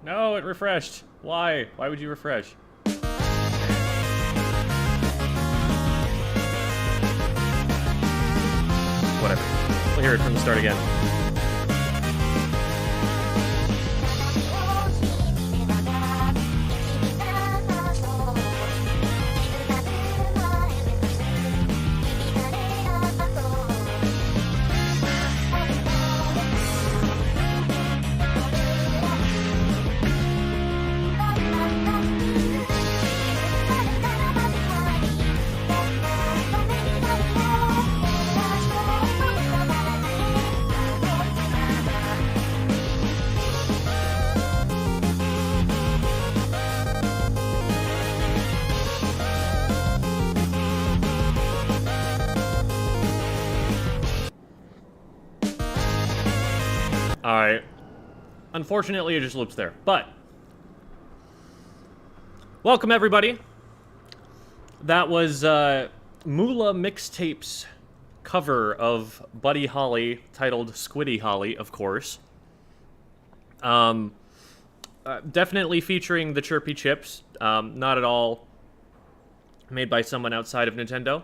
No, it refreshed. Why? Why would you refresh? Whatever. We'll hear it from the start again. Alright. Unfortunately, it just loops there. But, welcome everybody. That was Moolah Mixtape's cover of Buddy Holly, titled Squiddy Holly, of course. Definitely featuring the Chirpy Chips. Not at all made by someone outside of Nintendo.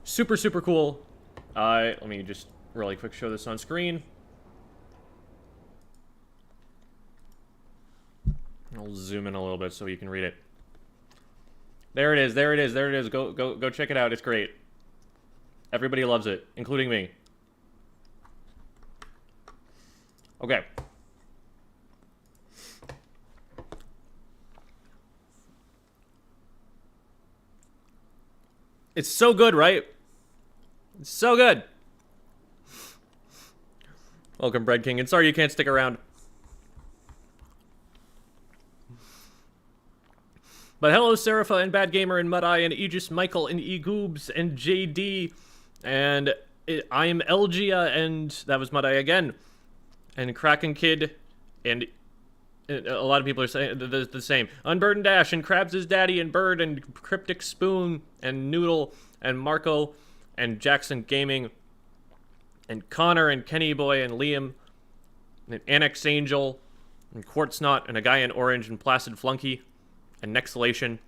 Super, super cool. Let me just really quick show this on screen. I'll zoom in a little bit so you can read it. There it is, there it is, there it is. Go check it out. It's great. Everybody loves it, including me. Okay. It's so good, right? It's so good. Welcome, Bread King, and sorry you can't stick around. But hello, Serapha and Bad Gamer and Mud Eye and Aegis Michael and Egoobs and JD and I am Elgia and that was Mud Eye again and Kraken Kid and a lot of people are saying the same. Unburdened Dash and Krabs' Daddy and Bird and Cryptic Spoon and Noodle and Marco and Jackson Gaming and Connor and Kenny Boy and Liam and Annex Angel and Quartznot and a guy in orange and Placid Flunky and Nexalation,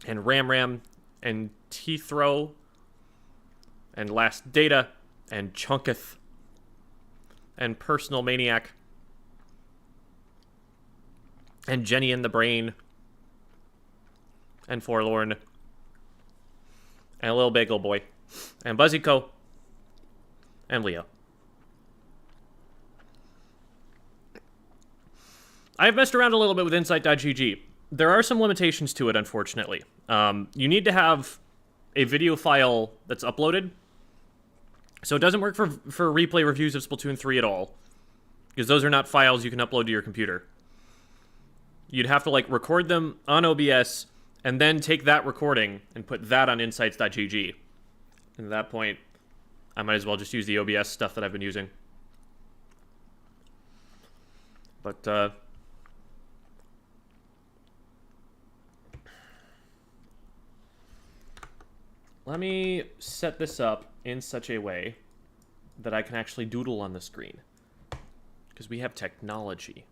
and Ram and T-Throw, and Last Data, and Chunketh, and Personal Maniac, and Jenny in the Brain, and Forlorn, and Lil Bagel Boy, and Buzzyco, and Leo. I've messed around a little bit with Insight.gg. There are some limitations to it, unfortunately. You need to have a video file that's uploaded. So it doesn't work for replay reviews of Splatoon 3 at all. Because those are not files you can upload to your computer. You'd have to, like, record them on OBS, and then take that recording and put that on insights.gg. And at that point, I might as well just use the OBS stuff that I've been using. But, let me set this up in such a way that I can actually doodle on the screen. Because we have technology.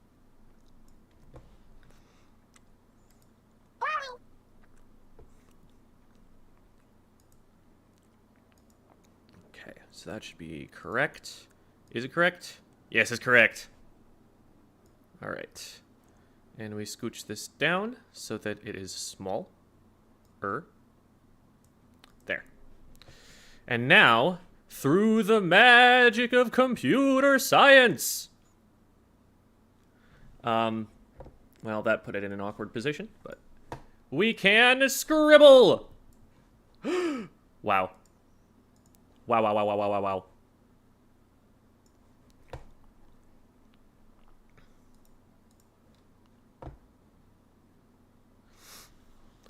Okay, so that should be correct. Is it correct? Yes, it's correct. Alright. And we scooch this down so that it is small. There. And now, through the magic of computer science! Well, that put it in an awkward position, but we can scribble! Wow. Wow, wow, wow, wow, wow, wow, wow.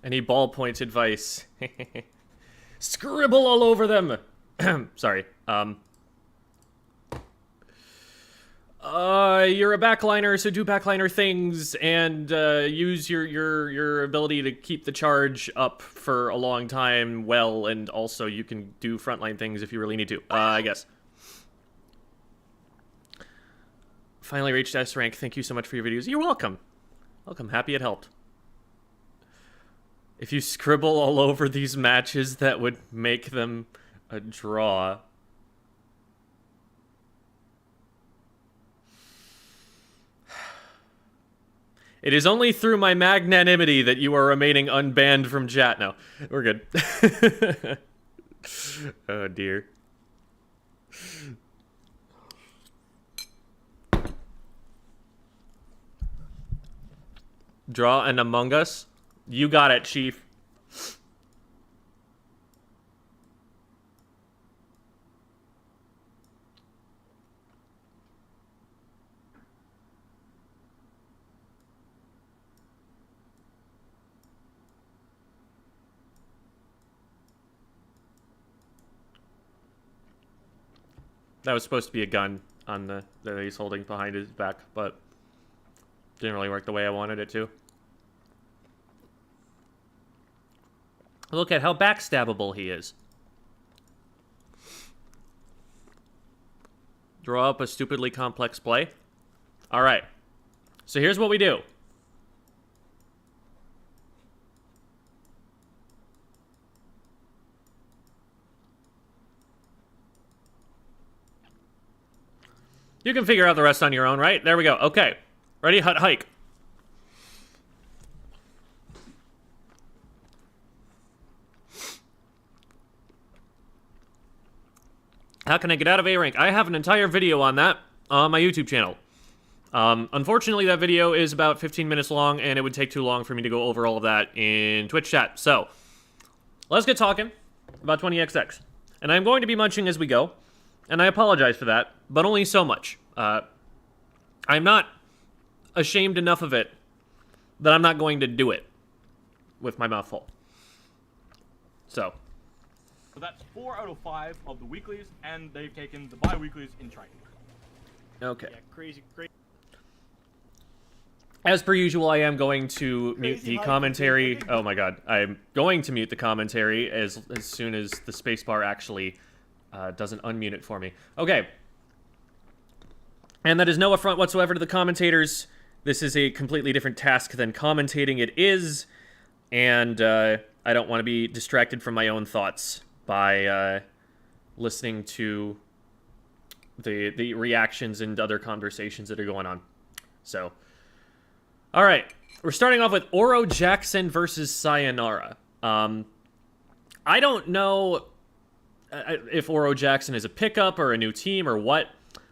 Any ballpoint advice? Scribble all over them! Sorry. You're a backliner, so do backliner things, and, use your ability to keep the charge up for a long time well, and also you can do frontline things if you really need to, I guess. Finally reached S rank. Thank you so much for your videos. You're welcome. Welcome. Happy it helped. If you scribble all over these matches, that would make them a draw. It is only through my magnanimity that you are remaining unbanned from chat. No, we're good. Oh, dear. Draw an Among Us? You got it, Chief. That was supposed to be a gun on that he's holding behind his back, but didn't really work the way I wanted it to. Look at how backstabbable he is. Draw up a stupidly complex play. Alright. So here's what we do. You can figure out the rest on your own, right? There we go. Okay. Ready? Hut hike. How can I get out of A rank? I have an entire video on that on my YouTube channel. Unfortunately, that video is about 15 minutes long, and it would take too long for me to go over all of that in Twitch chat. So, let's get talking about 20XX. And I'm going to be munching as we go, and I apologize for that, but only so much. I'm not ashamed enough of it that I'm not going to do it with my mouth full. So that's 4 out of 5 of the weeklies, and they've taken the bi-weeklies in Triton. Okay. Yeah, crazy. As per usual, I am going to mute the commentary. Oh my god. I'm going to mute the commentary as soon as the spacebar actually doesn't unmute it for me. Okay. And that is no affront whatsoever to the commentators. This is a completely different task than commentating it is. And I don't want to be distracted from my own thoughts by listening to the reactions and other conversations that are going on. So, all right. We're starting off with Oro Jackson versus Sayonara. I don't know if Oro Jackson is a pickup or a new team or what.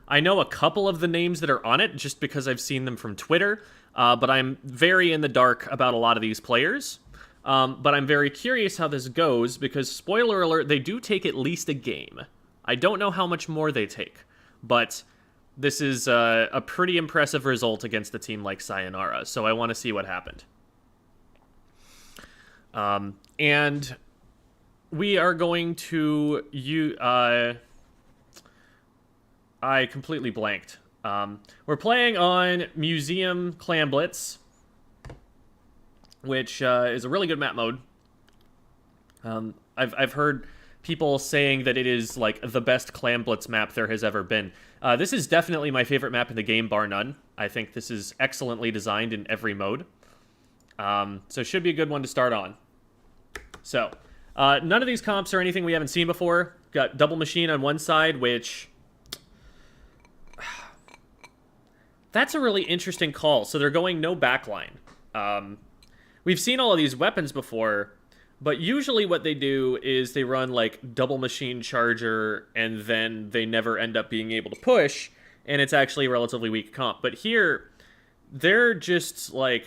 I know a couple of the names that are on it just because I've seen them from Twitter, but I'm very in the dark about a lot of these players. But I'm very curious how this goes because, spoiler alert, they do take at least a game. I don't know how much more they take, but this is a pretty impressive result against a team like Sayonara, so I want to see what happened. And we are going to... I completely blanked. We're playing on Museum Clan Blitz, which is a really good map mode. I've heard people saying that it is like the best Clan Blitz map there has ever been. This is definitely my favorite map in the game, bar none. I think this is excellently designed in every mode. So it should be a good one to start on. So, none of these comps are anything we haven't seen before. Got Double Machine on one side, which... That's a really interesting call. So they're going no backline. We've seen all of these weapons before, but usually what they do is they run like Double Machine Charger, and then they never end up being able to push, and it's actually a relatively weak comp. But here, they're just like,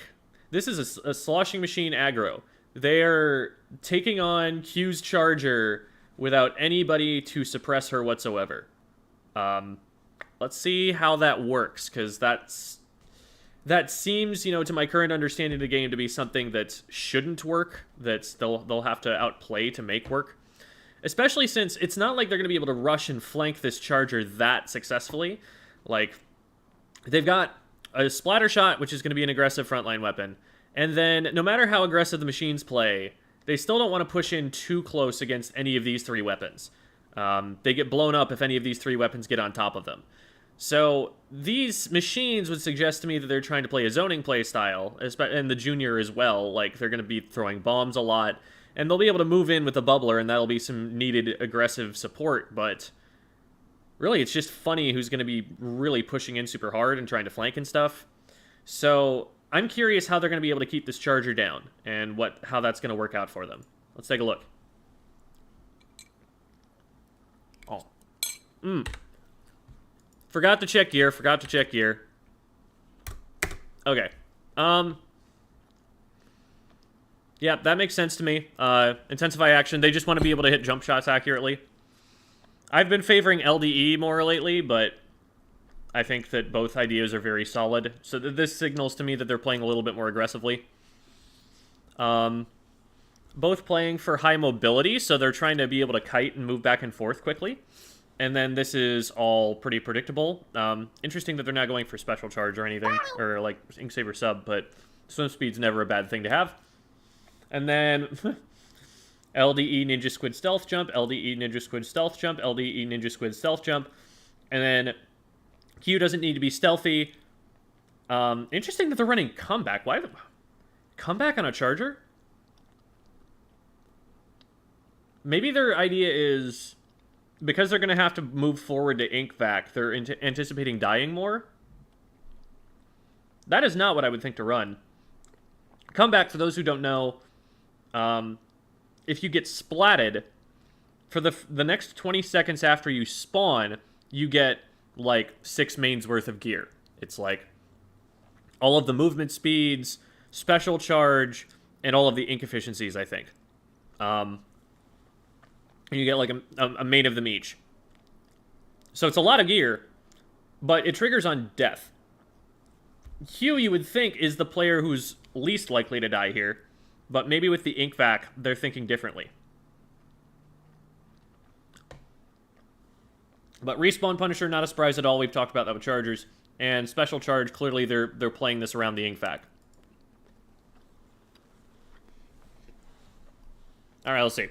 this is a sloshing machine aggro. They're taking on Q's Charger without anybody to suppress her whatsoever. Let's see how that works, because that seems, you know, to my current understanding of the game to be something that shouldn't work, that they'll have to outplay to make work. Especially since it's not like they're going to be able to rush and flank this Charger that successfully. Like, they've got a Splatter Shot, which is going to be an aggressive frontline weapon, and then no matter how aggressive the machines play, they still don't want to push in too close against any of these three weapons. They get blown up if any of these three weapons get on top of them. So these machines would suggest to me that they're trying to play a zoning play style, and the junior as well. Like, they're going to be throwing bombs a lot, and they'll be able to move in with the bubbler, and that'll be some needed aggressive support, but really, it's just funny who's going to be really pushing in super hard and trying to flank and stuff. So I'm curious how they're going to be able to keep this charger down, and how that's going to work out for them. Let's take a look. Oh. Forgot to check gear, Okay. Yeah, that makes sense to me. Intensify action. They just want to be able to hit jump shots accurately. I've been favoring LDE more lately, but I think that both ideas are very solid. So this signals to me that they're playing a little bit more aggressively. Both playing for high mobility, so they're trying to be able to kite and move back and forth quickly. And then this is all pretty predictable. Interesting that they're not going for special charge or anything, or like Inksaber sub, but swim speed's never a bad thing to have. And then LDE Ninja Squid Stealth Jump, LDE Ninja Squid Stealth Jump, LDE Ninja Squid Stealth Jump. And then Q doesn't need to be stealthy. Interesting that they're running Comeback. Why? Comeback on a charger? Maybe their idea is, because they're going to have to move forward to Ink Vac, they're anticipating dying more? That is not what I would think to run. Comeback, for those who don't know, if you get splatted, for the next 20 seconds after you spawn, you get, like, 6 mains worth of gear. It's like all of the movement speeds, special charge, and all of the ink efficiencies, I think. And you get, like, a main of them each. So it's a lot of gear, but it triggers on death. Q, you would think, is the player who's least likely to die here, but maybe with the Ink Vac, they're thinking differently. But Respawn Punisher, not a surprise at all. We've talked about that with Chargers. And Special Charge, clearly they're playing this around the Ink Vac. Alright, let's see.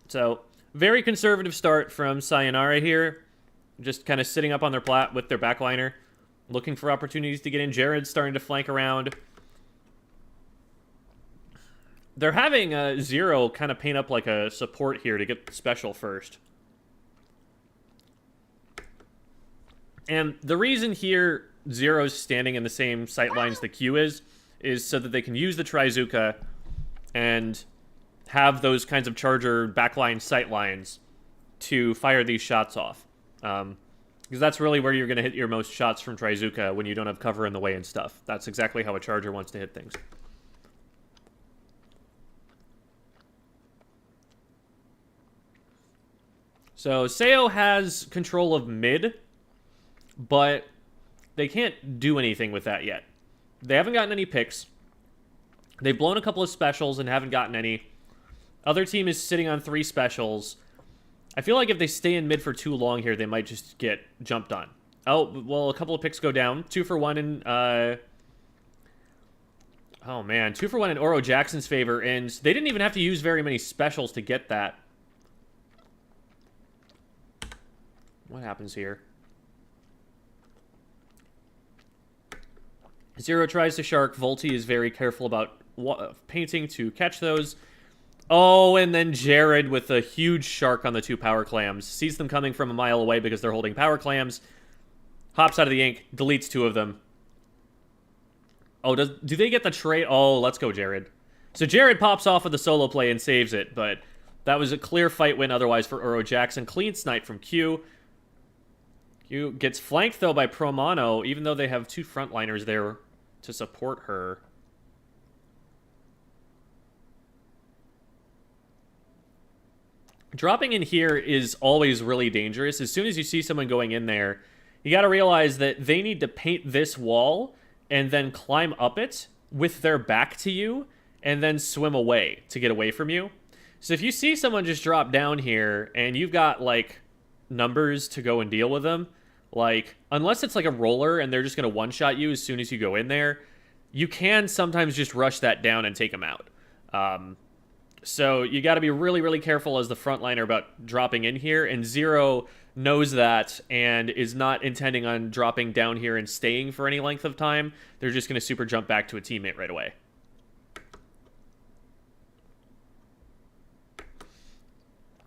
So, very conservative start from Sayonara here. Just kind of sitting up on their plat with their backliner, looking for opportunities to get in. Jared's starting to flank around. They're having Zero kind of paint up like a support here to get special first. And the reason here Zero's standing in the same sight lines the Q is so that they can use the Trizuka and have those kinds of charger backline sight lines to fire these shots off. Because that's really where you're going to hit your most shots from Trizuka when you don't have cover in the way and stuff. That's exactly how a charger wants to hit things. So Sayo has control of mid, but they can't do anything with that yet. They haven't gotten any picks. They've blown a couple of specials and haven't gotten any. Other team is sitting on 3 specials. I feel like if they stay in mid for too long here, they might just get jumped on. Oh, well, a couple of picks go down. 2 for 1 in, oh, man. 2 for 1 in Oro Jackson's favor, and they didn't even have to use very many specials to get that. What happens here? Zero tries to shark. Volty is very careful about painting to catch those. Oh, and then Jared with a huge shark on the 2 power clams. Sees them coming from a mile away because they're holding power clams. Hops out of the ink. Deletes 2 of them. Oh, do they get the trade? Oh, let's go, Jared. So Jared pops off with the solo play and saves it, but that was a clear fight win otherwise for Oro Jackson. Clean snipe from Q. Q gets flanked, though, by Promano, even though they have 2 frontliners there to support her. Dropping in here is always really dangerous. As soon as you see someone going in there, you got to realize that they need to paint this wall and then climb up it with their back to you and then swim away to get away from you. So if you see someone just drop down here and you've got, like, numbers to go and deal with them, like, unless it's like a roller and they're just going to one-shot you as soon as you go in there, you can sometimes just rush that down and take them out. So you got to be really, really careful as the frontliner about dropping in here, and Zero knows that and is not intending on dropping down here and staying for any length of time. They're just going to super jump back to a teammate right away.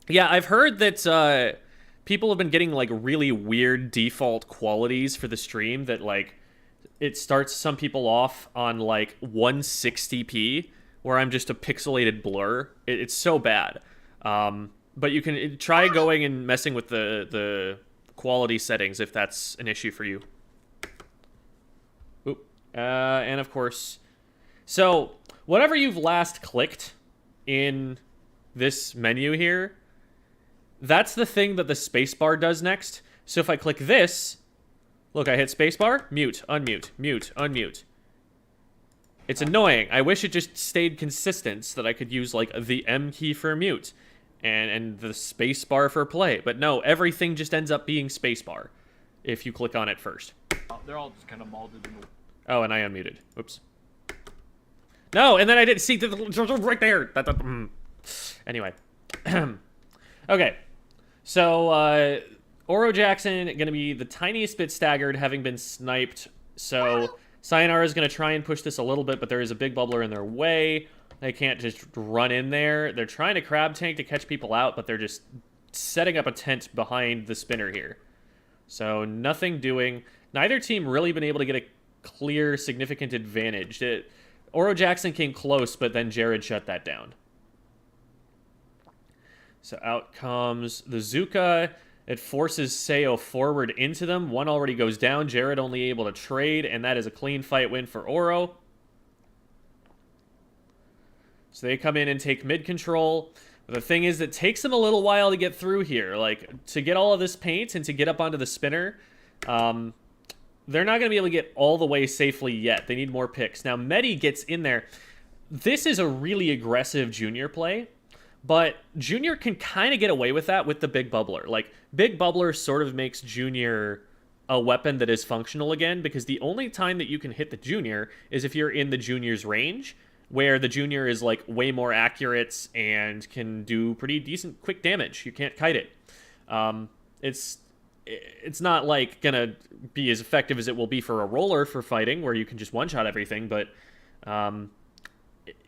Yeah, I've heard that people have been getting like really weird default qualities for the stream that like it starts some people off on like 160p where I'm just a pixelated blur. It's so bad. But you can try going and messing with the quality settings if that's an issue for you. Oop. And of course, so whatever you've last clicked in this menu here, that's the thing that the spacebar does next. So if I click this, look, I hit spacebar, mute, unmute, mute, unmute. It's annoying. I wish it just stayed consistent so that I could use like the M key for mute and the spacebar for play. But no, everything just ends up being spacebar if you click on it first. They're all just kind of molded in the... Oh, and I unmuted. Oops. No, and then I didn't see right there. Anyway. Okay. So, Oro Jackson going to be the tiniest bit staggered, having been sniped. So, Sayonara is going to try and push this a little bit, but there is a big bubbler in their way. They can't just run in there. They're trying to crab tank to catch people out, but they're just setting up a tent behind the spinner here. So, nothing doing. Neither team really been able to get a clear, significant advantage. Oro Jackson came close, but then Jared shut that down. So out comes the Zuka. It forces Sayo forward into them. One already goes down. Jared only able to trade, and that is a clean fight win for Oro. So they come in and take mid control. The thing is, it takes them a little while to get through here. Like, to get all of this paint and to get up onto the spinner, they're not going to be able to get all the way safely yet. They need more picks. Now, Medi gets in there. This is a really aggressive Junior play. But Junior can kind of get away with that with the Big Bubbler. Like, Big Bubbler sort of makes Junior a weapon that is functional again, because the only time that you can hit the Junior is if you're in the Junior's range, where the Junior is, like, way more accurate and can do pretty decent quick damage. You can't kite it. It's not, like, gonna be as effective as it will be for a roller for fighting, where you can just one-shot everything, but...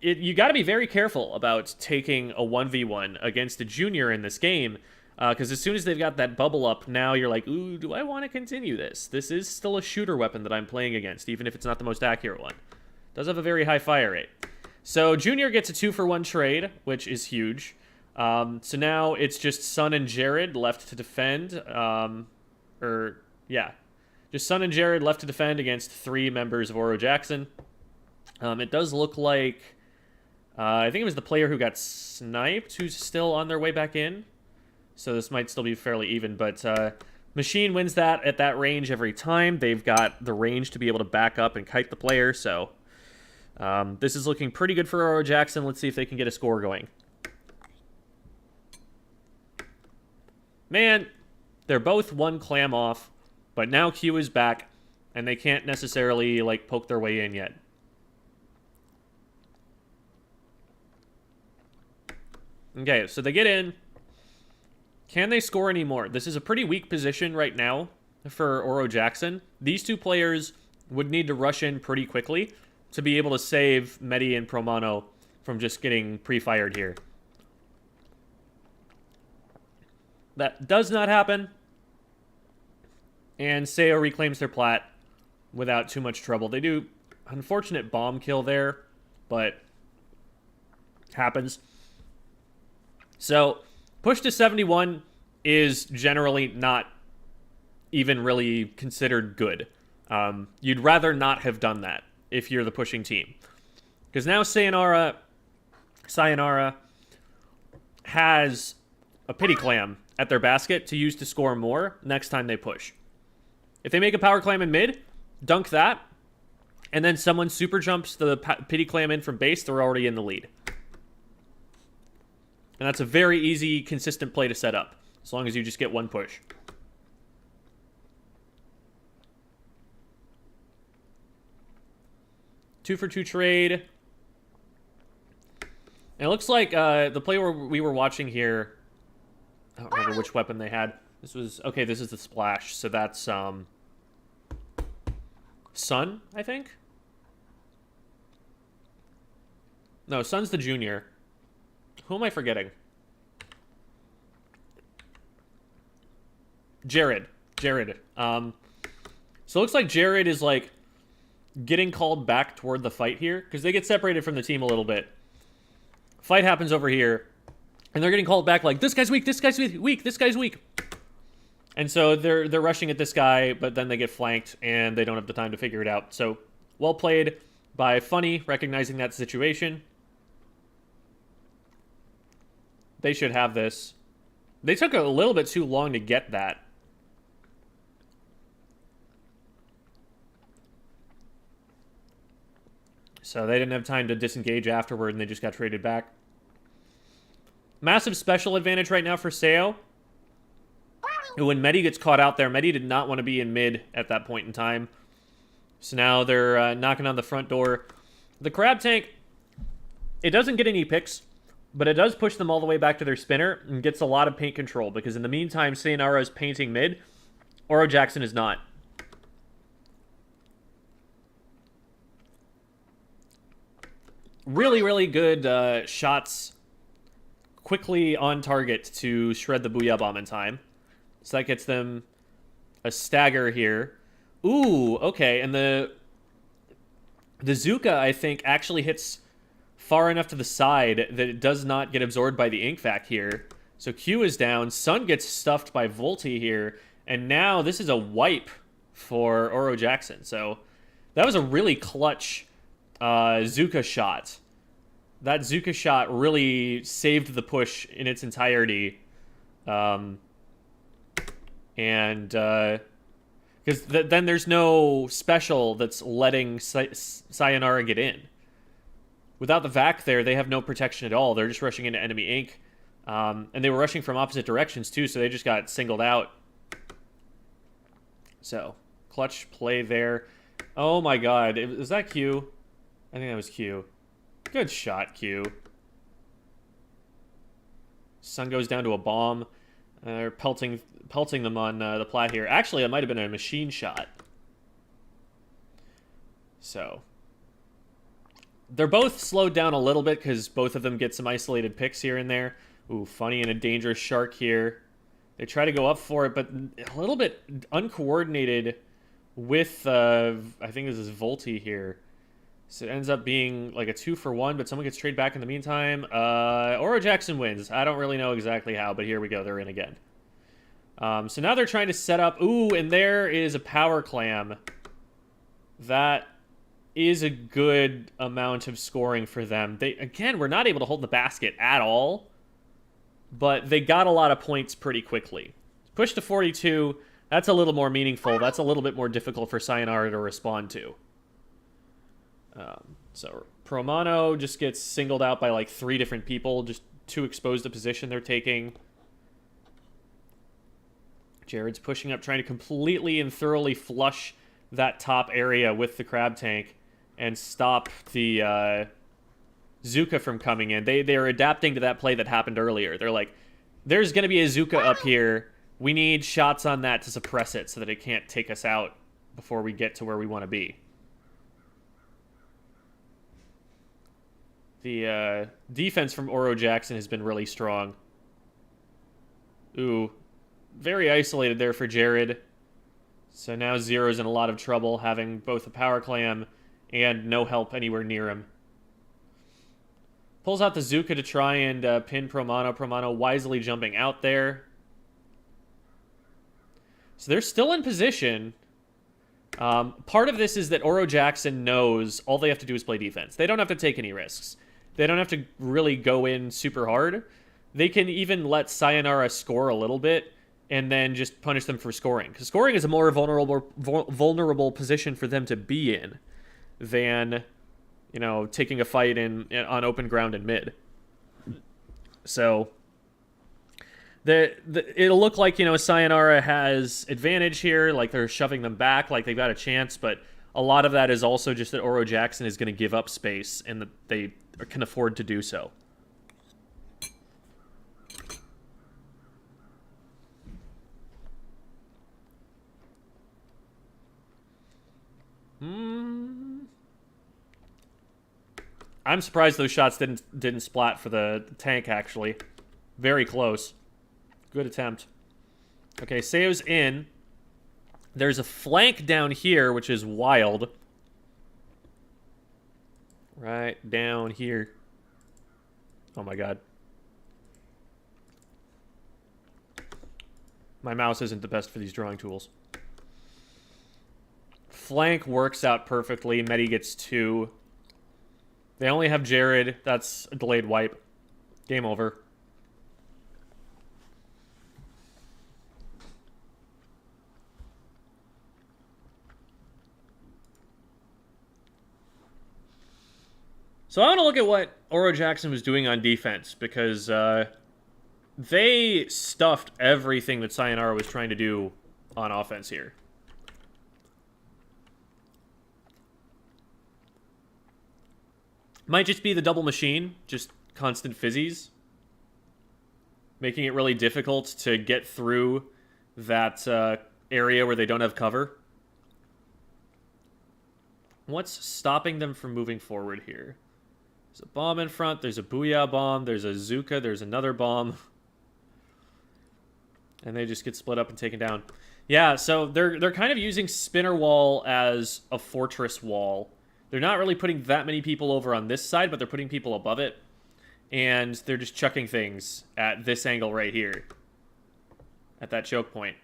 you got to be very careful about taking a 1v1 against a Junior in this game, because as soon as they've got that bubble up, now you're like, ooh, do I want to continue this? This is still a shooter weapon that I'm playing against, even if it's not the most accurate one. It does have a very high fire rate. So Junior gets a 2-for-1 trade, which is huge. So now it's just Sun and Jared left to defend. Just Sun and Jared left to defend against 3 members of Oro Jackson. It does look like, I think it was the player who got sniped who's still on their way back in. So this might still be fairly even, but Machine wins that at that range every time. They've got the range to be able to back up and kite the player, so this is looking pretty good for Oro Jackson. Let's see if they can get a score going. Man, they're both one clam off, but now Q is back, and they can't necessarily, like, poke their way in yet. Okay, so they get in. Can they score any more? This is a pretty weak position right now for Oro Jackson. These two players would need to rush in pretty quickly to be able to save Medi and Promano from just getting pre-fired here. That does not happen. And Sayo reclaims their plat without too much trouble. They do unfortunate bomb kill there, but happens. So, push to 71 is generally not even really considered good. You'd rather not have done that if you're the pushing team. Because now Sayonara has a pity clam at their basket to use to score more next time they push. If they make a power clam in mid, dunk that, and then someone super jumps the pity clam in from base, they're already in the lead. And that's a very easy, consistent play to set up, as long as you just get one push. Two for two trade. And it looks like the play we were watching here, I don't remember which weapon they had. This was, okay, this is the Splash, so that's, Sun, I think? No, Sun's the junior. Who am I forgetting? Jared. So it looks like Jared is, like, getting called back toward the fight here, because they get separated from the team a little bit. Fight happens over here, and they're getting called back like, this guy's weak, this guy's weak, this guy's weak. And so they're rushing at this guy, but then they get flanked, and they don't have the time to figure it out. So, well played by Funny, recognizing that situation. They should have this. They took a little bit too long to get that. So they didn't have time to disengage afterward, and they just got traded back. Massive special advantage right now for Sayo. When Medi gets caught out there, Medi did not want to be in mid at that point in time. So now they're knocking on the front door. The Crab Tank, it doesn't get any picks, but it does push them all the way back to their spinner and gets a lot of paint control, because in the meantime, Sayonara is painting mid. Oro Jackson is not. Really, really good shots quickly on target to shred the Booyah Bomb in time. So that gets them a stagger here. Ooh, okay, and the Zuka, I think, actually hits far enough to the side that it does not get absorbed by the ink vac here. So Q is down, Sun gets stuffed by Volti here, and now this is a wipe for Oro Jackson. So that was a really clutch Zuka shot. That Zuka shot really saved the push in its entirety. Because then there's no special that's letting Sayonara get in. Without the vac there, they have no protection at all. They're just rushing into enemy ink. And they were rushing from opposite directions too, so they just got singled out. So, clutch play there. Oh my god, is that Q? I think that was Q. Good shot, Q. Sun goes down to a bomb. They're pelting them on the plat here. Actually, it might have been a machine shot. So, they're both slowed down a little bit because both of them get some isolated picks here and there. Ooh, Funny and a dangerous shark here. They try to go up for it, but a little bit uncoordinated with, I think this is Volti here. So it ends up being like a 2-for-1, but someone gets traded back in the meantime. Oro Jackson wins. I don't really know exactly how, but here we go. They're in again. So now they're trying to set up. Ooh, and there is a power clam. That is a good amount of scoring for them. They, again, were not able to hold the basket at all, but they got a lot of points pretty quickly. Push to 42. That's a little more meaningful. That's a little bit more difficult for Sayonara to respond to. So Promano just gets singled out by like 3 different people, just to expose the position they're taking. Jared's pushing up, trying to completely and thoroughly flush that top area with the Crab Tank and stop the Zuka from coming in. They are adapting to that play that happened earlier. They're like, there's going to be a Zuka up here. We need shots on that to suppress it so that it can't take us out before we get to where we want to be. The defense from Oro Jackson has been really strong. Ooh, very isolated there for Jared. So now Zero's in a lot of trouble, having both a power clam and no help anywhere near him. Pulls out the Zuka to try and pin Promano. Promano wisely jumping out there. So they're still in position. Part of this is that Oro Jackson knows all they have to do is play defense. They don't have to take any risks. They don't have to really go in super hard. They can even let Sayonara score a little bit and then just punish them for scoring. Because scoring is a more vulnerable position for them to be in than, you know, taking a fight on open ground in mid. So it'll look like, you know, Sayonara has advantage here, like they're shoving them back, like they've got a chance, but a lot of that is also just that Oro Jackson is going to give up space and that they can afford to do so. I'm surprised those shots didn't splat for the tank, actually. Very close. Good attempt. Okay, Seo's in. There's a flank down here, which is wild. Right down here. Oh my god. My mouse isn't the best for these drawing tools. Flank works out perfectly. Medi gets 2. They only have Jared. That's a delayed wipe. Game over. So I want to look at what Oro Jackson was doing on defense, because they stuffed everything that Sayonara was trying to do on offense here. Might just be the double machine, just constant fizzies, making it really difficult to get through that area where they don't have cover. What's stopping them from moving forward here? There's a bomb in front, there's a Booyah bomb, there's a Zuka, there's another bomb. And they just get split up and taken down. Yeah, so they're kind of using Spinner Wall as a fortress wall. They're not really putting that many people over on this side, but they're putting people above it. And they're just chucking things at this angle right here. At that choke point.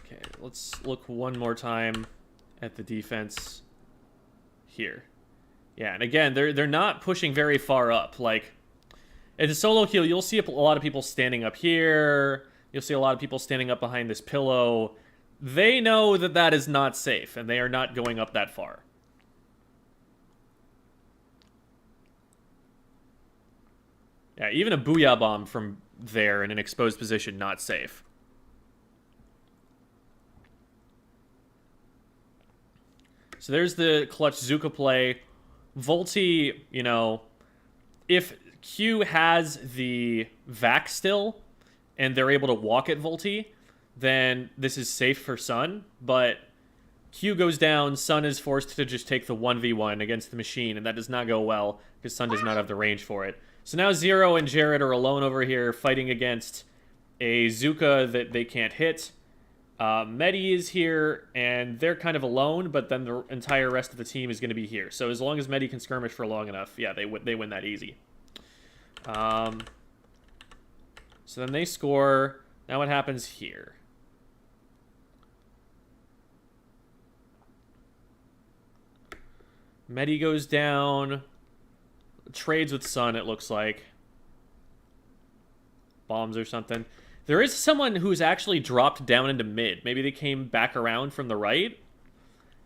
Okay, let's look one more time at the defense here. Yeah, and again, they're not pushing very far up. Like, in the solo queue, you'll see a lot of people standing up here. You'll see a lot of people standing up behind this pillow. They know that that is not safe, and they are not going up that far. Yeah, even a Booyah bomb from there in an exposed position, not safe. So there's the clutch Zuka play. Volti, you know, if Q has the vac still, and they're able to walk at Volti, then this is safe for Sun, but Q goes down, Sun is forced to just take the 1v1 against the machine, and that does not go well, because Sun does not have the range for it. So now Zero and Jared are alone over here, fighting against a Zuka that they can't hit. Medi is here, and they're kind of alone, but then the entire rest of the team is going to be here. So as long as Medi can skirmish for long enough, yeah, they win that easy. So then they score. Now what happens here? Medi goes down. Trades with Sun, it looks like. Bombs or something. There is someone who's actually dropped down into mid. Maybe they came back around from the right.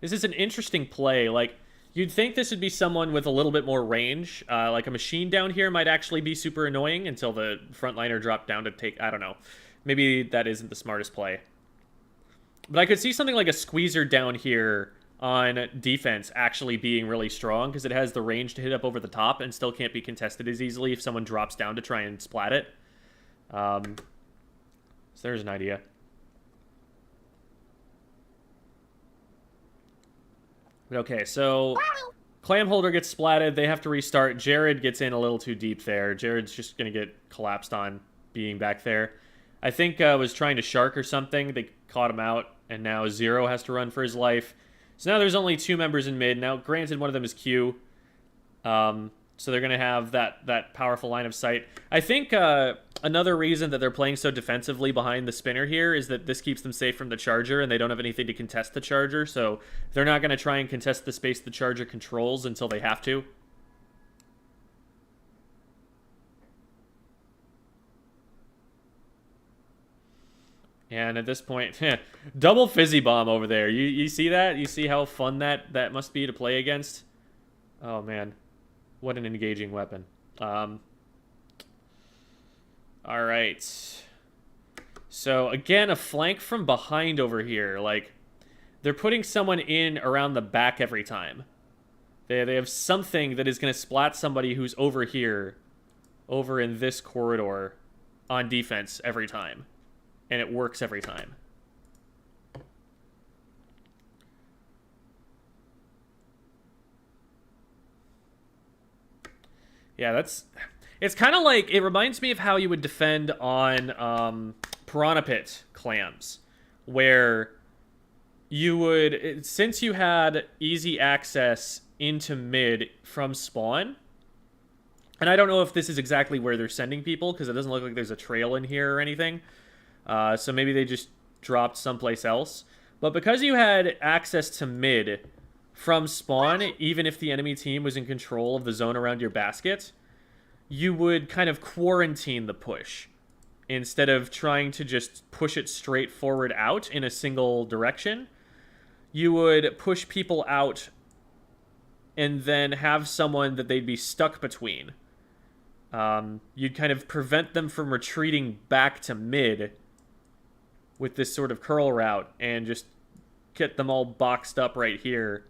This is an interesting play. Like, you'd think this would be someone with a little bit more range. Like a machine down here might actually be super annoying until the frontliner dropped down to take... I don't know. Maybe that isn't the smartest play. But I could see something like a squeezer down here on defense actually being really strong, because it has the range to hit up over the top and still can't be contested as easily if someone drops down to try and splat it. So there's an idea. Okay, so Clam Holder gets splatted. They have to restart. Jared gets in a little too deep there. Jared's just going to get collapsed on being back there. I think was trying to shark or something. They caught him out, and now Zero has to run for his life. So now there's only 2 members in mid. Now, granted, one of them is Q. So they're going to have that powerful line of sight. I think another reason that they're playing so defensively behind the spinner here is that this keeps them safe from the charger, and they don't have anything to contest the charger, so they're not going to try and contest the space the charger controls until they have to. And at this point, double fizzy bomb over there. You see that? You see how fun that must be to play against? Oh, man. What an engaging weapon. All right. So, again, a flank from behind over here. Like, they're putting someone in around the back every time. They have something that is going to splat somebody who's over here, over in this corridor, on defense every time. and it works every time. Yeah, that's... It's kind of like... It reminds me of how you would defend on Piranha Pit clams, where you would... Since you had easy access into mid from spawn, and I don't know if this is exactly where they're sending people, because it doesn't look like there's a trail in here or anything, so maybe they just dropped someplace else. But because you had access to mid from spawn, even if the enemy team was in control of the zone around your basket, you would kind of quarantine the push instead of trying to just push it straight forward out in a single direction. You would push people out and then have someone that they'd be stuck between. You'd kind of prevent them from retreating back to mid with this sort of curl route and just get them all boxed up right here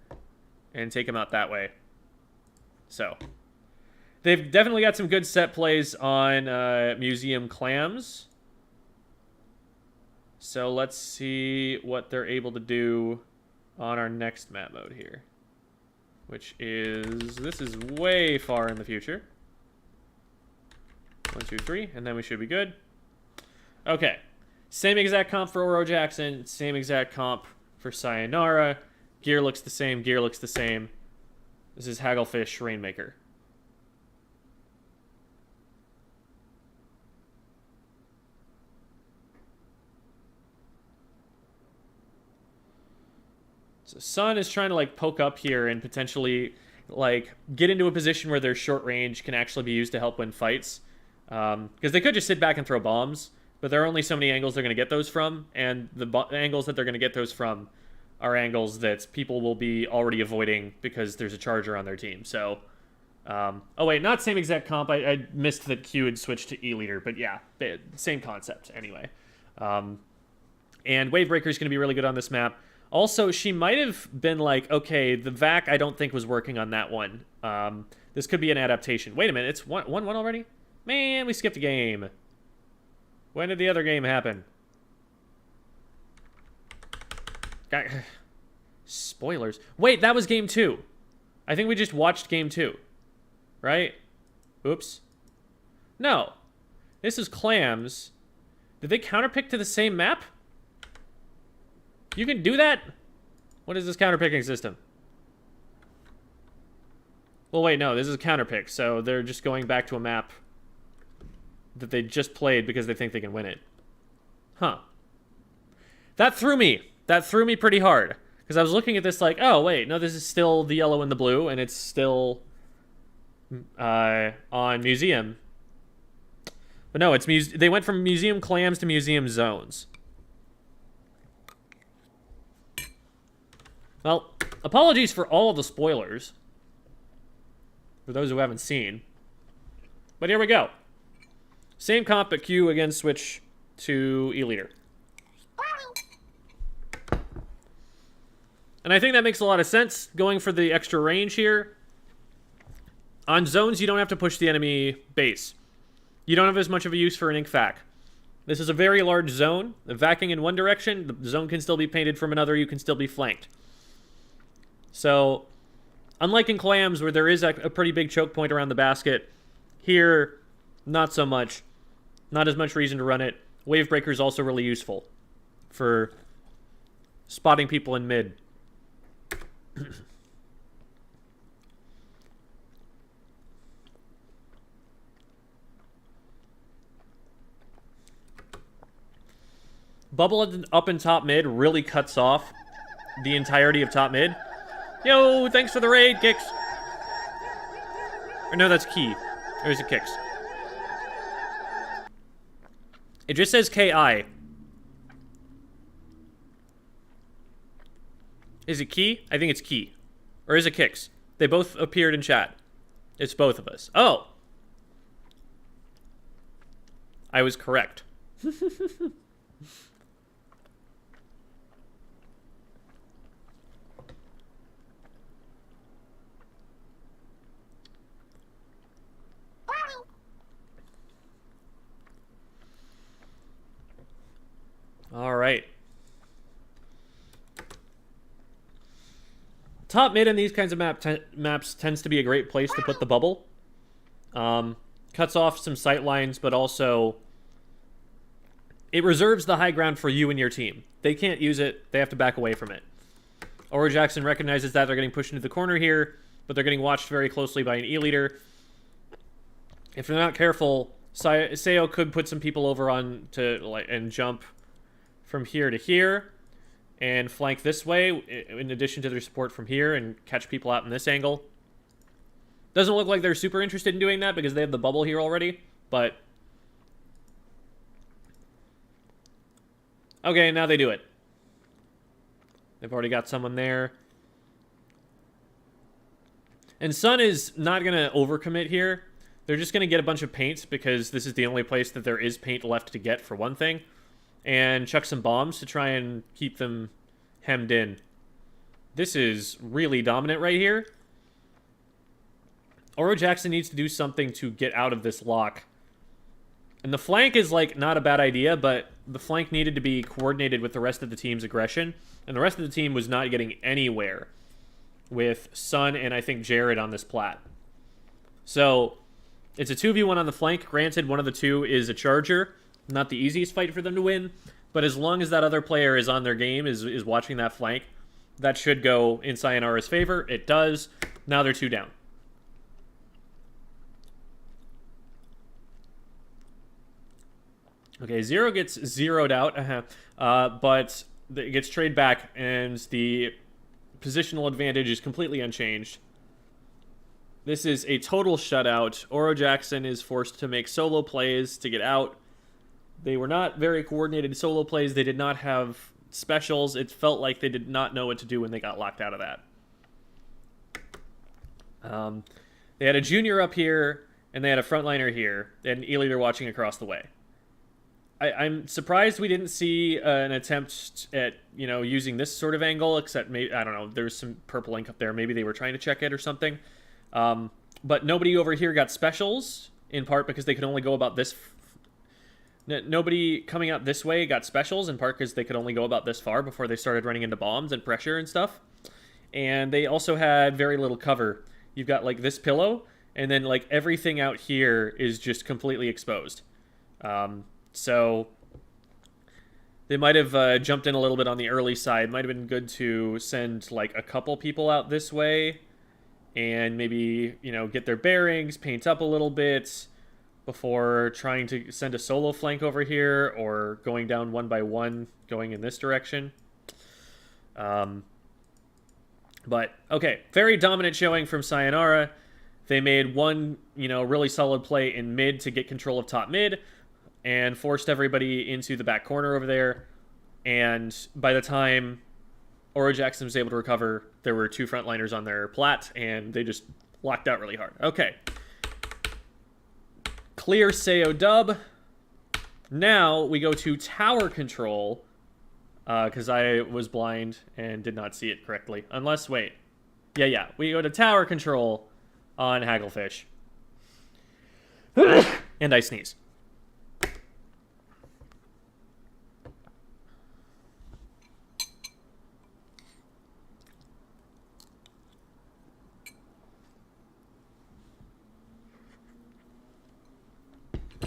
and take them out that way. So they've definitely got some good set plays on Museum Clams. So let's see what they're able to do on our next map mode here, which is... This is way far in the future. 1, 2, 3, and then we should be good. Okay. Same exact comp for Oro Jackson, same exact comp for Sayonara. Gear looks the same, gear looks the same. This is Hagglefish Rainmaker. So Sun is trying to like poke up here and potentially like get into a position where their short range can actually be used to help win fights. Because they could just sit back and throw bombs, but there are only so many angles they're going to get those from, and the angles that they're going to get those from are angles that people will be already avoiding because there's a charger on their team. So, oh wait, not same exact comp. I missed that Q had switched to E-Leader, but yeah, same concept anyway. And Wavebreaker is going to be really good on this map. Also, she might have been like, okay, the VAC I don't think was working on that one. This could be an adaptation. Wait a minute, it's 1-1 already? Man, we skipped a game. When did the other game happen? Spoilers. Wait, that was game 2. I think we just watched game 2. Right? Oops. No. This is Clams. Did they counterpick to the same map? You can do that? What is this counterpicking system? Well, wait, no. This is a counterpick, so they're just going back to a map that they just played because they think they can win it. Huh. That threw me. That threw me pretty hard. Because I was looking at this like, oh, wait, no, this is still the yellow and the blue, and it's still on Museum. But no, it's they went from Museum Clams to Museum Zones. Well, apologies for all of the spoilers. For those who haven't seen. But here we go. Same comp, but Q again switch to E-Leader. And I think that makes a lot of sense, going for the extra range here. On zones, you don't have to push the enemy base. You don't have as much of a use for an ink vac. This is a very large zone. The vacking in one direction, the zone can still be painted from another, you can still be flanked. So, unlike in Clams, where there is a pretty big choke point around the basket, here, not so much. Not as much reason to run it. Wavebreaker is also really useful for spotting people in mid. Bubble up in top mid really cuts off the entirety of top mid. Yo, thanks for the raid, Kicks. Or no, that's Key. Or is it Kicks? It just says KI. Is it Key? I think it's Key. Or is it Kicks? They both appeared in chat. It's both of us. Oh! I was correct. Top mid in these kinds of maps tends to be a great place to put the bubble. Cuts off some sight lines, but also it reserves the high ground for you and your team. They can't use it. They have to back away from it. Oro Jackson recognizes that. They're getting pushed into the corner here, but they're getting watched very closely by an E-leader. If they're not careful, Sayo could put some people over on to and jump from here to here and flank this way in addition to their support from here and catch people out in this angle. Doesn't look like they're super interested in doing that because they have the bubble here already, but okay, now they do it. They've already got someone there. And Sun is not going to overcommit here. They're just going to get a bunch of paint because this is the only place that there is paint left to get, for one thing. And chuck some bombs to try and keep them hemmed in. This is really dominant right here. Oro Jackson needs to do something to get out of this lock. And the flank is, like, not a bad idea, but the flank needed to be coordinated with the rest of the team's aggression. And the rest of the team was not getting anywhere with Sun and, I think, Jared on this plat. So it's a 2v1 on the flank. Granted, one of the two is a charger. Not the easiest fight for them to win. But as long as that other player is on their game, is watching that flank, that should go in Sayonara's favor. It does. Now they're 2 down. Okay, Zero gets zeroed out, but it gets traded back, and the positional advantage is completely unchanged. This is a total shutout. Oro Jackson is forced to make solo plays to get out. They were not very coordinated solo plays. They did not have specials. It felt like they did not know what to do when they got locked out of that. They had a junior up here, and they had a frontliner here, and an E-leader watching across the way. I'm surprised we didn't see an attempt at, using this sort of angle, except maybe, I don't know, there's some purple ink up there. Maybe they were trying to check it or something. But nobody over here got specials, in part because they could only go about this. Nobody coming out this way got specials, in part because they could only go about this far before they started running into bombs and pressure and stuff. And they also had very little cover. You've got, like, this pillow, and then, like, everything out here is just completely exposed. So they might have jumped in a little bit on the early side. Might have been good to send, like, a couple people out this way and maybe, get their bearings, paint up a little bit before trying to send a solo flank over here or going down one by one, going in this direction. But, okay, very dominant showing from Sayonara. They made one, really solid play in mid to get control of top mid, and forced everybody into the back corner over there. And by the time Oro Jackson was able to recover, there were 2 frontliners on their plat, and they just locked out really hard. Okay. Clear Sayo dub. Now we go to tower control, because I was blind and did not see it correctly. Unless, wait. Yeah. We go to tower control on Hagglefish. And I sneeze.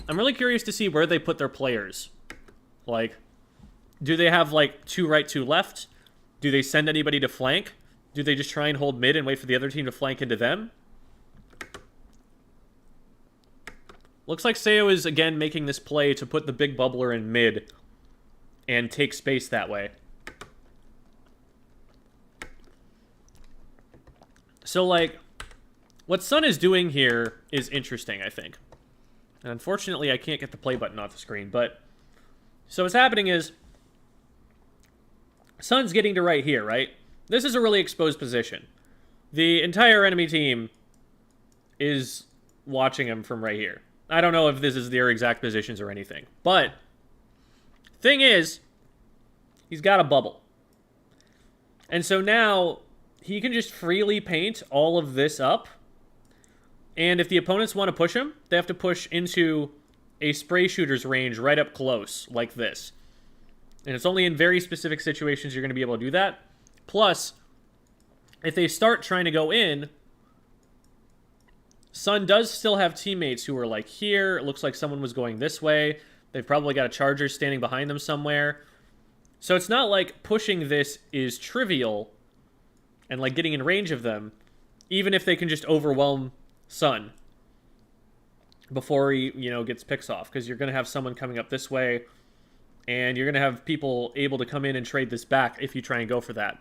I'm really curious to see where they put their players. Like, do they have, like, 2 right, 2 left? Do they send anybody to flank? Do they just try and hold mid and wait for the other team to flank into them? Looks like Sayo is, again, making this play to put the big bubbler in mid and take space that way. So, like, what Sun is doing here is interesting, I think. And unfortunately, I can't get the play button off the screen, but... So what's happening is... Sun's getting to right here, right? This is a really exposed position. The entire enemy team is watching him from right here. I don't know if this is their exact positions or anything. But... Thing is... He's got a bubble. And so now... He can just freely paint all of this up... And if the opponents want to push him, they have to push into a spray shooter's range right up close, like this. And it's only in very specific situations you're going to be able to do that. Plus, if they start trying to go in, Sun does still have teammates who are like here. It looks like someone was going this way. They've probably got a charger standing behind them somewhere. So it's not like pushing this is trivial and like getting in range of them, even if they can just overwhelm Sun before he, gets picks off, because you're going to have someone coming up this way, and you're going to have people able to come in and trade this back if you try and go for that.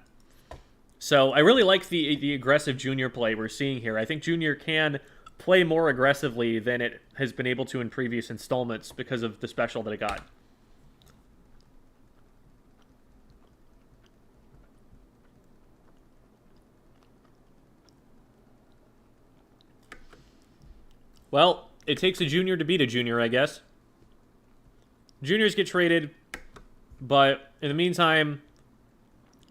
So I really like the aggressive Junior play we're seeing here. I think Junior can play more aggressively than it has been able to in previous installments because of the special that it got. Well, it takes a Junior to beat a Junior, I guess. Juniors get traded, but in the meantime,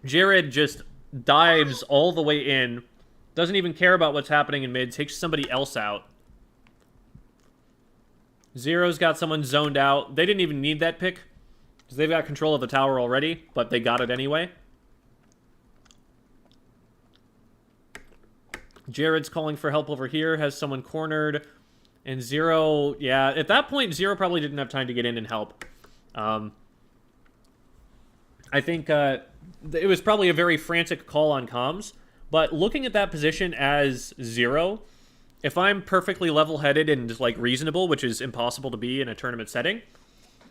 Jared just dives all the way in, doesn't even care about what's happening in mid, takes somebody else out. Zero's got someone zoned out. They didn't even need that pick, because they've got control of the tower already, but they got it anyway. Jared's calling for help over here, has someone cornered. And Zero, yeah, at that point, Zero probably didn't have time to get in and help. I think it was probably a very frantic call on comms. But looking at that position as Zero, if I'm perfectly level-headed and like reasonable, which is impossible to be in a tournament setting,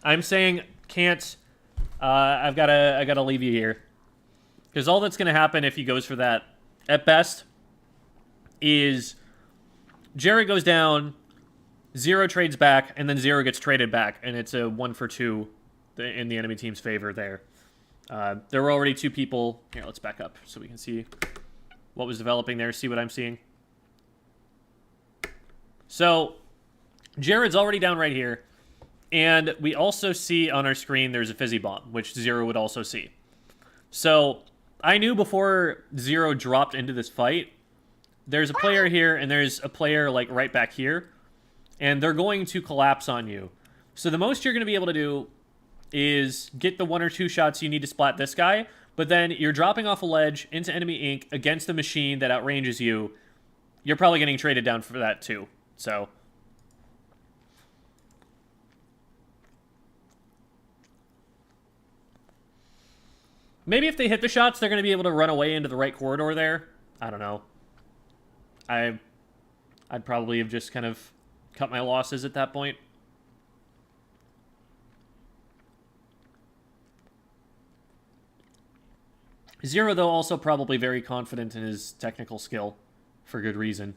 I'm saying can't. I gotta leave you here, because all that's gonna happen if he goes for that, at best, is Jared goes down. Zero trades back, and then Zero gets traded back, and it's a 1-for-2 in the enemy team's favor there. There were already two people. Here, let's back up so we can see what was developing there, see what I'm seeing. So, Jared's already down right here, and we also see on our screen there's a fizzy bomb, which Zero would also see. So, I knew before Zero dropped into this fight, there's a player here, and there's a player like right back here, and they're going to collapse on you. So the most you're going to be able to do is get the 1 or 2 shots you need to splat this guy, but then you're dropping off a ledge into enemy ink against a machine that outranges you. You're probably getting traded down for that too. So maybe if they hit the shots, they're going to be able to run away into the right corridor there. I don't know. I'd probably have just kind of cut my losses at that point. Zero, though, also probably very confident in his technical skill, for good reason.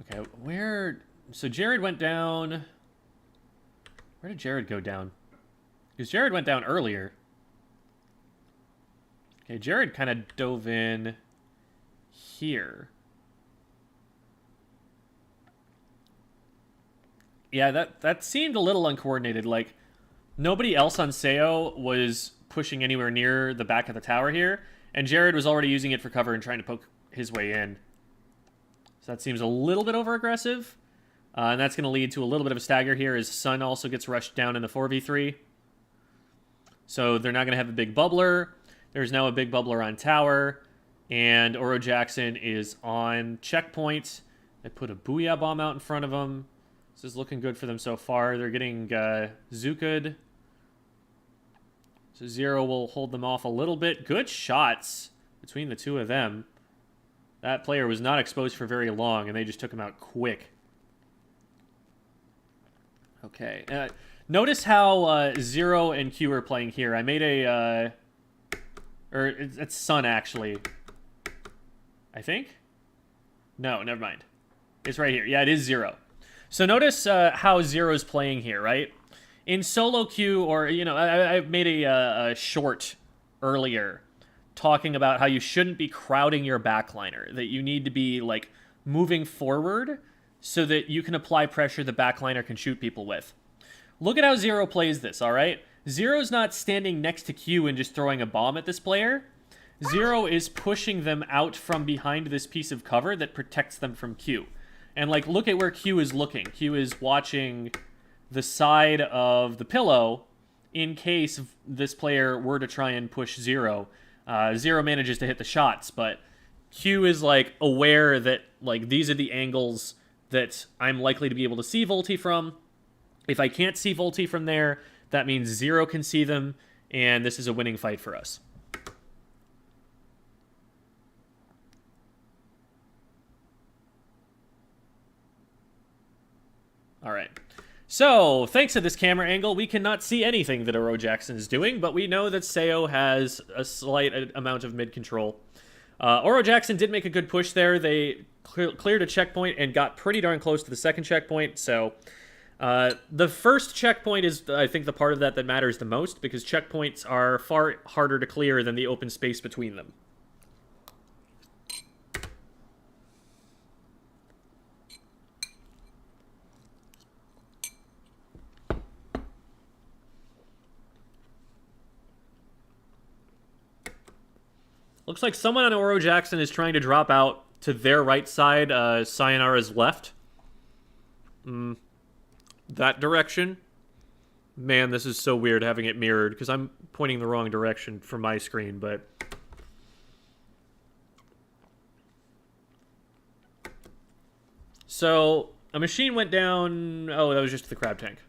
Okay, where... So Jared went down... Where did Jared go down? Because Jared went down earlier. Okay, Jared kind of dove in here. Yeah, that seemed a little uncoordinated. Like, nobody else on Sayo was pushing anywhere near the back of the tower here, and Jared was already using it for cover and trying to poke his way in. So that seems a little bit over-aggressive, and that's going to lead to a little bit of a stagger here as Sun also gets rushed down in the 4v3. So they're not going to have a big bubbler. There's now a big bubbler on tower, and Oro Jackson is on checkpoint. They put a Booyah Bomb out in front of him. This is looking good for them so far. They're getting Zuka'd. So Zero will hold them off a little bit. Good shots between the two of them. That player was not exposed for very long, and they just took him out quick. Okay. Notice how Zero and Q are playing here. I made a... or it's Sun, actually. I think? No, never mind. It's right here. Yeah, it is Zero. So notice how Zero's playing here, right? In solo queue, or, I made a short earlier talking about how you shouldn't be crowding your backliner, that you need to be, like, moving forward so that you can apply pressure the backliner can shoot people with. Look at how Zero plays this, all right? Zero's not standing next to Q and just throwing a bomb at this player. Zero is pushing them out from behind this piece of cover that protects them from Q. And, like, look at where Q is looking. Q is watching the side of the pillow in case this player were to try and push Zero. Zero manages to hit the shots, but Q is like aware that like these are the angles that I'm likely to be able to see Volty from. If I can't see Volty from there, that means Zero can see them, and this is a winning fight for us. All right. So, thanks to this camera angle, we cannot see anything that Oro Jackson is doing, but we know that Sayo has a slight amount of mid-control. Oro Jackson did make a good push there. They cleared a checkpoint and got pretty darn close to the second checkpoint, so... the first checkpoint is, I think, the part of that matters the most, because checkpoints are far harder to clear than the open space between them. Looks like someone on Oro Jackson is trying to drop out to their right side, Sayonara's left. That direction. Man, this is so weird having it mirrored, because I'm pointing the wrong direction from my screen, but... So, a machine went down... Oh, that was just the crab tank.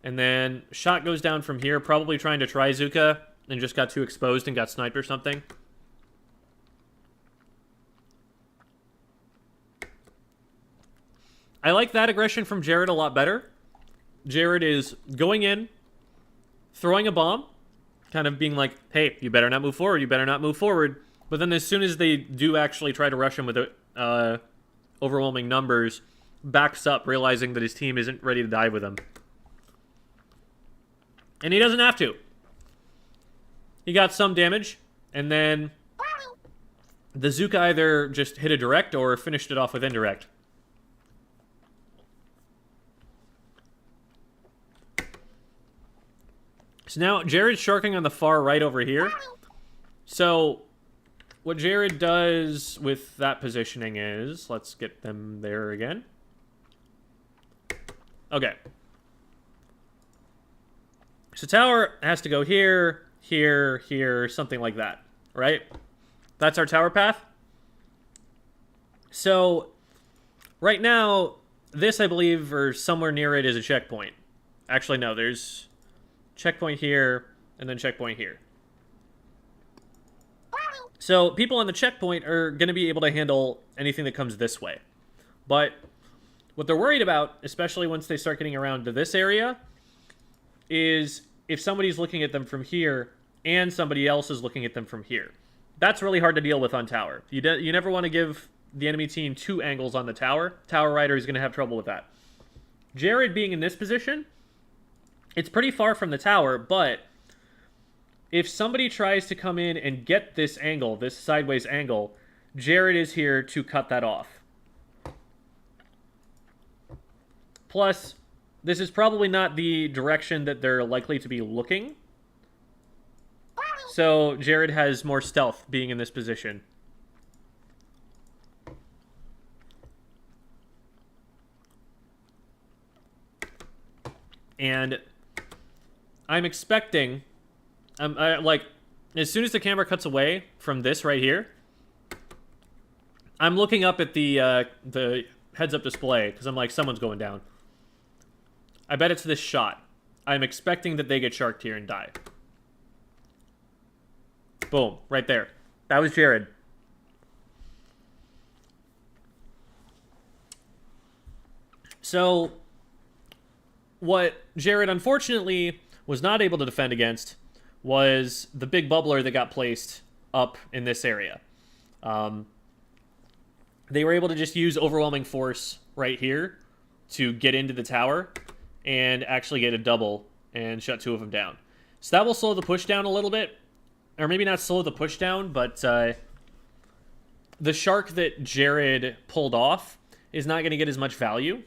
And then, shot goes down from here, probably trying to try Zuka, and just got too exposed and got sniped or something. I like that aggression from Jared a lot better. Jared is going in, throwing a bomb, kind of being like, hey, you better not move forward, you better not move forward. But then as soon as they do actually try to rush him with overwhelming numbers, backs up, realizing that his team isn't ready to dive with him. And he doesn't have to. He got some damage, and then the Zuka either just hit a direct or finished it off with indirect. So now Jared's sharking on the far right over here. So what Jared does with that positioning is, let's get them there again. Okay. So tower has to go here, here, here, something like that, right? That's our tower path. So right now, this, I believe, or somewhere near it is a checkpoint. Actually, no, there's checkpoint here, and then checkpoint here. So people on the checkpoint are going to be able to handle anything that comes this way. But what they're worried about, especially once they start getting around to this area, is if somebody's looking at them from here and somebody else is looking at them from here. That's really hard to deal with on tower. You never want to give the enemy team two angles on the tower. Tower Rider is going to have trouble with that. Jared being in this position, it's pretty far from the tower, but if somebody tries to come in and get this angle, this sideways angle, Jared is here to cut that off. Plus, this is probably not the direction that they're likely to be looking. So Jared has more stealth being in this position. And I'm expecting, like, as soon as the camera cuts away from this right here, I'm looking up at the heads-up display, because I'm like, someone's going down. I bet it's this shot. I'm expecting that they get sharked here and die. Boom, right there. That was Jared. So, what Jared unfortunately was not able to defend against was the big bubbler that got placed up in this area. They were able to just use overwhelming force right here to get into the tower and actually get a double and shut two of them down. So that will slow the push down a little bit. Or maybe not slow the push down, but the shark that Jared pulled off is not going to get as much value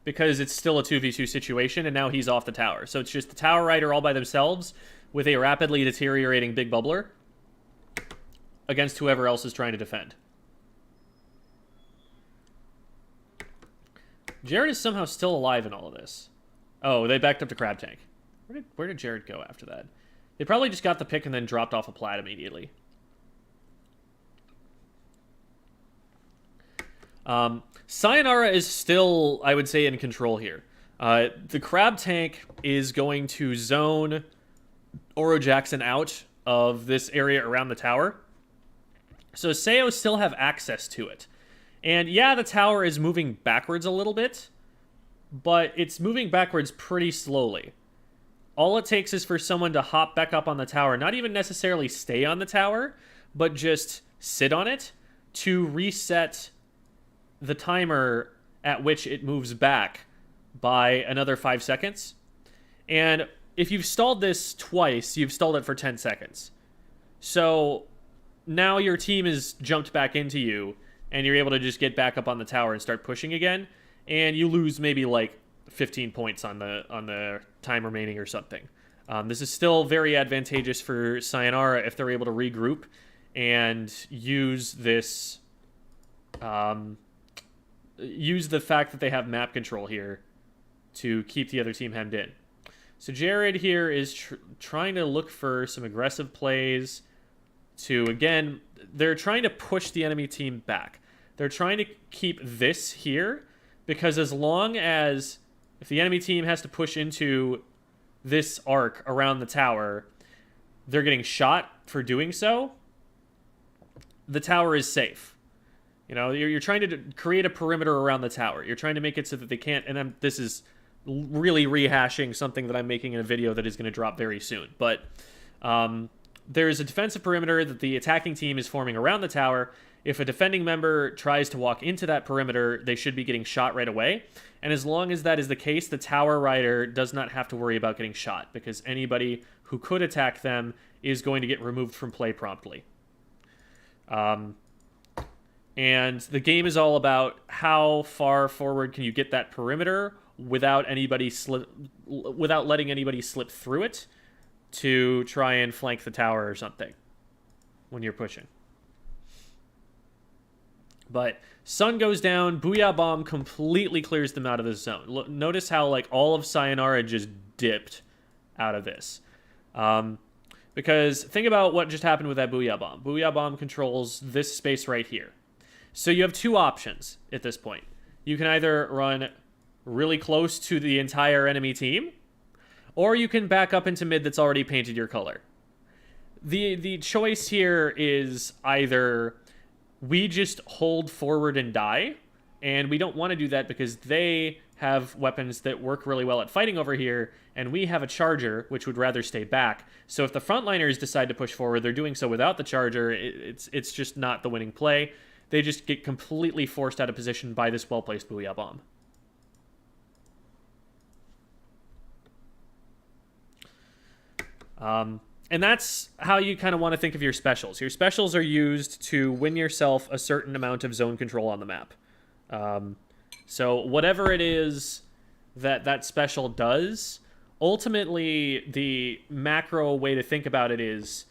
because it's still a 2v2 situation, and now he's off the tower. So it's just the Tower Rider all by themselves with a rapidly deteriorating big bubbler against whoever else is trying to defend. Jared is somehow still alive in all of this. Oh, they backed up to Crab Tank. Where did Jared go after that? They probably just got the pick and then dropped off a plat immediately. Sayonara is still, I would say, in control here. The crab tank is going to zone Oro Jackson out of this area around the tower. So Sayo still have access to it. And yeah, the tower is moving backwards a little bit, but it's moving backwards pretty slowly. All it takes is for someone to hop back up on the tower, not even necessarily stay on the tower, but just sit on it to reset the timer at which it moves back by another 5 seconds. And if you've stalled this twice, you've stalled it for 10 seconds. So now your team has jumped back into you, and you're able to just get back up on the tower and start pushing again, and you lose maybe like 15 points on the time remaining or something. This is still very advantageous for Sayonara if they're able to regroup and use this, use the fact that they have map control here to keep the other team hemmed in. So Jared here is trying to look for some aggressive plays to, again, they're trying to push the enemy team back. They're trying to keep this here because as long as, if the enemy team has to push into this arc around the tower, they're getting shot for doing so, the tower is safe. You know, you're trying to create a perimeter around the tower. You're trying to make it so that they can't, and this is really rehashing something that I'm making in a video that is going to drop very soon. But there's a defensive perimeter that the attacking team is forming around the tower. If a defending member tries to walk into that perimeter, they should be getting shot right away. And as long as that is the case, the tower rider does not have to worry about getting shot, because anybody who could attack them is going to get removed from play promptly. And the game is all about how far forward can you get that perimeter without letting anybody slip through it to try and flank the tower or something when you're pushing. But sun goes down, Booyah Bomb completely clears them out of this zone. Notice how like all of Sayonara just dipped out of this. Because think about what just happened with that Booyah Bomb. Booyah Bomb controls this space right here. So you have two options at this point. You can either run really close to the entire enemy team, or you can back up into mid that's already painted your color. The choice here is either we just hold forward and die, and we don't want to do that because they have weapons that work really well at fighting over here, and we have a charger, which would rather stay back. So if the frontliners decide to push forward, they're doing so without the charger. It's just not the winning play. They just get completely forced out of position by this well-placed Booyah Bomb. And that's how you kind of want to think of your specials. Your specials are used to win yourself a certain amount of zone control on the map. So whatever it is that special does, ultimately the macro way to think about it is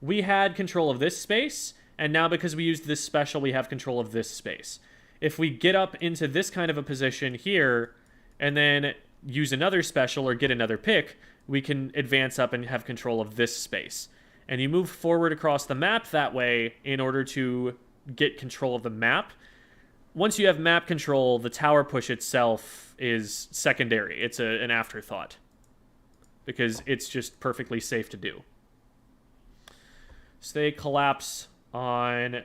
we had control of this space, and now because we used this special, we have control of this space. If we get up into this kind of a position here, and then use another special or get another pick, we can advance up and have control of this space. And you move forward across the map that way in order to get control of the map. Once you have map control, the tower push itself is secondary. It's an afterthought, because it's just perfectly safe to do. So they collapse on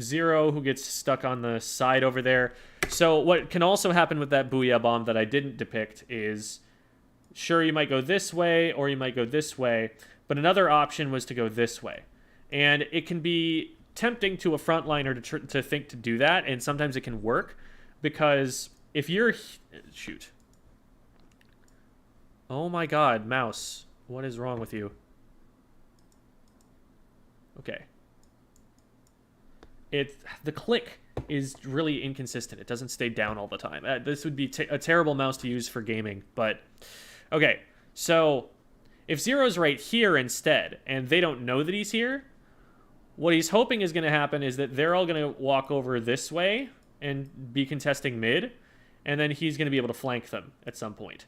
Zero, who gets stuck on the side over there. So what can also happen with that Booyah Bomb that I didn't depict is, sure, you might go this way or you might go this way, but another option was to go this way. And it can be tempting to a frontliner to think to do that, and sometimes it can work, because if you're... Shoot. Oh my god, mouse. What is wrong with you? Okay. The click is really inconsistent. It doesn't stay down all the time. This would be a terrible mouse to use for gaming, but... Okay, so if Zero's right here instead, and they don't know that he's here, what he's hoping is going to happen is that they're all going to walk over this way and be contesting mid, and then he's going to be able to flank them at some point.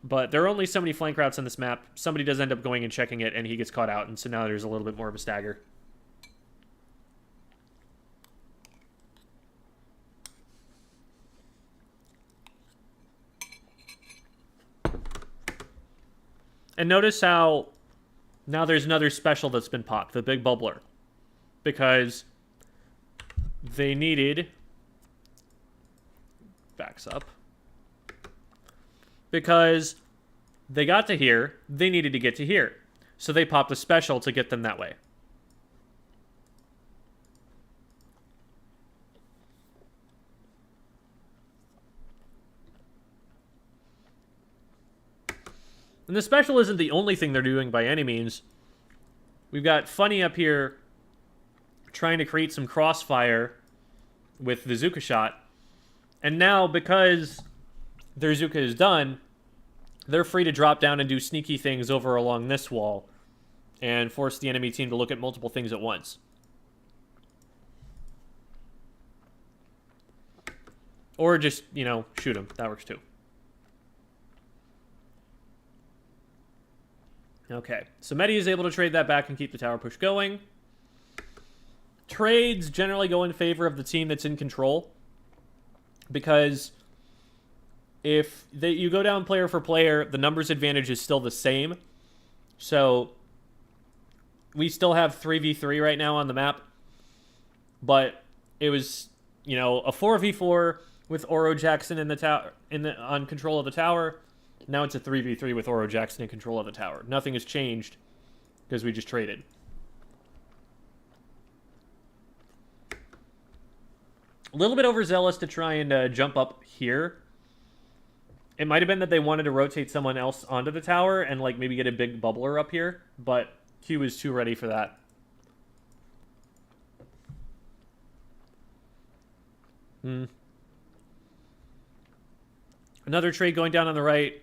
But there are only so many flank routes on this map. Somebody does end up going and checking it, and he gets caught out, and so now there's a little bit more of a stagger. And notice how now there's another special that's been popped, the Big Bubbler. Because they needed... Backs up. Because they got to here, they needed to get to here. So they popped a special to get them that way. And the special isn't the only thing they're doing by any means. We've got Funny up here trying to create some crossfire with the Zuka shot. And now, because their Zuka is done, they're free to drop down and do sneaky things over along this wall and force the enemy team to look at multiple things at once. Or just, you know, shoot them. That works too. Okay, so Medi is able to trade that back and keep the tower push going. Trades generally go in favor of the team that's in control. Because if you go down player for player, the numbers advantage is still the same. So we still have 3v3 right now on the map. But it was, you know, a 4v4 with Oro Jackson in the tower on control of the tower. Now it's a 3v3 with Oro Jackson in control of the tower. Nothing has changed because we just traded. A little bit overzealous to try and jump up here. It might have been that they wanted to rotate someone else onto the tower and like maybe get a big bubbler up here, but Q is too ready for that. Another trade going down on the right.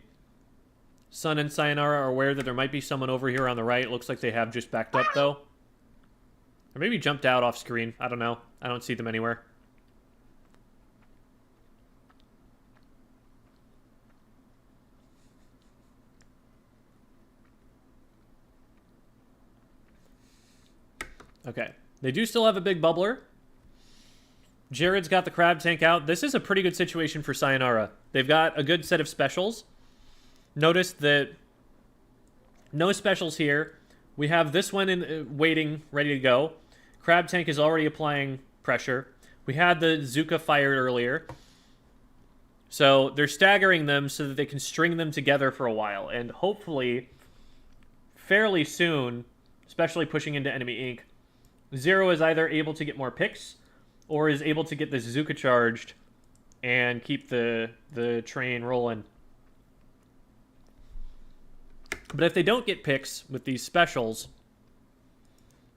Sun and Sayonara are aware that there might be someone over here on the right. Looks like they have just backed up, though. Or maybe jumped out off screen. I don't know. I don't see them anywhere. Okay. They do still have a big bubbler. Jared's got the crab tank out. This is a pretty good situation for Sayonara. They've got a good set of specials. Notice that no specials here. We have this one in waiting, ready to go. Crab tank is already applying pressure. We had the Zuka fired earlier. So they're staggering them so that they can string them together for a while. And hopefully, fairly soon, especially pushing into enemy ink, Zero is either able to get more picks or is able to get this Zuka charged and keep the train rolling. But if they don't get picks with these specials,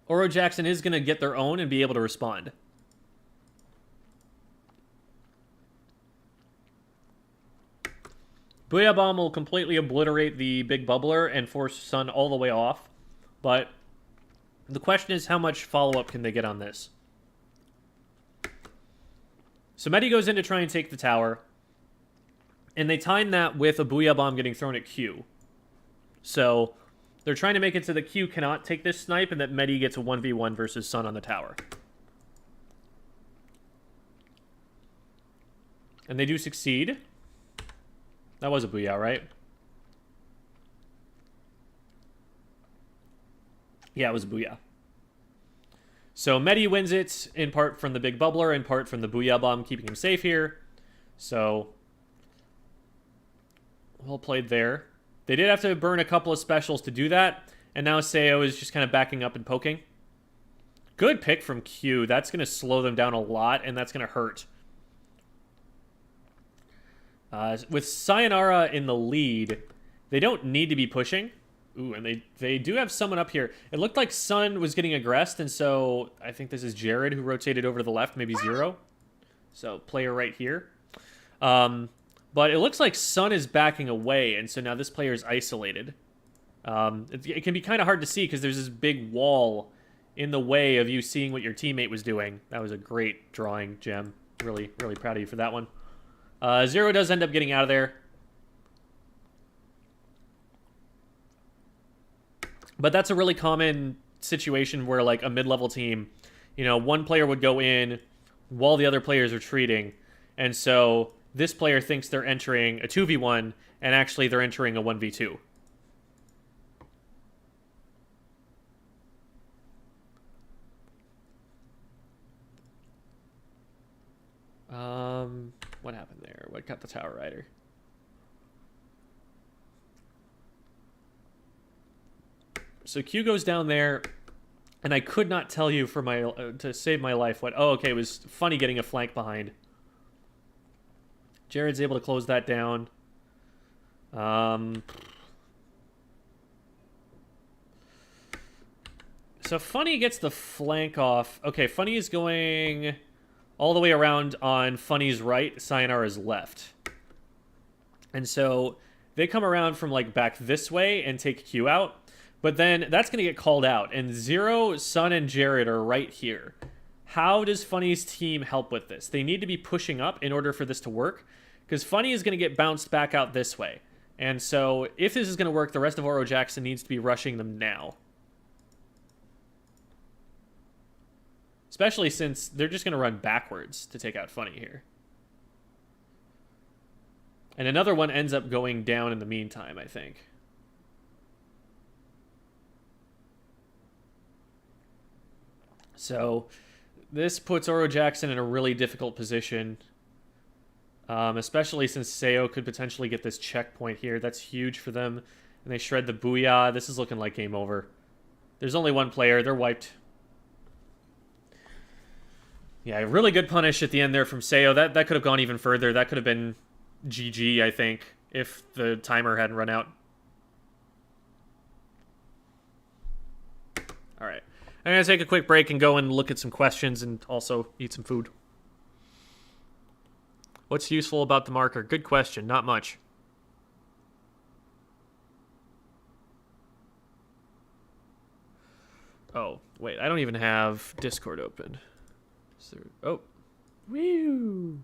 Oro Jackson is going to get their own and be able to respond. Booyah Bomb will completely obliterate the big bubbler and force Sun all the way off. But the question is, how much follow-up can they get on this? So Medi goes in to try and take the tower. And they time that with a Booyah Bomb getting thrown at Q. So they're trying to make it so that Q cannot take this snipe and that Medi gets a 1v1 versus Sun on the tower. And they do succeed. That was a Booyah, right? Yeah, it was a Booyah. So Medi wins it in part from the big bubbler, in part from the Booyah Bomb keeping him safe here. So well played there. They did have to burn a couple of specials to do that, and now Sayo is just kind of backing up and poking. Good pick from Q. That's going to slow them down a lot, and that's going to hurt. With Sayonara in the lead, they don't need to be pushing. Ooh, and they do have someone up here. It looked like Sun was getting aggressed, and so I think this is Jared who rotated over to the left, maybe Zero. So player right here. But it looks like Sun is backing away, and so now this player is isolated. It can be kind of hard to see because there's this big wall in the way of you seeing what your teammate was doing. That was a great drawing, Gem. Really, really proud of you for that one. Zero does end up getting out of there. But that's a really common situation where, like, a mid-level team, one player would go in while the other player is retreating, and so this player thinks they're entering a 2v1, and actually they're entering a 1v2. What happened there? What got the Tower Rider? So Q goes down there, and I could not tell you for my to save my life what. Oh, okay, it was funny getting a flank behind. Jared's able to close that down. So Funny gets the flank off. Okay, Funny is going all the way around on Funny's right, Sayonara's left. And so they come around from, like, back this way and take Q out. But then that's going to get called out. And Zero, Sun, and Jared are right here. How does Funny's team help with this? They need to be pushing up in order for this to work. Because Funny is going to get bounced back out this way. And so if this is going to work, the rest of Oro Jackson needs to be rushing them now. Especially since they're just going to run backwards to take out Funny here. And another one ends up going down in the meantime, I think. So this puts Oro Jackson in a really difficult position. Especially since Sayo could potentially get this checkpoint here. That's huge for them. And they shred the Booyah. This is looking like game over. There's only one player. They're wiped. Yeah, really good punish at the end there from Sayo. That could have gone even further. That could have been GG, I think, if the timer hadn't run out. All right. I'm going to take a quick break and go and look at some questions and also eat some food. What's useful about the marker? Good question. Not much. Oh, wait. I don't even have Discord open. So, oh. Woo!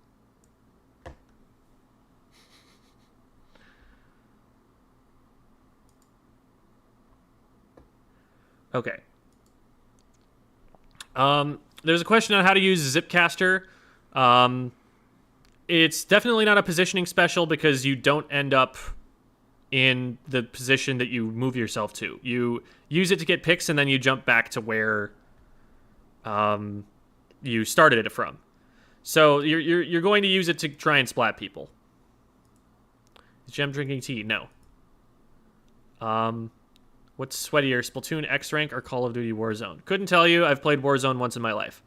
Okay. There's a question on how to use Zipcaster. It's definitely not a positioning special because you don't end up in the position that you move yourself to. You use it to get picks and then you jump back to where you started it from. So you're going to use it to try and splat people. Is Gem drinking tea? No. What's sweatier, Splatoon X Rank or Call of Duty Warzone? Couldn't tell you. I've played Warzone once in my life.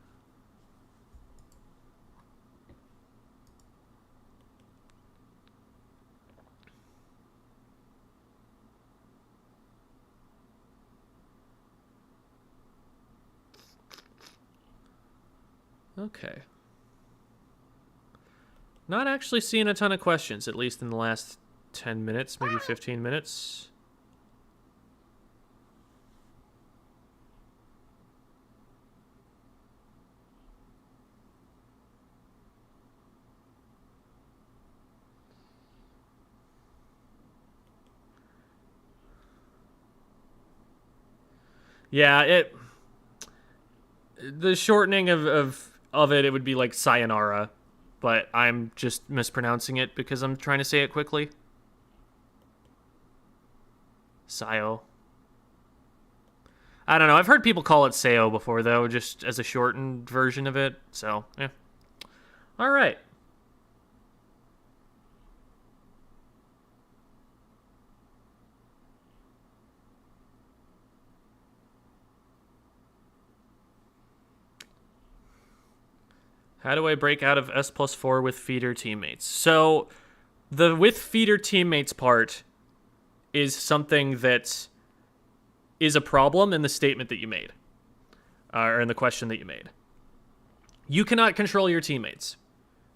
Okay. Not actually seeing a ton of questions, at least in the last 10 minutes, maybe 15 minutes. Yeah, the shortening of it would be like Sayonara, but I'm just mispronouncing it because I'm trying to say it quickly. Sayo. I don't know. I've heard people call it Sayo before, though, just as a shortened version of it. So, yeah. All right. How do I break out of S+4 with feeder teammates? So, the with feeder teammates part is something that is a problem in the statement that you made, or in the question that you made. You cannot control your teammates.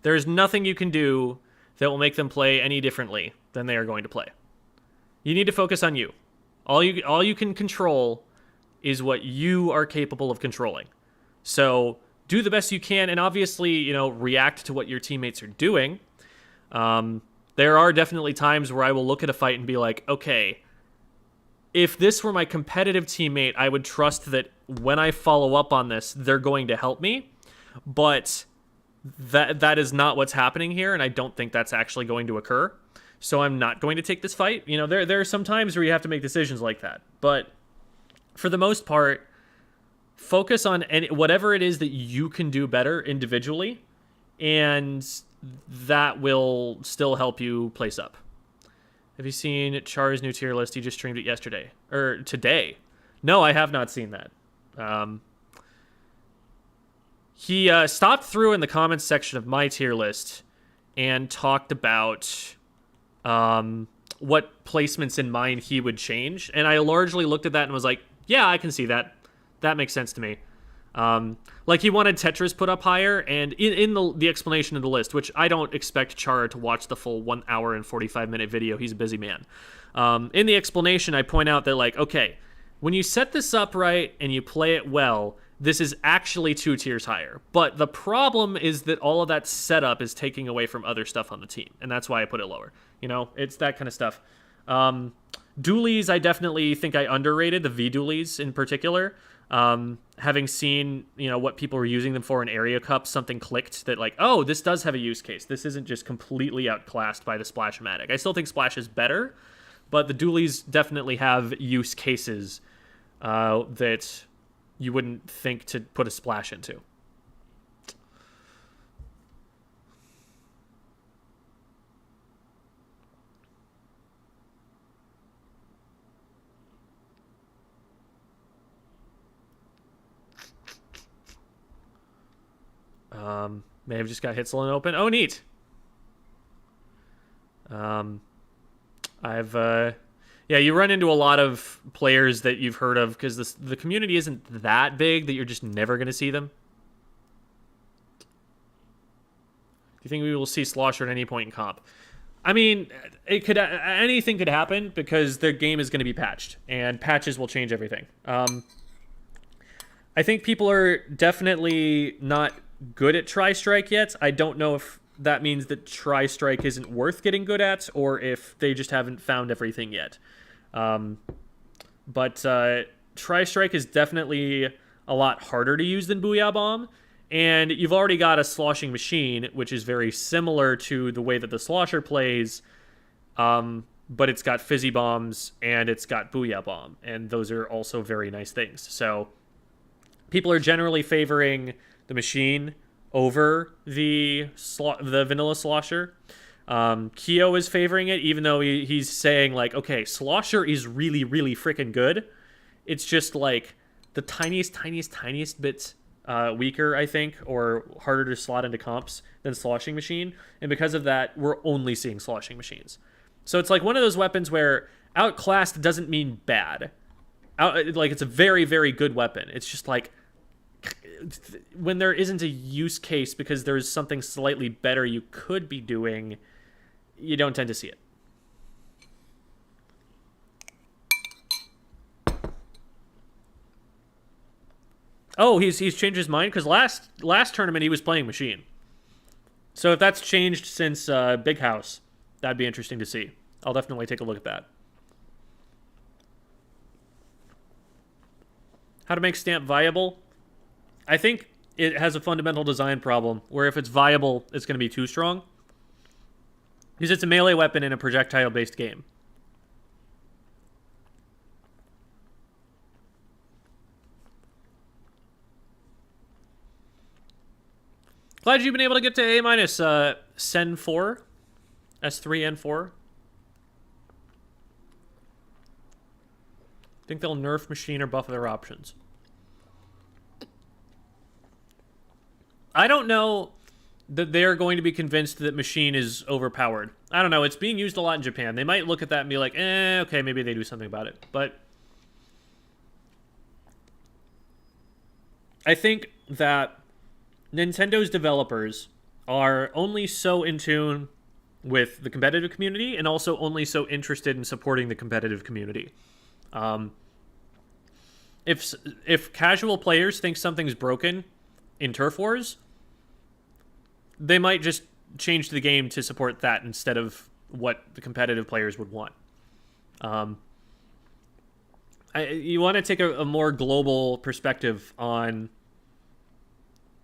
There is nothing you can do that will make them play any differently than they are going to play. You need to focus on you. All you can control is what you are capable of controlling. So do the best you can, and obviously, react to what your teammates are doing. There are definitely times where I will look at a fight and be like, okay, if this were my competitive teammate, I would trust that when I follow up on this, they're going to help me. But that is not what's happening here, and I don't think that's actually going to occur. So I'm not going to take this fight. You know, there are some times where you have to make decisions like that. But for the most part, focus on whatever it is that you can do better individually, and that will still help you place up. Have you seen Char's new tier list? He just streamed it yesterday. Or today. No, I have not seen that. He stopped through in the comments section of my tier list and talked about what placements in mind he would change. And I largely looked at that and was like, yeah, I can see that. That makes sense to me. Like he wanted Tetris put up higher, and in the explanation of the list, which I don't expect Chara to watch the full 1 hour and 45-minute video. He's a busy man. In the explanation, I point out that, like, okay, when you set this up right and you play it well, this is actually 2 tiers higher. But the problem is that all of that setup is taking away from other stuff on the team, and that's why I put it lower. You know, it's that kind of stuff. Dualies, I definitely think I underrated, the V-Dualies in particular. Having seen, you know, what people were using them for in Area Cup, something clicked that, like, oh, this does have a use case. This isn't just completely outclassed by the Splash-O-Matic. I still think Splash is better, but the Dualies definitely have use cases that you wouldn't think to put a Splash into. May have just got Hitzel open. Oh, neat. Yeah, you run into a lot of players that you've heard of because the community isn't that big that you're just never going to see them. Do you think we will see Slosher at any point in comp? I mean, anything could happen because their game is going to be patched, and patches will change everything. I think people are definitely not good at Tri-Strike yet. I don't know if that means that Tri-Strike isn't worth getting good at, or if they just haven't found everything yet. But Tri-Strike is definitely a lot harder to use than Booyah Bomb, and you've already got a sloshing machine, which is very similar to the way that the slosher plays, but it's got fizzy bombs and it's got Booyah Bomb, and those are also very nice things. So people are generally favoring the machine over the vanilla slosher. Keo is favoring it, even though he's saying, like, okay, slosher is really, really freaking good. It's just, like, the tiniest bit weaker, I think, or harder to slot into comps than sloshing machine. And because of that, we're only seeing sloshing machines. So it's like one of those weapons where outclassed doesn't mean bad. Like, it's a very, very good weapon. It's just like, when there isn't a use case because there's something slightly better you could be doing, you don't tend to see it. Oh, he's changed his mind because last tournament he was playing machine. So if that's changed since Big House, that'd be interesting to see. I'll definitely take a look at that. How to make Stamp viable? I think it has a fundamental design problem where if it's viable, it's going to be too strong. Because it's a melee weapon in a projectile-based game. Glad you've been able to get to A-, Sen 4. S3 and 4. Think they'll nerf machine or buff their options. I don't know that they're going to be convinced that machine is overpowered. I don't know. It's being used a lot in Japan. They might look at that and be like, okay, maybe they do something about it. But I think that Nintendo's developers are only so in tune with the competitive community and also only so interested in supporting the competitive community. If casual players think something's broken in Turf Wars, they might just change the game to support that instead of what the competitive players would want. You want to take a more global perspective on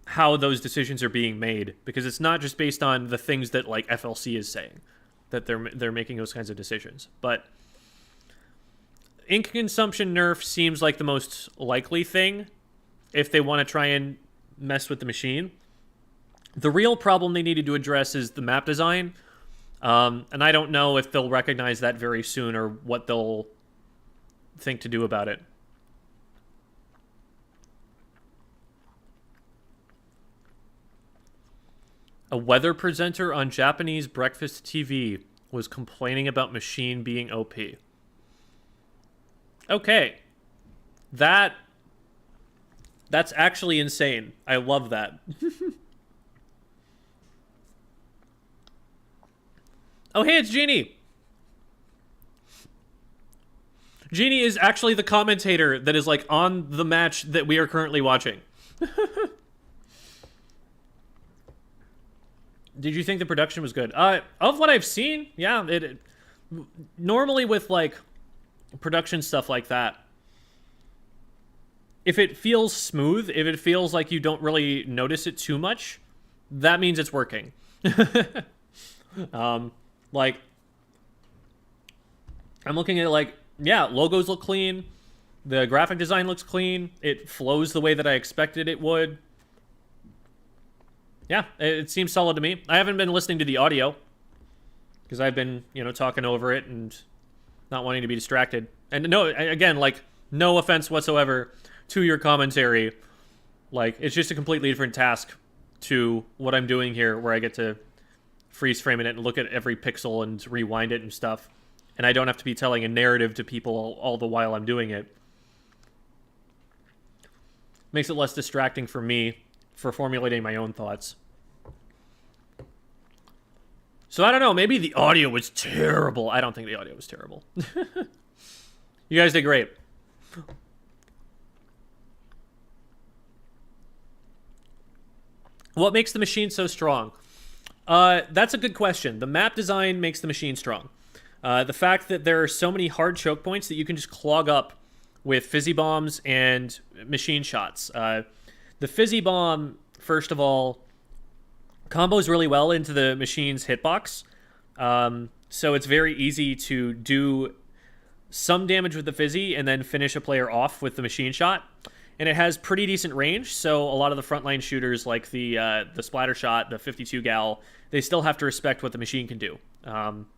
how those decisions are being made, because it's not just based on the things that like FLC is saying that they're making those kinds of decisions. But ink consumption nerf seems like the most likely thing if they want to try and mess with the machine. The real problem they needed to address is the map design, and I don't know if they'll recognize that very soon or what they'll think to do about it. A weather presenter on Japanese breakfast TV was complaining about machine being OP. Okay. That's actually insane. I love that. Oh, hey, it's Jeannie. Jeannie is actually the commentator that is, like, on the match that we are currently watching. Did you think the production was good? Of what I've seen, yeah. Normally with, like, production stuff like that, if it feels smooth, if it feels like you don't really notice it too much, that means it's working. Like, I'm looking at it like, yeah, logos look clean. The graphic design looks clean. It flows the way that I expected it would. Yeah, it seems solid to me. I haven't been listening to the audio because I've been, talking over it and not wanting to be distracted. And no, again, like, no offense whatsoever to your commentary. Like, it's just a completely different task to what I'm doing here, where I get to freeze frame it and look at every pixel and rewind it and stuff. And I don't have to be telling a narrative to people all the while I'm doing it. Makes it less distracting for me for formulating my own thoughts. So I don't know, maybe the audio was terrible. I don't think the audio was terrible. You guys did great. What makes the machine so strong? That's a good question. The map design makes the machine strong. The fact that there are so many hard choke points that you can just clog up with fizzy bombs and machine shots. The fizzy bomb, first of all, combos really well into the machine's hitbox. So it's very easy to do some damage with the fizzy and then finish a player off with the machine shot. And it has pretty decent range, so a lot of the frontline shooters, like the splatter shot, the 52 gal, they still have to respect what the machine can do.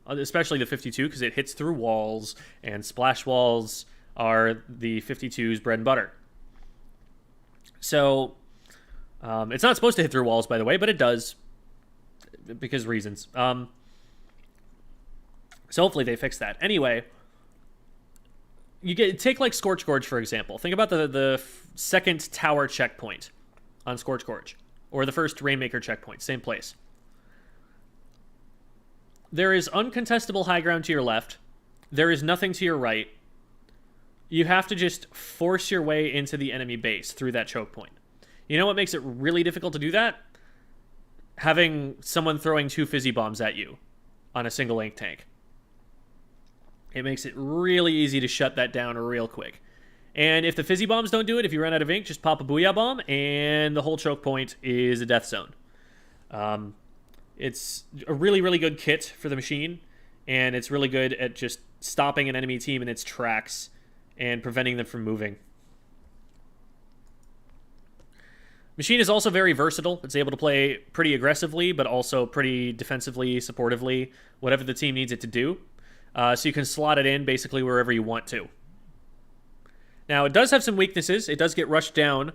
Especially the 52, because it hits through walls, and splash walls are the 52's bread and butter. So, it's not supposed to hit through walls, by the way, but it does, because reasons. So hopefully they fix that. Anyway, take like Scorch Gorge, for example. Think about the second tower checkpoint on Scorch Gorge, or the first Rainmaker checkpoint, same place. There is uncontestable high ground to your left. There is nothing to your right. You have to just force your way into the enemy base through that choke point. You know what makes it really difficult to do that? Having someone throwing 2 fizzy bombs at you on a single ink tank. It makes it really easy to shut that down real quick. And if the fizzy bombs don't do it, if you run out of ink, just pop a booyah bomb, and the whole choke point is a death zone. It's a really, really good kit for the machine, and it's really good at just stopping an enemy team in its tracks and preventing them from moving. Machine is also very versatile. It's able to play pretty aggressively, but also pretty defensively, supportively, whatever the team needs it to do. So you can slot it in basically wherever you want to. Now, it does have some weaknesses. It does get rushed down.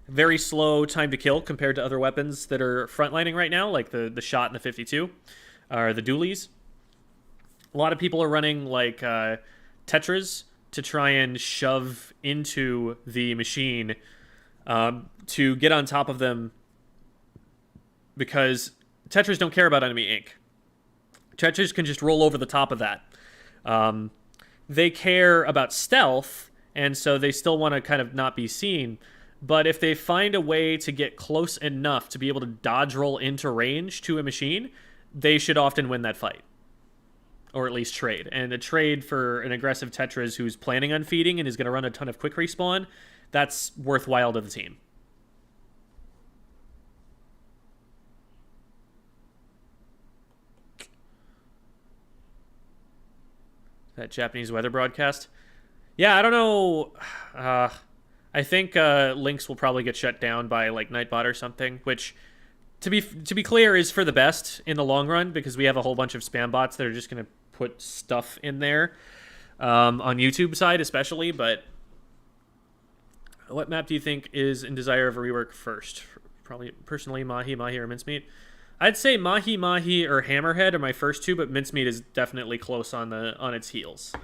Very slow time to kill compared to other weapons that are frontlining right now, like the shot and the 52, or the dualies. A lot of people are running like Tetras to try and shove into the machine to get on top of them, because Tetras don't care about enemy ink. Tetras can just roll over the top of that. They care about stealth, and so they still want to kind of not be seen. But if they find a way to get close enough to be able to dodge roll into range to a machine, they should often win that fight. or at least trade. And a trade for an aggressive Tetris who's planning on feeding and is going to run a ton of quick respawn, that's worthwhile to the team. That Japanese weather broadcast. Yeah, I don't know. I think links will probably get shut down by like Nightbot or something, which, to be clear, is for the best in the long run, because we have a whole bunch of spam bots that are just going to put stuff in there on YouTube side especially. But what map do you think is in desire of a rework first? Probably personally Mahi or Mincemeat. I'd say Mahi or Hammerhead are my first two, but Mincemeat is definitely close on its heels.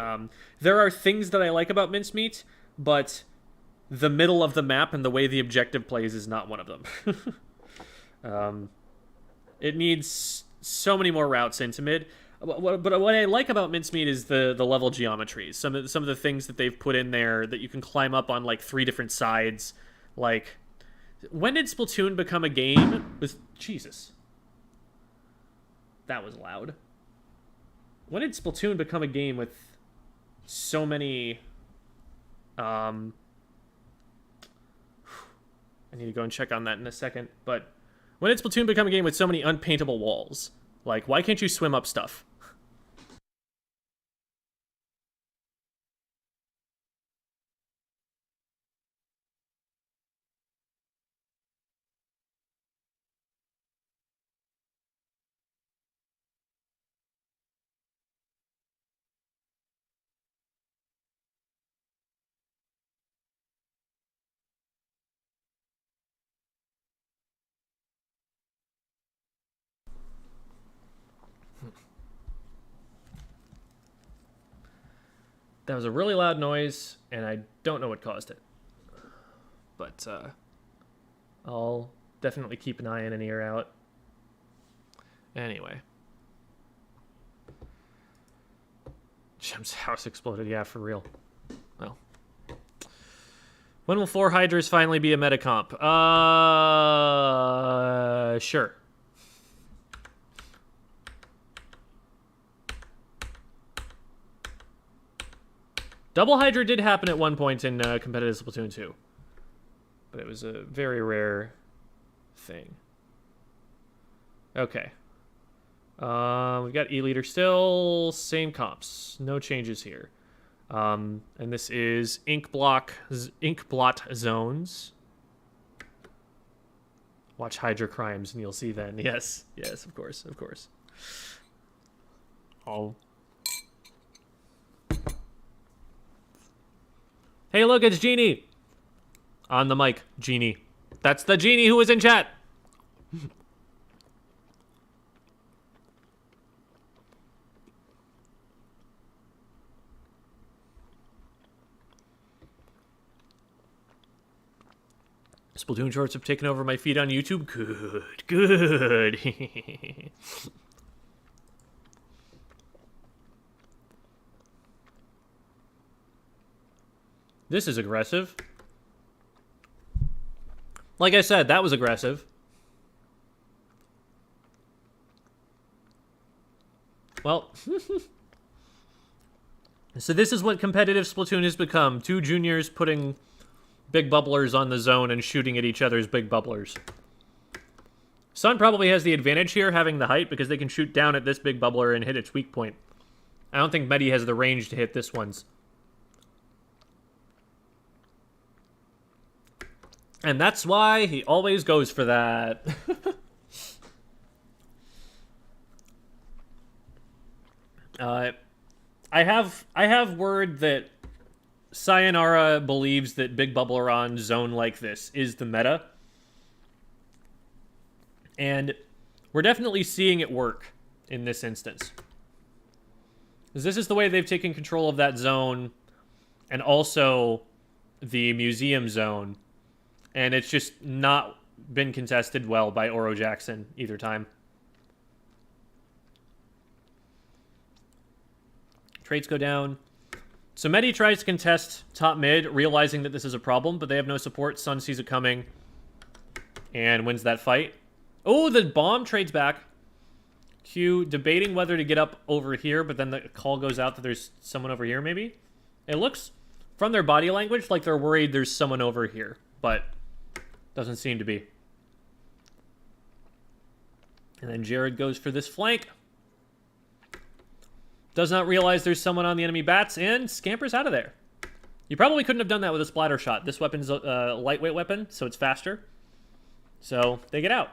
There are things that I like about Mincemeat, but the middle of the map and the way the objective plays is not one of them. It needs so many more routes into mid. But what I like about Mincemeat is the level geometries. Some of the things that they've put in there that you can climb up on like 3 different sides. Like, when did Splatoon become a game with... Jesus. That was loud. When did Splatoon become a game with so many... I need to go and check on that in a second. But when did Splatoon become a game with so many unpaintable walls? Like, why can't you swim up stuff? That was a really loud noise, and I don't know what caused it. But I'll definitely keep an eye and an ear out. Anyway. Jim's house exploded, yeah, for real. Well. When will 4 Hydras finally be a meta comp? Sure. Double Hydra did happen at one point in competitive Splatoon 2. But it was a very rare thing. Okay. We've got E-Leader still. Same comps. No changes here. And this is ink blot zones. Watch Hydra Crimes and you'll see then. Yes. Yes, of course. Of course. Oh. Hey, look, it's Genie. On the mic, Genie. That's the Genie who was in chat. Splatoon shorts have taken over my feed on YouTube. Good, good. This is aggressive. Like I said, that was aggressive. Well, so this is what competitive Splatoon has become. 2 juniors putting big bubblers on the zone and shooting at each other's big bubblers. Sun probably has the advantage here, having the height, because they can shoot down at this big bubbler and hit its weak point. I don't think Medi has the range to hit this one's. And that's why he always goes for that. I have word that Sayonara believes that Big Bubbler on zone like this is the meta. And we're definitely seeing it work in this instance. Because this is the way they've taken control of that zone and also the museum zone. And it's just not been contested well by Oro Jackson either time. Traits go down. So Medi tries to contest top mid, realizing that this is a problem, but they have no support. Sun sees it coming and wins that fight. Oh, the bomb trades back. Q debating whether to get up over here, but then the call goes out that there's someone over here, maybe? It looks, from their body language, like they're worried there's someone over here, but doesn't seem to be. And then Jared goes for this flank. Does not realize there's someone on the enemy bats, and scampers out of there. You probably couldn't have done that with a splatter shot. This weapon's a lightweight weapon, so it's faster. So they get out.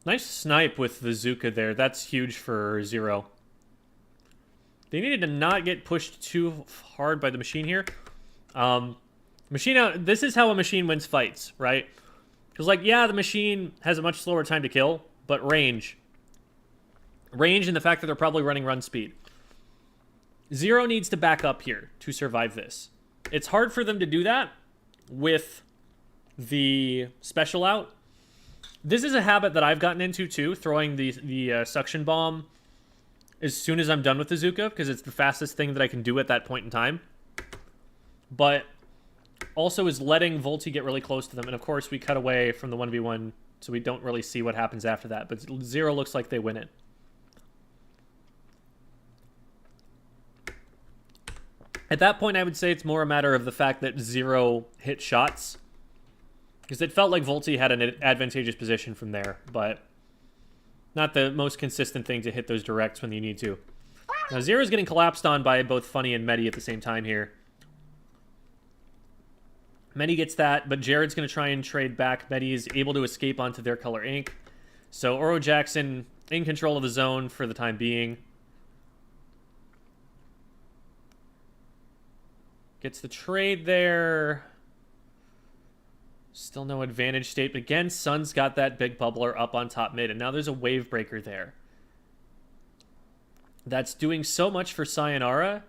Nice snipe with the Zuka there. That's huge for Zero. They needed to not get pushed too hard by the machine here. Machine out. This is how a machine wins fights, right? Because, like, yeah, the machine has a much slower time to kill, but range. Range and the fact that they're probably running run speed. Zero needs to back up here to survive this. It's hard for them to do that with the special out. This is a habit that I've gotten into, too, throwing the suction bomb as soon as I'm done with the Zuka, because it's the fastest thing that I can do at that point in time. But also is letting Volty get really close to them. And, of course, we cut away from the 1v1, so we don't really see what happens after that. But Zero looks like they win it. At that point, I would say it's more a matter of the fact that Zero hit shots. Because it felt like Volty had an advantageous position from there, but not the most consistent thing to hit those directs when you need to. Now, Zero's getting collapsed on by both Funny and Medi at the same time here. Medi gets that, but Jared's going to try and trade back. Medi is able to escape onto their color ink. So Oro Jackson in control of the zone for the time being. Gets the trade there. Still no advantage state, but again, Sun's got that big bubbler up on top mid, and now there's a wave breaker there. That's doing so much for Sayonara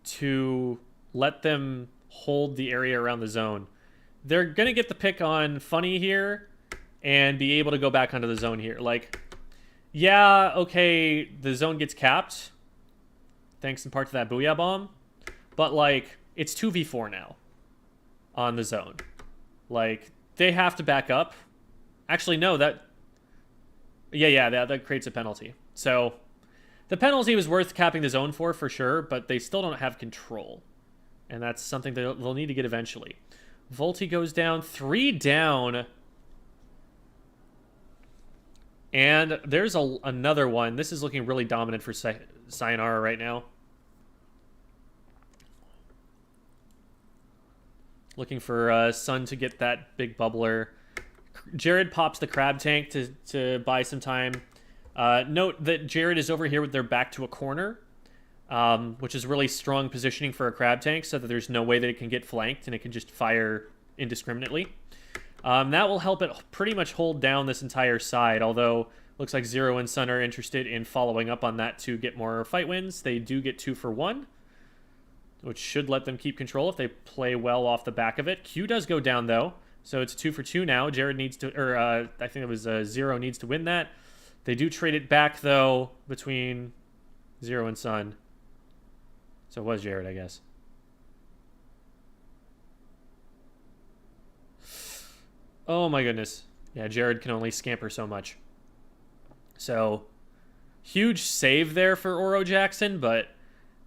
to let them hold the area around the zone. They're going to get the pick on Funny here and be able to go back onto the zone here. Like, yeah, okay, the zone gets capped, thanks in part to that Booyah Bomb, but, like, it's 2v4 now on the zone. Like, they have to back up. Actually, no, that... Yeah, that creates a penalty. So, the penalty was worth capping the zone for sure, but they still don't have control. And that's something that they'll need to get eventually. Volty goes down, 3 down. And there's another one. This is looking really dominant for Sayonara right now. Looking for Sun to get that big bubbler. Jared pops the crab tank to buy some time. Note that Jared is over here with their back to a corner, which is really strong positioning for a crab tank so that there's no way that it can get flanked and it can just fire indiscriminately. That will help it pretty much hold down this entire side, although looks like Zero and Sun are interested in following up on that to get more fight wins. They do get 2 for 1. Which should let them keep control if they play well off the back of it. Q does go down, though. So it's 2 for 2 now. Jared needs to... Or, I think it was Zero needs to win that. They do trade it back, though, between Zero and Sun. So it was Jared, I guess. Oh, my goodness. Yeah, Jared can only scamper so much. So, huge save there for Oro Jackson, but...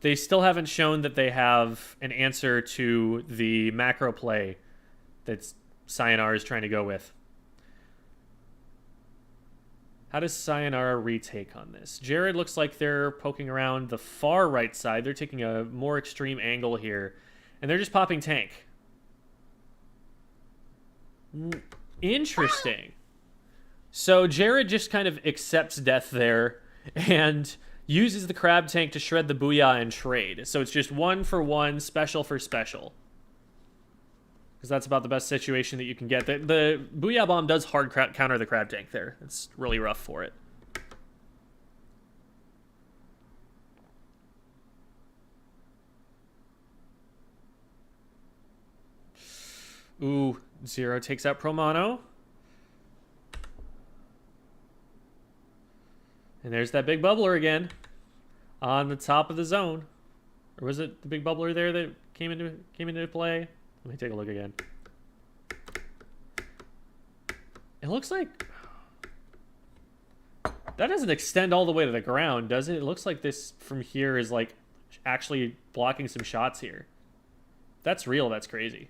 they still haven't shown that they have an answer to the macro play that Sayonara is trying to go with. How does Sayonara retake on this? Jared looks like they're poking around the far right side. They're taking a more extreme angle here. And they're just popping tank. Interesting. So Jared just kind of accepts death there and... uses the crab tank to shred the Booyah and trade. So it's just 1 for 1, special for special. Because that's about the best situation that you can get. The Booyah Bomb does hard counter the crab tank there. It's really rough for it. Ooh, Zero takes out Promano. And there's that big bubbler again. on the top of the zone. Or was it the big bubbler there that came into play? Let me take a look again. It looks like that doesn't extend all the way to the ground, does it? It looks like this from here is like actually blocking some shots here. That's real, that's crazy.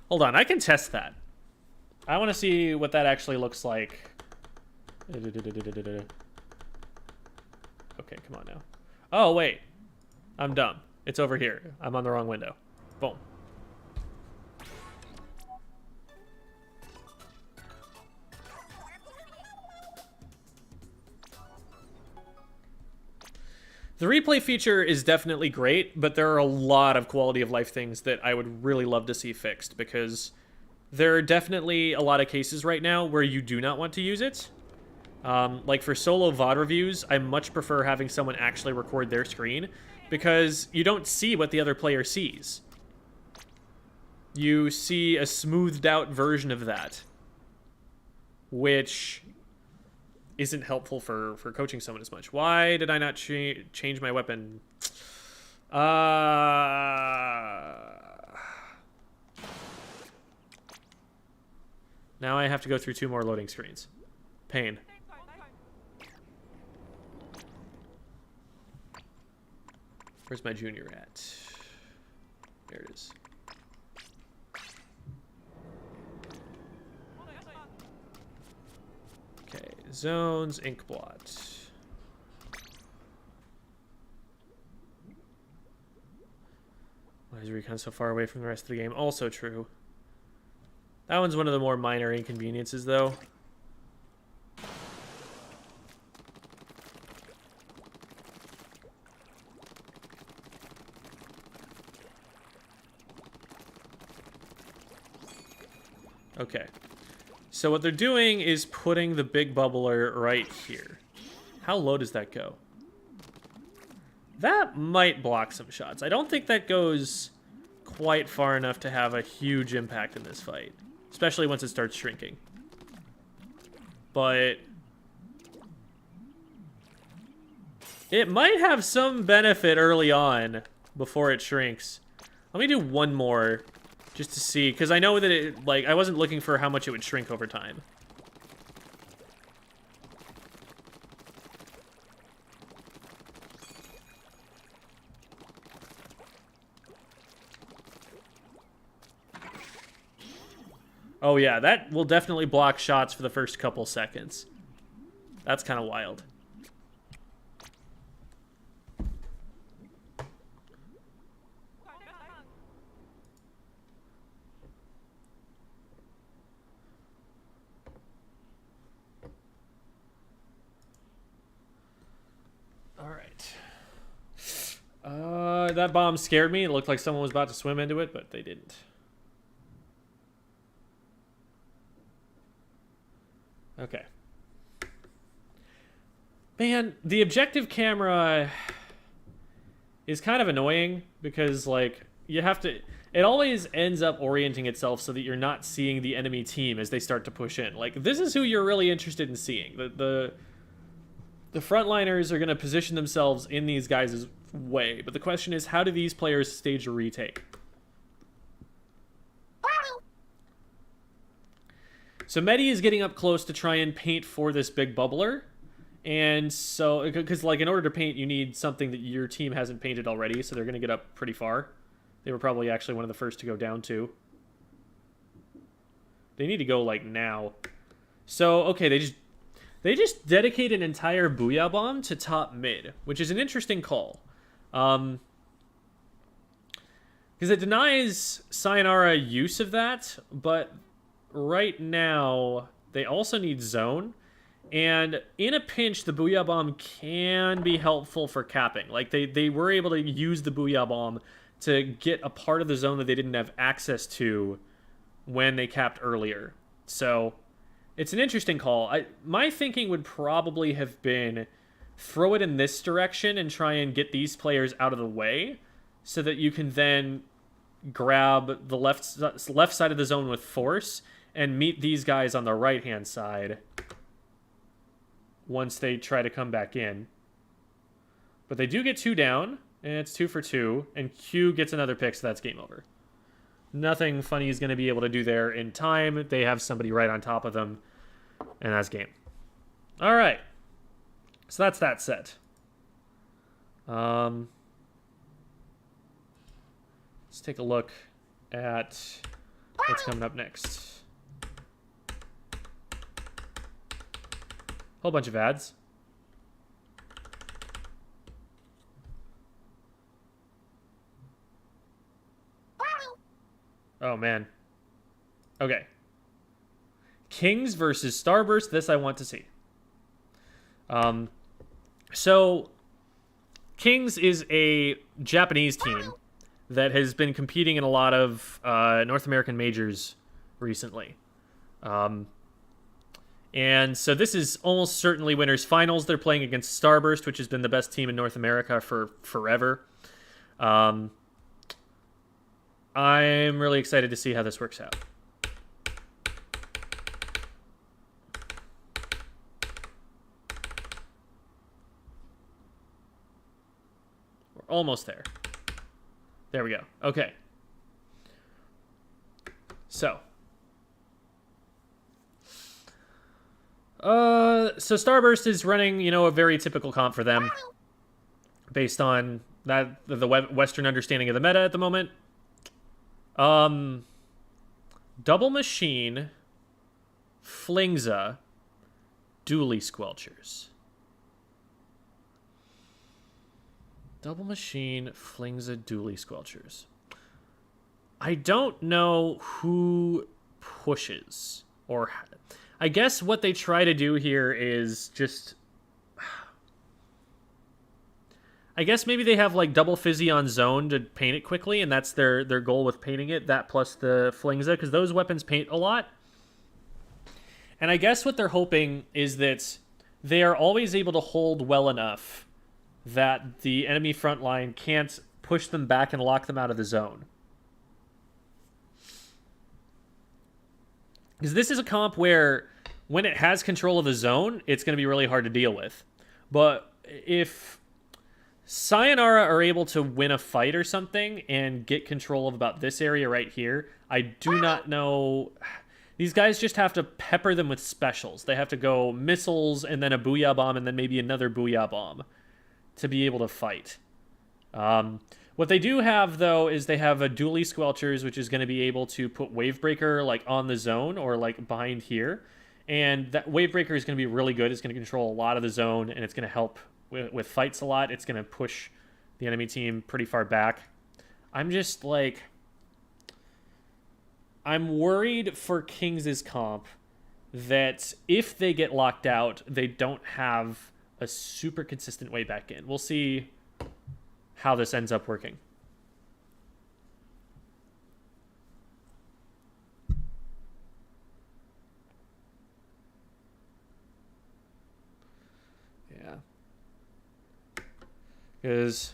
Hold on, I can test that. I want to see what that actually looks like. Okay, come on now. Oh, wait. I'm dumb. It's over here. I'm on the wrong window. Boom. The replay feature is definitely great, but there are a lot of quality of life things that I would really love to see fixed, because there are definitely a lot of cases right now where you do not want to use it. Like for solo VOD reviews, I much prefer having someone actually record their screen, because you don't see what the other player sees. You see a smoothed out version of that, which isn't helpful for coaching someone as much. Why did I not change my weapon? Now I have to go through 2 more loading screens. Pain. Where's my junior at? There it is. Okay, zones, ink blot. Why is Recon so far away from the rest of the game? Also true. That one's one of the more minor inconveniences, though. Okay. So what they're doing is putting the big bubbler right here. How low does that go? That might block some shots. I don't think that goes quite far enough to have a huge impact in this fight, especially once it starts shrinking. But it might have some benefit early on before it shrinks. Let me do one more just to see, because I know that it, like, I wasn't looking for how much it would shrink over time. Oh yeah, that will definitely block shots for the first couple seconds. That's kind of wild. Alright. That bomb scared me. It looked like someone was about to swim into it, but they didn't. Okay. Man, the objective camera is kind of annoying because, like, you have to... It always ends up orienting itself so that you're not seeing the enemy team as they start to push in. Like, this is who you're really interested in seeing. The frontliners are going to position themselves in these guys' way, but the question is, how do these players stage a retake? So Medi is getting up close to try and paint for this big bubbler. And so, because like in order to paint, you need something that your team hasn't painted already. So they're going to get up pretty far. They were probably actually one of the first to go down too. They need to go like now. So, okay, they just dedicate an entire Booyah Bomb to top mid, which is an interesting call. Because it denies Sayonara use of that, but right now they also need zone, and in a pinch the Booyah Bomb can be helpful for capping. Like they were able to use the Booyah Bomb to get a part of the zone that they didn't have access to when they capped earlier. So it's an interesting call. My thinking would probably have been throw it in this direction and try and get these players out of the way so that you can then grab the left side of the zone with force and meet these guys on the right-hand side once they try to come back in. But they do get 2 down, and it's 2 for 2, and Q gets another pick, so that's game over. Nothing funny is going to be able to do there in time. They have somebody right on top of them, and that's game. All right. So that's that set. Let's take a look at what's coming up next. Whole bunch of ads. Oh, man. Okay. Kings versus Starburst. This I want to see. So, Kings is a Japanese team that has been competing in a lot of North American majors recently. And so this is almost certainly winners finals. They're playing against Starburst, which has been the best team in North America for forever. I'm really excited to see how this works out. We're almost there. There we go. Okay. So Starburst is running, a very typical comp for them based on that the Western understanding of the meta at the moment. Double Machine, Flingza, Dually Squelchers. Double Machine, Flingza, Dually Squelchers. I don't know who pushes, or I guess what they try to do here is just, I guess maybe they have like double Fizzy on zone to paint it quickly, and that's their goal with painting it, that plus the Flingza, because those weapons paint a lot. And I guess what they're hoping is that they are always able to hold well enough that the enemy front line can't push them back and lock them out of the zone. Because this is a comp where when it has control of the zone, it's going to be really hard to deal with. But if Sayonara are able to win a fight or something and get control of about this area right here, I do not know. These guys just have to pepper them with specials. They have to go missiles and then a Booyah Bomb and then maybe another Booyah Bomb to be able to fight. What they do have, though, is they have a Dually Squelchers, which is going to be able to put Wavebreaker like on the zone or like behind here. And that Wavebreaker is going to be really good. It's going to control a lot of the zone, and it's going to help with fights a lot. It's going to push the enemy team pretty far back. I'm just like, I'm worried for Kings' comp that if they get locked out, they don't have a super consistent way back in. We'll see how this ends up working. Yeah. Because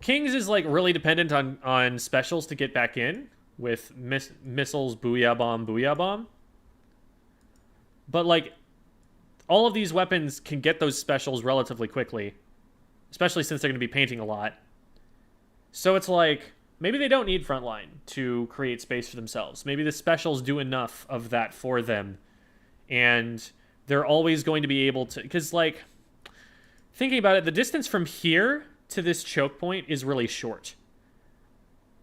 Kings is like really dependent on specials to get back in with missiles, Booyah Bomb. But like all of these weapons can get those specials relatively quickly, especially since they're going to be painting a lot. So it's like, maybe they don't need frontline to create space for themselves. Maybe the specials do enough of that for them, and they're always going to be able to, because like, thinking about it, the distance from here to this choke point is really short.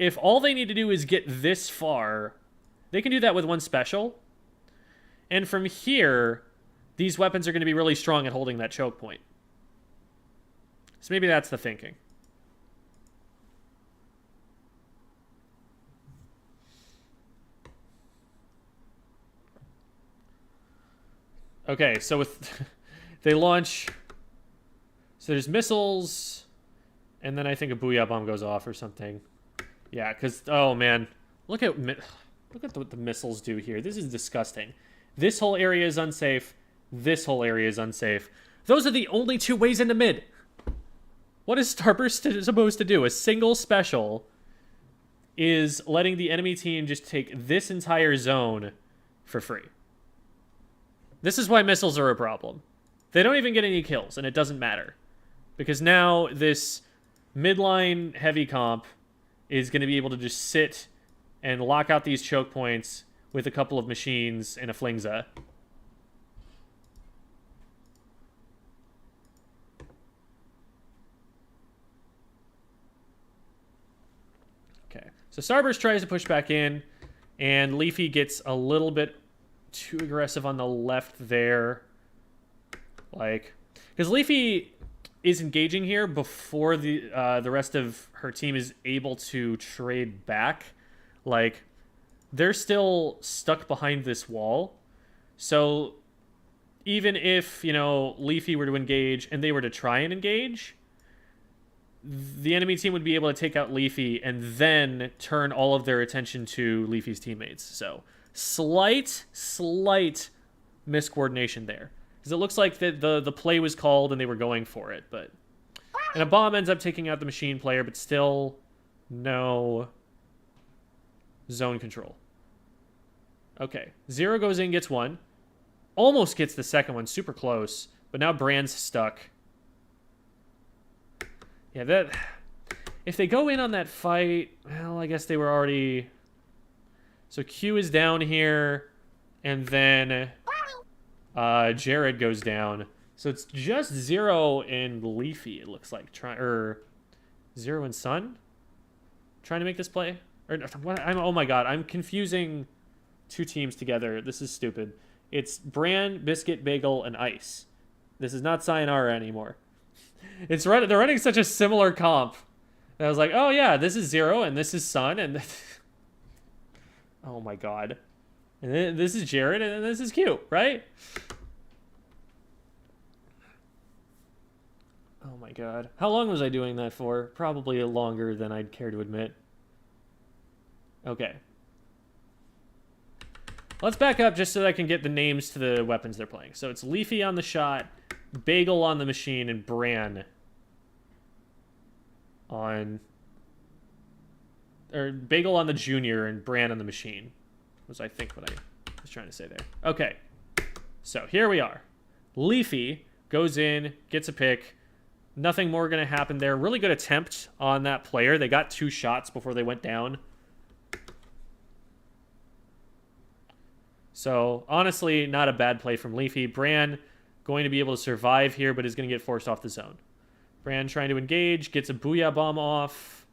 If all they need to do is get this far, they can do that with one special. And from here, these weapons are going to be really strong at holding that choke point. So maybe that's the thinking. Okay, so with they launch, so there's missiles, and then I think a Booyah Bomb goes off or something. Yeah, because, oh man, look at what the missiles do here. This is disgusting. This whole area is unsafe. This whole area is unsafe. Those are the only two ways into mid. What is Starburst supposed to do? A single special is letting the enemy team just take this entire zone for free. This is why missiles are a problem. They don't even get any kills, and it doesn't matter. Because now this midline heavy comp is going to be able to just sit and lock out these choke points with a couple of machines and a flingza. Okay, so Starburst tries to push back in, and Leafy gets a little bit too aggressive on the left there. Like, because Leafy is engaging here before the rest of her team is able to trade back. Like, they're still stuck behind this wall. So even if, you know, Leafy were to engage and they were to try and engage, the enemy team would be able to take out Leafy and then turn all of their attention to Leafy's teammates. So slight miscoordination there. Because it looks like the play was called and they were going for it. And a bomb ends up taking out the machine player, but still no zone control. Okay, Zero goes in, gets one. Almost gets the second one, super close. But now Brand's stuck. Yeah, that... If they go in on that fight, well, I guess they were already... So Q is down here, and then Jared goes down. So it's just Zero and Leafy, it looks like. Zero and Sun? Trying to make this play? Or what? Oh my god, I'm confusing two teams together. This is stupid. It's Bran, Biscuit, Bagel, and Ice. This is not Sayonara anymore. They're running such a similar comp. And I was like, oh yeah, this is Zero, and this is Sun, and... oh my god. And then this is Jared, and then this is Q, right? Oh my god. How long was I doing that for? Probably longer than I'd care to admit. Okay. Let's back up just so that I can get the names to the weapons they're playing. So it's Leafy on the shot, Bagel on the machine, and Bran on... Or Bagel on the junior and Bran on the machine. Was I think what I was trying to say there. Okay. So here we are. Leafy goes in, gets a pick. Nothing more going to happen there. Really good attempt on that player. They got 2 shots before they went down. So, honestly, not a bad play from Leafy. Bran going to be able to survive here, but is going to get forced off the zone. Bran trying to engage, gets a Booyah Bomb off,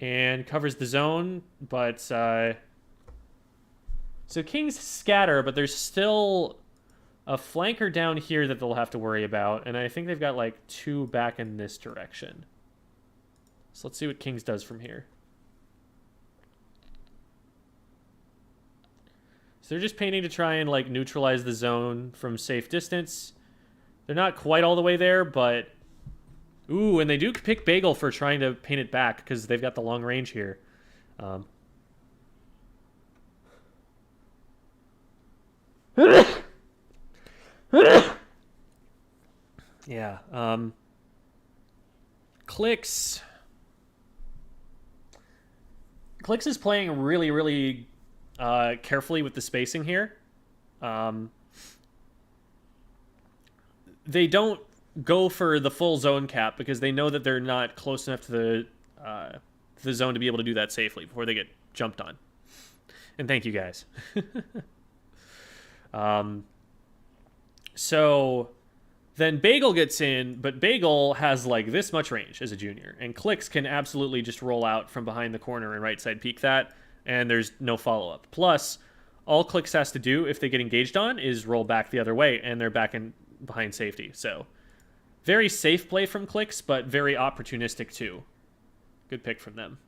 and covers the zone, but... So Kings scatter, but there's still a flanker down here that they'll have to worry about, and I think they've got, like, 2 back in this direction. So let's see what Kings does from here. So they're just painting to try and, like, neutralize the zone from safe distance. They're not quite all the way there, but... Ooh, and they do pick Bagel for trying to paint it back, because they've got the long range here. Yeah, Clicks is playing really carefully with the spacing here. They don't go for the full zone cap because they know that they're not close enough to the zone to be able to do that safely before they get jumped on. And thank you guys. So then Bagel gets in, but Bagel has like this much range as a junior, and Clicks can absolutely just roll out from behind the corner and right side peek that, and there's no follow-up. Plus, all Clicks has to do if they get engaged on is roll back the other way, and they're back in behind safety. So very safe play from Clicks, but very opportunistic too. Good pick from them.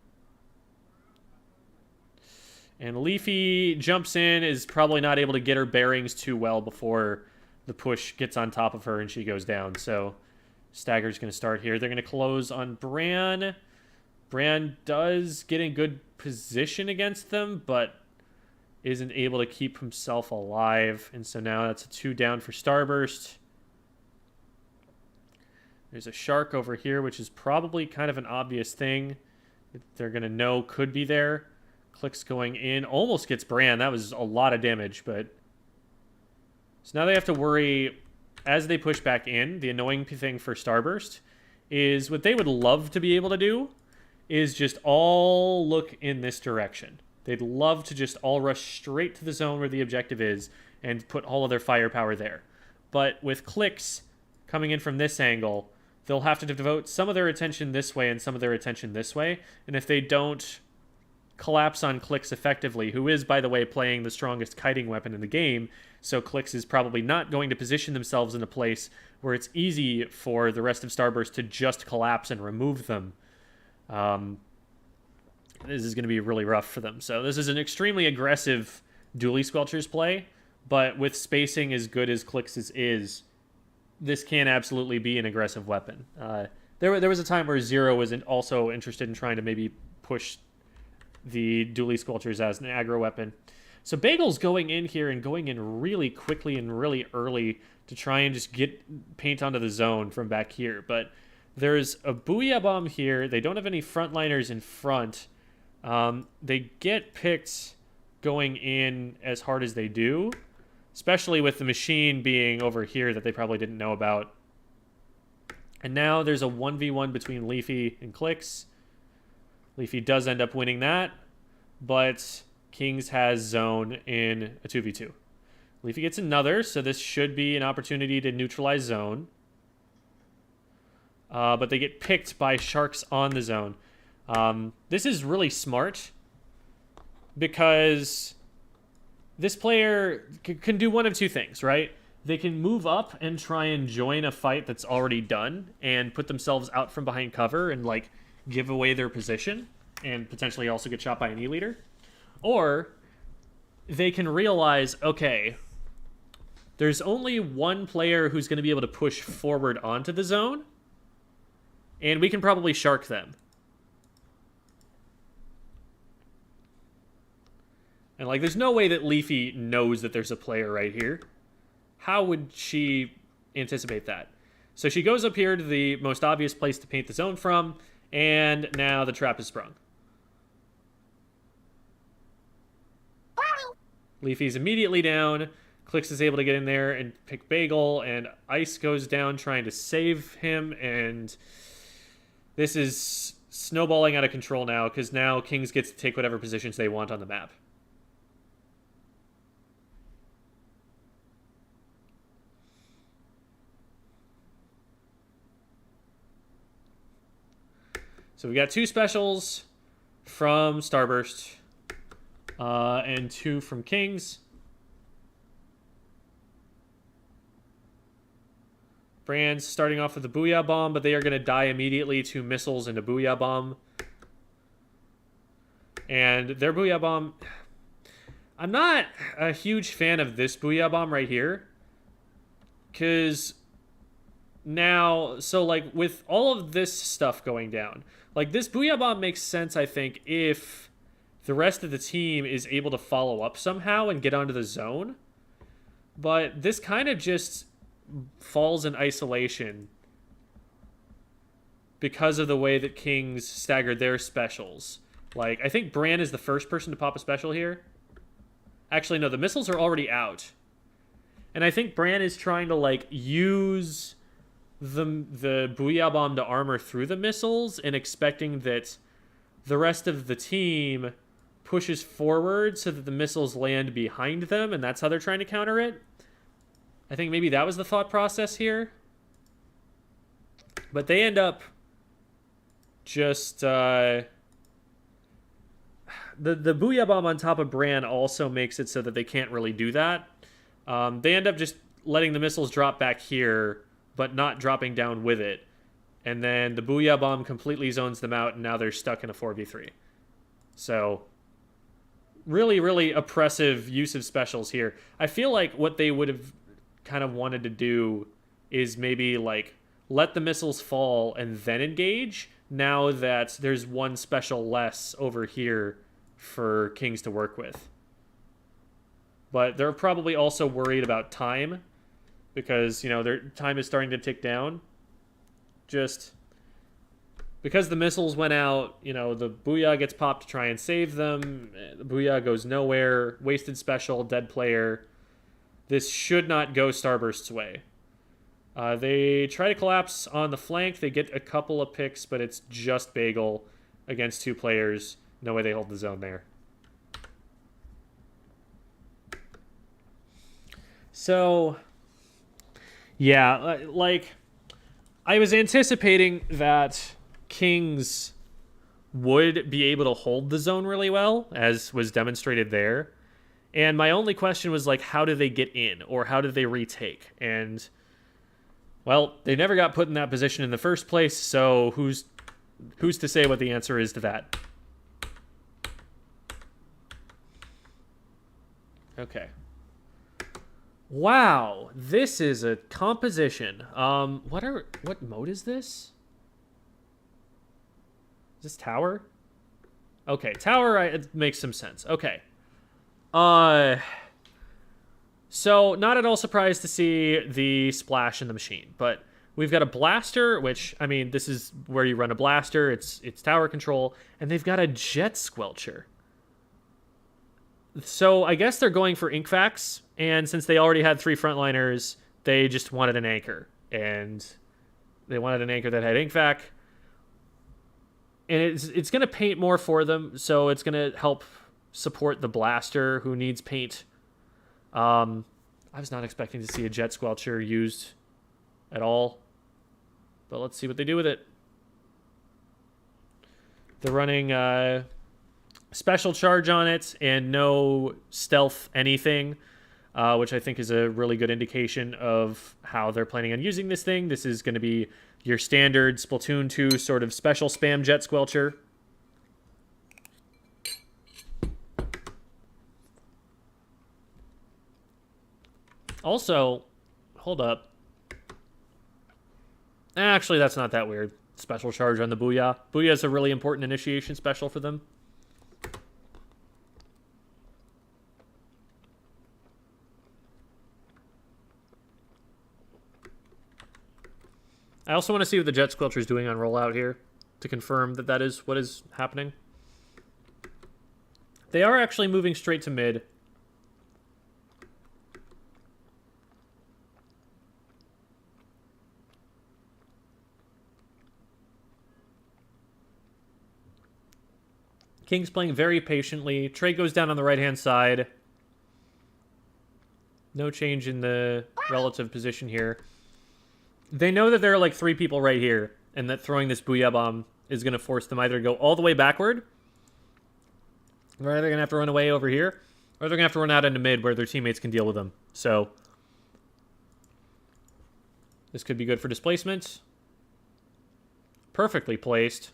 And Leafy jumps in, is probably not able to get her bearings too well before the push gets on top of her and she goes down. So Stagger's going to start here. They're going to close on Bran. Bran does get in good position against them, but isn't able to keep himself alive. And so now that's a 2 down for Starburst. There's a shark over here, which is probably kind of an obvious thing that they're going to know could be there. Clicks going in. Almost gets Bran. That was a lot of damage, but... So now they have to worry as they push back in, the annoying thing for Starburst is what they would love to be able to do is just all look in this direction. They'd love to just all rush straight to the zone where the objective is and put all of their firepower there. But with clicks coming in from this angle, they'll have to devote some of their attention this way and some of their attention this way. And if they don't collapse on clicks effectively, who is, by the way, playing the strongest kiting weapon in the game, so clicks is probably not going to position themselves in a place where it's easy for the rest of Starburst to just collapse and remove them. This is going to be really rough for them. So this is an extremely aggressive Dually Squelchers play, but with spacing as good as Clicks is, this can absolutely be an aggressive weapon. There was a time where Zero was also interested in trying to maybe push the Dually Squelchers as an aggro weapon. So Bagel's going in here and going in really quickly and really early to try and just get paint onto the zone from back here. But there's a Booyah Bomb here. They don't have any frontliners in front. They get picked going in as hard as they do, especially with the machine being over here that they probably didn't know about. And now there's a 1v1 between Leafy and Clicks. Leafy does end up winning that, but Kings has zone in a 2v2. Leafy gets another, so this should be an opportunity to neutralize zone. But they get picked by Sharks on the zone. This is really smart because this player can do one of two things, right? They can move up and try and join a fight that's already done and put themselves out from behind cover and, like, give away their position and potentially also get shot by an E-leader. Or they can realize, okay, there's only one player who's going to be able to push forward onto the zone, and we can probably shark them. And, like, there's no way that Leafy knows that there's a player right here. How would she anticipate that? So she goes up here to the most obvious place to paint the zone from, and now the trap is sprung. Leafy's immediately down. Clicks is able to get in there and pick Bagel, and Ice goes down trying to save him, and this is snowballing out of control now, because now Kings gets to take whatever positions they want on the map. So we got 2 specials from Starburst and 2 from Kings. Brand's starting off with a Booyah Bomb, but they are going to die immediately to missiles and a Booyah Bomb. And their Booyah Bomb... I'm not a huge fan of this Booyah Bomb right here. Because now... So, like, with all of this stuff going down... Like, this Booyah Bomb makes sense, I think, if the rest of the team is able to follow up somehow and get onto the zone. But this kind of just falls in isolation because of the way that Kings staggered their specials. Like, I think Bran is the first person to pop a special here. Actually, no, the missiles are already out. And I think Bran is trying to, like, use the Booyah Bomb to armor through the missiles and expecting that the rest of the team pushes forward so that the missiles land behind them, and that's how they're trying to counter it. I think maybe that was the thought process here. But they end up just... the Booyah Bomb on top of Bran also makes it so that they can't really do that. They end up just letting the missiles drop back here, but not dropping down with it. And then the Booyah Bomb completely zones them out, and now they're stuck in a 4v3. So, really, really oppressive use of specials here. I feel like what they would have kind of wanted to do is maybe, like, let the missiles fall and then engage, now that there's one special less over here for Kings to work with. But they're probably also worried about time, because, you know, their time is starting to tick down. Just because the missiles went out, you know, the Booyah gets popped to try and save them. The Booyah goes nowhere. Wasted special, dead player. This should not go Starburst's way. They try to collapse on the flank. They get a couple of picks, but it's just Bagel against 2 players. No way they hold the zone there. So, yeah, like, I was anticipating that Kings would be able to hold the zone really well, as was demonstrated there. And my only question was, like, how do they get in? Or how do they retake? And, well, they never got put in that position in the first place, so who's to say what the answer is to that? Okay. Wow, this is a composition. What mode is this? Is this tower? Okay, tower, it makes some sense. Okay. So not at all surprised to see the splash in the machine, but we've got a blaster, which, I mean, this is where you run a blaster. It's tower control, and they've got a jet squelcher. So I guess they're going for Inkvacs, and since they already had 3 frontliners, they just wanted an anchor. And they wanted an anchor that had Inkvac. And it's going to paint more for them, so it's going to help support the blaster, who needs paint. I was not expecting to see a jet squelcher used at all. But let's see what they do with it. They're running special charge on it and no stealth anything, which I think is a really good indication of how they're planning on using this thing. This is going to be your standard Splatoon 2 sort of special spam jet squelcher. Also, hold up. Actually, that's not that weird. Special charge on the Booyah. Booyah is a really important initiation special for them. I also want to see what the jet squelcher is doing on rollout here to confirm that that is what is happening. They are actually moving straight to mid. King's playing very patiently. Trey goes down on the right-hand side. No change in the relative position here. They know that there are like 3 people right here, and that throwing this Booyah Bomb is going to force them either to go all the way backward, or they're going to have to run away over here, or they're going to have to run out into mid where their teammates can deal with them. So, this could be good for displacement. Perfectly placed.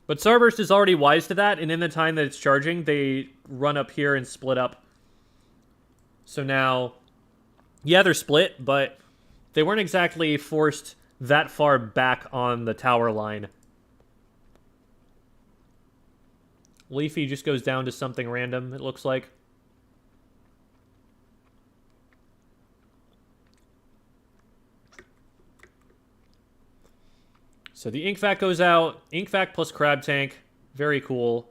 But Starburst is already wise to that, and in the time that it's charging, they run up here and split up. So now, yeah, they're split, but they weren't exactly forced that far back on the tower line. Leafy just goes down to something random, it looks like. So the Inkvac goes out. Inkvac plus Crab Tank. Very cool.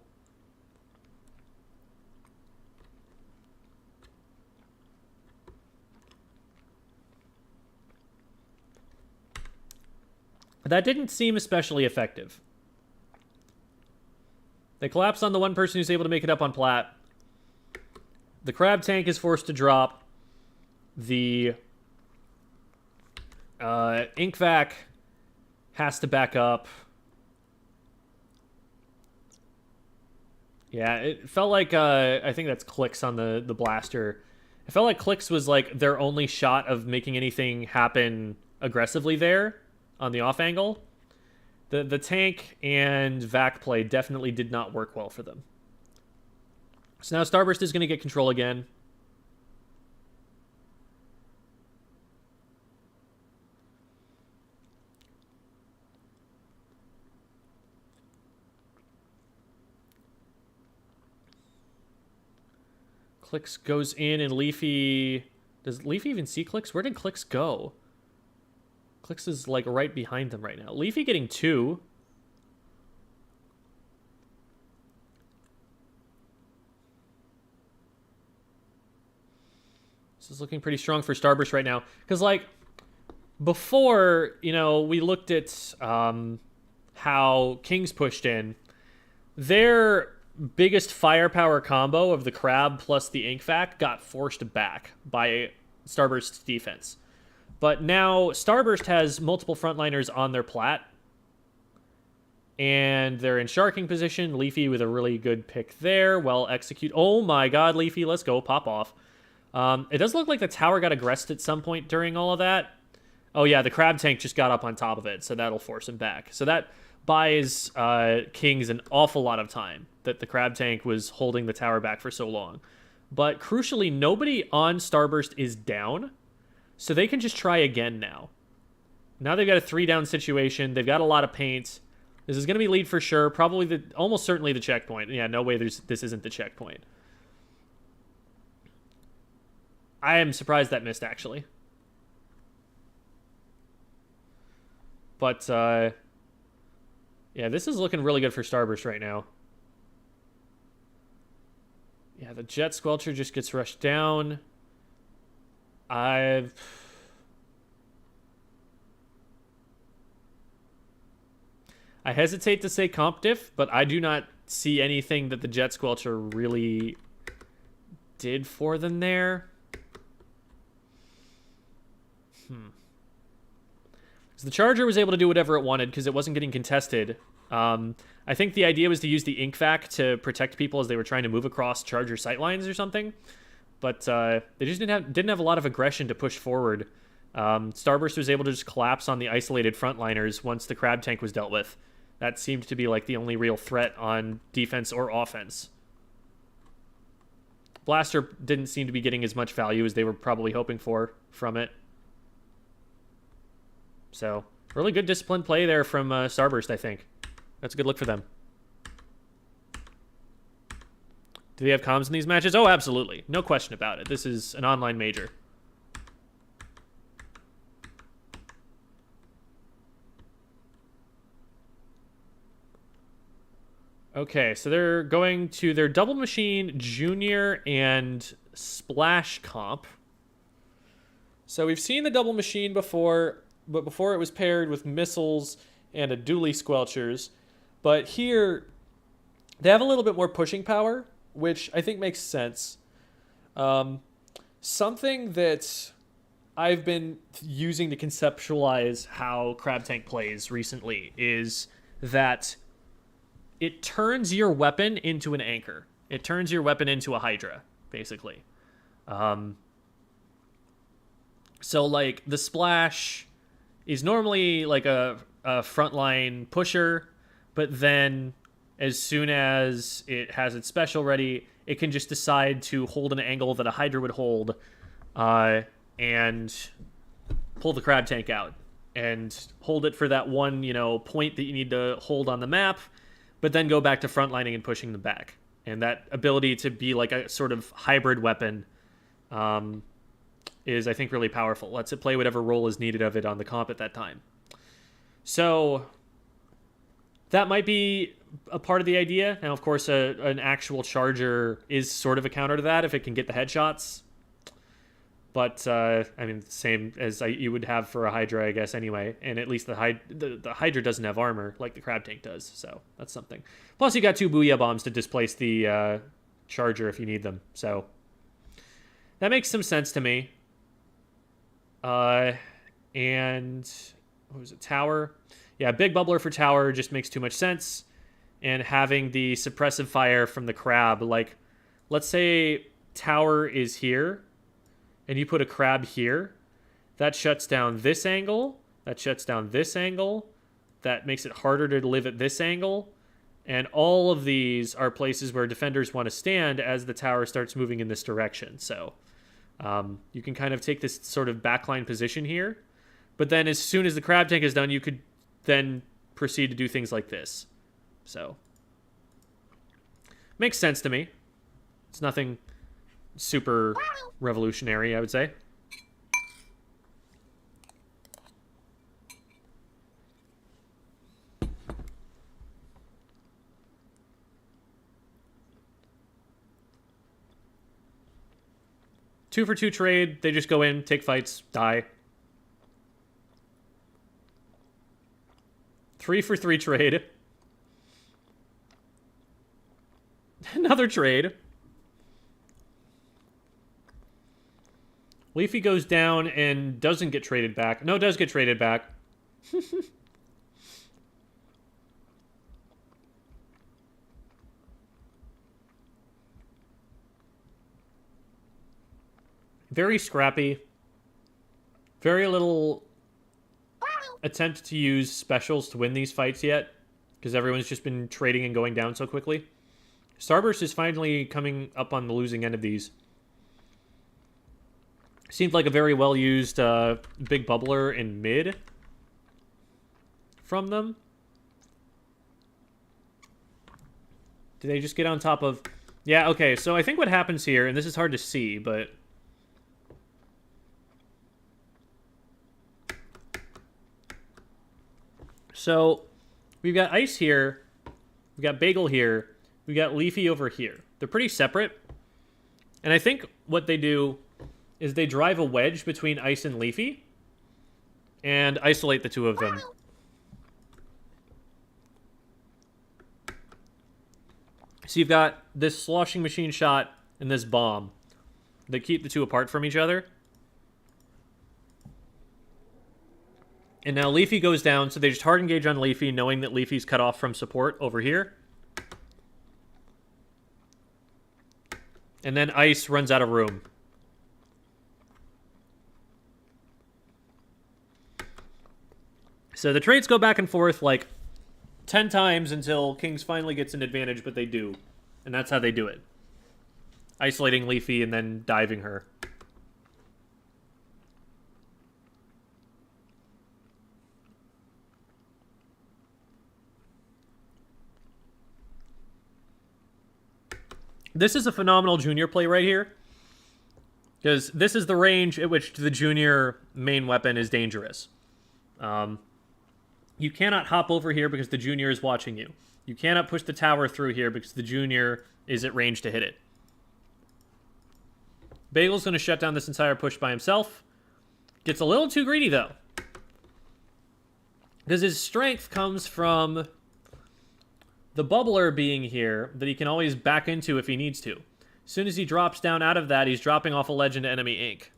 That didn't seem especially effective. They collapse on the one person who's able to make it up on plat. The Crab Tank is forced to drop. The Inkvac has to back up. Yeah, it felt like, I think that's Clicks on the blaster. It felt like Clicks was like their only shot of making anything happen aggressively there on the off angle. The tank and Vac play definitely did not work well for them. So now Starburst is going to get control again. Clicks goes in and Leafy... Does Leafy even see Clicks? Where did Clicks go? Clicks is like right behind them right now. Leafy getting 2. This is looking pretty strong for Starburst right now. Because, like, before, we looked at how Kings pushed in. Their biggest firepower combo of the Crab plus the Ink Vac got forced back by Starburst's defense. But now Starburst has multiple frontliners on their plat, and they're in sharking position. Leafy with a really good pick there. Well executed. Oh my god, Leafy, let's go. Pop off. It does look like the tower got aggressed at some point during all of that. Oh yeah, the Crab tank just got up on top of it, so that'll force him back. So that buys Kings an awful lot of time, that the Crab tank was holding the tower back for so long. But crucially, nobody on Starburst is down, so they can just try again now. Now they've got a 3-down situation. They've got a lot of paint. This is going to be lead for sure. Probably almost certainly the checkpoint. Yeah, no way this isn't the checkpoint. I am surprised that missed, actually. But, yeah, this is looking really good for Starburst right now. Yeah, the Jet Squelcher just gets rushed down. I hesitate to say comp diff, but I do not see anything that the Jet Squelcher really did for them there. So the Charger was able to do whatever it wanted because it wasn't getting contested. I think the idea was to use the Ink Vac to protect people as they were trying to move across Charger sightlines or something. But they just didn't have a lot of aggression to push forward. Starburst was able to just collapse on the isolated frontliners once the Crab tank was dealt with. That seemed to be like the only real threat on defense or offense. Blaster didn't seem to be getting as much value as they were probably hoping for from it. So, really good disciplined play there from Starburst, I think. That's a good look for them. Do they have comms in these matches? Oh, absolutely. No question about it. This is an online major. Okay, so they're going to their Double Machine Junior and Splash comp. So we've seen the Double Machine before, but before it was paired with missiles and a dually Squelchers. But here, they have a little bit more pushing power, which I think makes sense. Something that I've been using to conceptualize how Crab Tank plays recently is that it turns your weapon into an anchor. It turns your weapon into a Hydra, basically. So, like, the Splash is normally like a frontline pusher, but then as soon as it has its special ready, it can just decide to hold an angle that a Hydra would hold and pull the Crab Tank out and hold it for that one, point that you need to hold on the map, but then go back to frontlining and pushing them back. And that ability to be like a sort of hybrid weapon is, I think, really powerful. Lets it play whatever role is needed of it on the comp at that time. So that might be a part of the idea. Now, of course, an actual Charger is sort of a counter to that if it can get the headshots. But, I mean, same as you would have for a Hydra, I guess, anyway. And at least the Hydra doesn't have armor like the Crab Tank does, so that's something. Plus, you got 2 Booyah Bombs to displace the Charger if you need them, so that makes some sense to me. And what was it, Tower? Yeah, Big Bubbler for Tower just makes too much sense. And having the suppressive fire from the Crab, like, let's say Tower is here, and you put a Crab here, that shuts down this angle, that shuts down this angle, that makes it harder to live at this angle, and all of these are places where defenders want to stand as the tower starts moving in this direction. So you can kind of take this sort of backline position here, but then as soon as the Crab Tank is done, you could then proceed to do things like this. So makes sense to me. It's nothing super revolutionary, I would say. Two for two trade. They just go in, take fights, die. 3-for-3 trade. Another trade. Leafy goes down and doesn't get traded back. No, does get traded back. Very scrappy. Very little attempt to use specials to win these fights yet, because everyone's just been trading and going down so quickly. Starburst is finally coming up on the losing end of these. Seemed like a very well-used big bubbler in mid from them. Did they just get on top of... Yeah, okay, so I think what happens here, and this is hard to see, but... So, we've got Ice here, we've got Bagel here, we've got Leafy over here. They're pretty separate. And I think what they do is they drive a wedge between Ice and Leafy and isolate the two of them. So you've got this sloshing machine shot and this bomb that keep the two apart from each other. And now Leafy goes down, so they just hard engage on Leafy, knowing that Leafy's cut off from support over here. And then Ice runs out of room. So the trades go back and forth like 10 times until Kings finally gets an advantage, but they do. And that's how they do it. Isolating Leafy and then diving her. This is a phenomenal junior play right here. Because this is the range at which the junior main weapon is dangerous. You cannot hop over here because the junior is watching you. You cannot push the tower through here because the junior is at range to hit it. Bagel's going to shut down this entire push by himself. Gets a little too greedy, though. Because his strength comes from the bubbler being here that he can always back into if he needs to. As soon as he drops down out of that, he's dropping off a legend to enemy ink.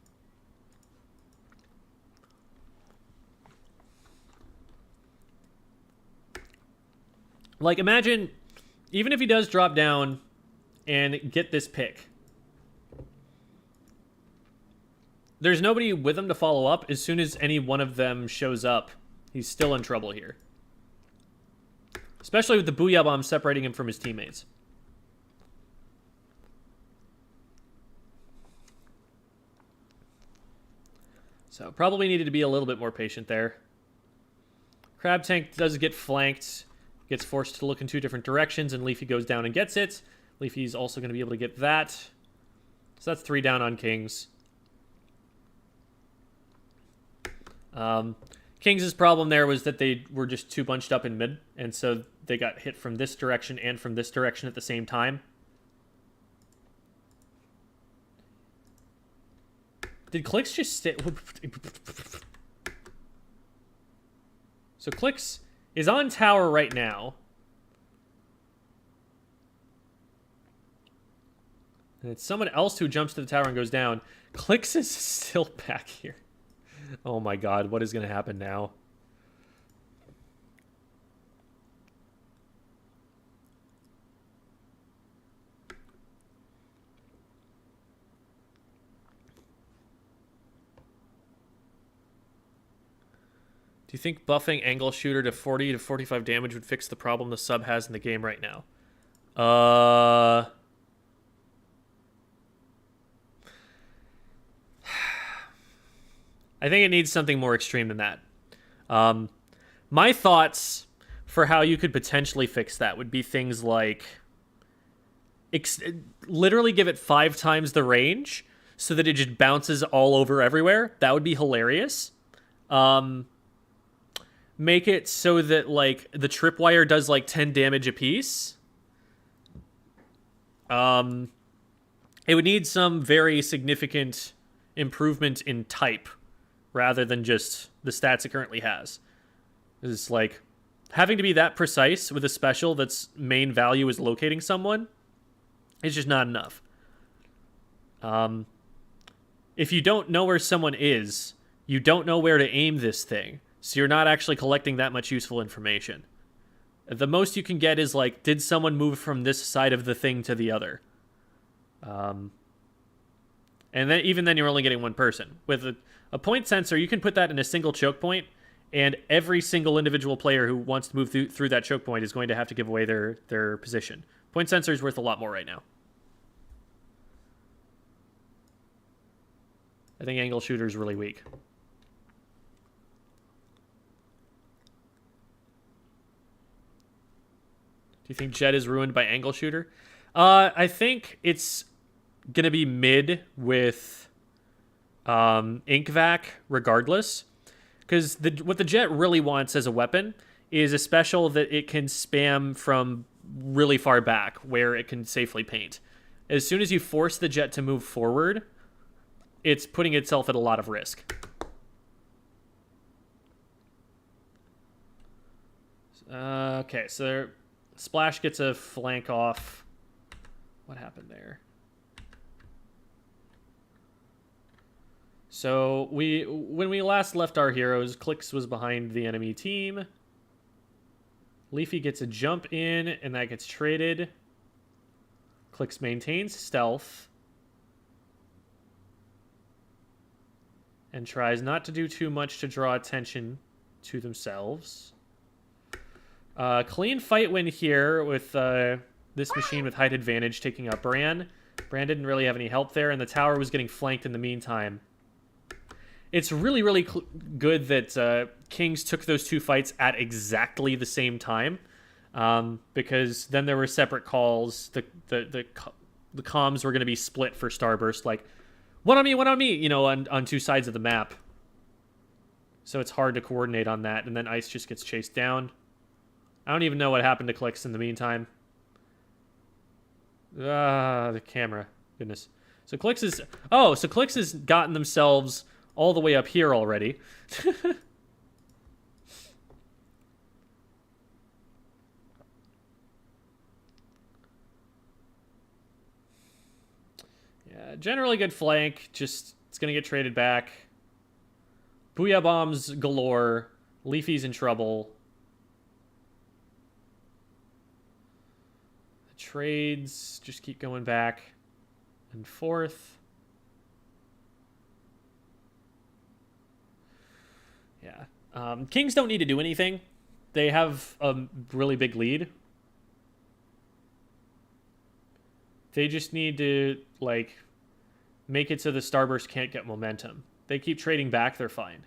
Like, imagine, even if he does drop down and get this pick, there's nobody with him to follow up. As soon as any one of them shows up, he's still in trouble here. Especially with the Booyah Bomb separating him from his teammates. So, probably needed to be a little bit more patient there. Crab Tank does get flanked. Gets forced to look in two different directions, and Leafy goes down and gets it. Leafy's also going to be able to get that. So that's 3 down on Kings. Kings' problem there was that they were just too bunched up in mid, and so they got hit from this direction and from this direction at the same time. Did Clicks just stay? So Clicks is on tower right now. And it's someone else who jumps to the tower and goes down. Clicks is still back here. Oh my god, what is going to happen now? Do you think buffing Angle Shooter to 40 to 45 damage would fix the problem the sub has in the game right now? I think it needs something more extreme than that. My thoughts for how you could potentially fix that would be things like literally give it 5 times the range so that it just bounces all over everywhere. That would be hilarious. Make it so that, like, the tripwire does, like, 10 damage apiece. It would need some very significant improvement in type rather than just the stats it currently has. It's like, having to be that precise with a special that's main value is locating someone is just not enough. If you don't know where someone is, you don't know where to aim this thing, so you're not actually collecting that much useful information. The most you can get is like, did someone move from this side of the thing to the other? And then even then, you're only getting one person. With a point sensor, you can put that in a single choke point, and every single individual player who wants to move through that choke point is going to have to give away their position. Point sensor is worth a lot more right now. I think angle shooter is really weak. Do you think Jet is ruined by angle shooter? I think it's going to be mid with Ink Vac regardless. Because what the Jet really wants as a weapon is a special that it can spam from really far back where it can safely paint. As soon as you force the Jet to move forward, it's putting itself at a lot of risk. Okay, so Splash gets a flank off. What happened there? So when we last left our heroes, Clicks was behind the enemy team. Leafy gets a jump in, and that gets traded. Clicks maintains stealth. And tries not to do too much to draw attention to themselves. Clean fight win here with this machine with height advantage taking out Bran. Bran didn't really have any help there, and the tower was getting flanked in the meantime. It's really, really good that Kings took those two fights at exactly the same time, because then there were separate calls. The comms were going to be split for Starburst, like, one on me, you know, on two sides of the map. So it's hard to coordinate on that, and then Ice just gets chased down. I don't even know what happened to Clicks in the meantime. The camera. Goodness. So Clicks is... Oh, so Clicks has gotten themselves all the way up here already. Yeah, generally good flank. Just, it's going to get traded back. Booyah bombs galore. Leafy's in trouble. The trades just keep going back and forth. Yeah. Kings don't need to do anything. They have a really big lead. They just need to, like, make it so the Starburst can't get momentum. They keep trading back, they're fine.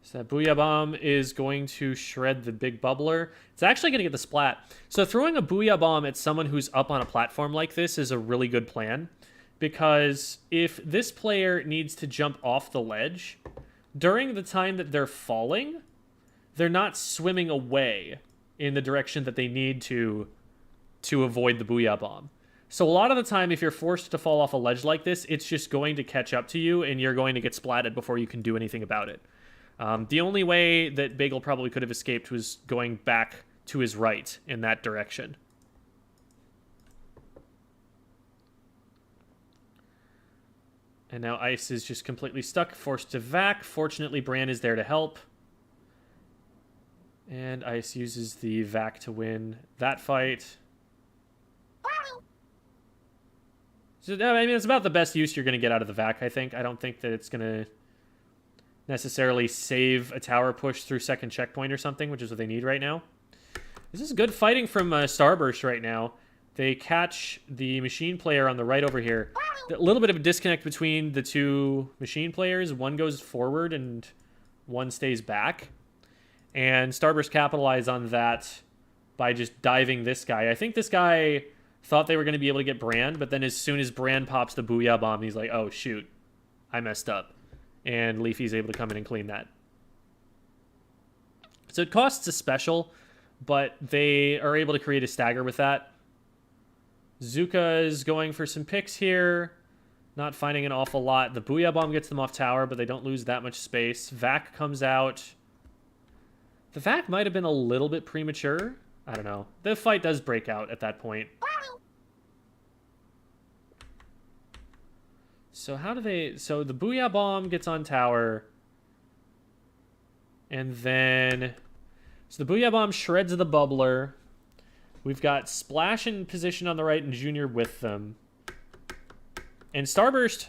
So that Booyah Bomb is going to shred the big bubbler. It's actually going to get the splat. So throwing a Booyah Bomb at someone who's up on a platform like this is a really good plan. Because if this player needs to jump off the ledge, during the time that they're falling, they're not swimming away in the direction that they need to avoid the Booyah Bomb. So a lot of the time, if you're forced to fall off a ledge like this, it's just going to catch up to you, and you're going to get splatted before you can do anything about it. The only way that Bagel probably could have escaped was going back to his right in that direction. And now Ice is just completely stuck, forced to vac. Fortunately, Bran is there to help. And Ice uses the vac to win that fight. So, I mean, it's about the best use you're going to get out of the vac, I think. I don't think that it's going to necessarily save a tower push through second checkpoint or something, which is what they need right now. This is good fighting from Starburst right now. They catch the machine player on the right over here. A little bit of a disconnect between the two machine players. One goes forward and one stays back. And Starburst capitalized on that by just diving this guy. I think this guy thought they were going to be able to get Bran, but then as soon as Bran pops the Booyah Bomb, he's like, oh, shoot, I messed up. And Leafy's able to come in and clean that. So it costs a special, but they are able to create a stagger with that. Zuka is going for some picks here. Not finding an awful lot. The Booyah Bomb gets them off tower, but they don't lose that much space. Vac comes out. The Vac might have been a little bit premature. I don't know. The fight does break out at that point. So how do they... So the Booyah Bomb gets on tower. And then... So the Booyah Bomb shreds the Bubbler. We've got Splash in position on the right and Junior with them. And Starburst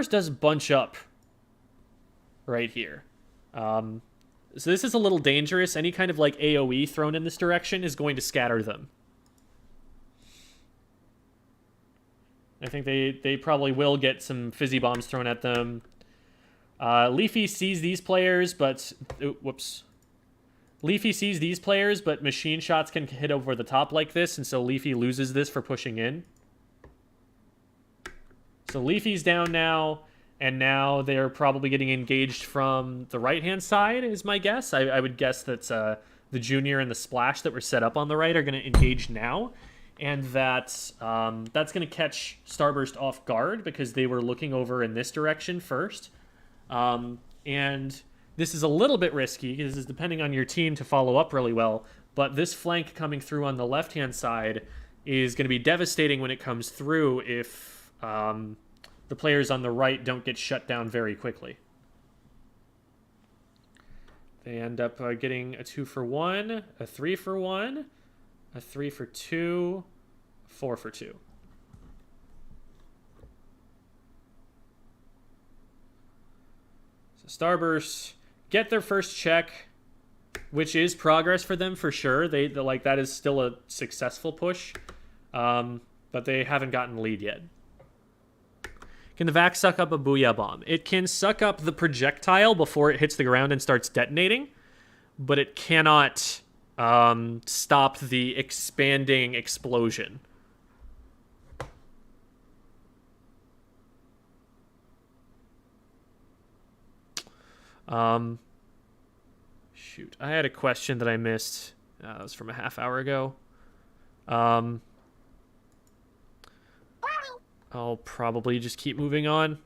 does bunch up right here. So this is a little dangerous. Any kind of like AoE thrown in this direction is going to scatter them. I think they probably will get some fizzy bombs thrown at them. Leafy sees these players, but... whoops. Leafy sees these players, but machine shots can hit over the top like this, and so Leafy loses this for pushing in. So Leafy's down now, and now they're probably getting engaged from the right-hand side, is my guess. I would guess that the Junior and the Splash that were set up on the right are going to engage now, and that's going to catch Starburst off guard because they were looking over in this direction first. And this is a little bit risky because this is depending on your team to follow up really well, but this flank coming through on the left-hand side is going to be devastating when it comes through if... the players on the right don't get shut down very quickly. They end up getting a 2-for-1, a 3-for-1, a 3-for-2, 4-for-2. So Starburst get their first check, which is progress for them for sure. They like that is still a successful push, but they haven't gotten the lead yet. Can the Vac suck up a Booyah Bomb? It can suck up the projectile before it hits the ground and starts detonating, but it cannot stop the expanding explosion. Shoot, I had a question that I missed. That was from a half hour ago. I'll probably just keep moving on.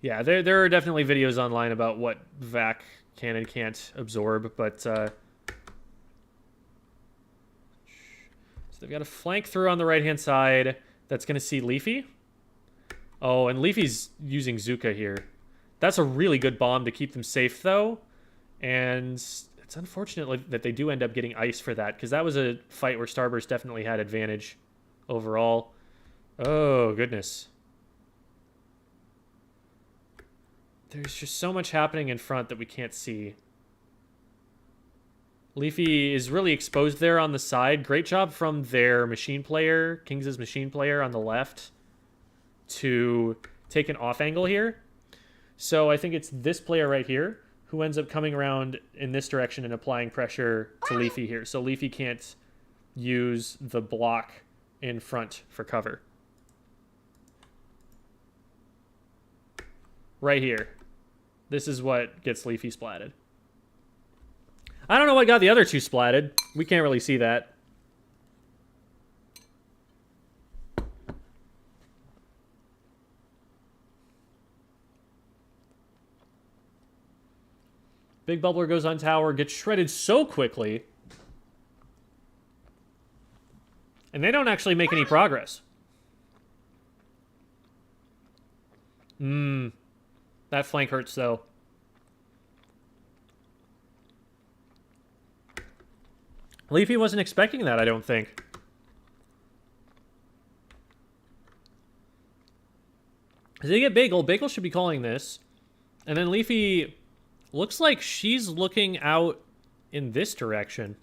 Yeah, there are definitely videos online about what Vac can and can't absorb, but... So they've got a flank through on the right-hand side that's going to see Leafy. Oh, and Leafy's using Zuka here. That's a really good bomb to keep them safe, though. And it's unfortunate that they do end up getting ice for that, because that was a fight where Starburst definitely had advantage overall. Oh, goodness. There's just so much happening in front that we can't see. Leafy is really exposed there on the side. Great job from their machine player, Kings' machine player on the left, to take an off angle here. So I think it's this player right here who ends up coming around in this direction and applying pressure to Leafy here. So Leafy can't use the block in front for cover. Right here. This is what gets Leafy splatted. I don't know what got the other two splatted. We can't really see that. Big Bubbler goes on tower, gets shredded so quickly. And they don't actually make any progress. That flank hurts, though. Leafy wasn't expecting that, I don't think. As they get Bagel, Bagel should be calling this. And then Leafy looks like she's looking out in this direction.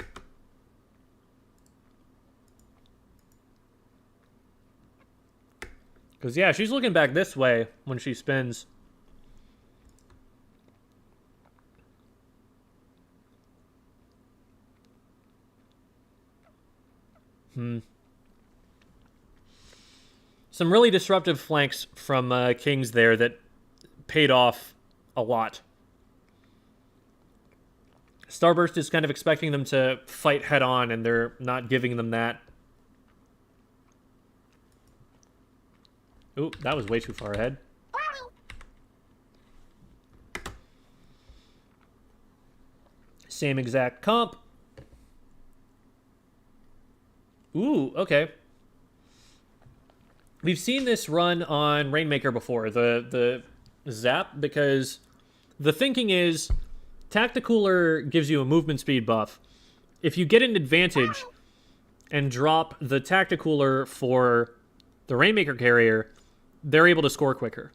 Because, yeah, she's looking back this way when she spins. Some really disruptive flanks from Kings there that paid off a lot. Starburst is kind of expecting them to fight head-on, and they're not giving them that. Ooh, that was way too far ahead. Same exact comp. Ooh, okay. We've seen this run on Rainmaker before, the zap, because the thinking is Tacticooler gives you a movement speed buff. If you get an advantage and drop the Tacticooler for the Rainmaker carrier, they're able to score quicker.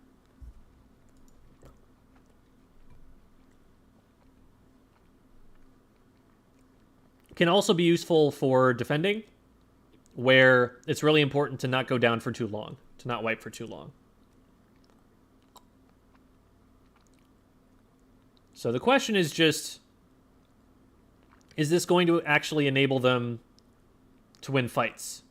Can also be useful for defending, where it's really important to not go down for too long, to not wipe for too long. So the question is just, is this going to actually enable them to win fights?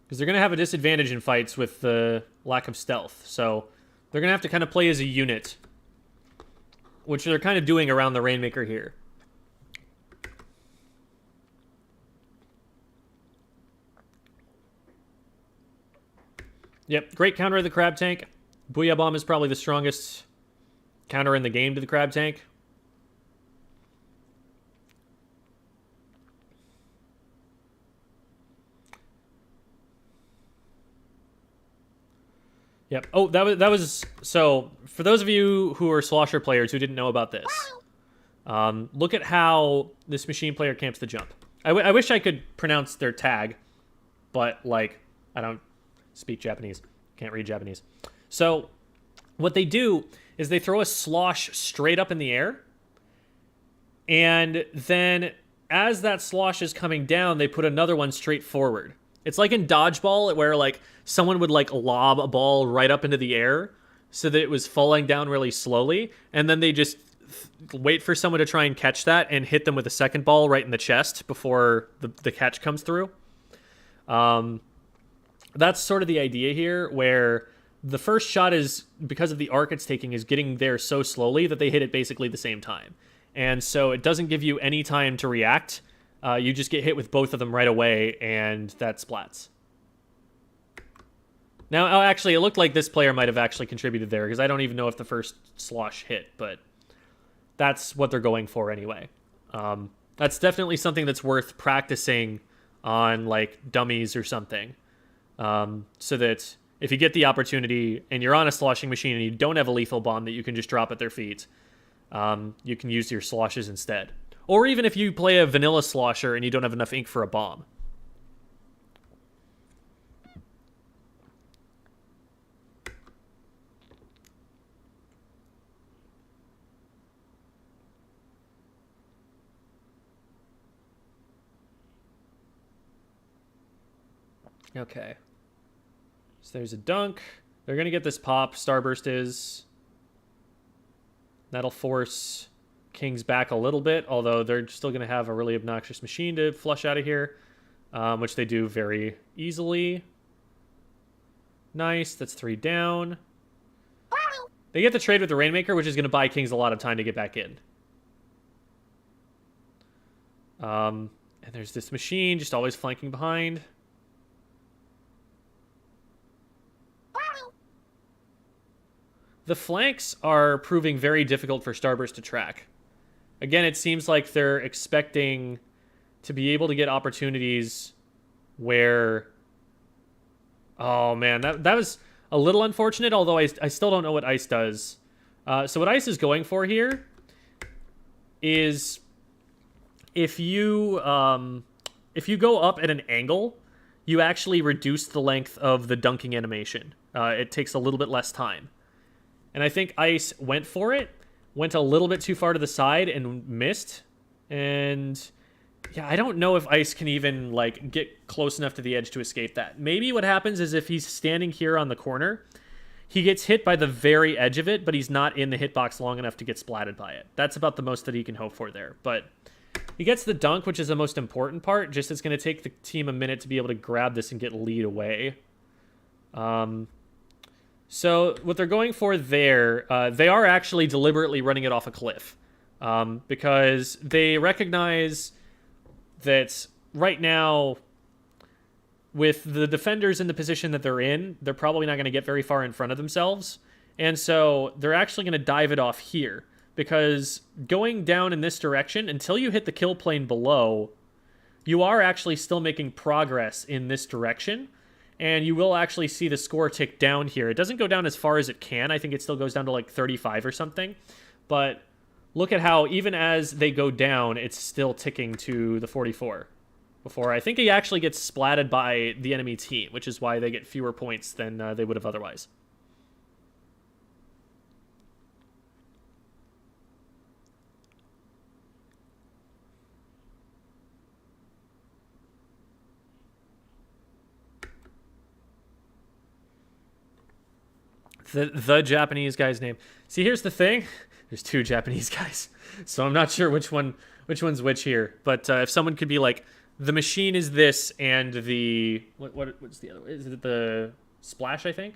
Because they're going to have a disadvantage in fights with the lack of stealth. So they're going to have to kind of play as a unit, which they're kind of doing around the Rainmaker here. Yep, great counter of the Crab Tank. Booyah Bomb is probably the strongest counter in the game to the Crab Tank. Yep. Oh, that was so. For those of you who are Slosher players who didn't know about this, look at how this machine player camps the jump. I wish I could pronounce their tag, but like I don't speak Japanese, can't read Japanese. So what they do is they throw a slosh straight up in the air, and then as that slosh is coming down, they put another one straight forward. It's like in dodgeball where like someone would like lob a ball right up into the air so that it was falling down really slowly, and then they just wait for someone to try and catch that and hit them with a second ball right in the chest before the catch comes through. That's sort of the idea here, where the first shot is, because of the arc it's taking, is getting there so slowly that they hit it basically the same time. And so it doesn't give you any time to react. You just get hit with both of them right away, and that splats. Now, actually, it looked like this player might have actually contributed there, because I don't even know if the first slosh hit, but that's what they're going for anyway. That's definitely something that's worth practicing on, like, dummies or something. So that if you get the opportunity and you're on a sloshing machine and you don't have a lethal bomb that you can just drop at their feet, you can use your sloshes instead. Or even if you play a vanilla slosher and you don't have enough ink for a bomb. Okay. So there's a dunk. They're going to get this pop. Starburst is. That'll force Kings back a little bit, although they're still going to have a really obnoxious machine to flush out of here, which they do very easily. Nice. That's 3 down. They get the trade with the Rainmaker, which is going to buy Kings a lot of time to get back in. And there's this machine just always flanking behind. The flanks are proving very difficult for Starburst to track. Again, it seems like they're expecting to be able to get opportunities where... Oh, man, that was a little unfortunate, although I still don't know what Ice does. So what Ice is going for here is if you go up at an angle, you actually reduce the length of the dunking animation. It takes a little bit less time. And I think Ice went for it, went a little bit too far to the side and missed. And yeah, I don't know if Ice can even like get close enough to the edge to escape that. Maybe what happens is if he's standing here on the corner, he gets hit by the very edge of it, but he's not in the hitbox long enough to get splatted by it. That's about the most that he can hope for there. But He gets the dunk, which is the most important part. Just it's going to take the team a minute to be able to grab this and get lead away. So what they're going for there, they are actually deliberately running it off a cliff. Because they recognize that right now, with the defenders in the position that they're in, they're probably not going to get very far in front of themselves. And so they're actually going to dive it off here. Because going down in this direction, until you hit the kill plane below, you are actually still making progress in this direction. And you will actually see the score tick down here. It doesn't go down as far as it can. I think it still goes down to like 35 or something. But look at how, even as they go down, it's still ticking to the 44. Before I think he actually gets splatted by the enemy team, which is why they get fewer points than they would have otherwise. The Japanese guy's name. See, here's the thing. There's two Japanese guys, so I'm not sure which one's which here. But if someone could be like, the machine is this, and the what's the other? Is it the splash? I think,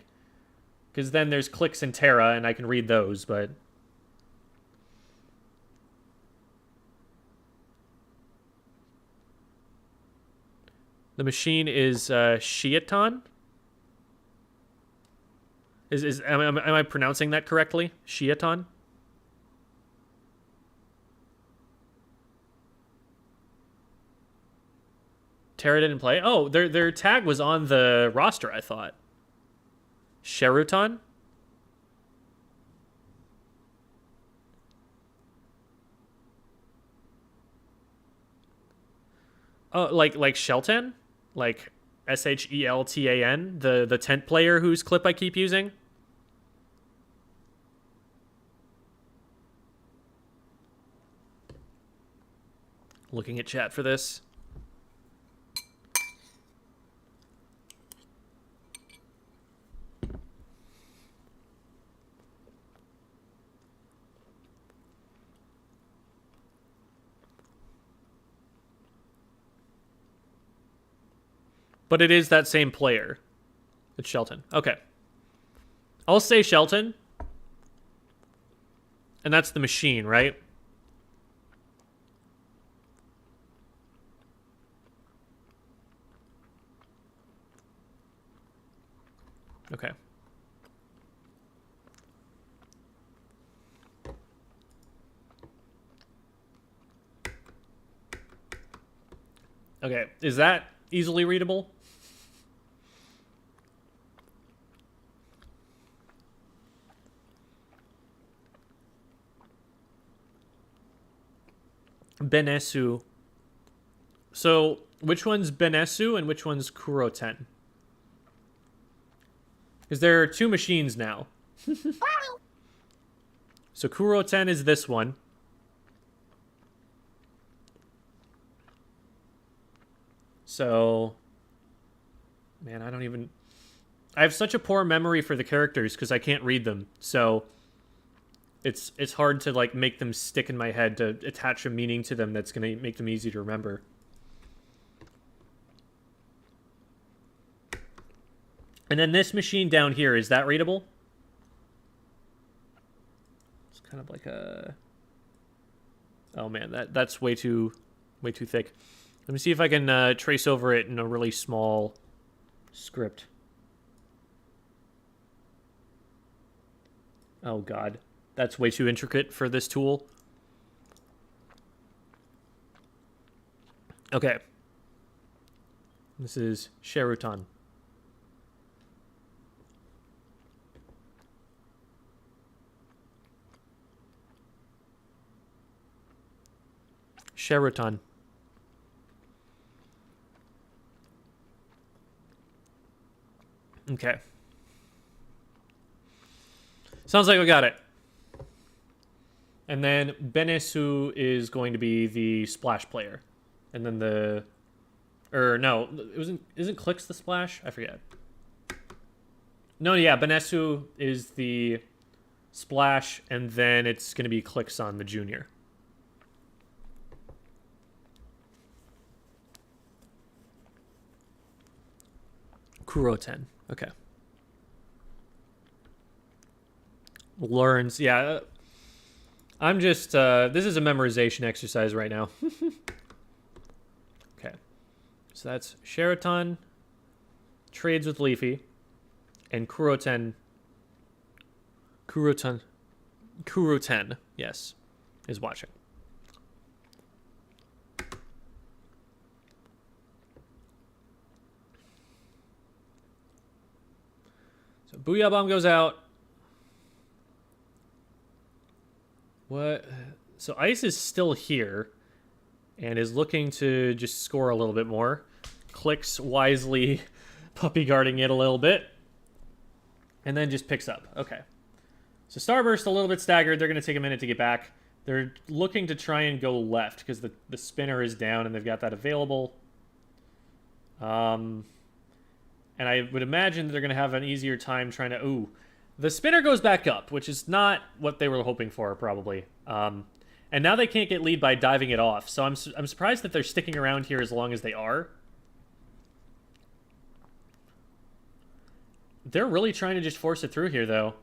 because then there's clicks and Terra, and I can read those. But the machine is Shiaton. Am I pronouncing that correctly? Shiaton? Terra didn't play? Oh, their tag was on the roster, I thought. Sheruton? Oh, like Shelton? Like Sheltan? The tent player whose clip I keep using? Looking at chat for this. But it is that same player. It's Shelton. Okay. I'll say Shelton. And that's the machine, right? Okay. Okay, is that easily readable? Benesu. So, which one's Benesu and which one's Kuroten? Because there are two machines now. So Kuroten is this one. So, man, I have such a poor memory for the characters because I can't read them. So it's hard to like make them stick in my head, to attach a meaning to them that's going to make them easy to remember. And then this machine down here, is that readable? It's kind of like a... Oh man, that's way too thick. Let me see if I can trace over it in a really small script. Oh god, that's way too intricate for this tool. Okay. This is Sheruton. Sheruton. Okay. Sounds like we got it. And then Benesu is going to be the splash player. And then the... Or no, isn't Clicks the splash? I forget. No, yeah, Benesu is the splash, and then it's going to be Clicks on the junior. Kuroten. Okay. Learns. Yeah. I'm just... this is a memorization exercise right now. Okay. So that's Sheraton, trades with Leafy, and Kuroten, yes, is watching. So Booyah Bomb goes out. What? So Ice is still here and is looking to just score a little bit more. Clicks wisely, puppy guarding it a little bit, and then just picks up. Okay. So Starburst a little bit staggered. They're going to take a minute to get back. They're looking to try and go left because the spinner is down and they've got that available. And I would imagine that they're going to have an easier time trying to... Ooh. The spinner goes back up, which is not what they were hoping for, probably. And now they can't get lead by diving it off. So I'm surprised that they're sticking around here as long as they are. They're really trying to just force it through here, though.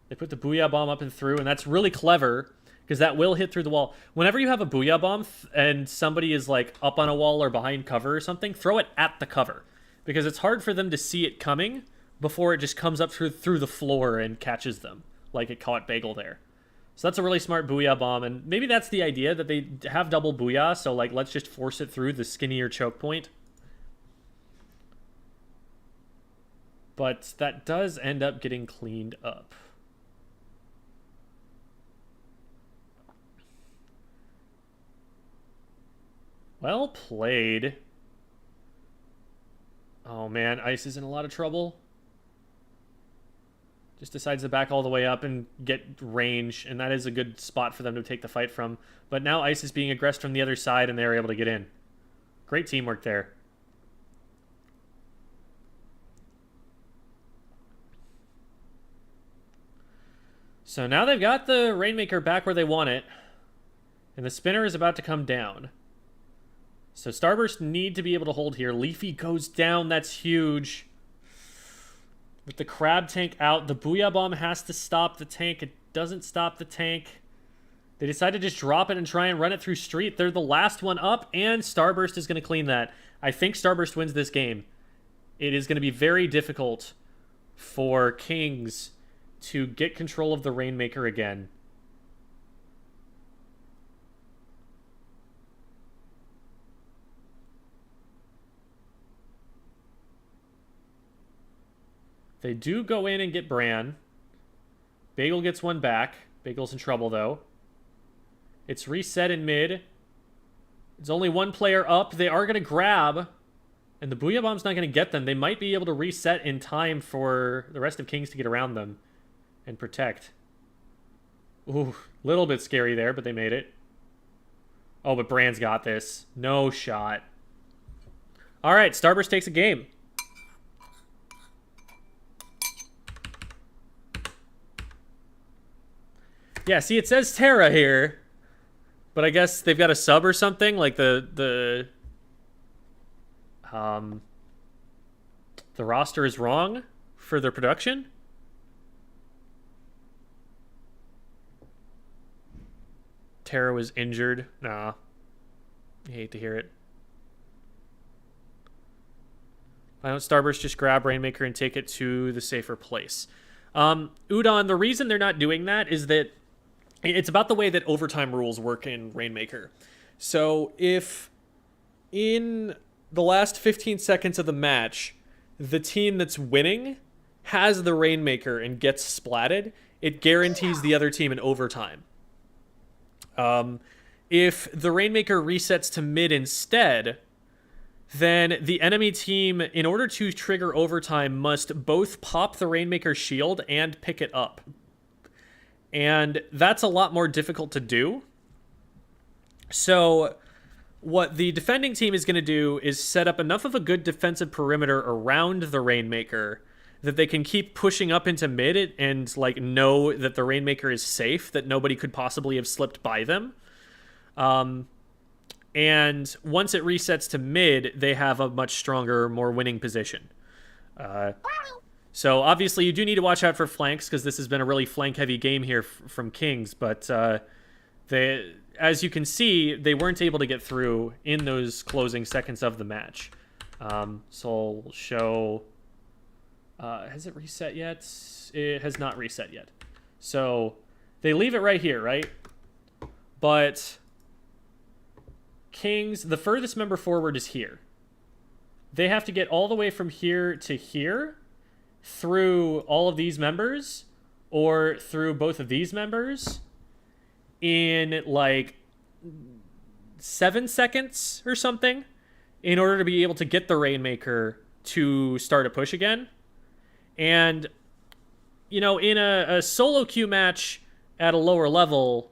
They put the Booyah Bomb up and through, and that's really clever, because that will hit through the wall. Whenever you have a Booyah Bomb and somebody is, like, up on a wall or behind cover or something, throw it at the cover. Because it's hard for them to see it coming before it just comes up through the floor and catches them, like it caught Bagel there. So that's a really smart Booyah Bomb, and maybe that's the idea, that they have double Booyah, so, like, let's just force it through the skinnier choke point. But that does end up getting cleaned up. Well played. Oh man, Ice is in a lot of trouble. Just decides to back all the way up and get range, and that is a good spot for them to take the fight from. But now Ice is being aggressed from the other side, and they're able to get in. Great teamwork there. So now they've got the Rainmaker back where they want it, and the spinner is about to come down. So Starburst need to be able to hold here. Leafy goes down. That's huge. With the Crab Tank out, the Booyah Bomb has to stop the tank. It doesn't stop the tank. They decide to just drop it and try and run it through Street. They're the last one up, and Starburst is going to clean that. I think Starburst wins this game. It is going to be very difficult for Kings to get control of the Rainmaker again. They do go in and get Bran. Bagel gets one back. Bagel's in trouble, though. It's reset in mid. There's only one player up. They are going to grab. And the Booyah Bomb's not going to get them. They might be able to reset in time for the rest of Kings to get around them and protect. Ooh, little bit scary there, but they made it. Oh, but Bran's got this. No shot. All right, Starburst takes a game. Yeah, see, it says Terra here, but I guess they've got a sub or something, like the roster is wrong for their production. Terra was injured. Nah. I hate to hear it. Why don't Starburst just grab Rainmaker and take it to the safer place? Udon, the reason they're not doing that is that it's about the way that overtime rules work in Rainmaker. So if in the last 15 seconds of the match, the team that's winning has the Rainmaker and gets splatted, it guarantees the other team an overtime. If the Rainmaker resets to mid instead, then the enemy team, in order to trigger overtime, must both pop the Rainmaker shield and pick it up. And that's a lot more difficult to do. So what the defending team is going to do is set up enough of a good defensive perimeter around the Rainmaker that they can keep pushing up into mid and like know that the Rainmaker is safe, that nobody could possibly have slipped by them. And once it resets to mid, they have a much stronger, more winning position. So obviously you do need to watch out for flanks because this has been a really flank-heavy game here from Kings, but they, as you can see, they weren't able to get through in those closing seconds of the match. So I'll show... has it reset yet? It has not reset yet. So they leave it right here, right? But Kings, the furthest member forward is here. They have to get all the way from here to here through all of these members or through both of these members in like 7 seconds or something in order to be able to get the Rainmaker to start a push again. And, you know, in a solo queue match at a lower level,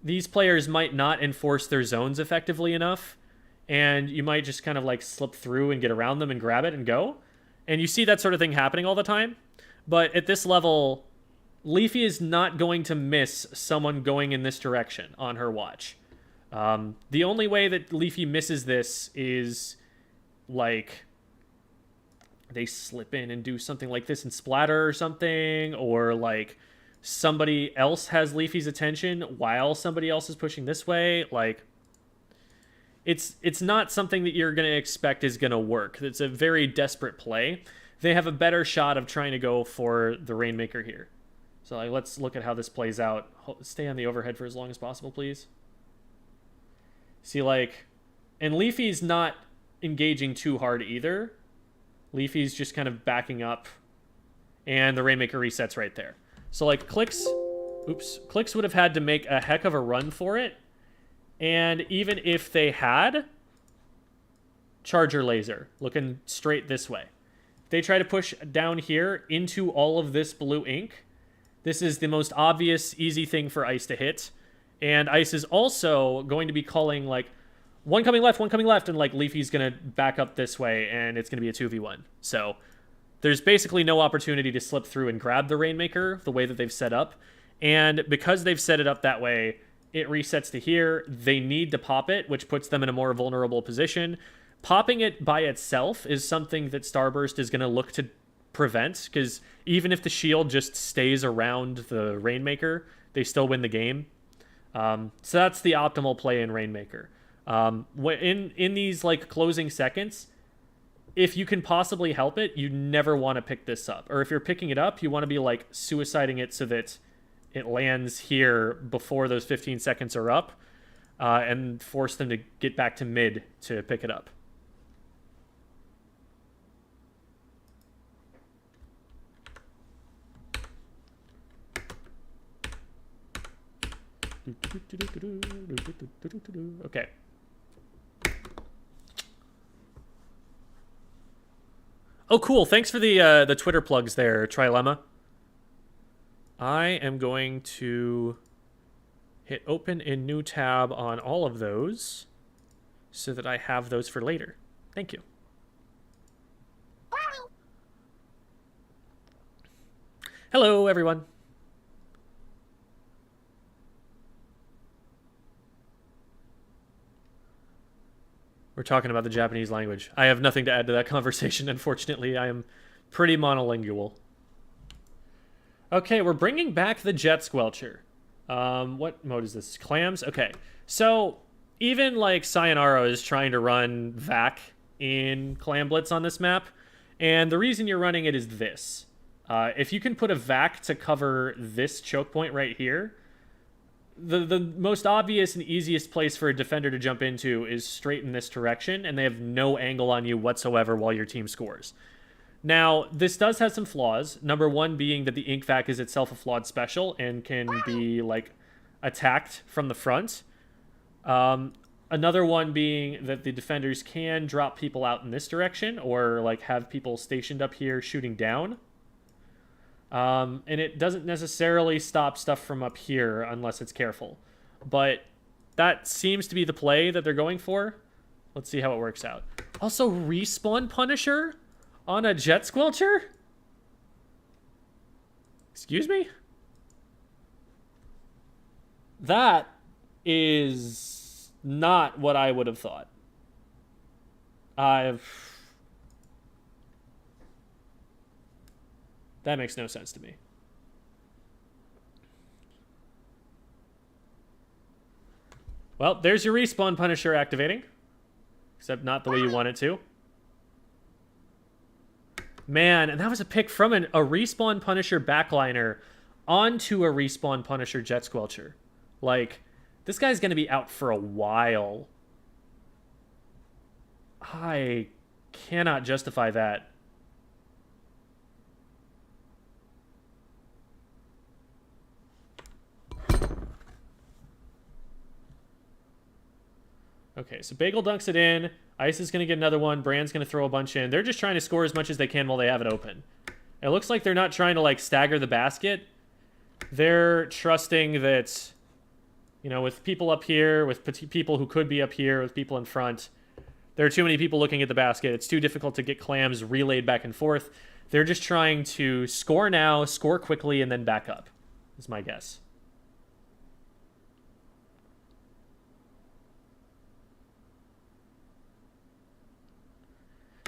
these players might not enforce their zones effectively enough, and you might just kind of like slip through and get around them and grab it and go. And you see that sort of thing happening all the time. But at this level, Leafy is not going to miss someone going in this direction on her watch. The only way that Leafy misses this is like they slip in and do something like this and splatter or something, or like somebody else has Leafy's attention while somebody else is pushing this way. Like, it's not something that you're going to expect is going to work. It's a very desperate play. They have a better shot of trying to go for the Rainmaker here. So like, let's look at how this plays out. Stay on the overhead for as long as possible, please. See, like, and Leafy's not engaging too hard either. Leafy's just kind of backing up, and the Rainmaker resets right there. So like Clicks would have had to make a heck of a run for it. And even if they had, Charger Laser, looking straight this way. They try to push down here into all of this blue ink. This is the most obvious, easy thing for Ice to hit. And Ice is also going to be calling, like, one coming left, and, like, Leafy's going to back up this way, and it's going to be a 2v1. So there's basically no opportunity to slip through and grab the Rainmaker the way that they've set up. And because they've set it up that way, it resets to here. They need to pop it, which puts them in a more vulnerable position. Popping it by itself is something that Starburst is going to look to prevent, because even if the shield just stays around the Rainmaker, they still win the game. So that's the optimal play in Rainmaker. In these like closing seconds, if you can possibly help it, you never want to pick this up. Or if you're picking it up, you want to be like suiciding it so that it lands here before those 15 seconds are up, and force them to get back to mid to pick it up. Okay. Oh, cool. Thanks for the Twitter plugs there, Trilemma. I am going to hit open in new tab on all of those so that I have those for later. Thank you. Hello, everyone. We're talking about the Japanese language. I have nothing to add to that conversation, unfortunately. I am pretty monolingual. Okay, we're bringing back the Jet Squelcher. What mode is this? Clams? Okay. So, even, like, Sayonara is trying to run VAC in Clam Blitz on this map. And the reason you're running it is this. If you can put a VAC to cover this choke point right here, the most obvious and easiest place for a defender to jump into is straight in this direction, and they have no angle on you whatsoever while your team scores. Now, this does have some flaws. Number one being that the Ink Vac is itself a flawed special and can be, like, attacked from the front. Another one being that the defenders can drop people out in this direction or, like, have people stationed up here shooting down. And it doesn't necessarily stop stuff from up here unless it's careful. But that seems to be the play that they're going for. Let's see how it works out. Also, Respawn Punisher on a Jet Squelcher? Excuse me? That is not what I would have thought. That makes no sense to me. Well, there's your respawn Punisher activating. Except not the way you want it to. Man, and that was a pick from a respawn Punisher backliner onto a respawn Punisher Jet Squelcher. Like, this guy's going to be out for a while. I cannot justify that. Okay, so Bagel dunks it in. Ice is going to get another one. Brand's going to throw a bunch in. They're just trying to score as much as they can while they have it open. It looks like they're not trying to, like, stagger the basket. They're trusting that, you know, with people up here, with people who could be up here, with people in front, there are too many people looking at the basket. It's too difficult to get clams relayed back and forth. They're just trying to score now, score quickly, and then back up, is my guess.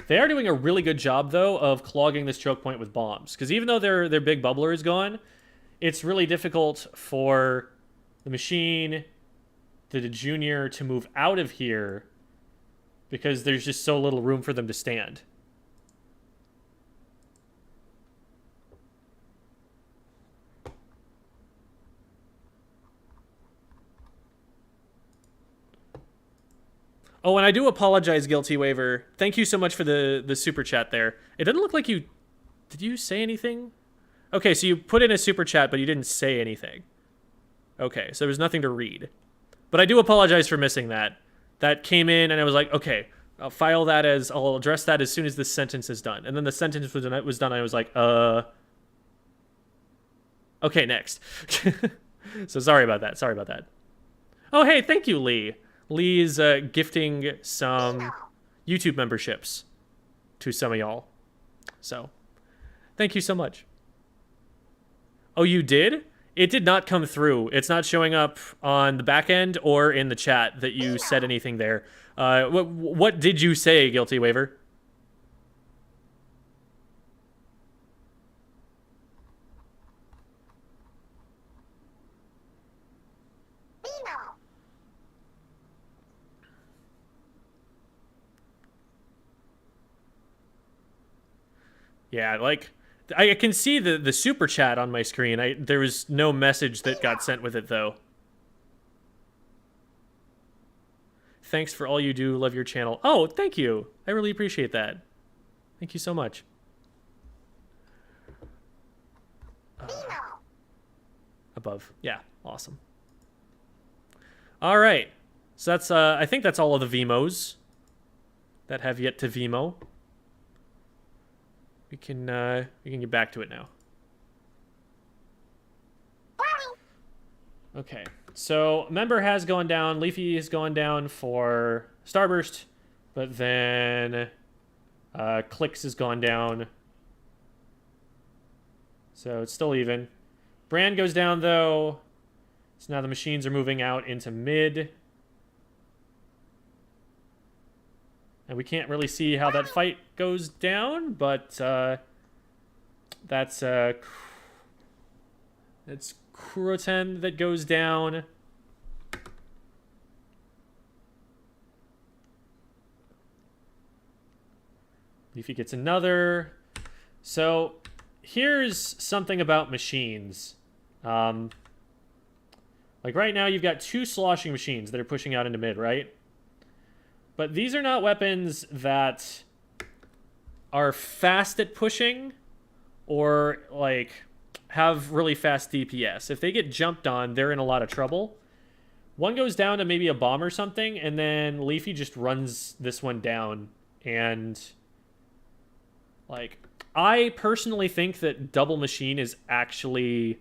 They are doing a really good job, though, of clogging this choke point with bombs. Because even though their big bubbler is gone, it's really difficult for the machine, the junior, to move out of here because there's just so little room for them to stand. Oh, and I do apologize, Guilty Waiver. Thank you so much for the super chat there. It doesn't look like you... Did you say anything? Okay, so you put in a super chat, but you didn't say anything. Okay, so there's nothing to read. But I do apologize for missing that. That came in, and I was like, okay, I'll file that as... I'll address that as soon as this sentence is done. And then the sentence was done, and I was like, okay, next. So sorry about that. Sorry about that. Oh, hey, thank you, Lee. Lee's gifting some YouTube memberships to some of y'all. So, thank you so much. Oh, you did? It did not come through. It's not showing up on the back end or in the chat that you said anything there. What did you say, Guilty Waiver? Yeah, like, I can see the super chat on my screen. There was no message that got sent with it, though. Thanks for all you do. Love your channel. Oh, thank you. I really appreciate that. Thank you so much. Above. Yeah, awesome. All right. So that's, I think that's all of the VMOs that have yet to VMO. We can get back to it now. Okay, so Member has gone down. Leafy has gone down for Starburst, but then Clicks has gone down. So it's still even. Brand goes down, though. So now the machines are moving out into mid. And we can't really see how that fight goes down, but that's Kuroten that goes down. Leafy gets another. So here's something about machines. Like right now you've got two sloshing machines that are pushing out into mid, right? But these are not weapons that are fast at pushing or, like, have really fast DPS. If they get jumped on, they're in a lot of trouble. One goes down to maybe a bomb or something, and then Leafy just runs this one down. And, like, I personally think that double machine is actually...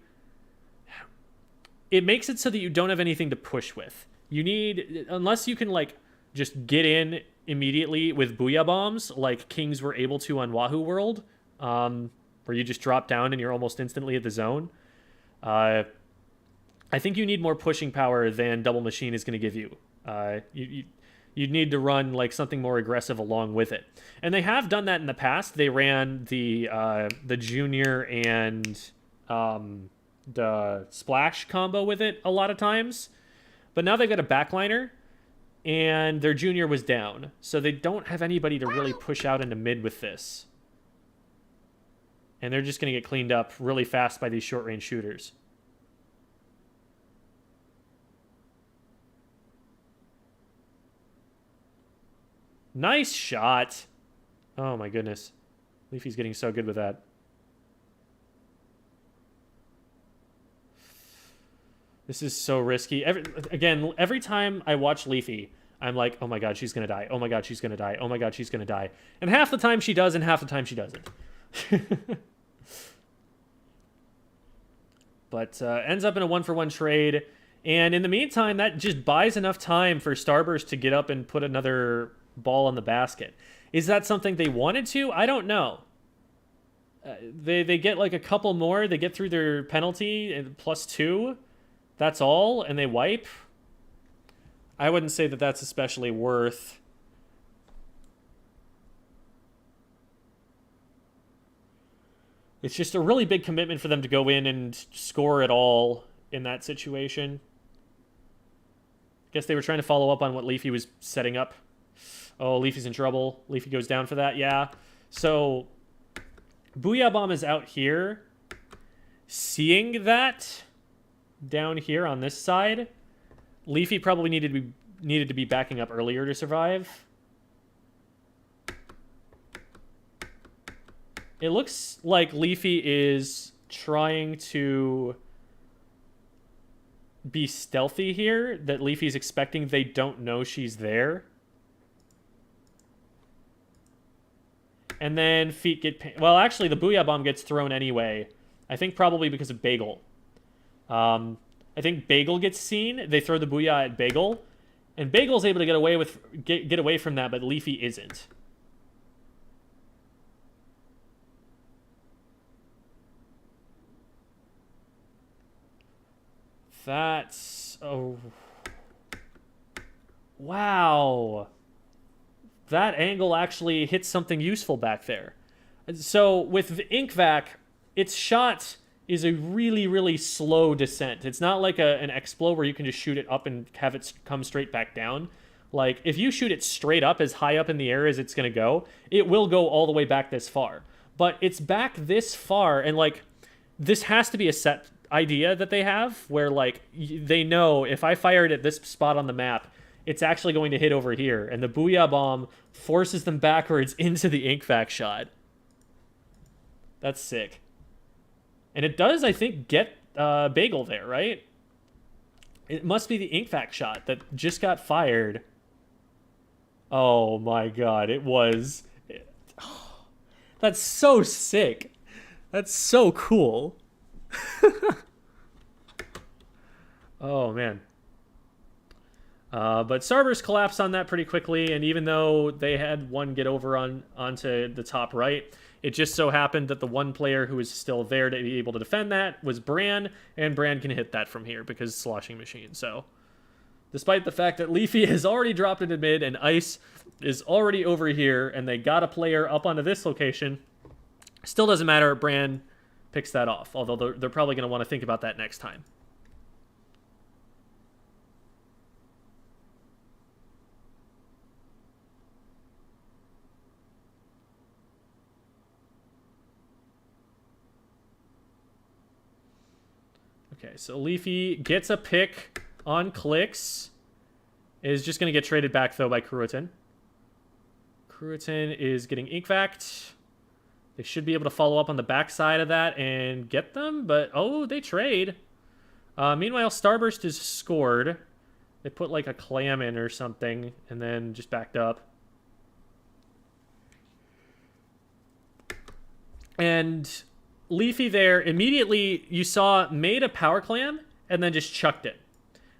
It makes it so that you don't have anything to push with. You need... Unless you can, like... just get in immediately with Booyah Bombs, like Kings were able to on Wahoo World, where you just drop down and you're almost instantly at the zone. I think you need more pushing power than Double Machine is going to give you. you'd need to run like something more aggressive along with it. And they have done that in the past. They ran the junior and the splash combo with it a lot of times. But now they've got a backliner, and their junior was down. So they don't have anybody to really push out into mid with this. And they're just going to get cleaned up really fast by these short-range shooters. Nice shot. Oh my goodness. Leafy's getting so good with that. This is so risky. Every time I watch Leafy, I'm like, oh my god, she's going to die. Oh my god, she's going to die. Oh my god, she's going to die. And half the time she does, and half the time she doesn't. But ends up in a 1-for-1 trade. And in the meantime, that just buys enough time for Starburst to get up and put another ball in the basket. Is that something they wanted to? I don't know. They get like a couple more. They get through their penalty and +2. That's all, and they wipe. I wouldn't say that that's especially worth. It's just a really big commitment for them to go in and score at all in that situation. Guess they were trying to follow up on what Leafy was setting up. Oh, Leafy's in trouble. Leafy goes down for that, yeah. So, Booyah Bomb is out here. Seeing that down here on this side, Leafy probably needed to be backing up earlier to survive. It looks like Leafy is trying to be stealthy here, that Leafy's expecting they don't know she's there. And then feet get... Well, actually, the Booyah Bomb gets thrown anyway. I think probably because of Bagel. I think Bagel gets seen. They throw the Booyah at Bagel. And Bagel's able to get away from that, but Leafy isn't. That's... Oh. Wow. That angle actually hits something useful back there. So with Inkvac, its shot is a really, really slow descent. It's not like an Explo where you can just shoot it up and have it come straight back down. Like, if you shoot it straight up, as high up in the air as it's going to go, it will go all the way back this far. But it's back this far, and, like, this has to be a set idea that they have, where, like, they know if I fire it at this spot on the map, it's actually going to hit over here, and the Booyah Bomb forces them backwards into the Inkvac shot. That's sick. And it does, I think, get Bagel there, right? It must be the Inkvac shot that just got fired. Oh my god, it was... That's so sick. That's so cool. Oh, man. But Starburst collapsed on that pretty quickly, and even though they had one get over onto the top right, it just so happened that the one player who was still there to be able to defend that was Bran, and Bran can hit that from here because sloshing machine. So, despite the fact that Leafy has already dropped into mid and Ice is already over here, and they got a player up onto this location, still doesn't matter. Bran picks that off, although they're probably going to want to think about that next time. Okay, so Leafy gets a pick on clicks. Is just going to get traded back, though, by Kurutin. Kurutin is getting Inkvac. They should be able to follow up on the backside of that and get them, but, oh, they trade. Meanwhile, Starburst is scored. They put, like, a clam in or something, and then just backed up. And Leafy there, immediately, you saw, made a power clam, and then just chucked it.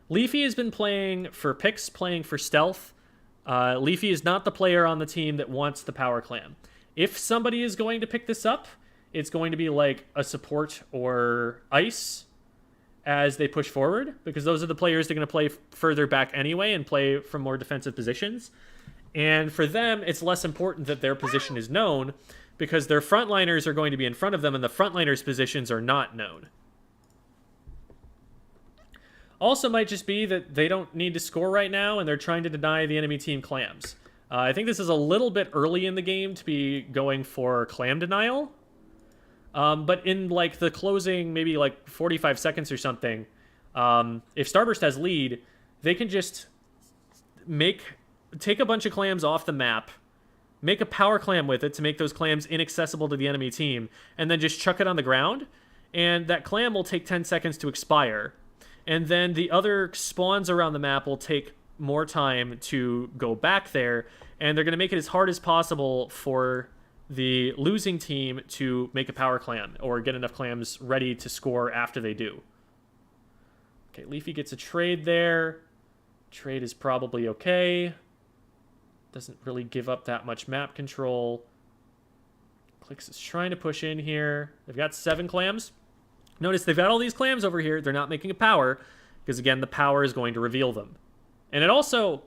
Leafy has been playing for picks, playing for stealth. Leafy is not the player on the team that wants the power clam. If somebody is going to pick this up, it's going to be like a support or Ice. as they push forward, because those are the players that are going to play further back anyway and play from more defensive positions. And for them, it's less important that their position is known, because their frontliners are going to be in front of them and the frontliners' positions are not known. Also might just be that they don't need to score right now and they're trying to deny the enemy team clams. I think this is a little bit early in the game to be going for clam denial. But in like the closing, maybe like 45 seconds or something, if Starburst has lead, they can just take a bunch of clams off the map, make a power clam with it to make those clams inaccessible to the enemy team, and then just chuck it on the ground, and that clam will take 10 seconds to expire. And then the other spawns around the map will take more time to go back there, and they're going to make it as hard as possible for the losing team to make a power clam or get enough clams ready to score after they do. Okay, Leafy gets a trade there. Trade is probably okay. Doesn't really give up that much map control. Clicks is trying to push in here. They've got 7 clams. Notice they've got all these clams over here. They're not making a power because, again, the power is going to reveal them. And it also,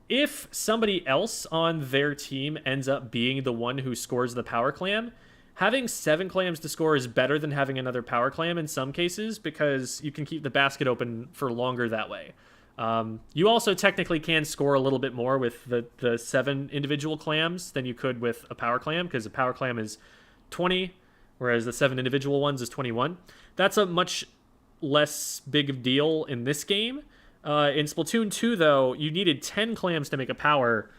if somebody else on their team ends up being the one who scores the power clam, having 7 clams to score is better than having another power clam in some cases, because you can keep the basket open for longer that way. You also technically can score a little bit more with the 7 individual clams than you could with a power clam, because a power clam is 20, whereas the 7 individual ones is 21. That's a much less big of deal in this game. In Splatoon 2, though, you needed 10 clams to make a power,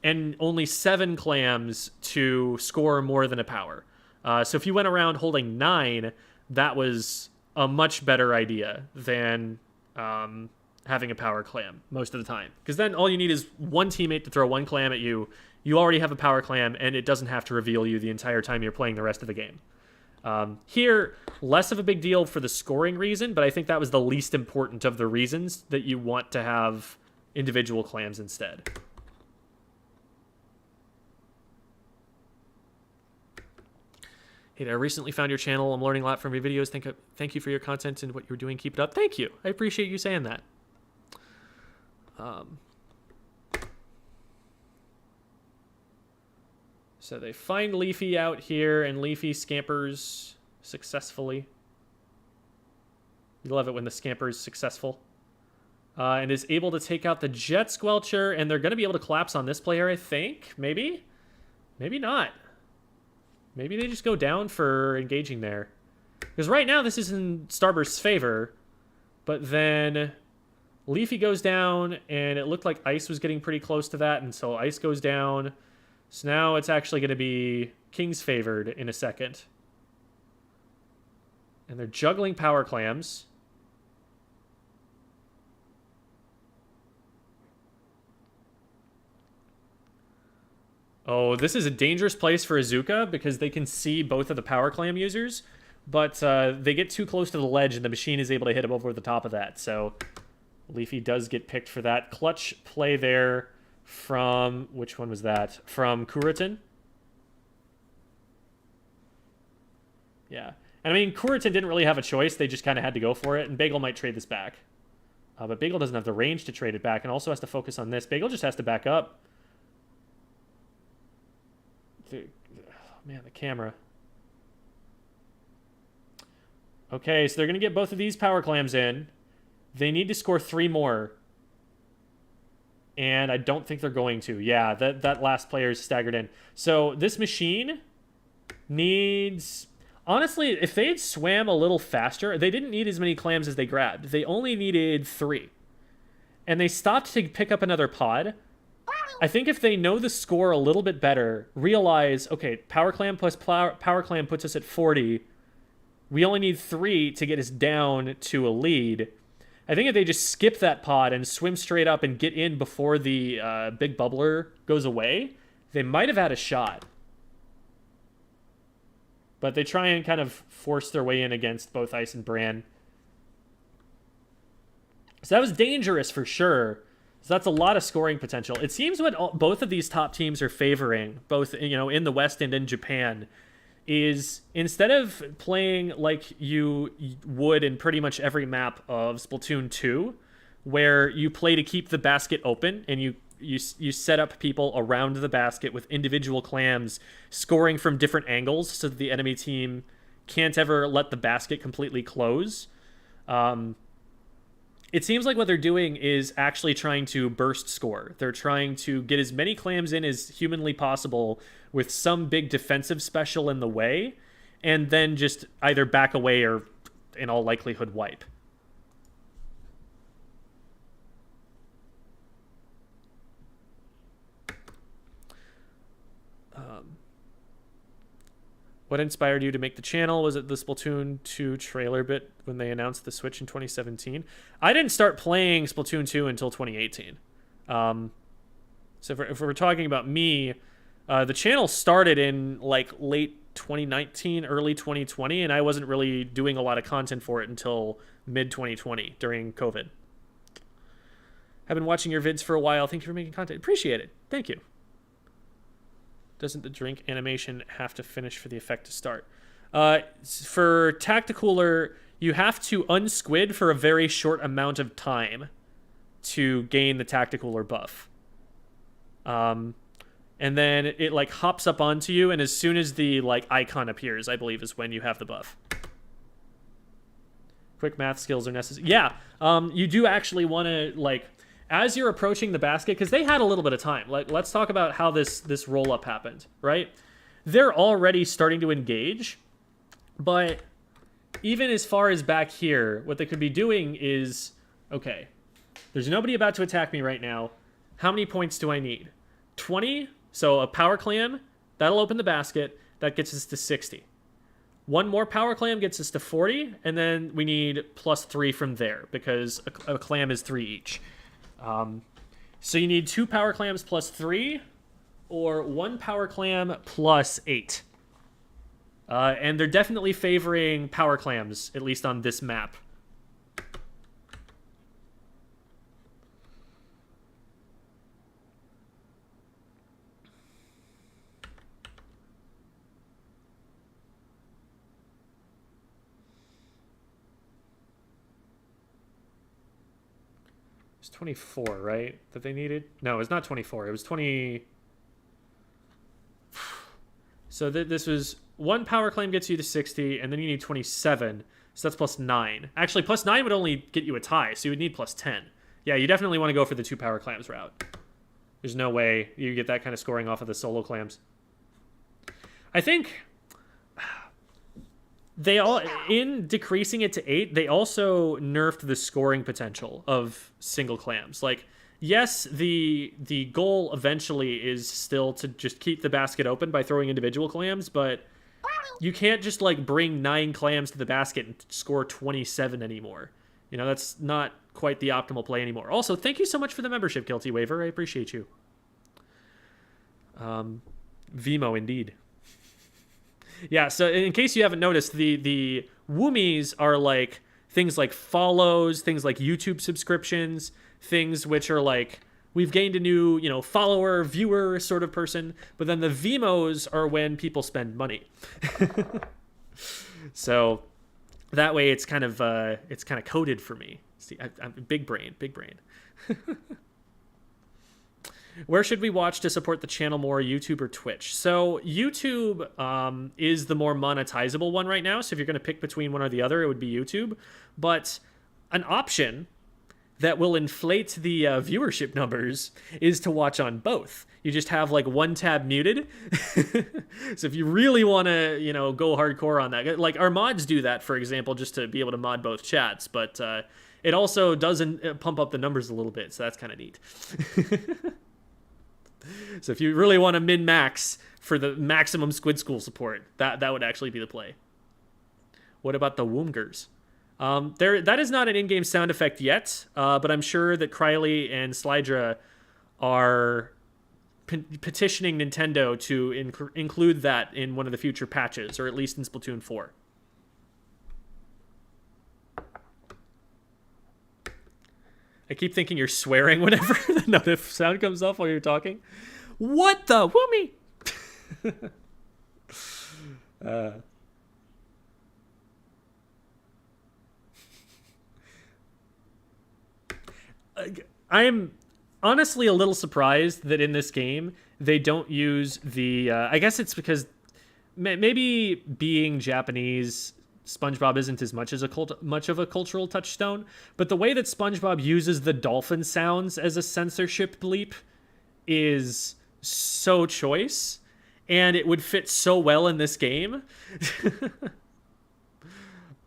and only 7 clams to score more than a power. So if you went around holding 9, that was a much better idea than having a power clam most of the time. Because then all you need is one teammate to throw 1 clam at you. You already have a power clam, and it doesn't have to reveal you the entire time you're playing the rest of the game. Here, less of a big deal for the scoring reason, but I think that was the least important of the reasons that you want to have individual clams instead. Hey there, I recently found your channel. I'm learning a lot from your videos. Thank you for your content and what you're doing. Keep it up. Thank you. I appreciate you saying that. So they find Leafy out here, and Leafy scampers successfully. You love it when the scamper is successful. And is able to take out the Jet Squelcher, and they're going to be able to collapse on this player, I think. Maybe? Maybe not. Maybe they just go down for engaging there. Because right now this is in Starburst's favor, but then Leafy goes down, and it looked like Ice was getting pretty close to that, and so Ice goes down. So now it's actually going to be King's favored in a second. And they're juggling power clams. Oh, this is a dangerous place for Azuka because they can see both of the power clam users, but they get too close to the ledge and the machine is able to hit him over the top of that. So Leafy does get picked for that. Clutch play there from, which one was that? From Kuritan. Yeah. And I mean, Kuritan didn't really have a choice. They just kind of had to go for it, and Bagel might trade this back. But Bagel doesn't have the range to trade it back and also has to focus on this. Bagel just has to back up. Oh, man, the camera. Okay, so they're going to get both of these power clams in. They need to score 3 more. And I don't think they're going to. Yeah, that last player is staggered in. So this machine needs... Honestly, if they had swam a little faster, they didn't need as many clams as they grabbed. They only needed 3. And they stopped to pick up another pod. I think if they know the score a little bit better, realize, okay, power clam plus power clam puts us at 40. We only need 3 to get us down to a lead. I think if they just skip that pod and swim straight up and get in before the big bubbler goes away, they might have had a shot. But they try and kind of force their way in against both Ice and Bran. So that was dangerous for sure. So that's a lot of scoring potential. It seems what both of these top teams are favoring, both in the West and in Japan, is instead of playing like you would in pretty much every map of Splatoon 2, where you play to keep the basket open and you set up people around the basket with individual clams scoring from different angles so that the enemy team can't ever let the basket completely close. It seems like what they're doing is actually trying to burst score. They're trying to get as many clams in as humanly possible with some big defensive special in the way, and then just either back away or, in all likelihood, wipe. What inspired you to make the channel? Was it the Splatoon 2 trailer bit when they announced the Switch in 2017? I didn't start playing Splatoon 2 until 2018. So if we're talking about me, the channel started in like late 2019, early 2020, and I wasn't really doing a lot of content for it until mid 2020 during COVID. I've been watching your vids for a while. Thank you for making content. Appreciate it. Thank you. Doesn't the drink animation have to finish for the effect to start? For Tacticooler, you have to unsquid for a very short amount of time to gain the Tacticooler buff. And then it like hops up onto you, and as soon as the like icon appears, I believe is when you have the buff. Quick math skills are necessary. Yeah, you do actually want to like, as you're approaching the basket, because they had a little bit of time. Like, let's talk about how this roll-up happened, right? They're already starting to engage, but even as far as back here, what they could be doing is, okay, there's nobody about to attack me right now. How many points do I need? 20, so a power clam, that'll open the basket. That gets us to 60. One more power clam gets us to 40, and then we need +3 from there, because a clam is 3 each. So you need 2 power clams +3, or 1 power clam +8. And they're definitely favoring power clams, at least on this map. It's 24, right? That they needed? No, it's not 24. It was 20. So this was 1 power claim gets you to 60, and then you need 27. So that's +9. Actually, +9 would only get you a tie, so you would need +10. Yeah, you definitely want to go for the 2 power clams route. There's no way you get that kind of scoring off of the solo clams. I think they all, in decreasing it to 8, they also nerfed the scoring potential of single clams. Like, yes, the goal eventually is still to just keep the basket open by throwing individual clams, but you can't just like bring 9 clams to the basket and score 27 anymore. You know, that's not quite the optimal play anymore. Also, thank you so much for the membership, Guilty Waver. I appreciate you. Vimo, indeed. Yeah, so in case you haven't noticed, the woomies are like things like follows, things like YouTube subscriptions, things which are like, we've gained a new, you know, follower, viewer sort of person. But then the Vimos are when people spend money. So that way it's kind of coded for me. See, I'm big brain. Where should we watch to support the channel more, YouTube or Twitch? So YouTube is the more monetizable one right now. So if you're going to pick between one or the other, it would be YouTube. But an option that will inflate the viewership numbers is to watch on both. You just have like one tab muted. So if you really want to, you know, go hardcore on that, like our mods do that, for example, just to be able to mod both chats. But it also doesn't pump up the numbers a little bit. So that's kind of neat. So if you really want to min-max for the maximum Squid School support, that would actually be the play. What about the Woomgers? That is not an in-game sound effect yet, but I'm sure that Krylie and Slydra are petitioning Nintendo to include that in one of the future patches, or at least in Splatoon 4. I keep thinking you're swearing whenever the notif sound comes off while you're talking. What the whoomie? Uh, I am honestly a little surprised that in this game they don't use the. I guess it's because maybe being Japanese, SpongeBob isn't as much of a cultural touchstone. But the way that SpongeBob uses the dolphin sounds as a censorship bleep is so choice, and it would fit so well in this game.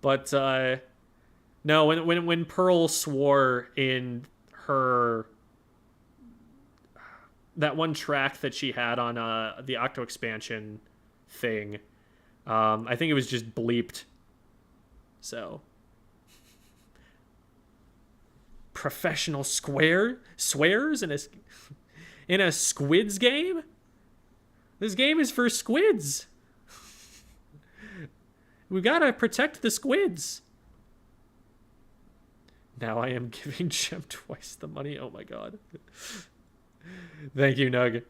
But no, when Pearl swore in her that one track that she had on the Octo expansion thing, I think it was just bleeped. So professional swears in a squids game. This game is for squids. We gotta protect the squids. Now I am giving Gem twice the money. Oh my god. Thank you, Nug.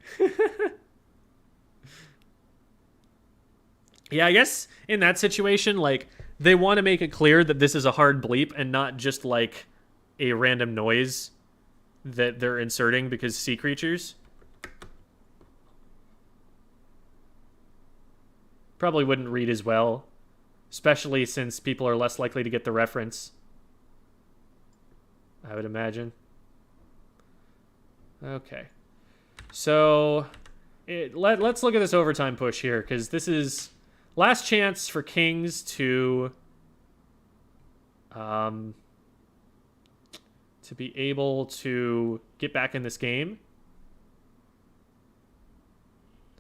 Yeah, I guess in that situation, like, they want to make it clear that this is a hard bleep and not just, like, a random noise that they're inserting because sea creatures. Probably wouldn't read as well, especially since people are less likely to get the reference, I would imagine. Okay. So, let's look at this overtime push here, because this is last chance for Kings to be able to get back in this game.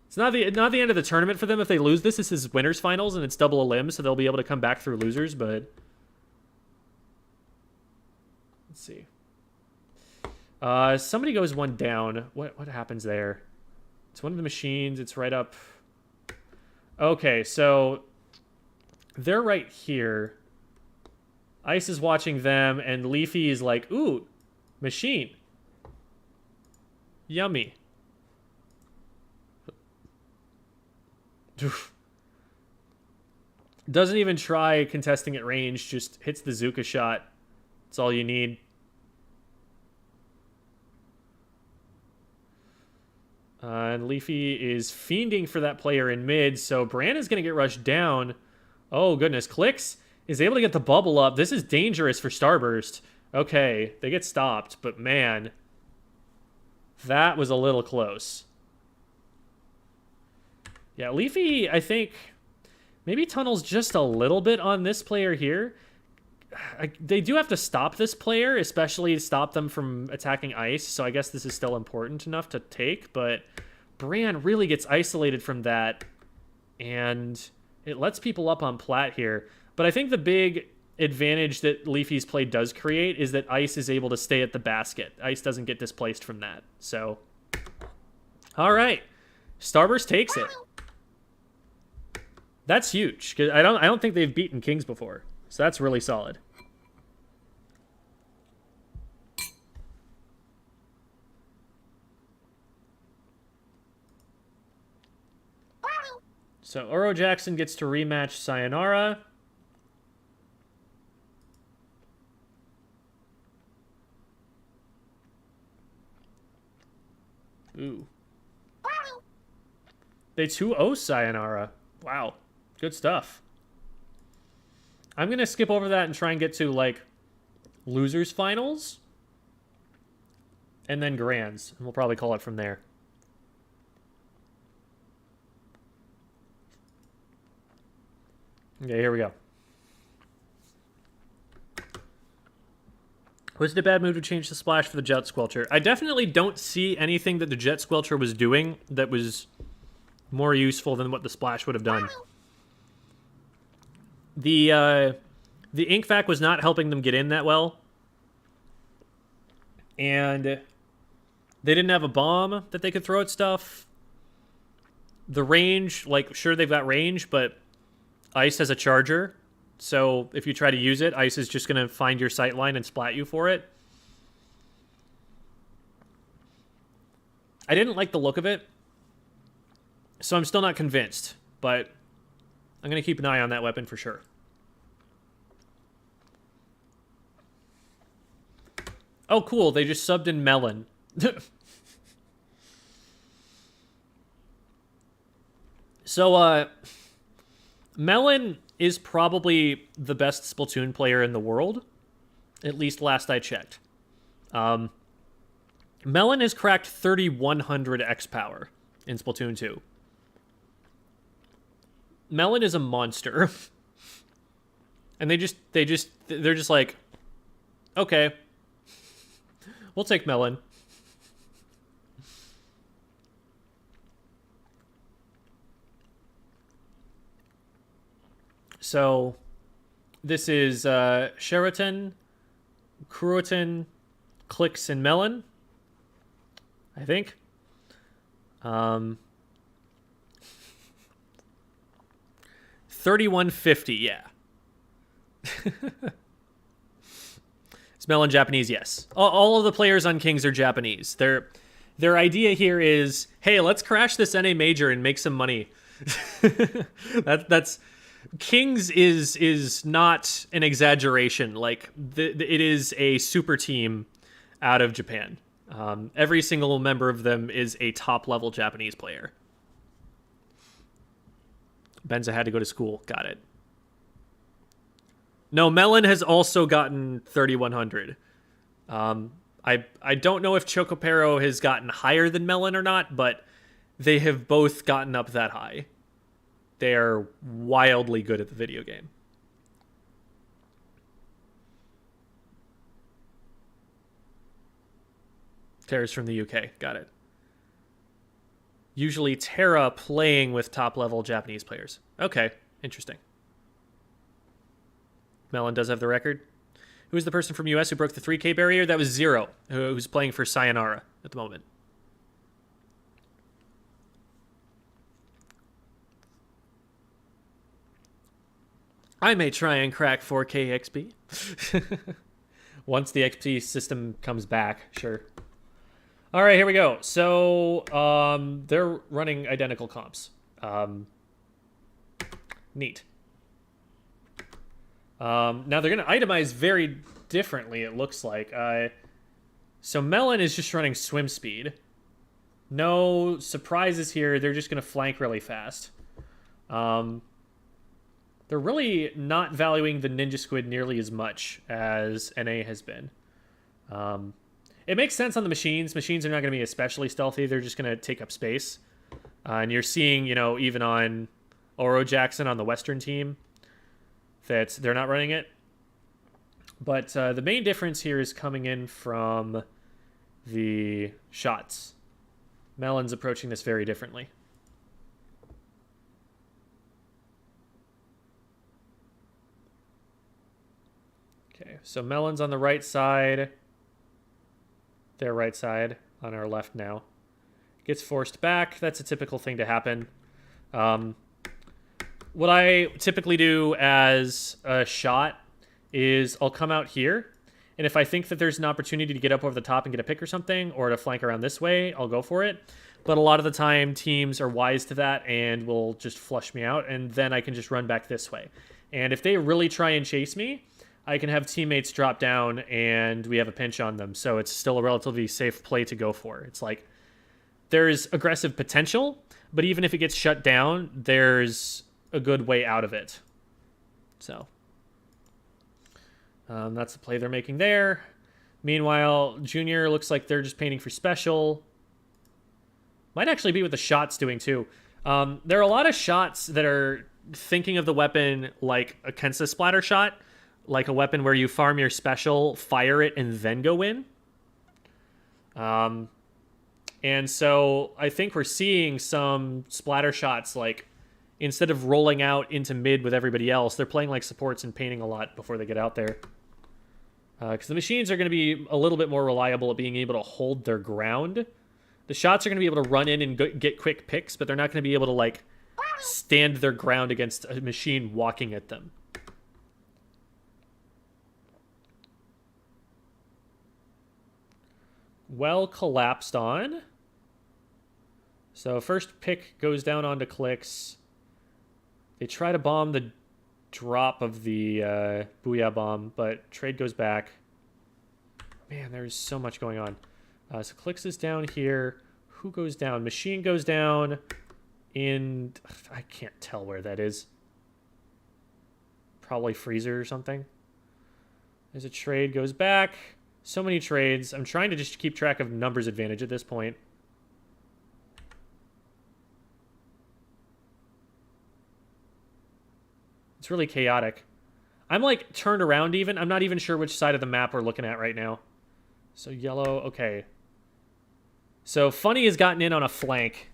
It's not the end of the tournament for them if they lose this. This is winners finals and it's double a limb, so they'll be able to come back through losers, but let's see. Somebody goes one down. What happens there? It's one of the machines. It's right up. Okay, so they're right here. Ice is watching them, and Leafy is like, ooh, machine. Yummy. Doesn't even try contesting at range, just hits the Zuka shot. That's all you need. And Leafy is fiending for that player in mid, so Bran is going to get rushed down. Oh, goodness. Clicks is able to get the bubble up. This is dangerous for Starburst. Okay, they get stopped, but man, that was a little close. Yeah, Leafy, I think, maybe tunnels just a little bit on this player here. They do have to stop this player, especially stop them from attacking ice, so I guess this is still important enough to take, but Bran really gets isolated from that, and it lets people up on plat here. But I think the big advantage that Leafy's play does create is that ice is able to stay at the basket. Ice doesn't get displaced from that, so... Alright, Starburst takes it. That's huge, because I don't think they've beaten Kings before. So that's really solid. So Oro Jackson gets to rematch Sayonara. Ooh. They 2-0 Sayonara. Wow. Good stuff. I'm going to skip over that and try and get to, like, losers finals. And then grands. And we'll probably call it from there. Okay, here we go. Was it a bad move to change the splash for the Jet Squelcher? I definitely don't see anything that the Jet Squelcher was doing that was more useful than what the splash would have done. The ink vac was not helping them get in that well. And they didn't have a bomb that they could throw at stuff. The range, like, sure, they've got range, but Ice has a charger. So if you try to use it, Ice is just going to find your sight line and splat you for it. I didn't like the look of it, so I'm still not convinced. But I'm going to keep an eye on that weapon for sure. Oh, cool. They just subbed in Melon. So, Melon is probably the best Splatoon player in the world. At least last I checked. Melon has cracked 3,100 X power in Splatoon 2. Melon is a monster. And they're just like, okay, we'll take Melon. So, this is Sheraton, Cruiton, Clicks, and Melon, I think. 3150, yeah. Is Melon Japanese? Yes. All of the players on Kings are Japanese. Their idea here is, hey, let's crash this NA major and make some money. That's Kings is not an exaggeration. Like it is a super team out of Japan. Every single member of them is a top level Japanese player. Benza had to go to school. Got it. No, Melon has also gotten 3,100. I don't know if Chocopero has gotten higher than Melon or not, but they have both gotten up that high. They are wildly good at the video game. Tara's from the UK. Got it. Usually Tara playing with top-level Japanese players. Okay, interesting. Melon does have the record. Who's the person from US who broke the 3K barrier? That was Zero, who's playing for Sayonara at the moment. I may try and crack 4K XP. Once the XP system comes back, sure. All right, here we go. So, they're running identical comps. Neat. Now, they're going to itemize very differently, it looks like. So, Melon is just running swim speed. No surprises here. They're just going to flank really fast. They're really not valuing the Ninja Squid nearly as much as NA has been. It makes sense on the machines. Machines are not going to be especially stealthy. They're just going to take up space. And you're seeing, even on Oro Jackson on the Western team, that they're not running it. But the main difference here is coming in from the shots. Melon's approaching this very differently. Okay, so Melon's on the right side. Their right side on our left now. Gets forced back. That's a typical thing to happen. What I typically do as a shot is I'll come out here, and if I think that there's an opportunity to get up over the top and get a pick or something, or to flank around this way, I'll go for it. But a lot of the time, teams are wise to that and will just flush me out, and then I can just run back this way. And if they really try and chase me, I can have teammates drop down and we have a pinch on them. So it's still a relatively safe play to go for. It's like there's aggressive potential, but even if it gets shut down, there's a good way out of it. So that's the play they're making there. Meanwhile, Junior looks like they're just painting for special. Might actually be what the shot's doing too. There are a lot of shots that are thinking of the weapon like a Kensa splatter shot. Like a weapon where you farm your special, fire it, and then go in. And so I think we're seeing some splatter shots, like, instead of rolling out into mid with everybody else, they're playing like supports and painting a lot before they get out there. Because the machines are going to be a little bit more reliable at being able to hold their ground. The shots are going to be able to run in and get quick picks, but they're not going to be able to, like, stand their ground against a machine walking at them. Well collapsed on. So first pick goes down onto Clicks. They try to bomb the drop of the Booyah bomb, but trade goes back. Man, there's so much going on. So Clicks is down here. Who goes down? Machine goes down in... I can't tell where that is. Probably Freezer or something. There's a trade, goes back. So many trades. I'm trying to just keep track of numbers advantage at this point. It's really chaotic. I'm like turned around even. I'm not even sure which side of the map we're looking at right now. So yellow, okay. So Funny has gotten in on a flank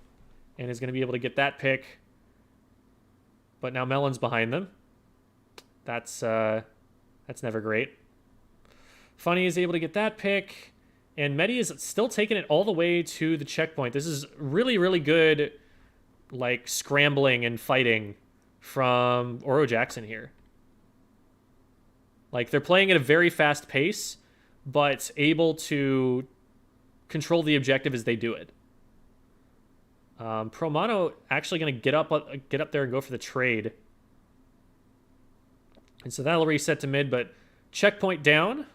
and is going to be able to get that pick. But now Melon's behind them. That's never great. Funny is able to get that pick. And Medi is still taking it all the way to the checkpoint. This is really, really good, like, scrambling and fighting from Oro Jackson here. Like, they're playing at a very fast pace, but able to control the objective as they do it. Promano actually going to get up there and go for the trade. And so that'll reset to mid, but checkpoint down.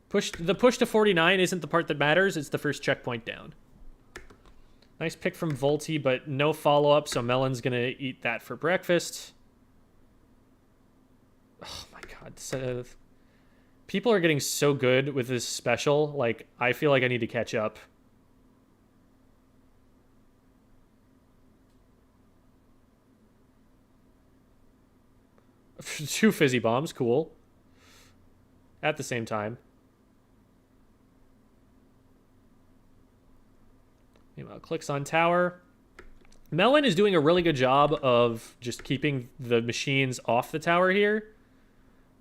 The push to 49 isn't the part that matters. It's the first checkpoint down. Nice pick from Volti, but no follow-up, so Melon's going to eat that for breakfast. Oh my god. People are getting so good with this special. Like, I feel like I need to catch up. Two fizzy bombs, cool. At the same time. Meanwhile, Clicks on tower. Melon is doing a really good job of just keeping the machines off the tower here.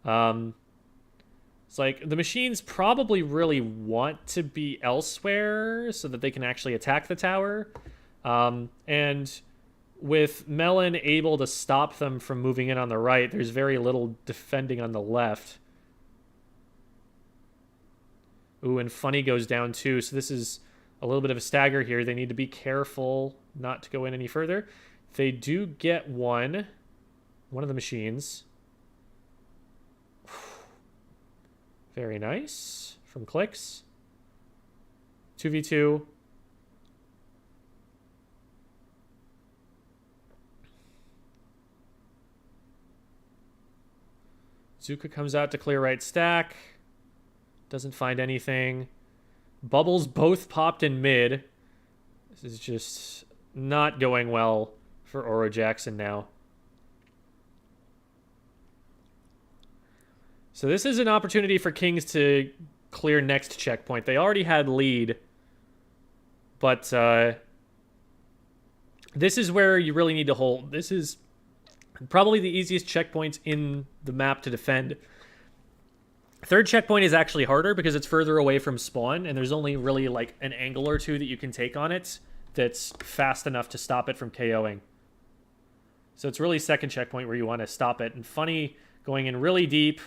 It's like the machines probably really want to be elsewhere so that they can actually attack the tower. And with Melon able to stop them from moving in on the right, there's very little defending on the left. Ooh, and Funny goes down too, so this is a little bit of a stagger here. They need to be careful not to go in any further. They do get one of the machines. Very nice from Clicks. 2v2. Zuka comes out to clear right stack. Doesn't find anything. Bubbles both popped in mid. This is just not going well for Oro Jackson now. So this is an opportunity for Kings to clear next checkpoint. They already had lead. But this is where you really need to hold. This is probably the easiest checkpoint in the map to defend. Third checkpoint is actually harder because it's further away from spawn, and there's only really like an angle or two that you can take on it that's fast enough to stop it from KOing. So it's really second checkpoint where you want to stop it. And Funny going in really deep,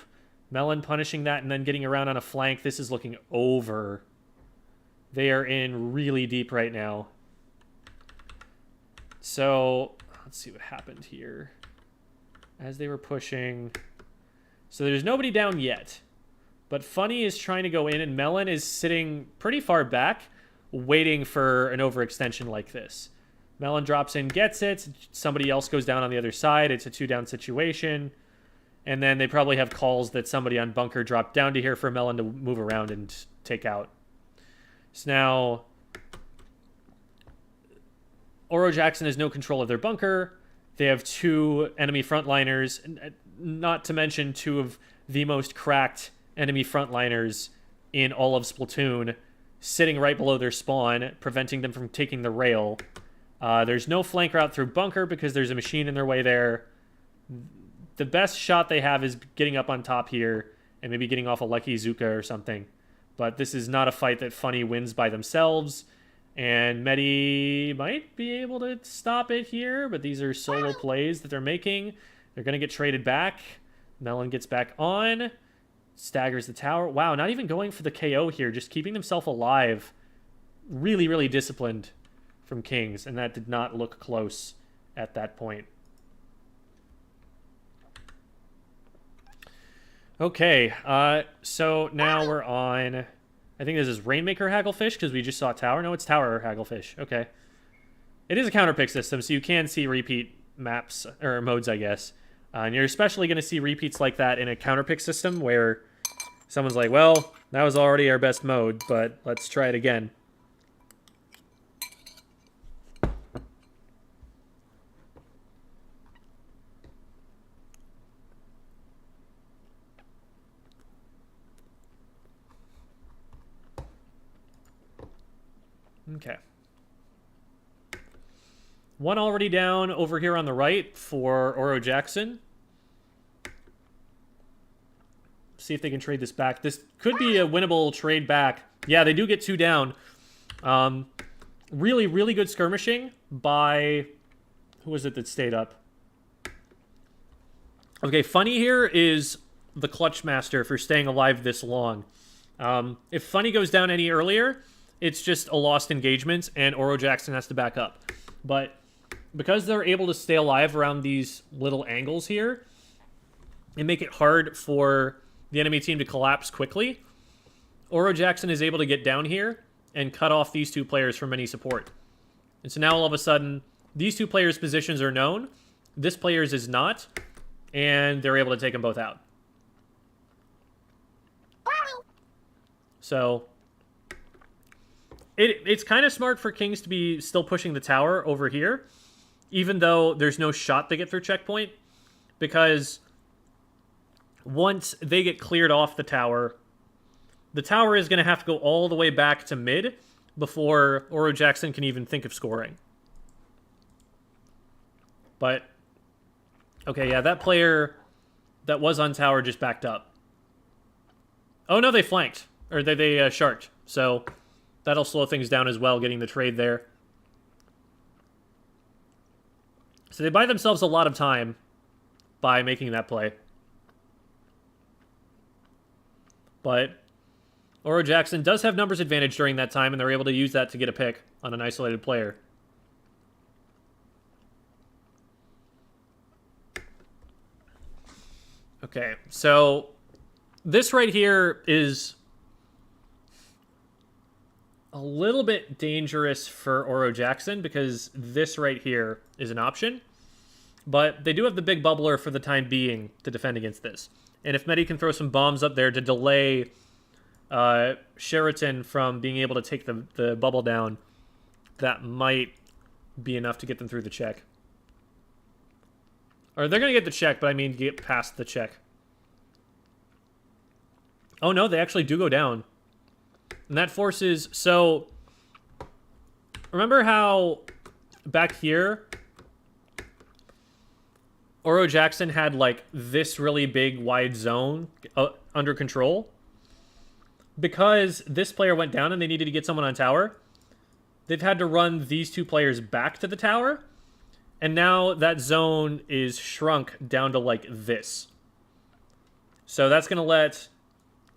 Melon punishing that and then getting around on a flank. This is looking over. They are in really deep right now. So let's see what happened here. As they were pushing. So there's nobody down yet. But Funny is trying to go in, and Melon is sitting pretty far back, waiting for an overextension like this. Melon drops in, gets it. Somebody else goes down on the other side. It's a 2-down situation. And then they probably have calls that somebody on bunker dropped down to here for Melon to move around and take out. So now Oro Jackson has no control of their bunker. They have 2 enemy frontliners, not to mention 2 of the most cracked enemy frontliners in all of Splatoon, sitting right below their spawn, preventing them from taking the rail. There's no flank route through bunker because there's a machine in their way there. The best shot they have is getting up on top here and maybe getting off a lucky Zuka or something. But this is not a fight that Funny wins by themselves. And Medi might be able to stop it here, but these are solo plays that they're making. They're going to get traded back. Melon gets back on. Staggers the tower. Wow, not even going for the KO here. Just keeping themselves alive. Really, really disciplined from Kings. And that did not look close at that point. Okay, so now we're on, I think this is Rainmaker Hagglefish, because we just saw Tower. No, it's Tower Hagglefish. Okay. It is a counterpick system, so you can see repeat maps, or modes, I guess. And you're especially going to see repeats like that in a counterpick system, where someone's like, well, that was already our best mode, but let's try it again. Okay. One already down over here on the right for Oro Jackson. See if they can trade this back. This could be a winnable trade back. Yeah, they do get 2 down. Really, really good skirmishing by... Who was it that stayed up? Okay, Funny here is the clutch master for staying alive this long. If Funny goes down any earlier, it's just a lost engagement, and Oro Jackson has to back up. But because they're able to stay alive around these little angles here, and make it hard for the enemy team to collapse quickly, Oro Jackson is able to get down here and cut off these 2 players from any support. And so now all of a sudden, these 2 players' positions are known, this player's is not, and they're able to take them both out. So it's kind of smart for Kings to be still pushing the tower over here, even though there's no shot to get through checkpoint, because once they get cleared off the tower is going to have to go all the way back to mid before Oro Jackson can even think of scoring. But, okay, yeah, that player that was on tower just backed up. Oh, no, they flanked. Or they sharked. So that'll slow things down as well, getting the trade there. So they buy themselves a lot of time by making that play. But Oro Jackson does have numbers advantage during that time, and they're able to use that to get a pick on an isolated player. Okay, so this right here is a little bit dangerous for Oro Jackson, because this right here is an option. But they do have the big bubbler for the time being to defend against this. And if Medi can throw some bombs up there to delay Sheraton from being able to take the bubble down, that might be enough to get them through the check. Or they're going to get the check, but I mean get past the check. Oh no, they actually do go down. And that forces... So, remember how back here, Oro Jackson had like this really big wide zone under control? Because this player went down and they needed to get someone on tower, they've had to run these 2 players back to the tower. And now that zone is shrunk down to like this. So that's going to let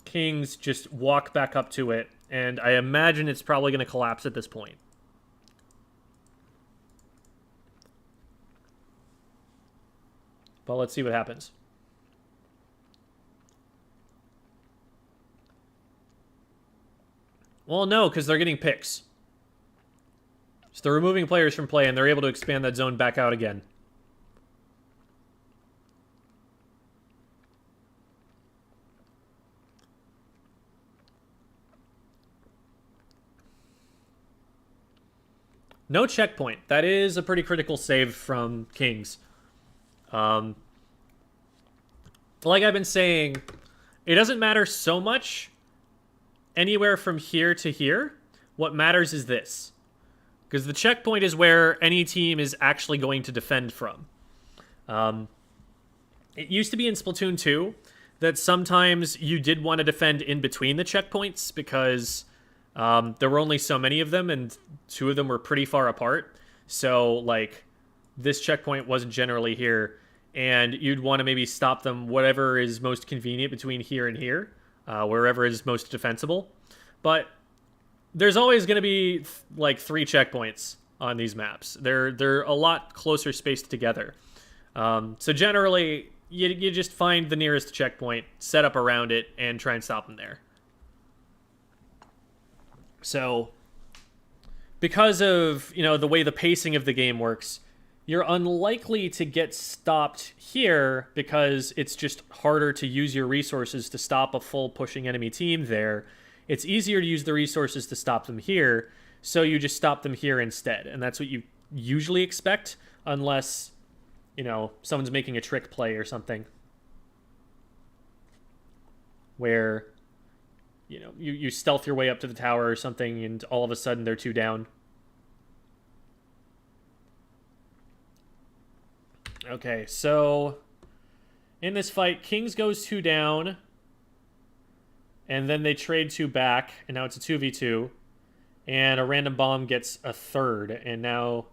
Kings just walk back up to it. And I imagine it's probably going to collapse at this point. But let's see what happens. Well, no, because they're getting picks. So they're removing players from play, and they're able to expand that zone back out again. No checkpoint. That is a pretty critical save from Kings. Like I've been saying, it doesn't matter so much anywhere from here to here. What matters is this. Because the checkpoint is where any team is actually going to defend from. It used to be in Splatoon 2 that sometimes you did want to defend in between the checkpoints because there were only so many of them and 2 of them were pretty far apart. So, like, this checkpoint wasn't generally here. And you'd want to maybe stop them whatever is most convenient between here and here, wherever is most defensible. But there's always going to be like 3 checkpoints on these maps. They're a lot closer spaced together. So generally, you just find the nearest checkpoint, set up around it, and try and stop them there. So, because of, the way the pacing of the game works, you're unlikely to get stopped here because it's just harder to use your resources to stop a full pushing enemy team there. It's easier to use the resources to stop them here, so you just stop them here instead. And that's what you usually expect, unless, someone's making a trick play or something. Where, you stealth your way up to the tower or something, and all of a sudden they're 2 down. Okay, so in this fight, Kings goes 2 down, and then they trade 2 back, and now it's a 2v2, and a random bomb gets a 3rd, and now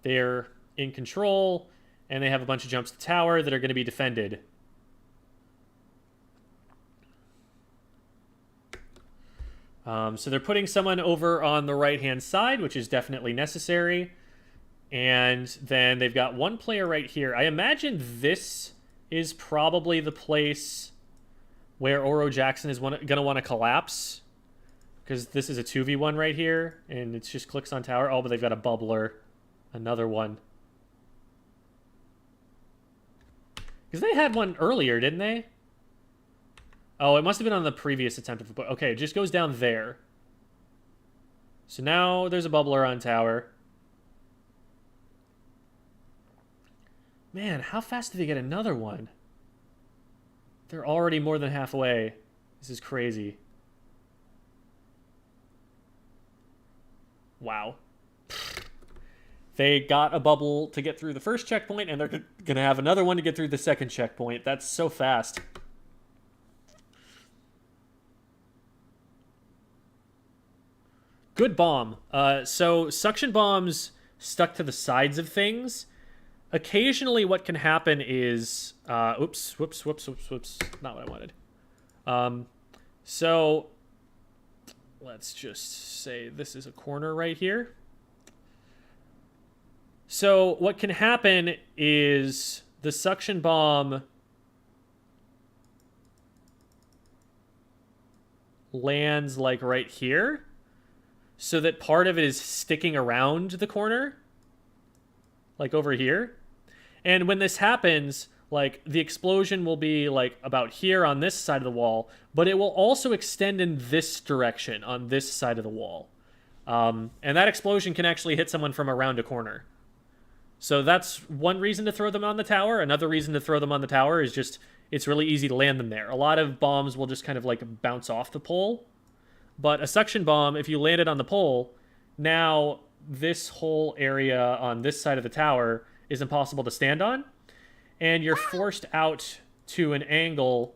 they're in control, and they have a bunch of jumps to tower that are going to be defended. So they're putting someone over on the right-hand side, which is definitely necessary. And then they've got 1 player right here. I imagine this is probably the place where Oro Jackson is going to want to collapse. Because this is a 2v1 right here, and it just clicks on tower. Oh, but they've got a bubbler. Another one. Because they had one earlier, didn't they? Oh, it must have been on the previous attempt of... Okay, it just goes down there. So now there's a bubbler on tower. Man, how fast do they get another one? They're already more than halfway. This is crazy. Wow. They got a bubble to get through the first checkpoint, and they're going to have another one to get through the second checkpoint. That's so fast. Good bomb. So suction bombs stuck to the sides of things. Occasionally what can happen is... whoops. Not what I wanted. So let's just say this is a corner right here. So what can happen is the suction bomb lands like right here, so that part of it is sticking around the corner, like over here. And when this happens, like, the explosion will be like about here on this side of the wall, but it will also extend in this direction on this side of the wall. And that explosion can actually hit someone from around a corner. So that's one reason to throw them on the tower. Another reason to throw them on the tower is just it's really easy to land them there. A lot of bombs will just kind of like bounce off the pole. But a suction bomb, if you land it on the pole, now this whole area on this side of the tower is impossible to stand on. And you're forced out to an angle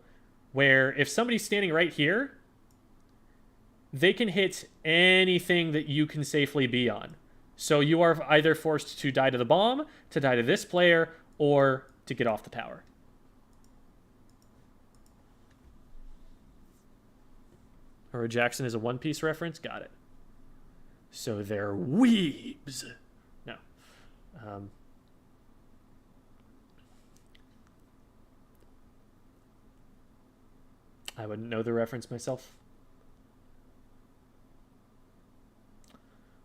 where if somebody's standing right here, they can hit anything that you can safely be on. So you are either forced to die to the bomb, to die to this player, or to get off the tower. Or Jackson is a One Piece reference? Got it. So they're weebs. No. I wouldn't know the reference myself.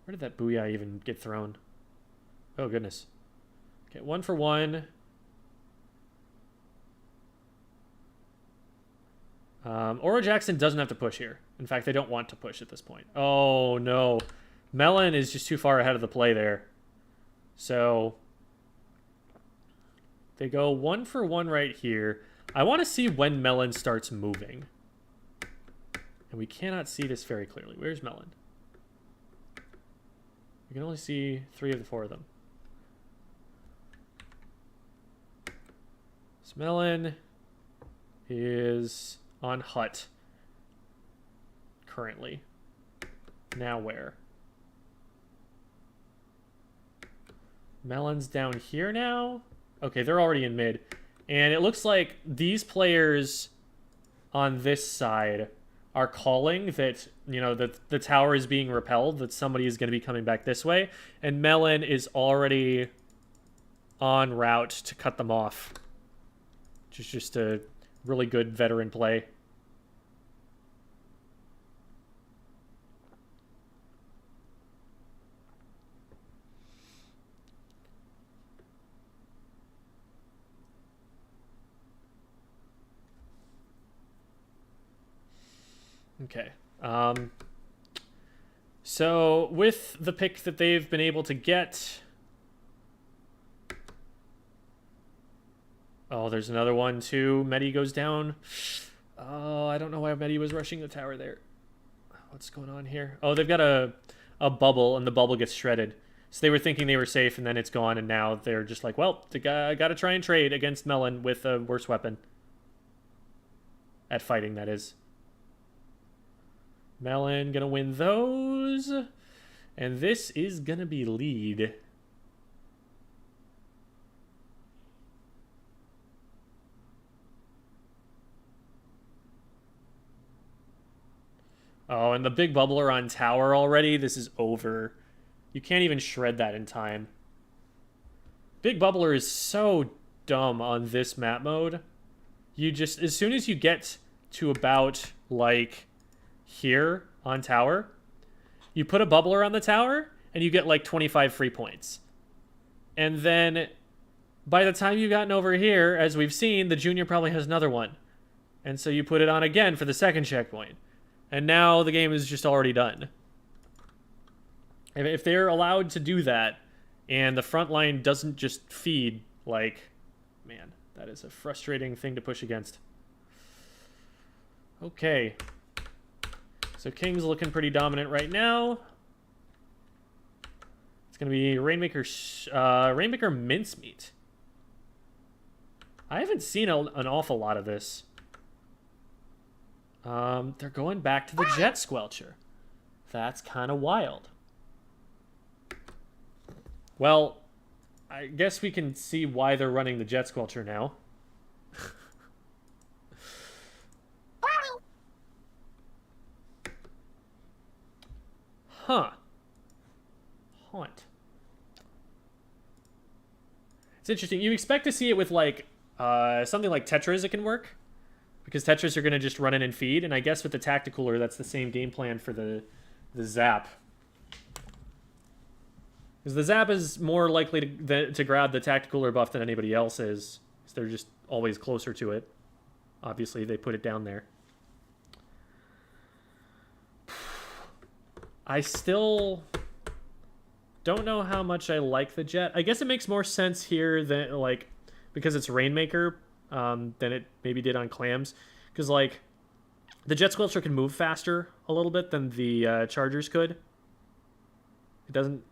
Where did that booyah even get thrown? Oh, goodness. Okay, 1 for 1. Oro Jackson doesn't have to push here. In fact, they don't want to push at this point. Oh, no. Melon is just too far ahead of the play there. So they go 1 for 1 right here. I want to see when Melon starts moving. And we cannot see this very clearly. Where's Melon? We can only see 3 of the 4 of them. So Melon is on hut currently. Now where? Melon's down here now. Okay, they're already in mid. And it looks like these players on this side are calling that, you know, that the tower is being repelled, that somebody is going to be coming back this way. And Melon is already en route to cut them off. which is just a really good veteran play. Okay. So with the pick that they've been able to get... Oh, there's another one too. Medi goes down. Oh, I don't know why Medi was rushing the tower there. What's going on here? Oh, they've got a bubble, and the bubble gets shredded. So they were thinking they were safe, and then it's gone, and now they're just like, well, I gotta try and trade against Melon with a worse weapon. At fighting, that is. Melon gonna win those. And this is gonna be lead. Oh, and the big bubbler on tower already. This is over. You can't even shred that in time. Big bubbler is so dumb on this map mode. You just, as soon as you get to about, like, here on tower, you put a bubbler on the tower, and you get, like, 25 free points. And then, by the time you've gotten over here, as we've seen, the junior probably has another one. And so you put it on again for the second checkpoint. And now the game is just already done. If they're allowed to do that, and the front line doesn't just feed, like, man, that is a frustrating thing to push against. Okay. So King's looking pretty dominant right now. It's going to be Rainmaker Mincemeat. I haven't seen an awful lot of this. They're going back to the Jet Squelcher. That's kind of wild. Well, I guess we can see why they're running the Jet Squelcher now. Huh. Haunt. It's interesting. You expect to see it with, like, something like Tetras it can work. Because Tetras are going to just run in and feed. And I guess with the Tacticooler, that's the same game plan for the Zap. Because the Zap is more likely to grab the Tacticooler buff than anybody else is. Because they're just always closer to it. Obviously, they put it down there. I still don't know how much I like the Jet. I guess it makes more sense here than, like, because it's Rainmaker than it maybe did on Clams. Because, like, the Jet Squelcher can move faster a little bit than the Chargers could.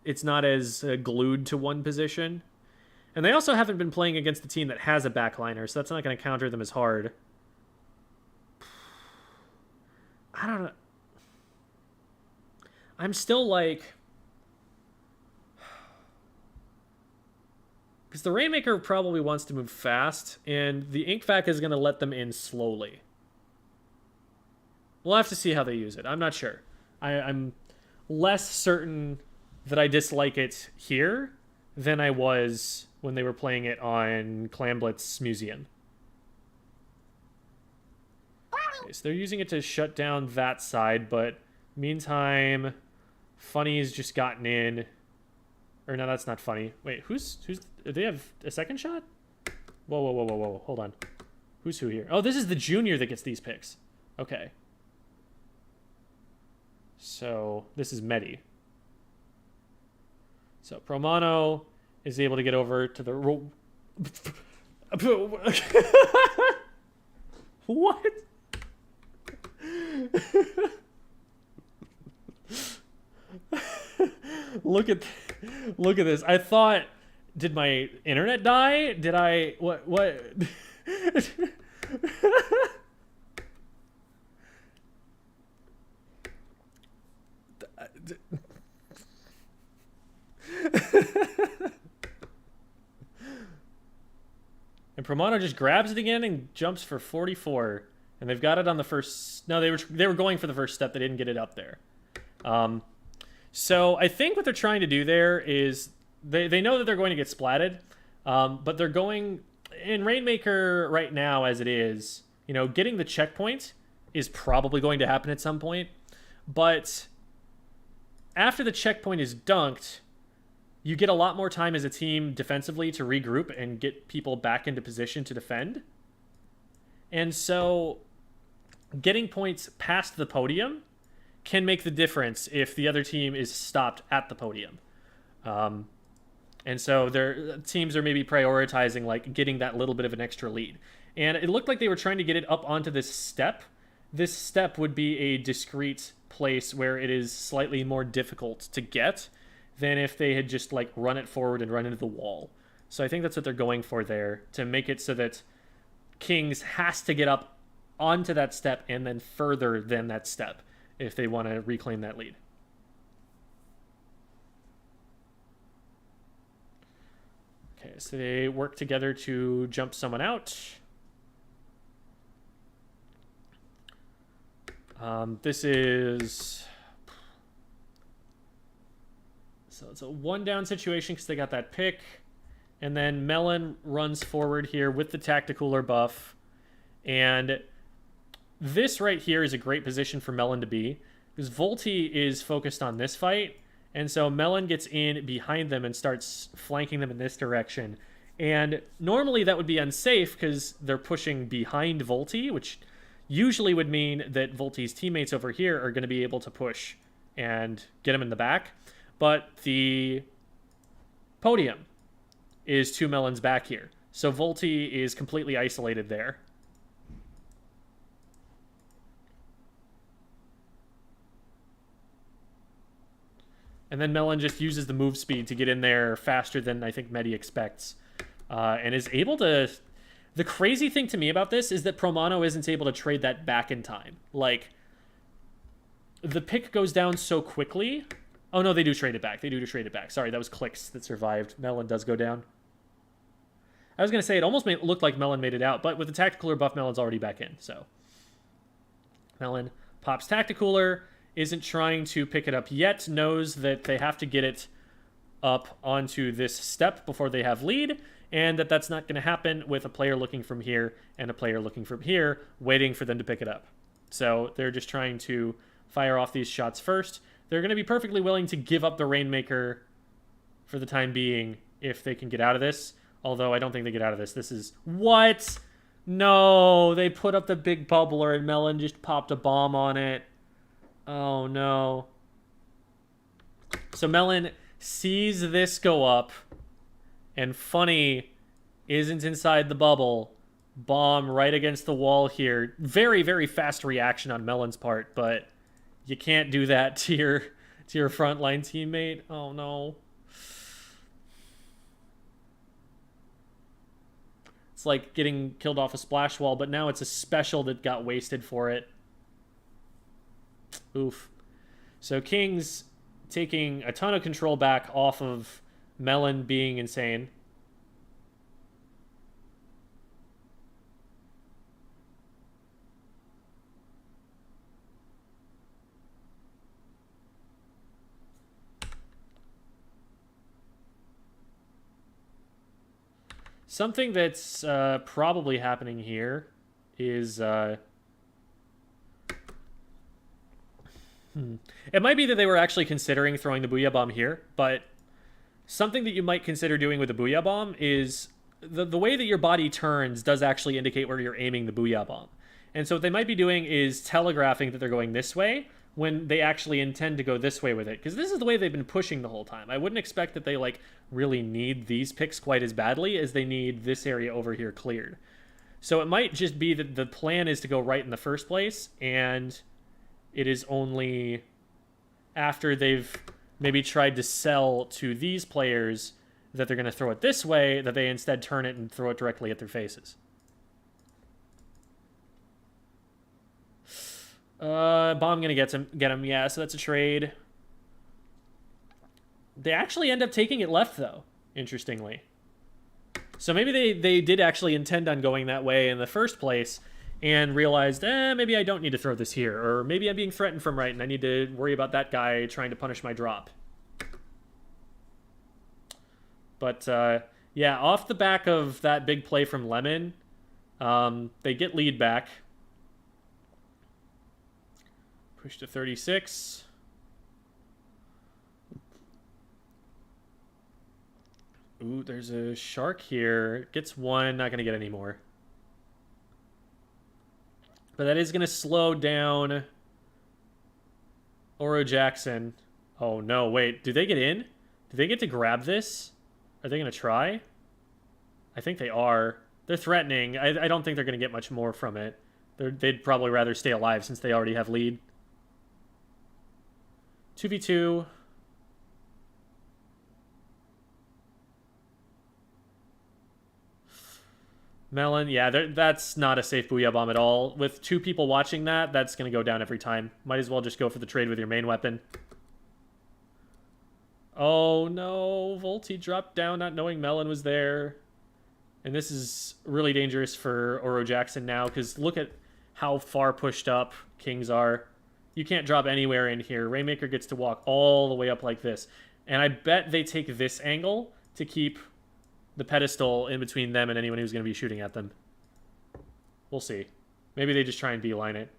It's not as glued to one position. And they also haven't been playing against a team that has a backliner, so that's not going to counter them as hard. I don't know. I'm still like... Because the Rainmaker probably wants to move fast, and the Ink Vac is going to let them in slowly. We'll have to see how they use it. I'm not sure. I'm less certain that I dislike it here than I was when they were playing it on Clamblitz Museum. Okay, so they're using it to shut down that side, but meantime, Funny's just gotten in. Or no, that's not Funny. Wait, who's do they have a second shot? Whoa. Hold on. Who's who here? Oh, this is the junior that gets these picks. Okay. So, this is Medi. So, Promano is able to get over to the... What? Look at this. I thought, did my internet die? Did I what And Promano just grabs it again and jumps for 44. And they've got it on the first... No, they were going for the first step. They didn't get it up there. So I think what they're trying to do there is... They know that they're going to get splatted. But they're going in Rainmaker right now, as it is, you know, getting the checkpoint is probably going to happen at some point. But after the checkpoint is dunked, you get a lot more time as a team defensively to regroup and get people back into position to defend. And so getting points past the podium can make the difference if the other team is stopped at the podium. And so their teams are maybe prioritizing like getting that little bit of an extra lead. And it looked like they were trying to get it up onto this step. This step would be a discrete place where it is slightly more difficult to get than if they had just like run it forward and run into the wall. So I think that's what they're going for there, to make it so that Kings has to get up onto that step and then further than that step if they want to reclaim that lead. Okay, so they work together to jump someone out. This is... So it's a one down situation because they got that pick. And then Melon runs forward here with the Tacticooler buff. And this right here is a great position for Melon to be, because Volty is focused on this fight. And so Melon gets in behind them and starts flanking them in this direction. And normally that would be unsafe because they're pushing behind Volty, which usually would mean that Volty's teammates over here are going to be able to push and get him in the back. But the podium is 2 Melons back here. So Volty is completely isolated there. And then Melon just uses the move speed to get in there faster than I think Medi expects. And is able to... The crazy thing to me about this is that Promano isn't able to trade that back in time. Like, the pick goes down so quickly. Oh, no, they do trade it back. They do trade it back. Sorry, that was clicks that survived. Melon does go down. I was going to say, it almost looked like Melon made it out, but with the Tacticooler buff, Melon's already back in, so. Melon pops Tacticooler, isn't trying to pick it up yet, knows that they have to get it up onto this step before they have lead, and that that's not going to happen with a player looking from here and a player looking from here, waiting for them to pick it up. So they're just trying to fire off these shots first. They're going to be perfectly willing to give up the Rainmaker for the time being if they can get out of this, although I don't think they get out of this. This is... What? No, they put up the big bubbler and Melon just popped a bomb on it. Oh, no. So Melon sees this go up, and Funny isn't inside the bubble. Bomb right against the wall here. Very, very fast reaction on Melon's part, but you can't do that to your frontline teammate. Oh, no. It's like getting killed off a splash wall, but now it's a special that got wasted for it. Oof. So Kings taking a ton of control back off of Melon being insane. Something that's probably happening here is... It might be that they were actually considering throwing the Booyah Bomb here, but something that you might consider doing with the Booyah Bomb is the way that your body turns does actually indicate where you're aiming the Booyah Bomb. And so what they might be doing is telegraphing that they're going this way when they actually intend to go this way with it, because this is the way they've been pushing the whole time. I wouldn't expect that they like really need these picks quite as badly as they need this area over here cleared. So it might just be that the plan is to go right in the first place, and it is only after they've maybe tried to sell to these players that they're going to throw it this way that they instead turn it and throw it directly at their faces. Bomb going to get him. Yeah, so that's a trade. They actually end up taking it left, though, interestingly. So maybe they did actually intend on going that way in the first place and realized, maybe I don't need to throw this here, or maybe I'm being threatened from right and I need to worry about that guy trying to punish my drop. But Yeah, off the back of that big play from Lemon, they get lead back. Push to 36. Ooh, there's a shark here. Gets one, not going to get any more. But that is going to slow down Oro Jackson. Oh, no, wait. Do they get in? Do they get to grab this? Are they going to try? I think they are. They're threatening. I don't think they're going to get much more from it. They'd probably rather stay alive since they already have lead. 2v2. Melon, yeah, that's not a safe Booyah Bomb at all. With two people watching that, that's going to go down every time. Might as well just go for the trade with your main weapon. Oh, no. Volty dropped down not knowing Melon was there. And this is really dangerous for Oro Jackson now, because look at how far pushed up Kings are. You can't drop anywhere in here. Rainmaker gets to walk all the way up like this. And I bet they take this angle to keep the pedestal in between them and anyone who's going to be shooting at them. We'll see. Maybe they just try and beeline it.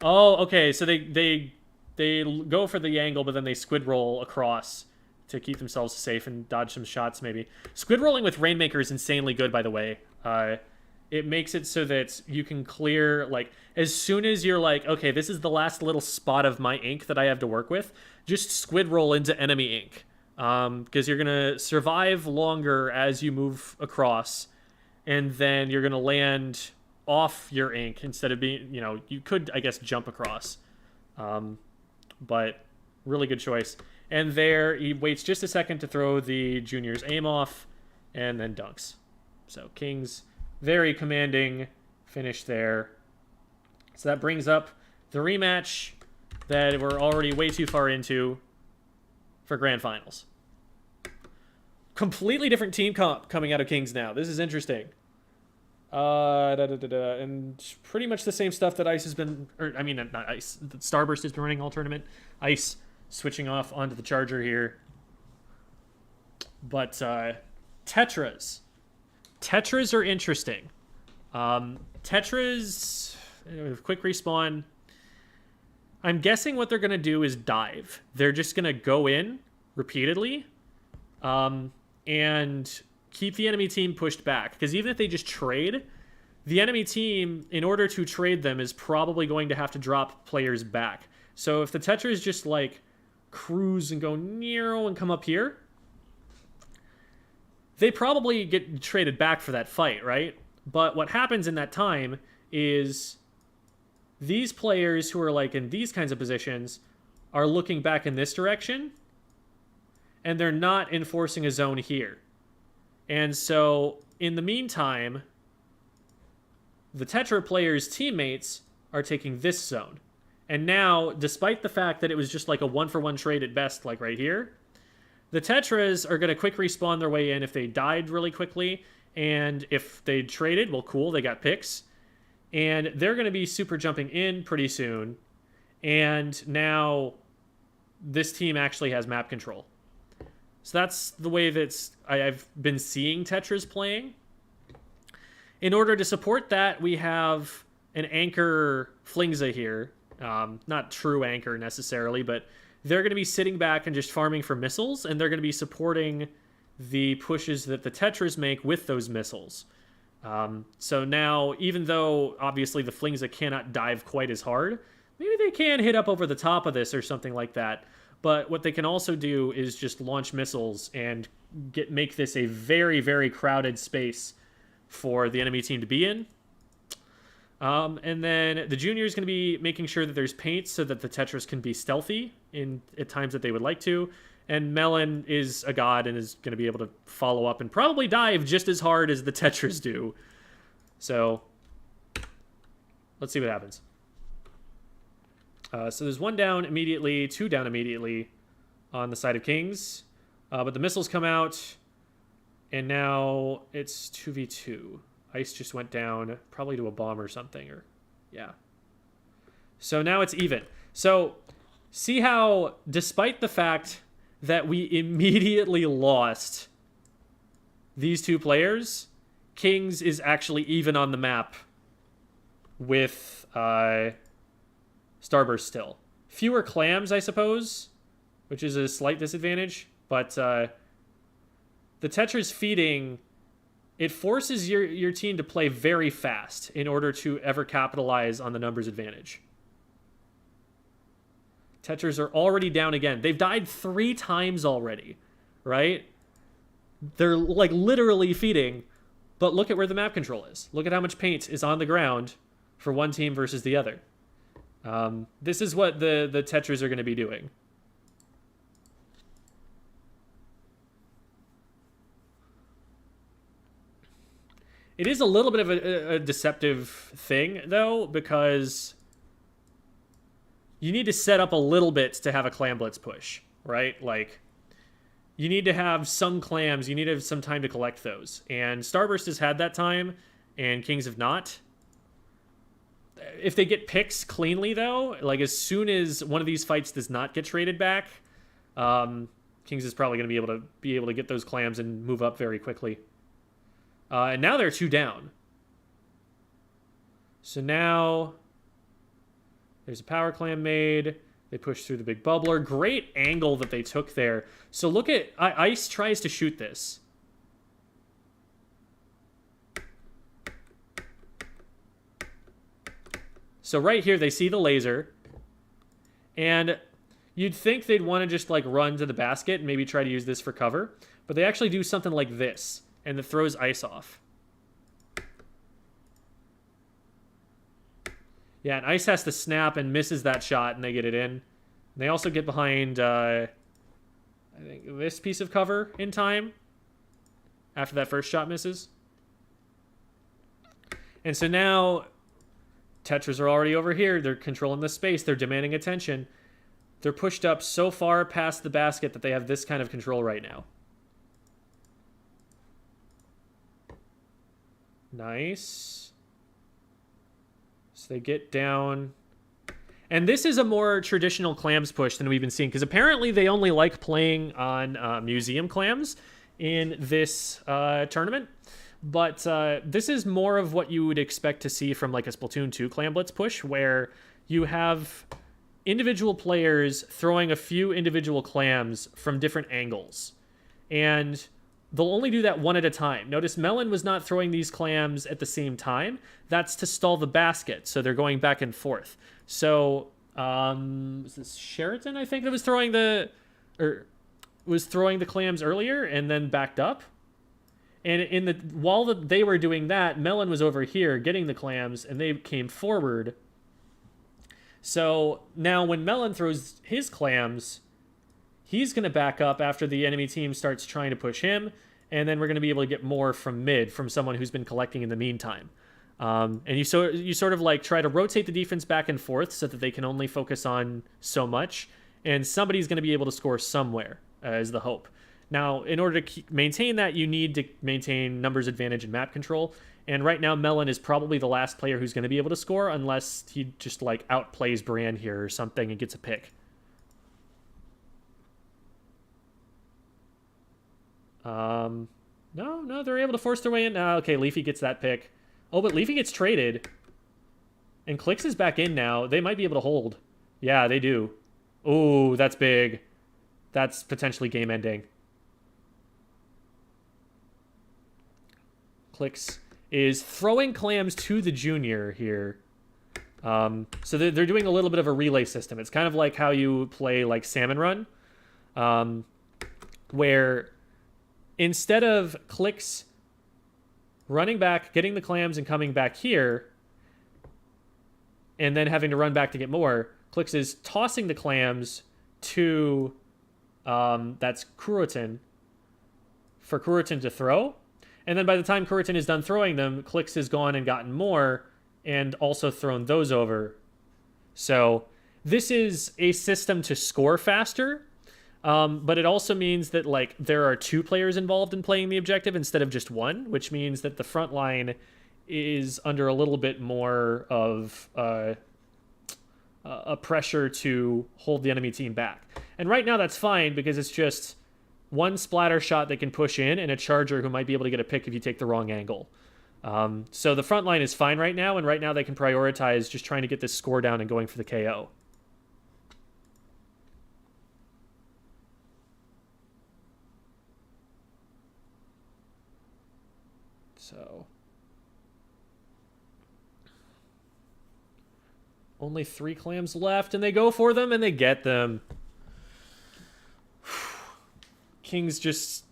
Oh, okay. So they go for the angle, but then they squid roll across to keep themselves safe and dodge some shots, maybe. Squid rolling with Rainmaker is insanely good, by the way. It makes it so that you can clear, like, as soon as you're like, okay, this is the last little spot of my ink that I have to work with, just squid roll into enemy ink. Because you're going to survive longer as you move across, and then you're going to land off your ink instead of being, you could, I guess, jump across. But really good choice. And there, he waits just a second to throw the junior's aim off, and then dunks. So Kings, very commanding finish there. So that brings up the rematch that we're already way too far into for Grand Finals. Completely different team comp coming out of Kings now. This is interesting. And pretty much the same stuff that Ice has been... not Ice. Starburst has been running all tournament. Ice switching off onto the Charger here. But Tetras. Tetras are interesting. Tetras... quick respawn. I'm guessing what they're going to do is dive. They're just going to go in repeatedly and keep the enemy team pushed back. Because even if they just trade, the enemy team, in order to trade them, is probably going to have to drop players back. So if the Tetras just, like, cruise and go near and come up here, they probably get traded back for that fight, right? But what happens in that time is these players who are, like, in these kinds of positions are looking back in this direction, and they're not enforcing a zone here. And so, in the meantime, the Tetra players' teammates are taking this zone. And now, despite the fact that it was just like a one-for-one trade at best, like right here, the Tetras are going to quick respawn their way in if they died really quickly. And if they traded, well, cool, they got picks. And they're going to be super jumping in pretty soon. And now, this team actually has map control. So that's the way that I've been seeing Tetras playing. In order to support that, we have an anchor Flingza here. Not true anchor necessarily, but they're going to be sitting back and just farming for missiles, and they're going to be supporting the pushes that the Tetras make with those missiles. So now, even though obviously the Flingza cannot dive quite as hard, maybe they can hit up over the top of this or something like that. But what they can also do is just launch missiles and make this a very, very crowded space for the enemy team to be in. And then the junior is going to be making sure that there's paint so that the Tetras can be stealthy at times that they would like to. And Melon is a god and is going to be able to follow up and probably dive just as hard as the Tetras do. So let's see what happens. So there's one down immediately, two down immediately on the side of Kings. But the missiles come out, and now it's 2v2. Ice just went down, probably to a bomb or something. Yeah. So now it's even. So see how, despite the fact that we immediately lost these two players, Kings is actually even on the map with Starburst still. Fewer clams, I suppose, which is a slight disadvantage. But the Tetra's feeding, it forces your team to play very fast in order to ever capitalize on the numbers advantage. Tetras are already down again. They've died 3 times already, right? They're like literally feeding, but look at where the map control is. Look at how much paint is on the ground for one team versus the other. This is what the Tetras are going to be doing. It is a little bit of a deceptive thing, though, because you need to set up a little bit to have a clam blitz push, right? Like, you need to have some clams. You need to have some time to collect those. And Starburst has had that time, and Kings have not. If they get picks cleanly, though, like as soon as one of these fights does not get traded back, Kings is probably going to be able to get those clams and move up very quickly. And now they're 2 down. So now there's a power clam made. They push through the big bubbler. Great angle that they took there. So look at... Ice tries to shoot this. So right here, they see the laser. And you'd think they'd want to just like run to the basket and maybe try to use this for cover. But they actually do something like this. And it throws Ice off. Yeah, and Ice has to snap and misses that shot, and they get it in. And they also get behind, I think, this piece of cover in time after that first shot misses. And so now Tetras are already over here. They're controlling the space. They're demanding attention. They're pushed up so far past the basket that they have this kind of control right now. Nice. So they get down. And this is a more traditional clams push than we've been seeing, because apparently they only like playing on museum clams in this tournament. But this is more of what you would expect to see from like a Splatoon 2 clam blitz push, where you have individual players throwing a few individual clams from different angles. And they'll only do that one at a time. Notice Melon was not throwing these clams at the same time. That's to stall the basket, so they're going back and forth. So, was this Sheraton, I think, that was throwing the clams earlier and then backed up? And while they were doing that, Melon was over here getting the clams, and they came forward. So now when Melon throws his clams, he's going to back up after the enemy team starts trying to push him, and then we're going to be able to get more from mid from someone who's been collecting in the meantime. And you sort of like try to rotate the defense back and forth so that they can only focus on so much, and somebody's going to be able to score somewhere, is the hope. Now, in order to maintain that, you need to maintain numbers advantage and map control. And right now, Melon is probably the last player who's going to be able to score unless he just like outplays Bran here or something and gets a pick. No, they're able to force their way in. Okay, Leafy gets that pick. Oh, but Leafy gets traded. And Clicks is back in now. They might be able to hold. Yeah, they do. Oh, that's big. That's potentially game-ending. Clicks is throwing clams to the junior here. So they're doing a little bit of a relay system. It's kind of like how you play like Salmon Run, where instead of Clicks running back, getting the clams, and coming back here, and then having to run back to get more, Clicks is tossing the clams to, that's Kurotin, for Kurotin to throw. And then by the time Kurotin is done throwing them, Clicks has gone and gotten more and also thrown those over. So this is a system to score faster, but it also means that like there are 2 players involved in playing the objective instead of just 1, which means that the front line is under a little bit more of a pressure to hold the enemy team back. And right now that's fine because it's just one splatter shot that can push in, and a charger who might be able to get a pick if you take the wrong angle. So the front line is fine right now, and right now they can prioritize just trying to get this score down and going for the KO. So only 3 clams left, and they go for them, and they get them. Kings just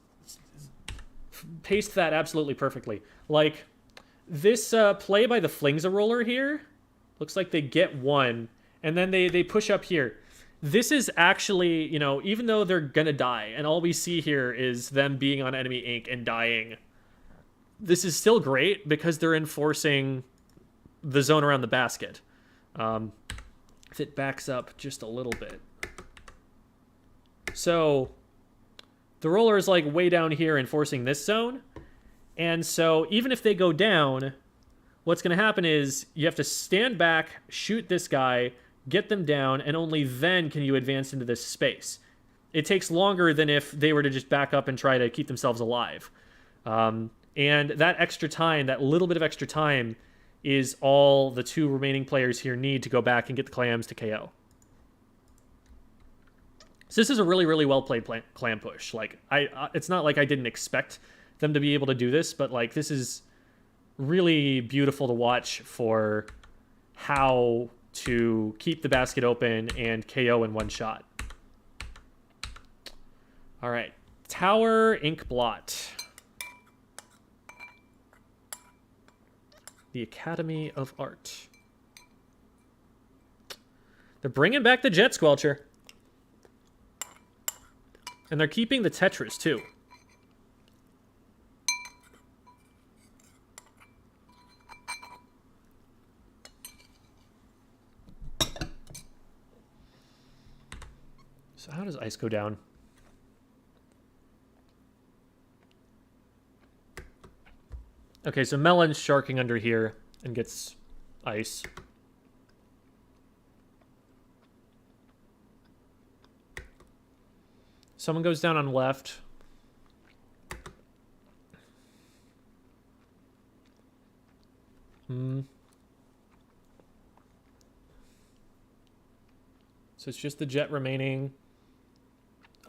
paced that absolutely perfectly. Like, this play by the Flingza roller here, looks like they get one, and then they push up here. This is actually, you know, even though they're gonna die, and all we see here is them being on enemy ink and dying, this is still great because they're enforcing the zone around the basket. If it backs up just a little bit. So the roller is like way down here enforcing this zone. And so even if they go down, what's going to happen is you have to stand back, shoot this guy, get them down, and only then can you advance into this space. It takes longer than if they were to just back up and try to keep themselves alive. And that extra time, that little bit of extra time, is all the 2 remaining players here need to go back and get the clams to KO. So this is a really, really well-played clam push. Like, it's not like I didn't expect them to be able to do this, but, like, this is really beautiful to watch for how to keep the basket open and KO in one shot. All right. Tower Ink Blot. The Academy of Art. They're bringing back the Jet Squelcher. And they're keeping the Tetris, too. So how does ice go down? Okay, so Melon's sharking under here and gets ice. Someone goes down on left. So it's just the Jet remaining.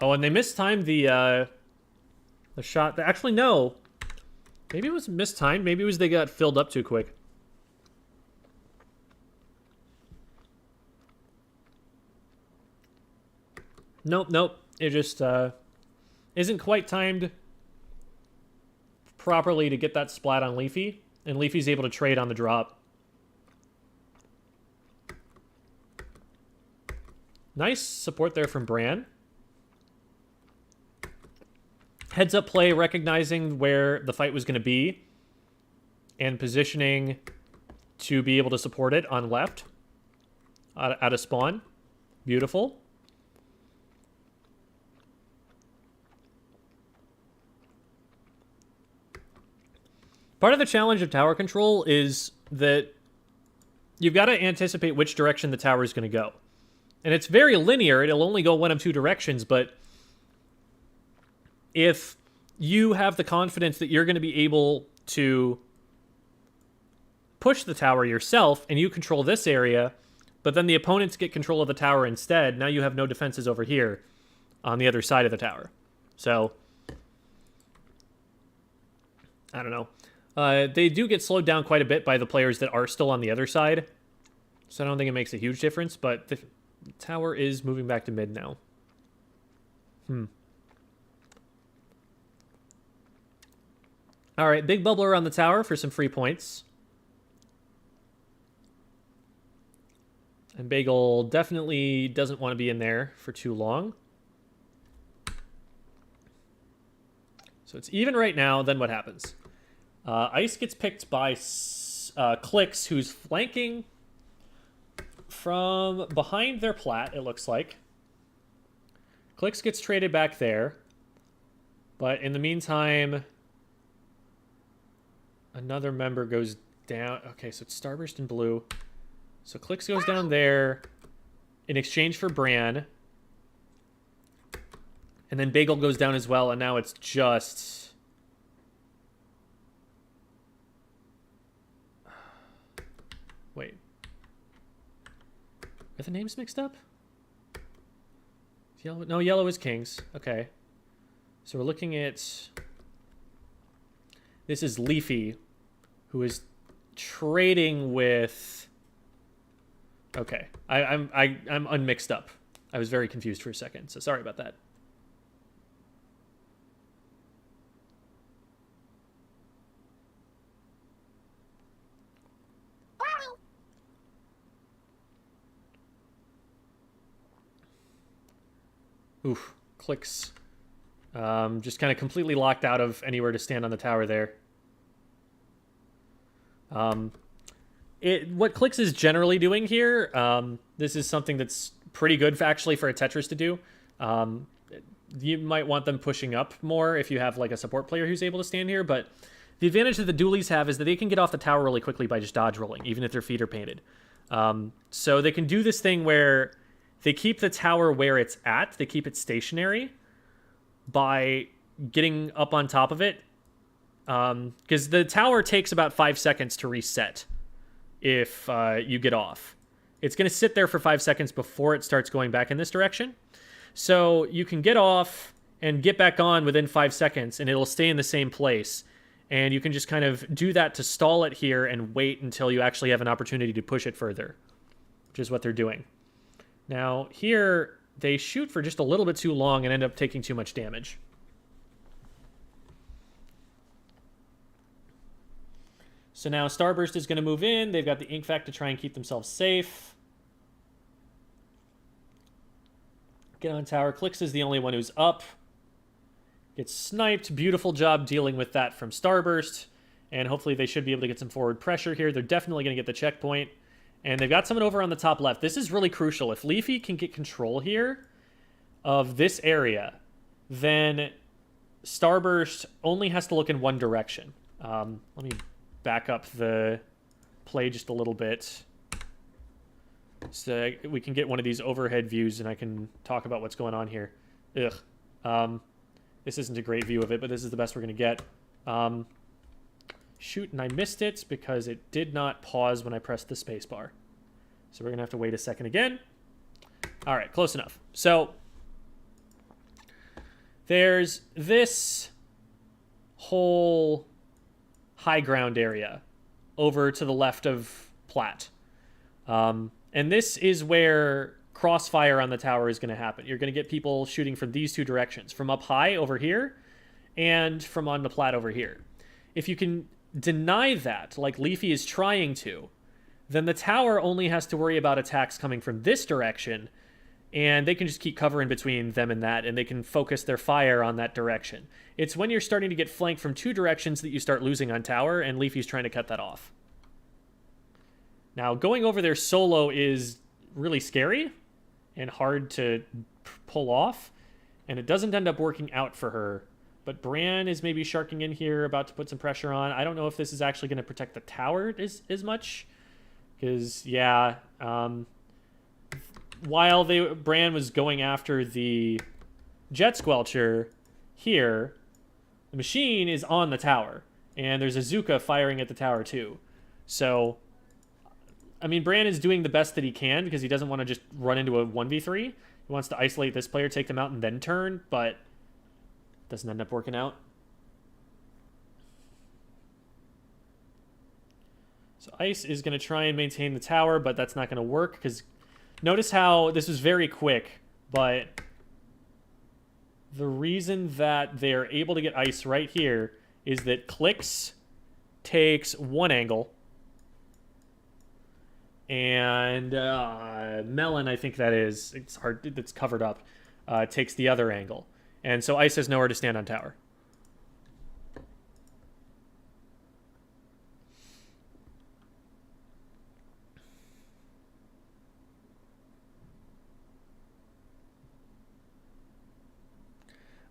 Oh, and they mistimed the shot. Actually, no. Maybe it was mistimed. Maybe it was they got filled up too quick. Nope. It just isn't quite timed properly to get that splat on Leafy. And Leafy's able to trade on the drop. Nice support there from Bran. Heads up play, recognizing where the fight was going to be and positioning to be able to support it on left out of spawn. Beautiful. Part of the challenge of tower control is that you've got to anticipate which direction the tower is going to go. And it's very linear. It'll only go one of 2 directions, but if you have the confidence that you're going to be able to push the tower yourself and you control this area, but then the opponents get control of the tower instead, now you have no defenses over here on the other side of the tower. So, I don't know. They do get slowed down quite a bit by the players that are still on the other side. So I don't think it makes a huge difference, but the tower is moving back to mid now. All right, big bubbler on the tower for some free points. And Bagel definitely doesn't want to be in there for too long. So it's even right now. Then what happens? Ice gets picked by Clicks, who's flanking from behind their plat, it looks like. Clicks gets traded back there. But in the meantime, another member goes down. Okay, so it's Starburst in blue. So Clicks goes down there in exchange for Bran. And then Bagel goes down as well, and now it's just... Wait. Are the names mixed up? Yellow? No, yellow is Kings. Okay. So we're looking at... This is Leafy, who is trading with... Okay. I'm unmixed up. I was very confused for a second, so sorry about that. Oof, clicks. Just kind of completely locked out of anywhere to stand on the tower there. What Clicks is generally doing here, this is something that's pretty good actually for a Tetris to do. You might want them pushing up more if you have like a support player who's able to stand here, but the advantage that the dualies have is that they can get off the tower really quickly by just dodge rolling, even if their feet are painted. So they can do this thing where they keep the tower where it's at, they keep it stationary by getting up on top of it. Because the tower takes about 5 seconds to reset if you get off. It's going to sit there for 5 seconds before it starts going back in this direction. So you can get off and get back on within 5 seconds, and it'll stay in the same place. And you can just kind of do that to stall it here and wait until you actually have an opportunity to push it further, which is what they're doing. Now, here, they shoot for just a little bit too long and end up taking too much damage. So now Starburst is going to move in. They've got the Ink Vac to try and keep themselves safe. Get on tower. Clicks is the only one who's up. Gets sniped. Beautiful job dealing with that from Starburst. And hopefully they should be able to get some forward pressure here. They're definitely going to get the checkpoint. And they've got someone over on the top left. This is really crucial. If Leafy can get control here of this area, then Starburst only has to look in one direction. Let me back up the play just a little bit so we can get one of these overhead views and I can talk about what's going on here. Ugh. This isn't a great view of it, but this is the best we're going to get. Shoot, and I missed it because it did not pause when I pressed the space bar. So we're going to have to wait a second again. All right, close enough. So there's this whole high ground area over to the left of Plat. And this is where crossfire on the tower is going to happen. You're going to get people shooting from these two directions, from up high over here and from on the Plat over here. If you can deny that, like Leafy is trying to, then the tower only has to worry about attacks coming from this direction, and they can just keep cover in between them and that, and they can focus their fire on that direction. It's when you're starting to get flanked from two directions that you start losing on tower, and Leafy's trying to cut that off. Now, going over there solo is really scary and hard to pull off, and it doesn't end up working out for her. But Bran is maybe sharking in here, about to put some pressure on. I don't know if this is actually going to protect the tower as much. Because, yeah, while Bran was going after the Jet Squelcher here, the machine is on the tower. And there's a Zuka firing at the tower too. So, I mean, Bran is doing the best that he can because he doesn't want to just run into a 1v3. He wants to isolate this player, take them out, and then turn, but doesn't end up working out. So Ice is going to try and maintain the tower, but that's not going to work because notice how this was very quick, but the reason that they're able to get Ice right here is that Clicks takes one angle and Melon, I think that is, it's hard, it's covered up, takes the other angle. And so Ice has nowhere to stand on tower.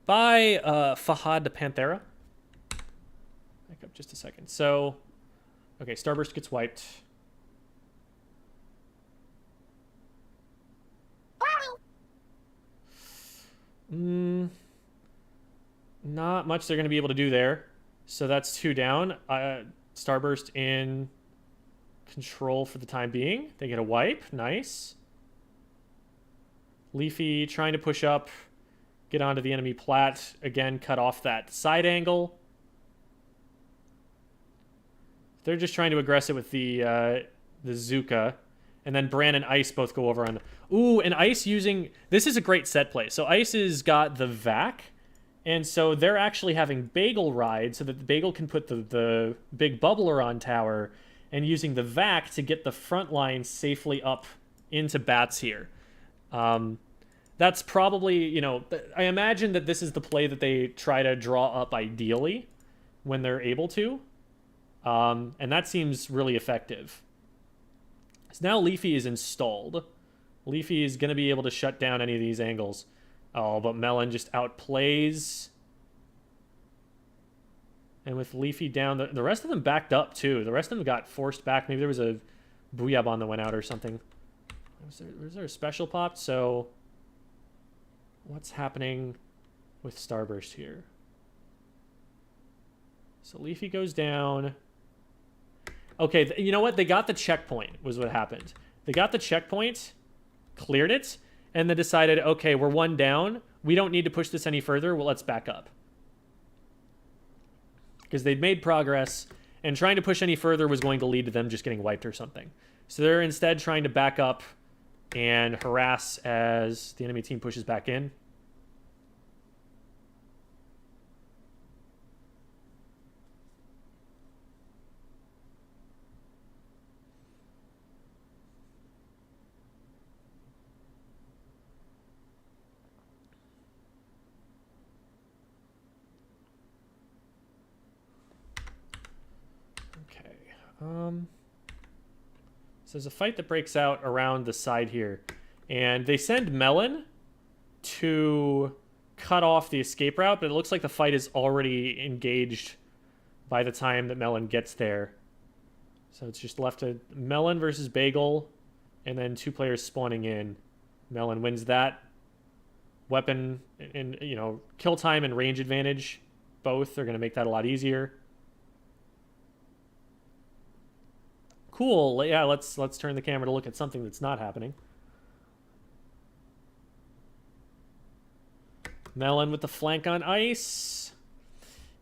By Fahad the Panthera. Back up just a second. So, okay, Starburst gets wiped. not much they're going to be able to do there. So that's 2 down. Starburst in control for the time being. They get a wipe. Nice. Leafy trying to push up, get onto the enemy plat. Again, cut off that side angle. They're just trying to aggress it with the Zuka. And then Bran and Ice both go over on... Ooh, and Ice using... This is a great set play. So Ice has got the Vac. And so they're actually having Bagel ride so that the Bagel can put the big bubbler on tower and using the Vac to get the front line safely up into bats here. That's probably, you know... I imagine that this is the play that they try to draw up ideally when they're able to. And that seems really effective. So now Leafy is installed. Leafy is going to be able to shut down any of these angles. Oh, but Melon just outplays. And with Leafy down, the rest of them backed up too. The rest of them got forced back. Maybe there was a Booyah that went out or something. Was there a special pop? So what's happening with Starburst here? So Leafy goes down. Okay, you know what? They got the checkpoint was what happened. They got the checkpoint, cleared it, and then decided, okay, we're 1 down. We don't need to push this any further. Well, let's back up. Because they'd made progress, and trying to push any further was going to lead to them just getting wiped or something. So they're instead trying to back up and harass as the enemy team pushes back in. So there's a fight that breaks out around the side here. And they send Melon to cut off the escape route, but it looks like the fight is already engaged by the time that Melon gets there. So it's just left to Melon versus Bagel, and then 2 players spawning in. Melon wins that. Weapon and, you know, kill time and range advantage. Both are going to make that a lot easier. Cool. Yeah, let's turn the camera to look at something that's not happening. Melon with the flank on Ice.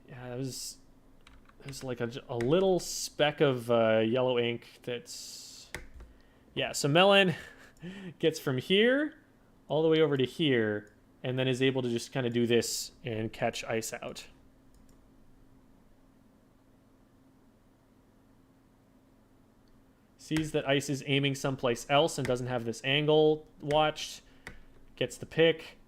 Yeah, there's like a little speck of yellow ink that's... Yeah, so Melon gets from here all the way over to here and then is able to just kind of do this and catch Ice out. Sees that Ice is aiming someplace else and doesn't have this angle watched. Gets the pick.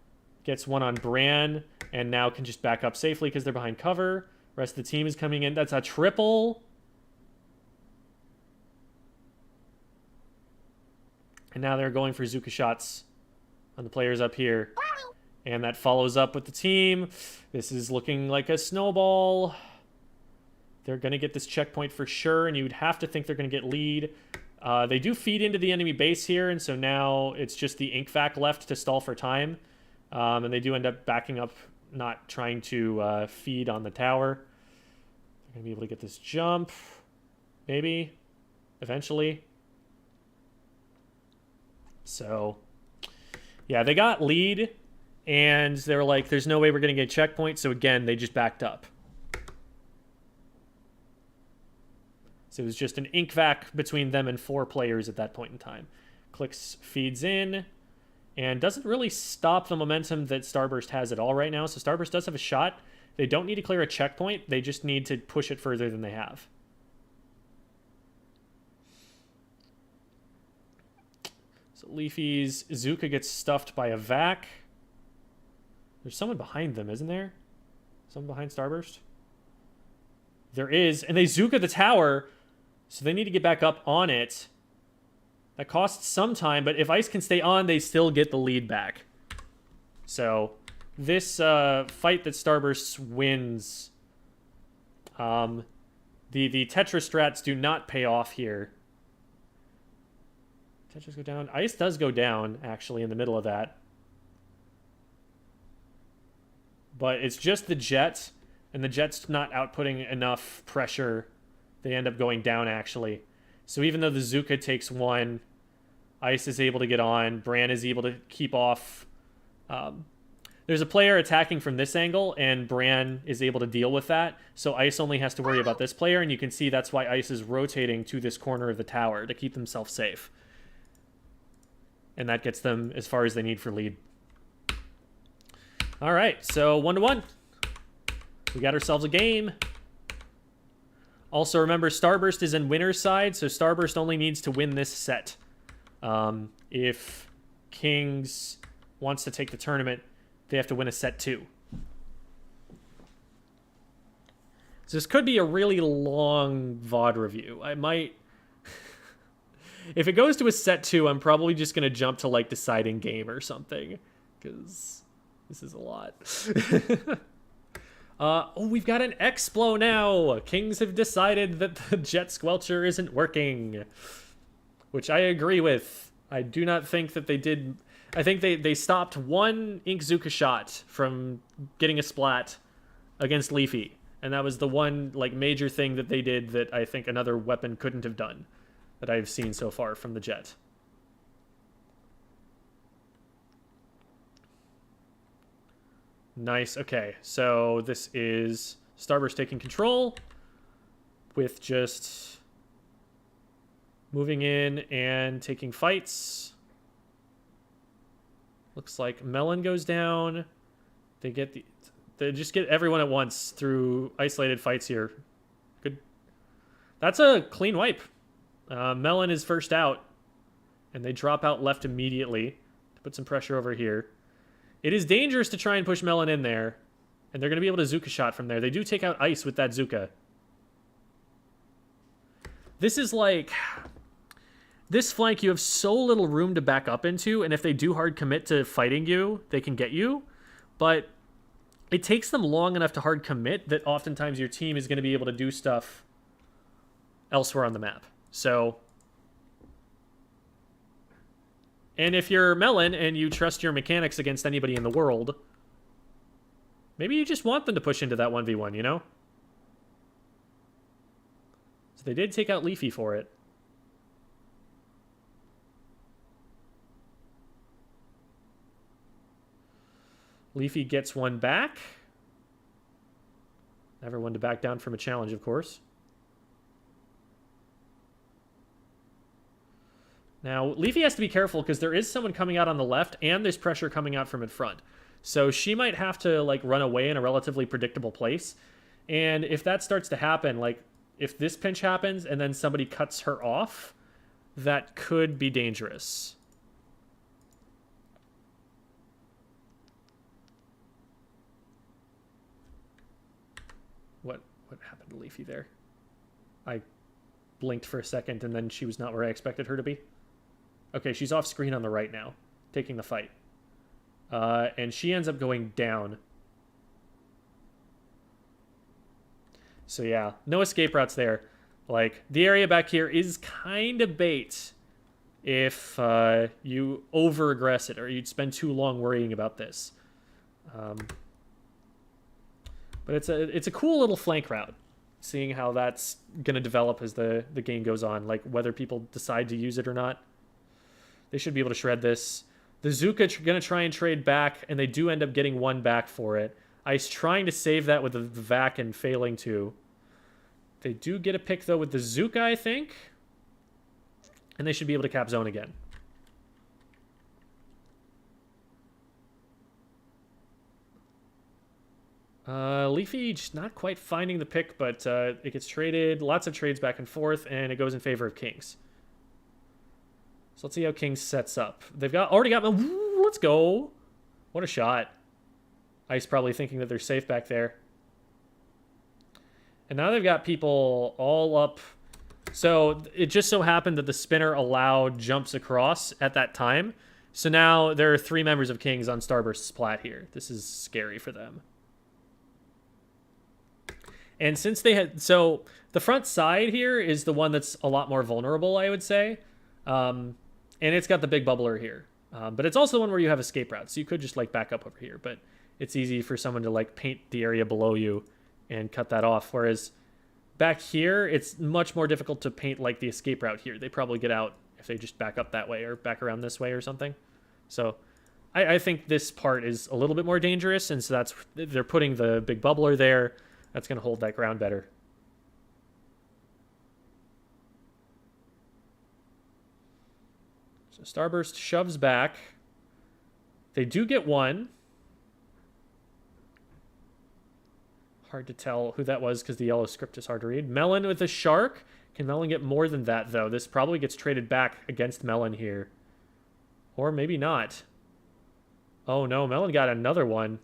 Gets one on Bran. And now can just back up safely because they're behind cover. Rest of the team is coming in. That's a triple. And now they're going for Zuka shots on the players up here. And that follows up with the team. This is looking like a snowball. They're going to get this checkpoint for sure, and you'd have to think they're going to get lead. They do feed into the enemy base here, and so now it's just the ink vac left to stall for time. And they do end up backing up, not trying to feed on the tower. They're going to be able to get this jump. Maybe. Eventually. So, yeah, they got lead, and they were like, there's no way we're going to get a checkpoint, so again, they just backed up. So it was just an ink vac between them and 4 players at that point in time. Clicks feeds in and doesn't really stop the momentum that Starburst has at all right now. So Starburst does have a shot. They don't need to clear a checkpoint. They just need to push it further than they have. So Leafy's Zuka gets stuffed by a vac. There's someone behind them, isn't there? Someone behind Starburst? There is. And they Zuka the tower. So they need to get back up on it. That costs some time, but if Ice can stay on, they still get the lead back. So this fight that Starburst wins, the Tetra strats do not pay off here. Tetras go down. Ice does go down, actually, in the middle of that. But it's just the Jet and the Jet's not outputting enough pressure. They end up going down, actually. So even though the Zuka takes one, Ice is able to get on. Bran is able to keep off. There's a player attacking from this angle, and Bran is able to deal with that. So Ice only has to worry about this player, and you can see that's why Ice is rotating to this corner of the tower to keep themselves safe. And that gets them as far as they need for lead. All right, so 1-1. We got ourselves a game. Also, remember, Starburst is in winner's side, so Starburst only needs to win this set. If Kings wants to take the tournament, they have to win a set 2. So this could be a really long VOD review. I might... If it goes to a set 2, I'm probably just going to jump to, like, deciding game or something. Because this is a lot. Oh, we've got an Explo now! Kings have decided that the Jet Squelcher isn't working. Which I agree with. I do not think that they did... I think they stopped one Inkzuka shot from getting a splat against Leafy. And that was the one, like, major thing that they did that I think another weapon couldn't have done that I've seen so far from the Jet. Nice. Okay, so this is Starburst taking control with just moving in and taking fights. Looks like Melon goes down. They just get everyone at once through isolated fights here. Good. That's a clean wipe. Melon is first out, and they drop out left immediately to put some pressure over here. It is dangerous to try and push Melon in there, and they're going to be able to Zuka shot from there. They do take out Ice with that Zuka. This is like... This flank, you have so little room to back up into, and if they do hard commit to fighting you, they can get you. But it takes them long enough to hard commit that oftentimes your team is going to be able to do stuff elsewhere on the map. So... And if you're Melon and you trust your mechanics against anybody in the world, maybe you just want them to push into that 1v1, you know? So they did take out Leafy for it. Leafy gets one back. Never one to back down from a challenge, of course. Now, Leafy has to be careful because there is someone coming out on the left and there's pressure coming out from in front. So she might have to, like, run away in a relatively predictable place. And if that starts to happen, like, if this pinch happens and then somebody cuts her off, that could be dangerous. What happened to Leafy there? I blinked for a second and then she was not where I expected her to be. Okay, she's off screen on the right now, taking the fight. And she ends up going down. So yeah, no escape routes there. Like, the area back here is kind of bait if you over-aggress it or you'd spend too long worrying about this. But it's a cool little flank route, seeing how that's going to develop as the game goes on, like whether people decide to use it or not. They should be able to shred this. The Zuka going to try and trade back, and they do end up getting one back for it. Ice trying to save that with the Vac and failing to. They do get a pick, though, with the Zuka, I think. And they should be able to cap zone again. Leafy just not quite finding the pick, but it gets traded. Lots of trades back and forth, and it goes in favor of Kings. So let's see how Kings sets up. They've already got... Woo, let's go. What a shot. Ice probably thinking that they're safe back there. And now they've got people all up. So it just so happened that the spinner allowed jumps across at that time. So now there are 3 members of Kings on Starburst's plat here. This is scary for them. And since they had... So the front side here is the one that's a lot more vulnerable, I would say. And it's got the big bubbler here. But it's also the one where you have escape routes. So you could just, like, back up over here. But it's easy for someone to, like, paint the area below you and cut that off. Whereas back here, it's much more difficult to paint like the escape route here. They probably get out if they just back up that way or back around this way or something. So I think this part is a little bit more dangerous, and so they're putting the big bubbler there. That's going to hold that ground better. So Starburst shoves back. They do get one. Hard to tell who that was because the yellow script is hard to read. Melon with a shark. Can Melon get more than that, though? This probably gets traded back against Melon here. Or maybe not. Oh, no. Melon got another one.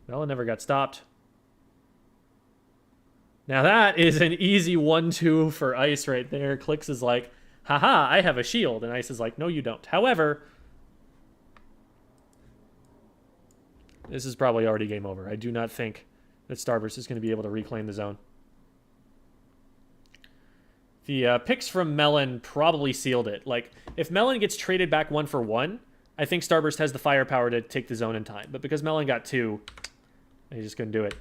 Melon never got stopped. Now that is an easy 1-2 for Ice right there. Clicks is like, haha, I have a shield. And Ice is like, no, you don't. However, this is probably already game over. I do not think that Starburst is going to be able to reclaim the zone. The picks from Melon probably sealed it. Like, if Melon gets traded back 1-for-1, I think Starburst has the firepower to take the zone in time. But because Melon got 2, he just couldn't do it.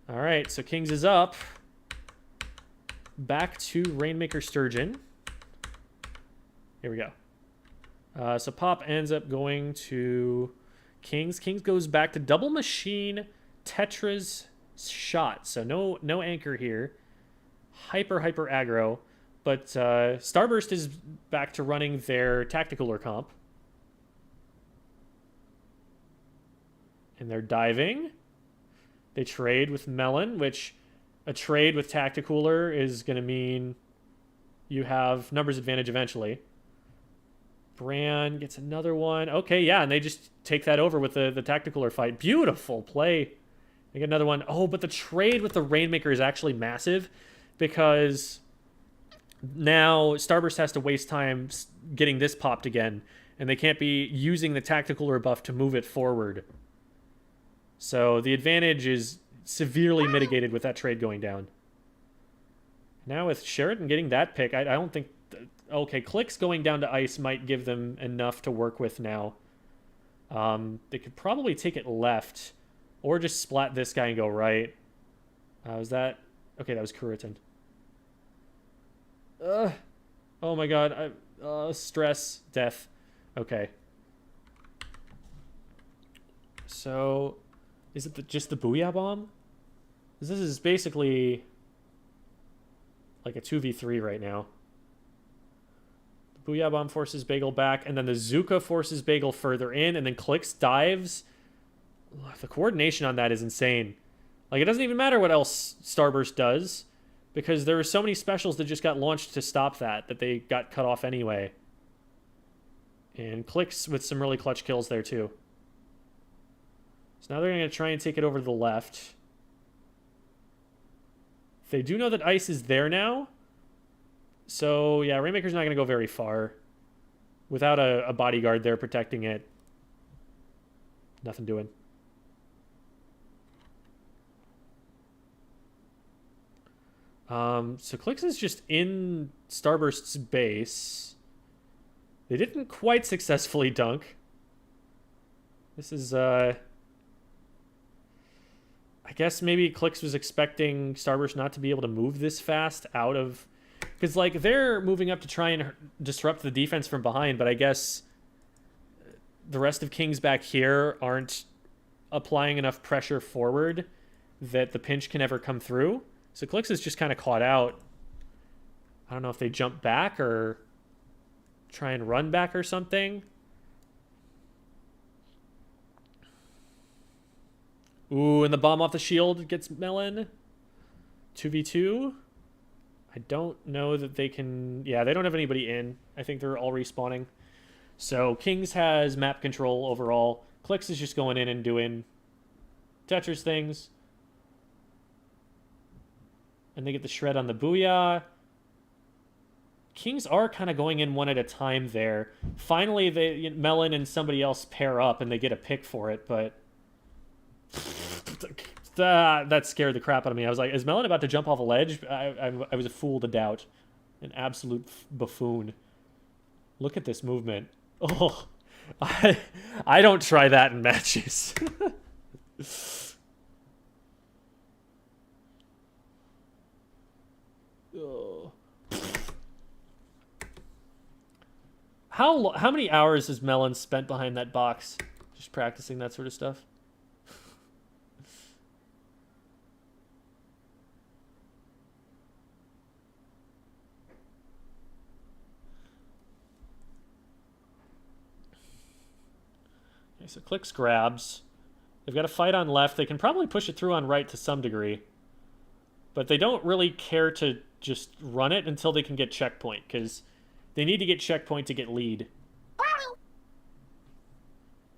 All right, so Kings is up. Back to Rainmaker Sturgeon. Here we go. So Pop ends up going to Kings. Kings goes back to Double Machine Tetra's Shot. So no anchor here. Hyper aggro. But Starburst is back to running their Tacticooler comp. And they're diving. They trade with Melon, which a trade with Tacticooler is going to mean you have numbers advantage eventually. Bran gets another one. Okay, yeah, and they just take that over with the Tacticooler fight. Beautiful play. They get another one. Oh, but the trade with the Rainmaker is actually massive because now Starburst has to waste time getting this popped again, and they can't be using the Tacticooler buff to move it forward. So the advantage is severely mitigated with that trade going down. Now with Sheridan getting that pick, I don't think... Okay, Clicks going down to Ice might give them enough to work with now. They could probably take it left, or just splat this guy and go right. Was that... Okay, that was Kuritan. Oh my god. Stress. Death. Okay. So... Is it just the Booyah Bomb? This is basically like a 2v3 right now. The Booyah Bomb forces Bagel back, and then the Zuka forces Bagel further in, and then Clicks dives. Ugh, the coordination on that is insane. Like, it doesn't even matter what else Starburst does, because there were so many specials that just got launched to stop that they got cut off anyway. And Clicks with some really clutch kills there, too. So now they're going to try and take it over to the left. They do know that Ice is there now. So, yeah, Rainmaker's not going to go very far. Without a bodyguard there protecting it. Nothing doing. So Clicks is just in Starburst's base. They didn't quite successfully dunk. This is, I guess maybe Clicks was expecting Starburst not to be able to move this fast out of... Because, like, they're moving up to try and disrupt the defense from behind, but I guess the rest of Kings back here aren't applying enough pressure forward that the pinch can ever come through. So Clicks is just kind of caught out. I don't know if they jump back or try and run back or something. Ooh, and the bomb off the shield gets Melon. 2v2. I don't know that they can... Yeah, they don't have anybody in. I think they're all respawning. So Kings has map control overall. Clicks is just going in and doing Tetris things. And they get the shred on the Booyah. Kings are kind of going in one at a time there. Finally, Melon and somebody else pair up and they get a pick for it, but... That scared the crap out of me. I was like, is Melon about to jump off a ledge? I was a fool to doubt. An absolute buffoon. Look at this movement. Oh, I don't try that in matches. Oh. How many hours has Melon spent behind that box, just practicing that sort of stuff? Okay, so clicks grabs. They've got a fight on left. They can probably push it through on right to some degree. But they don't really care to just run it until they can get checkpoint, because they need to get checkpoint to get lead.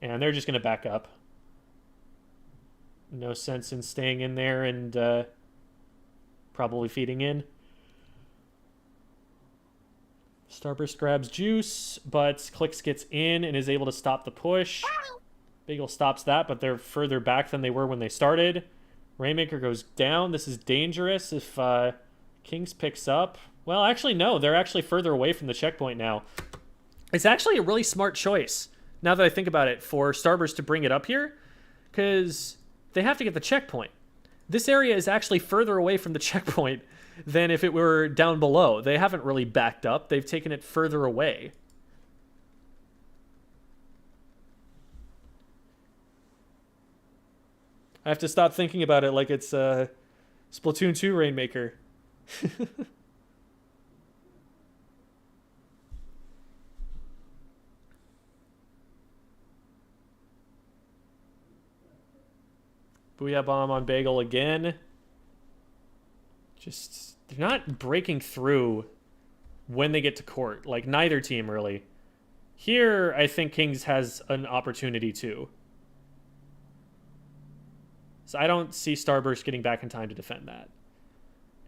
And they're just going to back up. No sense in staying in there and probably feeding in. Starburst grabs juice, but Clicks gets in and is able to stop the push. Bagel stops that, but they're further back than they were when they started. Rainmaker goes down. This is dangerous if Kings picks up. Well, actually, no. They're actually further away from the checkpoint now. It's actually a really smart choice, now that I think about it, for Starburst to bring it up here, because they have to get the checkpoint. This area is actually further away from the checkpoint than if it were down below. They haven't really backed up. They've taken it further away. I have to stop thinking about it like it's Splatoon 2 Rainmaker. Booyah Bomb on Bagel again. Just, they're not breaking through when they get to court. Like, neither team, really. Here, I think Kings has an opportunity too. So I don't see Starburst getting back in time to defend that.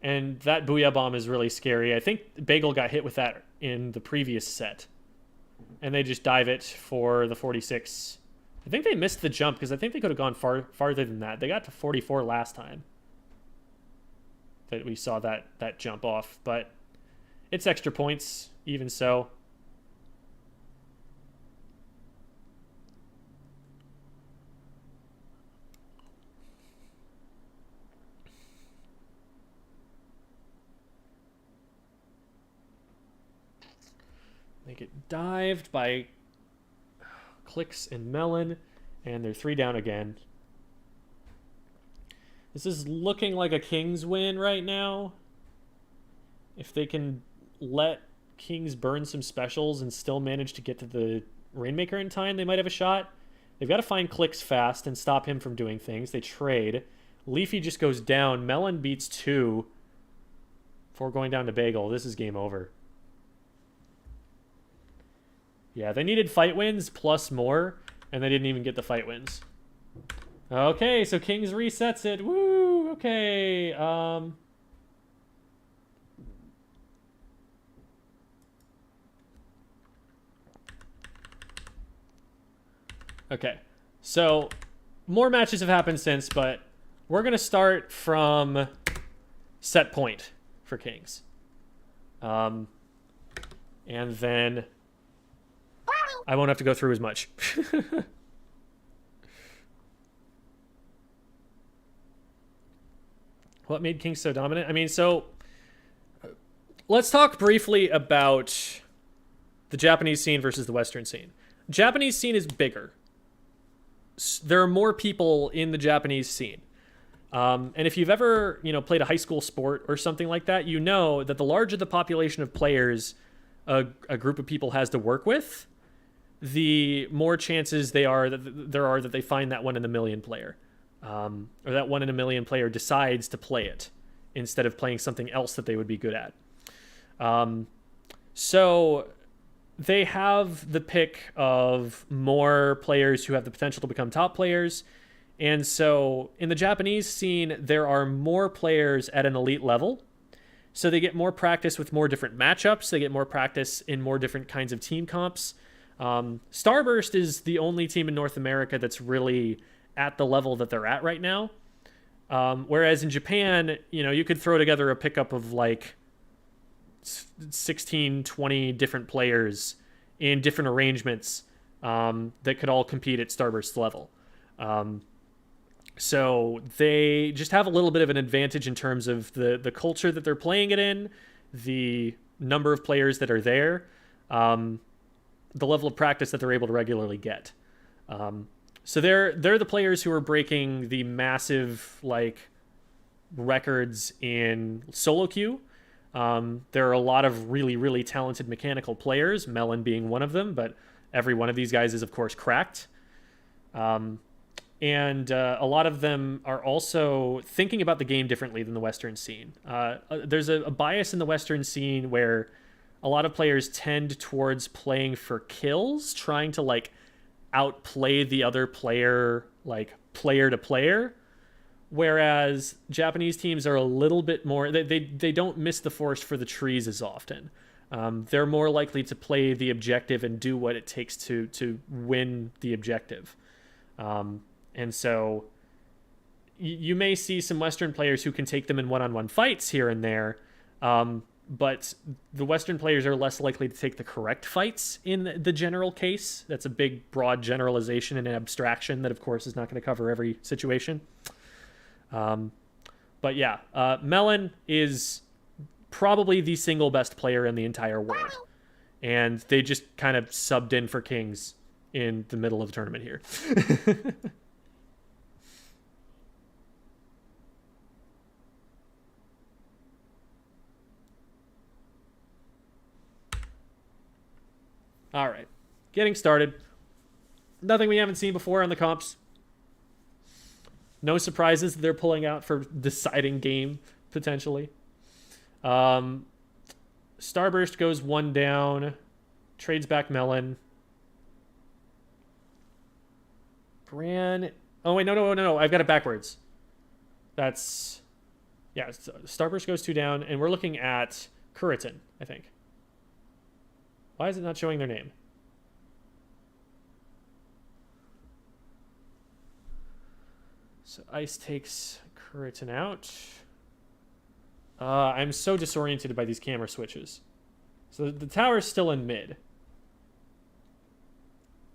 And that Booyah Bomb is really scary. I think Bagel got hit with that in the previous set. And they just dive it for the 46. I think they missed the jump, because I think they could have gone farther than that. They got to 44 last time that we saw that jump off. But it's extra points, even so. They get dived by Clicks and Melon, and they're 3 down again. This is looking like a Kings win right now. If they can let Kings burn some specials and still manage to get to the Rainmaker in time, they might have a shot. They've got to find Clicks fast and stop him from doing things. They trade. Leafy just goes down. Melon beats 2 before going down to Bagel. This is game over. Yeah, they needed fight wins plus more, and they didn't even get the fight wins. Okay, so Kings resets it. Woo! Okay. Okay. So, more matches have happened since, but we're going to start from set point for Kings. And then I won't have to go through as much. What made Kings so dominant? I mean, so let's talk briefly about the Japanese scene versus the Western scene. Japanese scene is bigger. There are more people in the Japanese scene. And if you've ever, played a high school sport or something like that, you know that the larger the population of players a group of people has to work with, the more chances there are that they find that 1 in a million player. Or that 1 in a million player decides to play it instead of playing something else that they would be good at. So they have the pick of more players who have the potential to become top players. And so in the Japanese scene, there are more players at an elite level. So they get more practice with more different matchups. They get more practice in more different kinds of team comps. Starburst is the only team in North America that's really at the level that they're at right now. Whereas in Japan, you could throw together a pickup of like 16, 20 different players in different arrangements that could all compete at Starburst's level. So they just have a little bit of an advantage in terms of the culture that they're playing it in, the number of players that are there, the level of practice that they're able to regularly get. So they're the players who are breaking the massive like records in solo queue. There are a lot of really talented mechanical players, Melon being one of them, but every one of these guys is of course cracked. And a lot of them are also thinking about the game differently than the Western scene. There's a bias in the Western scene where a lot of players tend towards playing for kills, trying to like outplay the other player, like player to player. Whereas Japanese teams are a little bit more, they don't miss the forest for the trees as often. They're more likely to play the objective and do what it takes to win the objective. And so you may see some Western players who can take them in one-on-one fights here and there, but the Western players are less likely to take the correct fights in the general case. That's a big, broad generalization and an abstraction that, of course, is not going to cover every situation. But yeah, Melon is probably the single best player in the entire world. And they just kind of subbed in for Kings in the middle of the tournament here. All right, getting started. Nothing we haven't seen before on the comps. No surprises they're pulling out for deciding game, potentially. Starburst goes one down. Trades back Melon. Bran... Oh, wait, no. I've got it backwards. That's... Yeah, Starburst goes two down, and we're looking at Kuritan, I think. Why is it not showing their name? So Ice takes Kuritan out. I'm so disoriented by these camera switches. So the tower's still in mid.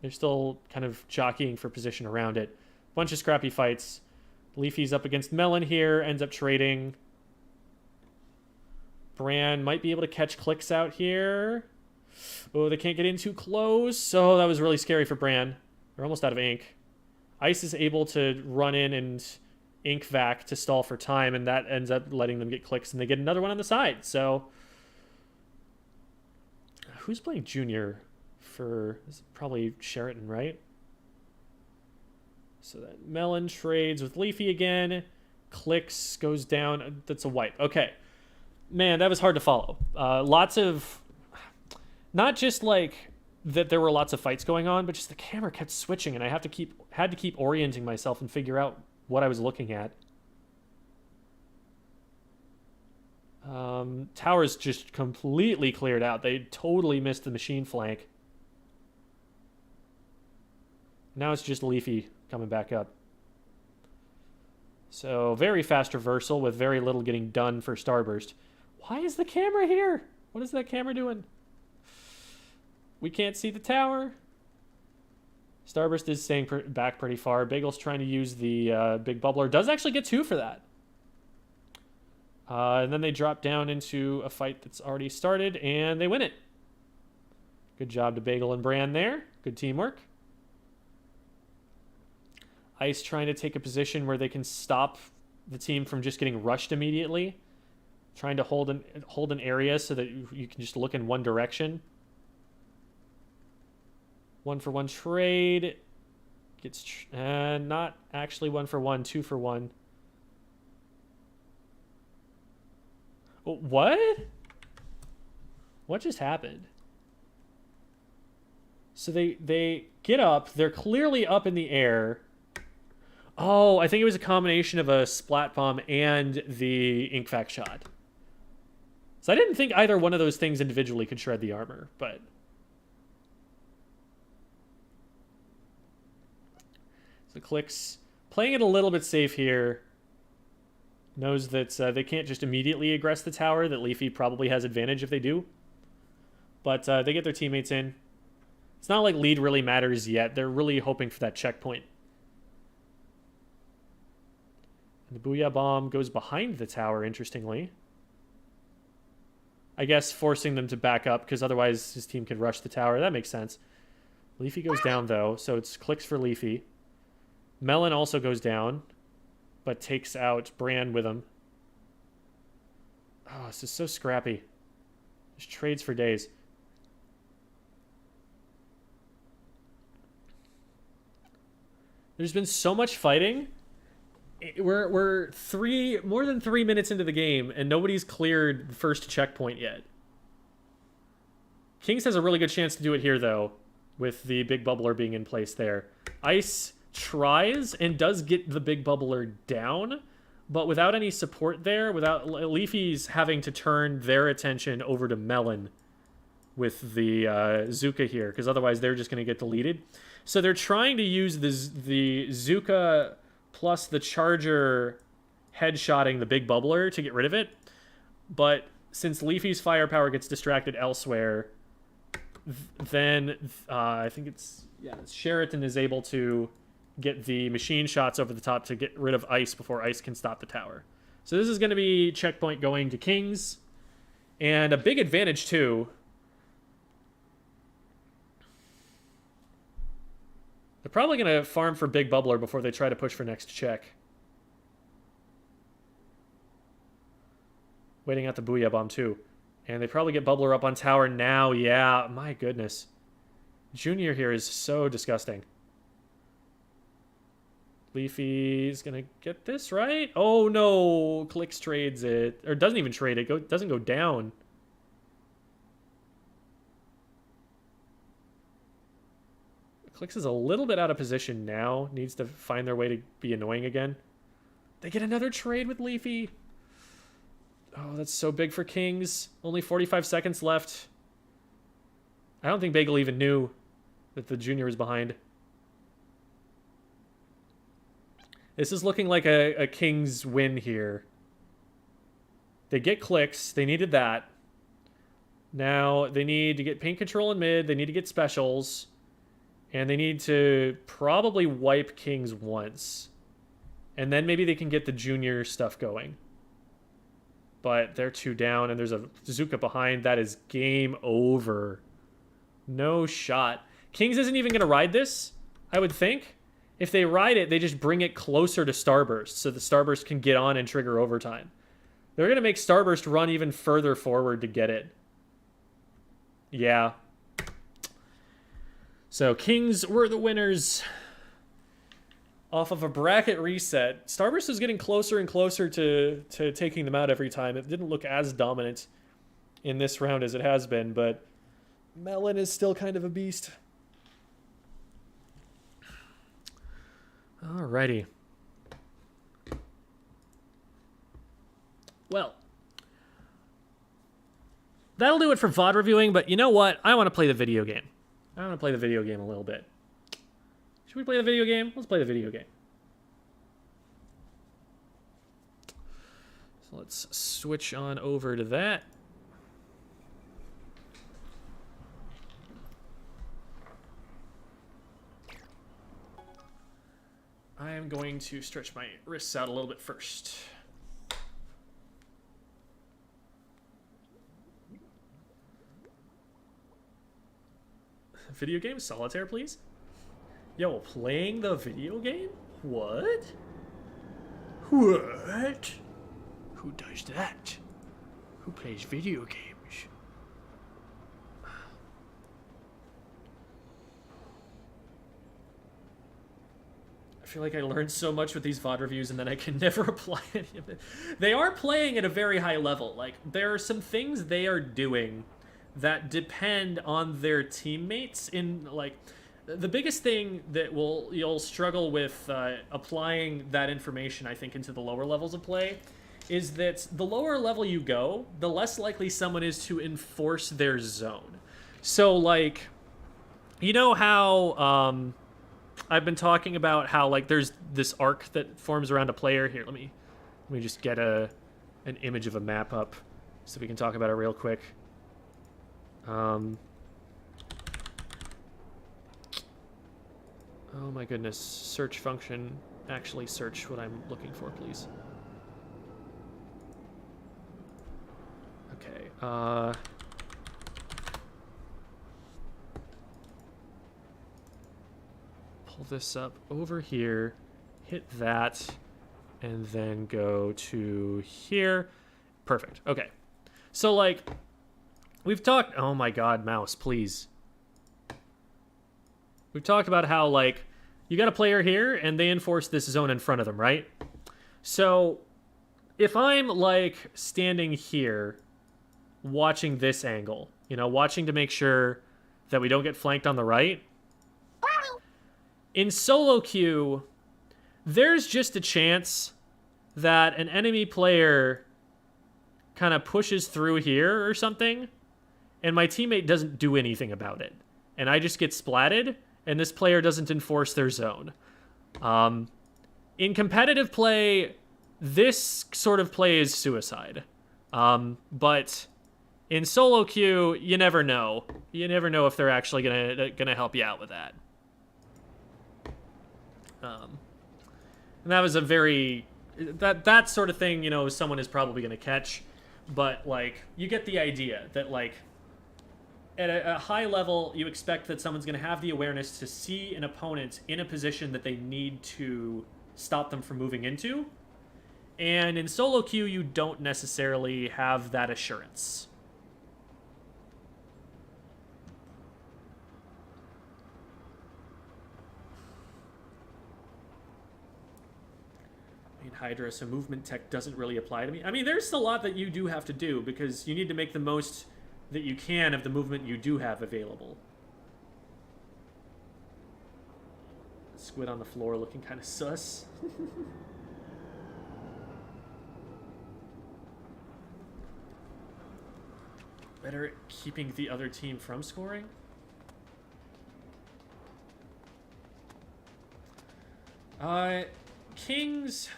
They're still kind of jockeying for position around it. Bunch of scrappy fights. Leafy's up against Melon here, ends up trading. Bran might be able to catch clicks out here. Oh, they can't get in too close. So that was really scary for Bran. They're almost out of ink. Ice is able to run in and ink vac to stall for time, and that ends up letting them get clicks, and they get another one on the side. So who's playing Junior for... This is probably Sheraton, right? So that Melon trades with Leafy again. Clicks, goes down. That's a wipe. Okay. Man, that was hard to follow. Lots of... Not just like that there were lots of fights going on, but just the camera kept switching, and I had to keep orienting myself and figure out what I was looking at. Towers just completely cleared out. They totally missed the machine flank. Now it's just Leafy coming back up. So very fast reversal with very little getting done for Starburst. Why is the camera here? What is that camera doing? We can't see the tower. Starburst is staying back pretty far. Bagel's trying to use the big bubbler. Does actually get two for that. And then they drop down into a fight that's already started, and they win it. Good job to Bagel and Bran there. Good teamwork. Ice trying to take a position where they can stop the team from just getting rushed immediately. Trying to hold an area so that you can just look in one direction. 1-for-1 trade. Gets not actually 1-for-1, 2-for-1. Oh, what? What just happened? So they get up. They're clearly up in the air. Oh, I think it was a combination of a splat bomb and the ink vac shot. So I didn't think either one of those things individually could shred the armor, but... So Clicks playing it a little bit safe here. Knows that they can't just immediately aggress the tower, that Leafy probably has advantage if they do. But they get their teammates in. It's not like lead really matters yet. They're really hoping for that checkpoint. And the Booyah Bomb goes behind the tower, interestingly. I guess forcing them to back up, because otherwise his team could rush the tower. That makes sense. Leafy goes down, though, so it's clicks for Leafy. Melon also goes down, but takes out Bran with him. Oh, this is so scrappy. There's trades for days. There's been so much fighting. We're more than 3 minutes into the game, and nobody's cleared the first checkpoint yet. Kings has a really good chance to do it here, though, with the big bubbler being in place there. Ice tries and does get the big bubbler down, but without any support there, without Leafy's having to turn their attention over to Melon with the Zuka here, because otherwise they're just going to get deleted. So they're trying to use the Zuka plus the Charger headshotting the big bubbler to get rid of it. But since Leafy's firepower gets distracted elsewhere, then I think it's Sheraton is able to get the machine shots over the top to get rid of Ice before Ice can stop the tower. So this is going to be checkpoint going to Kings. And a big advantage, too. They're probably going to farm for Big Bubbler before they try to push for next check. Waiting out the Booyah Bomb, too. And they probably get Bubbler up on tower now. Yeah, my goodness. Junior here is so disgusting. Leafy's going to get this, right? Oh, no. Clicks trades it. Or doesn't even trade it. Doesn't go down. Clicks is a little bit out of position now. Needs to find their way to be annoying again. They get another trade with Leafy. Oh, that's so big for Kings. Only 45 seconds left. I don't think Bagel even knew that the Junior was behind. This is looking like a Kings win here. They get clicks. They needed that. Now they need to get paint control in mid. They need to get specials. And they need to probably wipe Kings once. And then maybe they can get the Junior stuff going. But they're 2 down, and there's a Zuka behind. That is game over. No shot. Kings isn't even going to ride this, I would think. If they ride it, they just bring it closer to Starburst, so the Starburst can get on and trigger overtime. They're going to make Starburst run even further forward to get it. Yeah. So Kings were the winners off of a bracket reset. Starburst is getting closer and closer to taking them out every time. It didn't look as dominant in this round as it has been, but Melon is still kind of a beast. Alrighty. Well, that'll do it for VOD reviewing, but you know what? I want to play the video game. I want to play the video game a little bit. Should we play the video game? Let's play the video game. So let's switch on over to that. I am going to stretch my wrists out a little bit first. Video game? Solitaire, please? Yo, playing the video game? What? What? Who does that? Who plays video games? I feel like I learned so much with these VOD reviews and then I can never apply any of it. They are playing at a very high level. Like, there are some things they are doing that depend on their teammates in, like, the biggest thing that you'll struggle with applying that information, I think, into the lower levels of play is that the lower level you go, the less likely someone is to enforce their zone. So, like, you know how I've been talking about how, like, there's this arc that forms around a player. Here, let me just get an image of a map up so we can talk about it real quick. Oh my goodness, search function. actually search what I'm looking for, please. Okay, pull this up over here, hit that, and then go to here. Perfect. Okay. So, like, we've talked... Oh my god, mouse, please. We've talked about how, like, you got a player here, and they enforce this zone in front of them, right? So, if I'm, like, standing here, watching this angle, you know, watching to make sure that we don't get flanked on the right, in solo queue, there's just a chance that an enemy player kind of pushes through here or something, and my teammate doesn't do anything about it. And I just get splatted, and this player doesn't enforce their zone. In competitive play, this sort of play is suicide. But in solo queue, you never know. You never know if they're actually gonna help you out with that. And that was a very... That sort of thing, you know, someone is probably gonna catch. But, like, you get the idea that, like, at a high level, you expect that someone's going to have the awareness to see an opponent in a position that they need to stop them from moving into. And in solo queue, you don't necessarily have that assurance. Hydra, so movement tech doesn't really apply to me. I mean, there's a lot that you do have to do because you need to make the most that you can of the movement you do have available. Squid on the floor looking kind of sus. Better at keeping the other team from scoring? Kings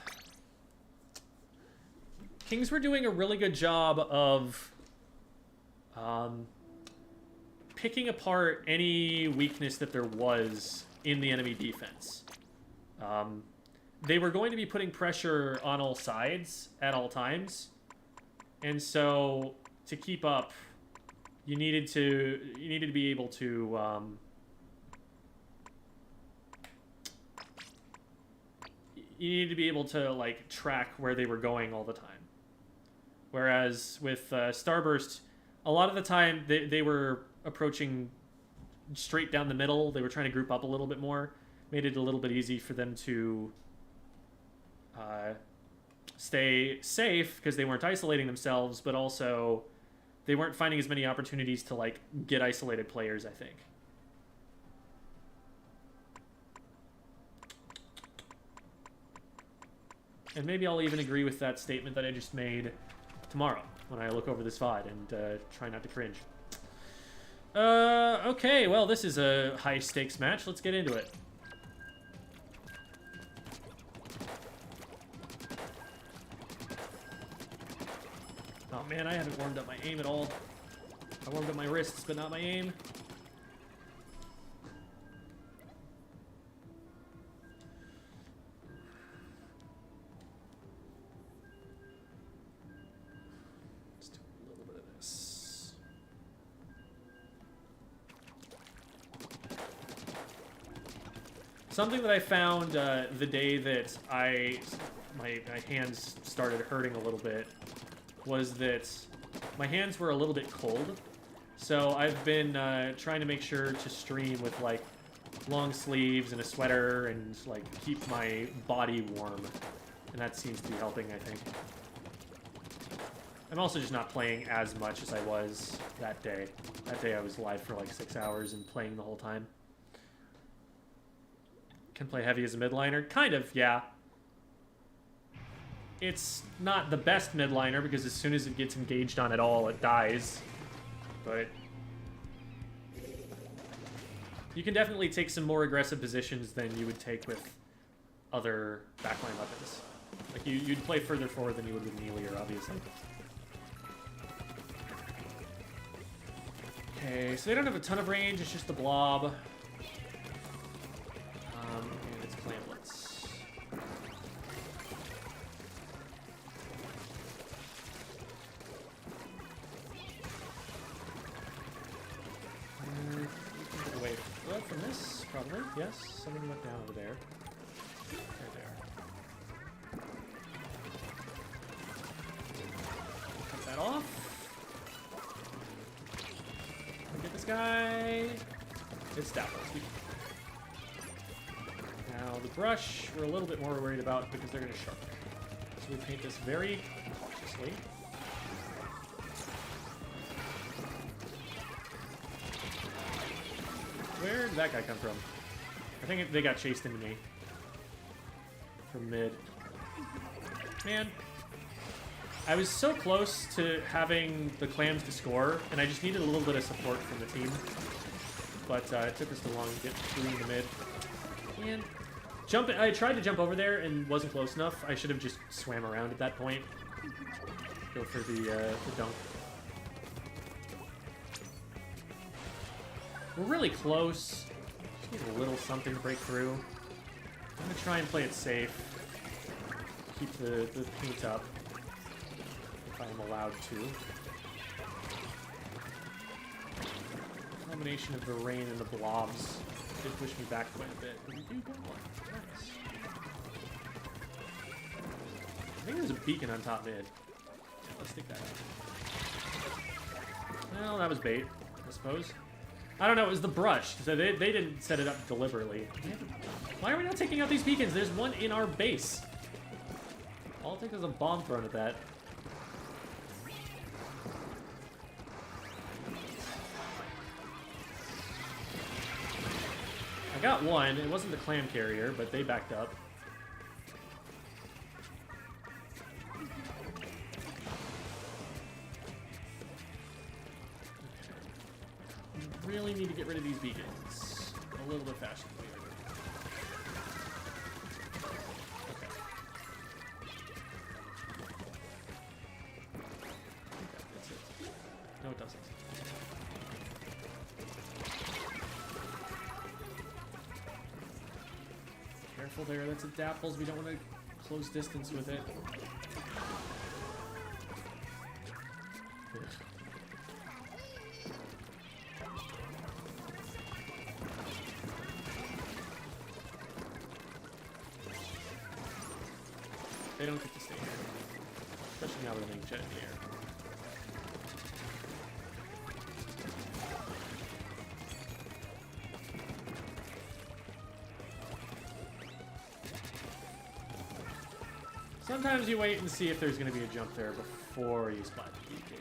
were doing a really good job of picking apart any weakness that there was in the enemy defense. They were going to be putting pressure on all sides at all times, and so to keep up, you needed to be able to like track where they were going all the time. Whereas with Starburst, a lot of the time they were approaching straight down the middle. They were trying to group up a little bit more. Made it a little bit easy for them to stay safe because they weren't isolating themselves, but also they weren't finding as many opportunities to like get isolated players, I think. And maybe I'll even agree with that statement that I just made tomorrow when I look over this VOD and try not to cringe. Okay, well, this is a high-stakes match. Let's get into it. Oh, man, I haven't warmed up my aim at all. I warmed up my wrists, but not my aim. Something that I found the day that my hands started hurting a little bit was that my hands were a little bit cold. So I've been trying to make sure to stream with like long sleeves and a sweater and like keep my body warm. And that seems to be helping, I think. I'm also just not playing as much as I was that day. That day I was live for like 6 hours and playing the whole time. Can play heavy as a midliner? Kind of, yeah. It's not the best midliner because as soon as it gets engaged on at all, it dies. But you can definitely take some more aggressive positions than you would take with other backline weapons. Like, you'd play further forward than you would with Melee, obviously. Okay, so they don't have a ton of range, it's just the blob. And it's clamplets. from this? Probably. Yes. Someone went down over there. Right there. Cut that off. Get this guy. It's Starburst. Now the brush, we're a little bit more worried about because they're going to shark. So we paint this very cautiously. Where did that guy come from? I think they got chased into me. From mid. Man. I was so close to having the clams to score, and I just needed a little bit of support from the team. But it took us too long to get through the mid. And I tried to jump over there and wasn't close enough. I should have just swam around at that point. Go for the dunk. We're really close. Just need a little something to break through. I'm gonna try and play it safe. Keep the paint up. If I am allowed to. Combination of the rain and the blobs did push me back quite a bit. But we do go one. Nice. I think there's a beacon on top mid. Let's stick that out. Well, that was bait, I suppose. I don't know, it was the brush. So they didn't set it up deliberately. Why are we not taking out these beacons? There's one in our base. All it takes is a bomb thrown at that. I got one. It wasn't the clam carrier, but they backed up. We really need to get rid of these beacons a little bit faster than we are doing. Okay. Okay, that's it. No, it doesn't. Careful there, that's a Dapples. We don't want to close distance with it. Good. They don't get to stay here. Especially now with a main jet in the air. Sometimes you wait and see if there's going to be a jump there before you spot the beacon.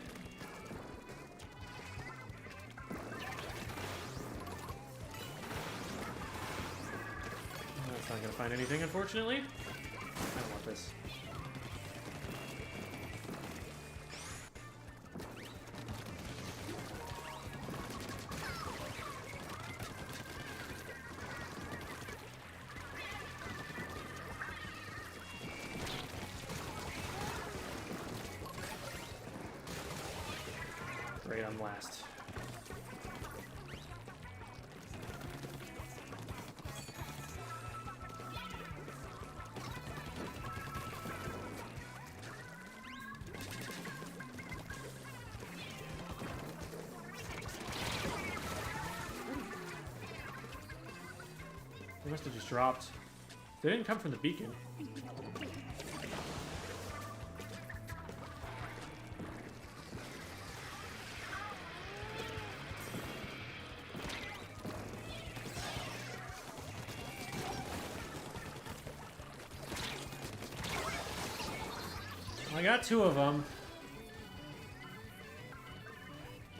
That's not going to find anything, unfortunately. I don't want this. Great, I'm last. They must have just dropped. They didn't come from the beacon. I got two of them.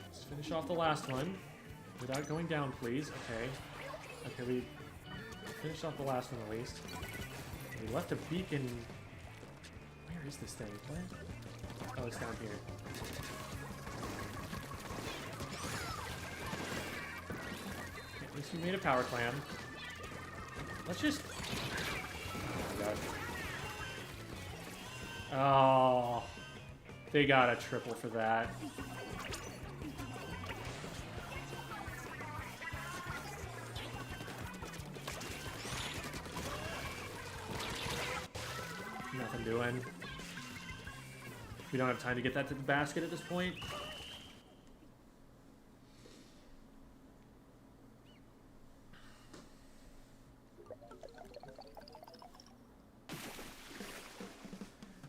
Let's finish off the last one. Without going down, please. Okay. Okay, we finished off the last one at least. We left a beacon. Where is this thing? What? Oh, it's down here. Okay, at least we made a power clam. Let's just... Oh my god. Oh, they got a triple for that. Nothing doing. We don't have time to get that to the basket at this point.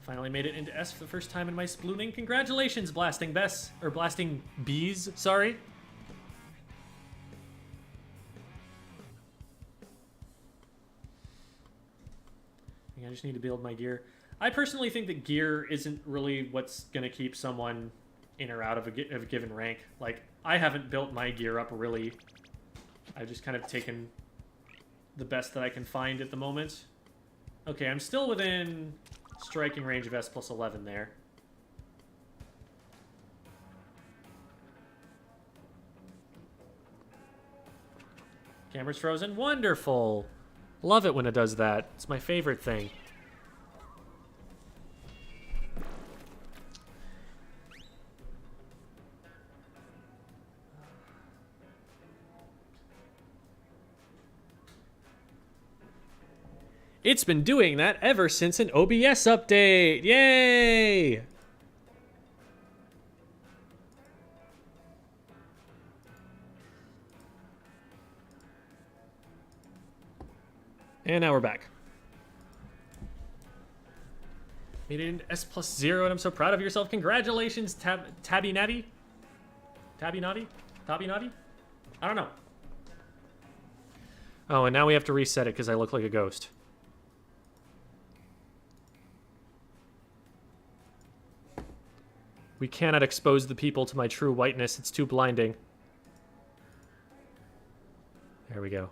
Finally made it into S for the first time in my splooning. Congratulations, Blasting Bess. Or Blasting Bees, sorry. I just need to build my gear. I personally think that gear isn't really what's going to keep someone in or out of a given rank. Like, I haven't built my gear up really. I've just kind of taken the best that I can find at the moment. Okay, I'm still within striking range of S plus 11 there. Camera's frozen. Wonderful. Love it when it does that. It's my favorite thing. It's been doing that ever since an OBS update. Yay! And now we're back. Made it in S plus 0, and I'm so proud of yourself. Congratulations, Tabby Natty? Tabby Naughty? Tabby Naughty? I don't know. Oh, and now we have to reset it because I look like a ghost. We cannot expose the people to my true whiteness. It's too blinding. There we go.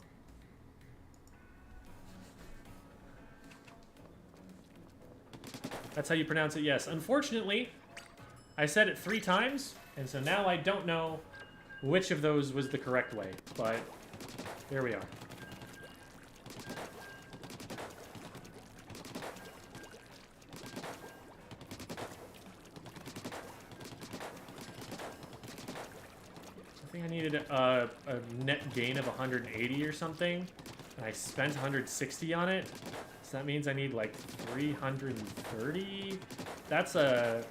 That's how you pronounce it, yes. Unfortunately, I said it 3 times, and so now I don't know which of those was the correct way, but there we are. I think I needed a net gain of 180 or something, and I spent 160 on it. So that means I need like 330. That's a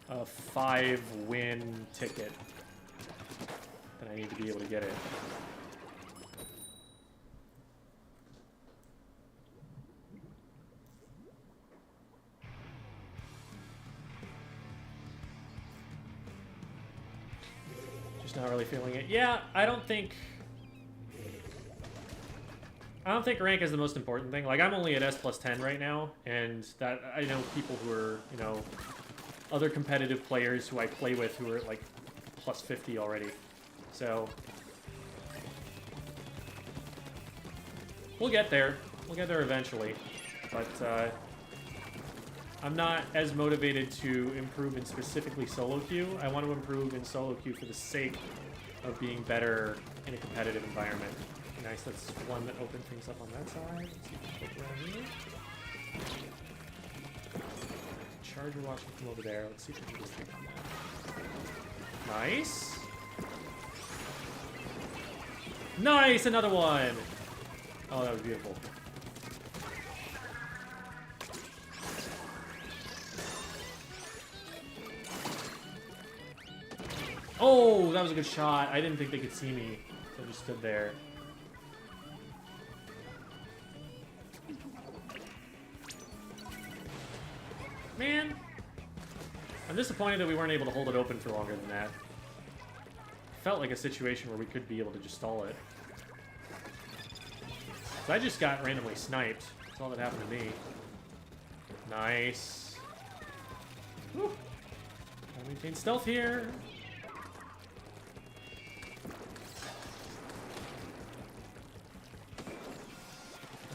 5-win ticket. And I need to be able to get it. Just not really feeling it. Yeah, I don't think rank is the most important thing. Like, I'm only at S plus 10 right now, and that I know people who are, you know, other competitive players who I play with who are at, like, plus 50 already. So, we'll get there. We'll get there eventually. But, I'm not as motivated to improve in specifically solo queue. I want to improve in solo queue for the sake of being better in a competitive environment. Nice, that's one that opened things up on that side. Let's see if we can click around here. Charger watching from over there. Let's see if we can just take on that. Nice. Nice, another one. Oh, that was beautiful. Oh, that was a good shot. I didn't think they could see me, so I just stood there. Man, I'm disappointed that we weren't able to hold it open for longer than that. Felt like a situation where we could be able to just stall it. So I just got randomly sniped. That's all that happened to me. Nice. Whew. Gotta maintain stealth here.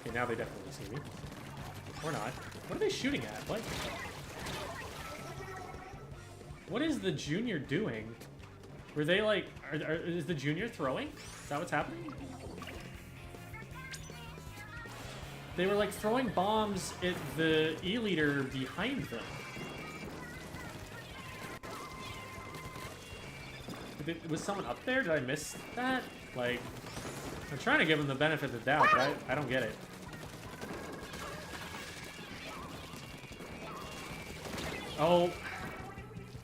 Okay, now they definitely see me. Or not. What are they shooting at? What is the junior doing? Were they like... is the junior throwing? Is that what's happening? They were like throwing bombs at the E-leader behind them. Was someone up there? Did I miss that? Like, I'm trying to give them the benefit of the doubt, but I don't get it. Oh,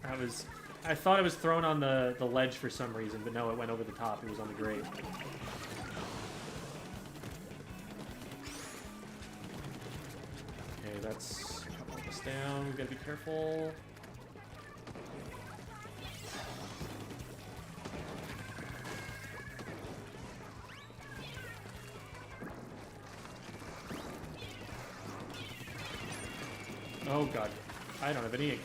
that was... I thought it was thrown on the ledge for some reason, but no, it went over the top. It was on the grate. Okay, that's a couple of this down. We gotta be careful. Oh god, I don't have any ink.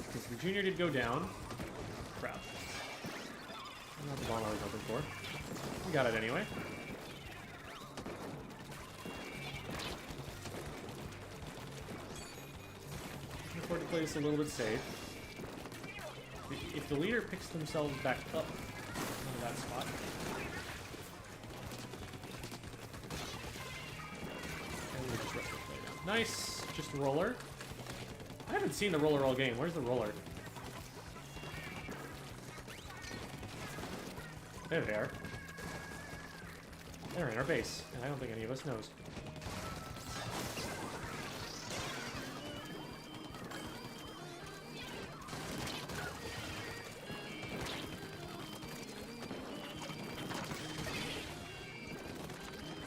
Because the junior did go down. Crap. Not the bomb I was hoping for. We got it anyway. Can afford to play this a little bit safe. If the leader picks themselves back up into that spot. And we just rest the play down. Nice! Just a roller. I haven't seen the roller all game. Where's the roller? There they are. They're in our base, and I don't think any of us knows.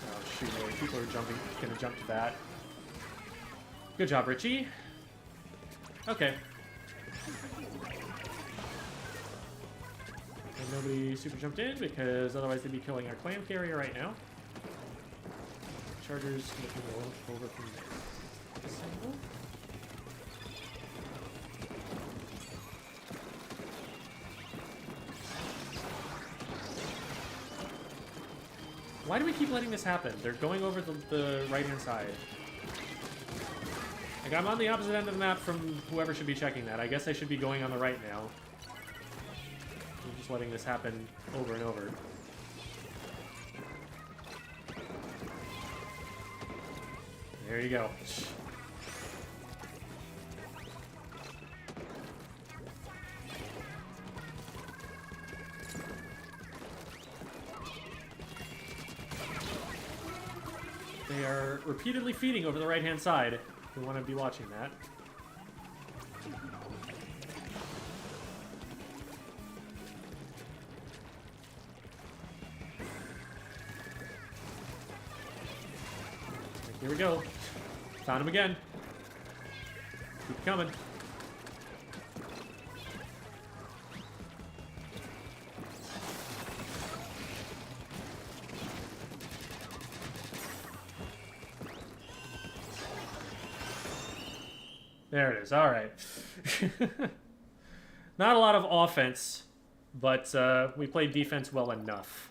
Oh shoot, people are gonna jump to that. Good job, Richie. Okay. And nobody super jumped in because otherwise they'd be killing our clan carrier right now. Chargers looking over from there. Single. Why do we keep letting this happen? They're going over the right-hand side. Like, I'm on the opposite end of the map from whoever should be checking that. I guess I should be going on the right now. I'm just letting this happen over and over. There you go. They are repeatedly feeding over the right-hand side. We want to be watching that. Here we go. Found him again. Keep coming. There it is. All right. Not a lot of offense, but we played defense well enough.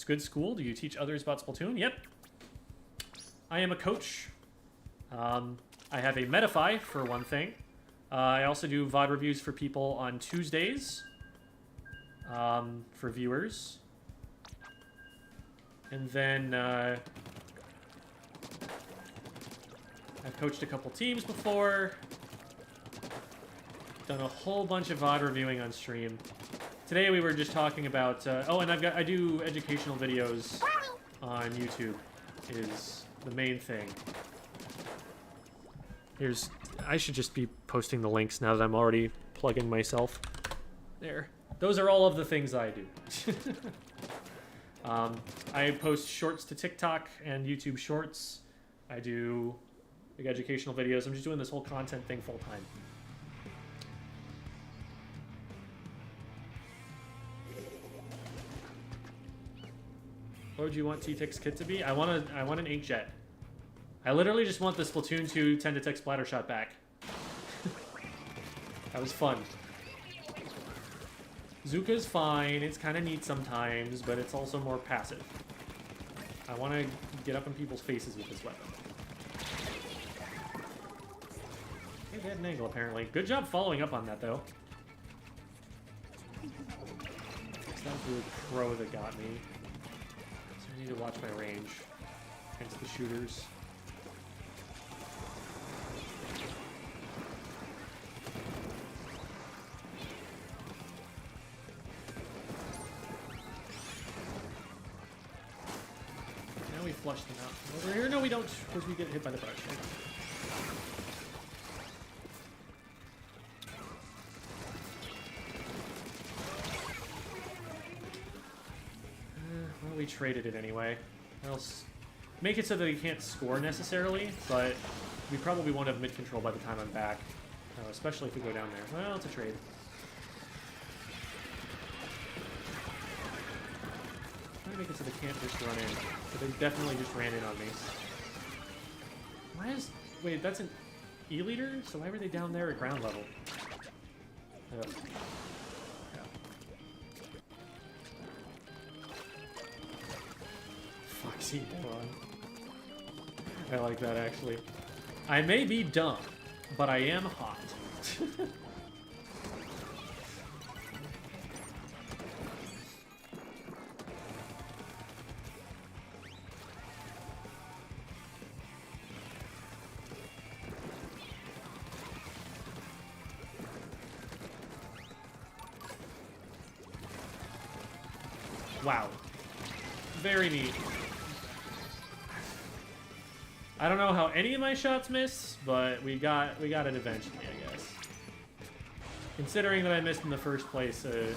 Good school. Do you teach others about Splatoon? Yep. I am a coach. I have a Metafy, for one thing. I also do VOD reviews for people on Tuesdays. For viewers. And then, I've coached a couple teams before. Done a whole bunch of VOD reviewing on stream. Today we were just talking about, oh, and I do educational videos on YouTube, is the main thing. I should just be posting the links now that I'm already plugging myself. There. Those are all of the things I do. I post shorts to TikTok and YouTube Shorts. I do big educational videos. I'm just doing this whole content thing full time. What would you want T-Tech's kit to be? I want an inkjet. I literally just want the Splatoon 2 10-to-tech splatter shot back. That was fun. Zuka's fine. It's kind of neat sometimes, but it's also more passive. I want to get up in people's faces with this weapon. Okay, they had an angle, apparently. Good job following up on that, though. That was really pro that got me. I need to watch my range against the shooters. flush them out from over here. No, we don't, because we get hit by the brush. Hold on. Well, we traded it anyway. Else, make it so that they can't score necessarily, but we probably won't have mid-control by the time I'm back. Especially if we go down there. Well, it's a trade. Try to make it so they can't just run in. But they definitely just ran in on me. Why is... Wait, that's an E-liter? So why were they down there at ground level? Ugh. Foxy moron. I like that, actually. I may be dumb, but I am hot. Wow. Very neat. I don't know how any of my shots missed, but we got it eventually, I guess. Considering that I missed in the first place, a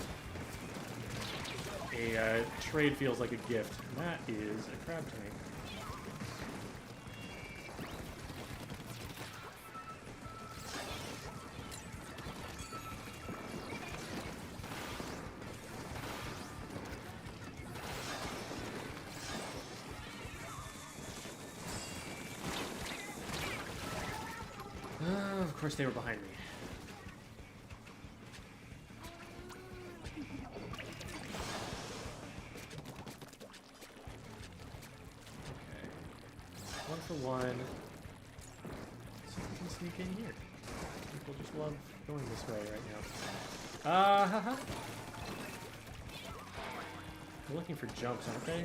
trade feels like a gift. And that is a crab tank. Of course they were behind me. Okay. 1 for 1. See if we can sneak in here. People just love going this way right now. Haha. They're looking for jumps, aren't they?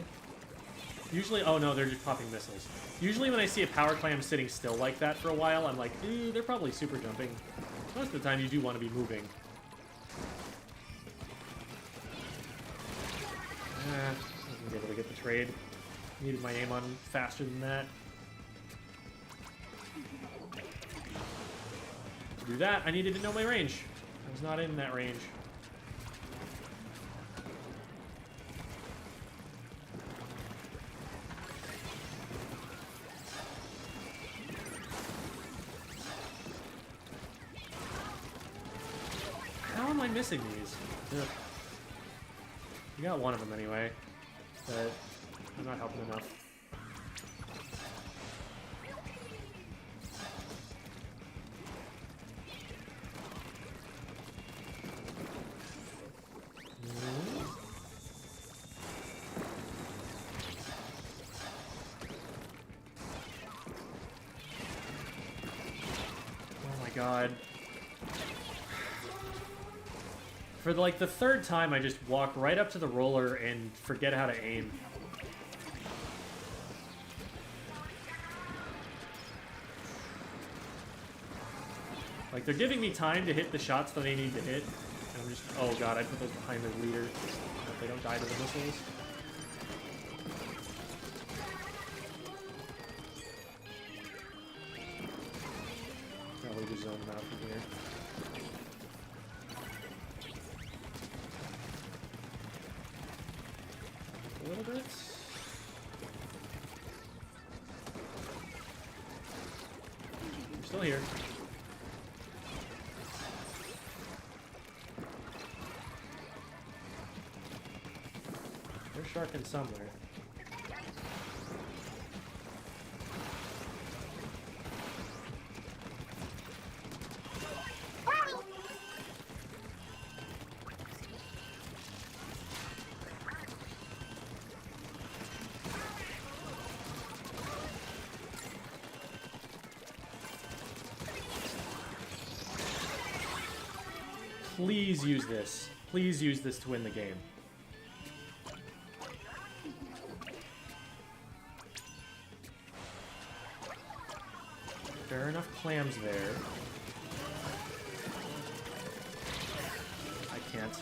Usually, oh no, they're just popping missiles. Usually when I see a power clam sitting still like that for a while, I'm like, they're probably super jumping. Most of the time you do want to be moving. I wasn't able to get the trade. Needed my aim on faster than that. To do that, I needed to know my range. I was not in that range. How am I missing these? Ugh. You got one of them anyway, but I'm not helping enough. Oh my god. For like the third time, I just walk right up to the roller and forget how to aim. Like, they're giving me time to hit the shots that they need to hit. And I'm just, oh god, I put those behind the leader. Hope they don't die to the missiles. Probably just zone them out from here. A little bit. We're still here. They're sharking somewhere. Please use this. Please use this to win the game. There are enough clams there. I can't.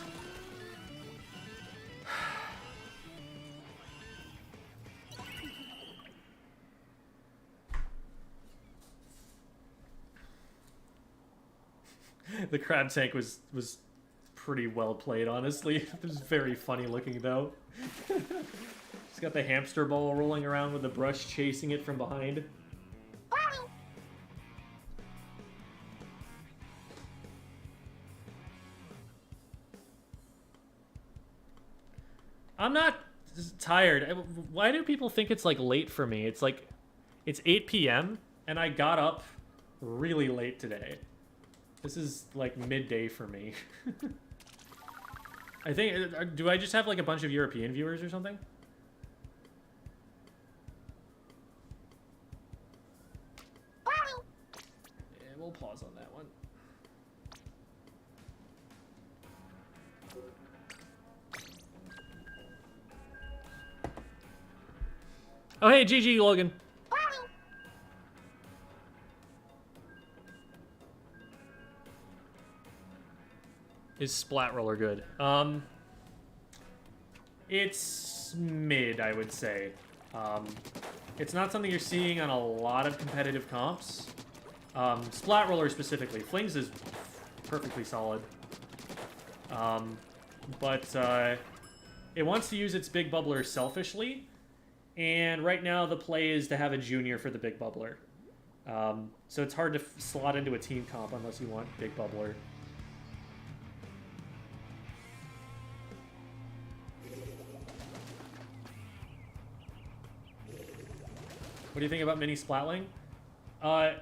The crab tank was pretty well played, honestly. It was very funny looking, though. He's got the hamster ball rolling around with the brush chasing it from behind. I'm not tired. Why do people think it's like late for me? It's like, it's 8 p.m. and I got up really late today. This is like midday for me. I think, do I just have like a bunch of European viewers or something? Yeah, we'll pause on that one. Oh, hey, GG, Logan. Is Splat Roller good? It's mid, I would say. It's not something you're seeing on a lot of competitive comps. Splat Roller specifically. Flings is perfectly solid. But it wants to use its Big Bubbler selfishly. And right now the play is to have a junior for the Big Bubbler. So it's hard to slot into a team comp unless you want Big Bubbler. What do you think about Mini Splatling?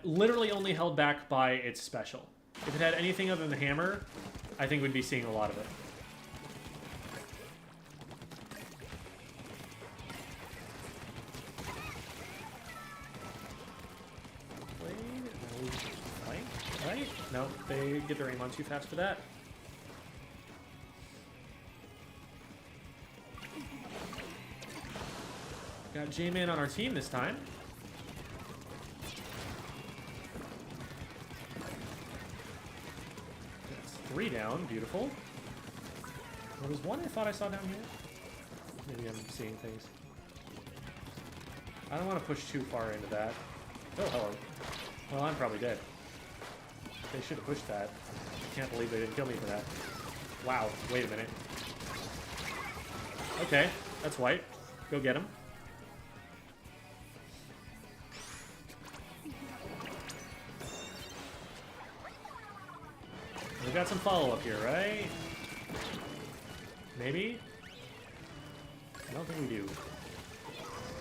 Literally only held back by its special. If it had anything other than the hammer, I think we'd be seeing a lot of it. Right? No, they get their aim on too fast for that. Got J-Man on our team this time. That's 3 down, beautiful. There was one I thought I saw down here. Maybe I'm seeing things. I don't want to push too far into that. Oh, hello. Well, I'm probably dead. They should have pushed that. I can't believe they didn't kill me for that. Wow, wait a minute. Okay, that's white. Go get him. We got some follow-up here, right? Maybe? I don't think we do.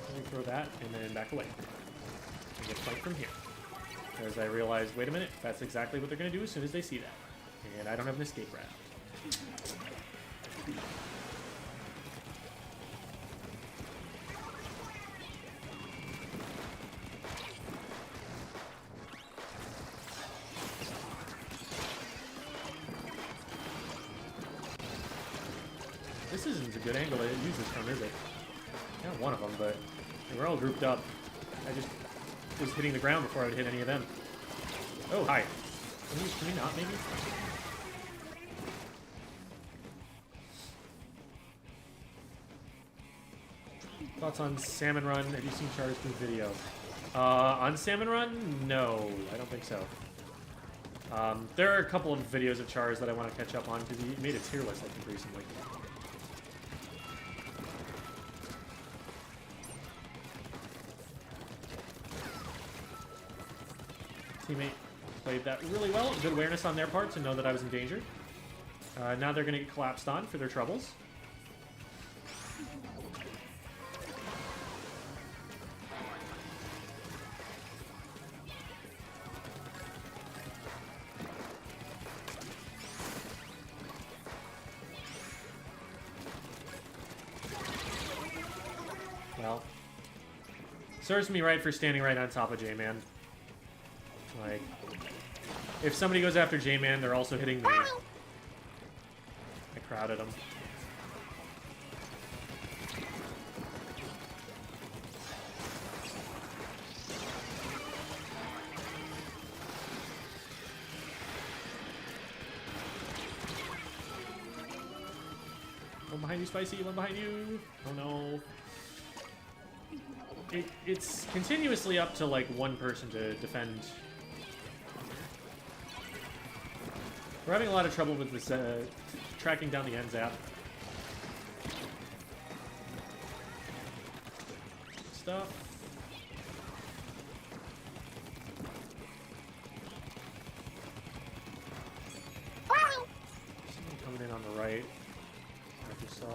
Let me throw that and then back away. And get flanked from here. As I realize, wait a minute, that's exactly what they're going to do as soon as they see that. And I don't have an escape route. This isn't a good angle to use this from, is it? Not one of them, but they were all grouped up. I just was hitting the ground before I would hit any of them. Oh, hi. Can we not, maybe? Thoughts on Salmon Run? Have you seen Char's new video? On Salmon Run? No, I don't think so. There are a couple of videos of Char's that I want to catch up on because he made a tier list, I think, recently. Teammate played that really well. Good awareness on their part to know that I was in danger. Now they're going to get collapsed on for their troubles. Well, serves me right for standing right on top of J-Man. Like, if somebody goes after J-Man, they're also hitting me. I crowded him. One behind you, Spicy. One behind you. Oh no. It's continuously up to like one person to defend We're having a lot of trouble with this tracking down the end zap. Stuff. Someone coming in on the right. I just saw.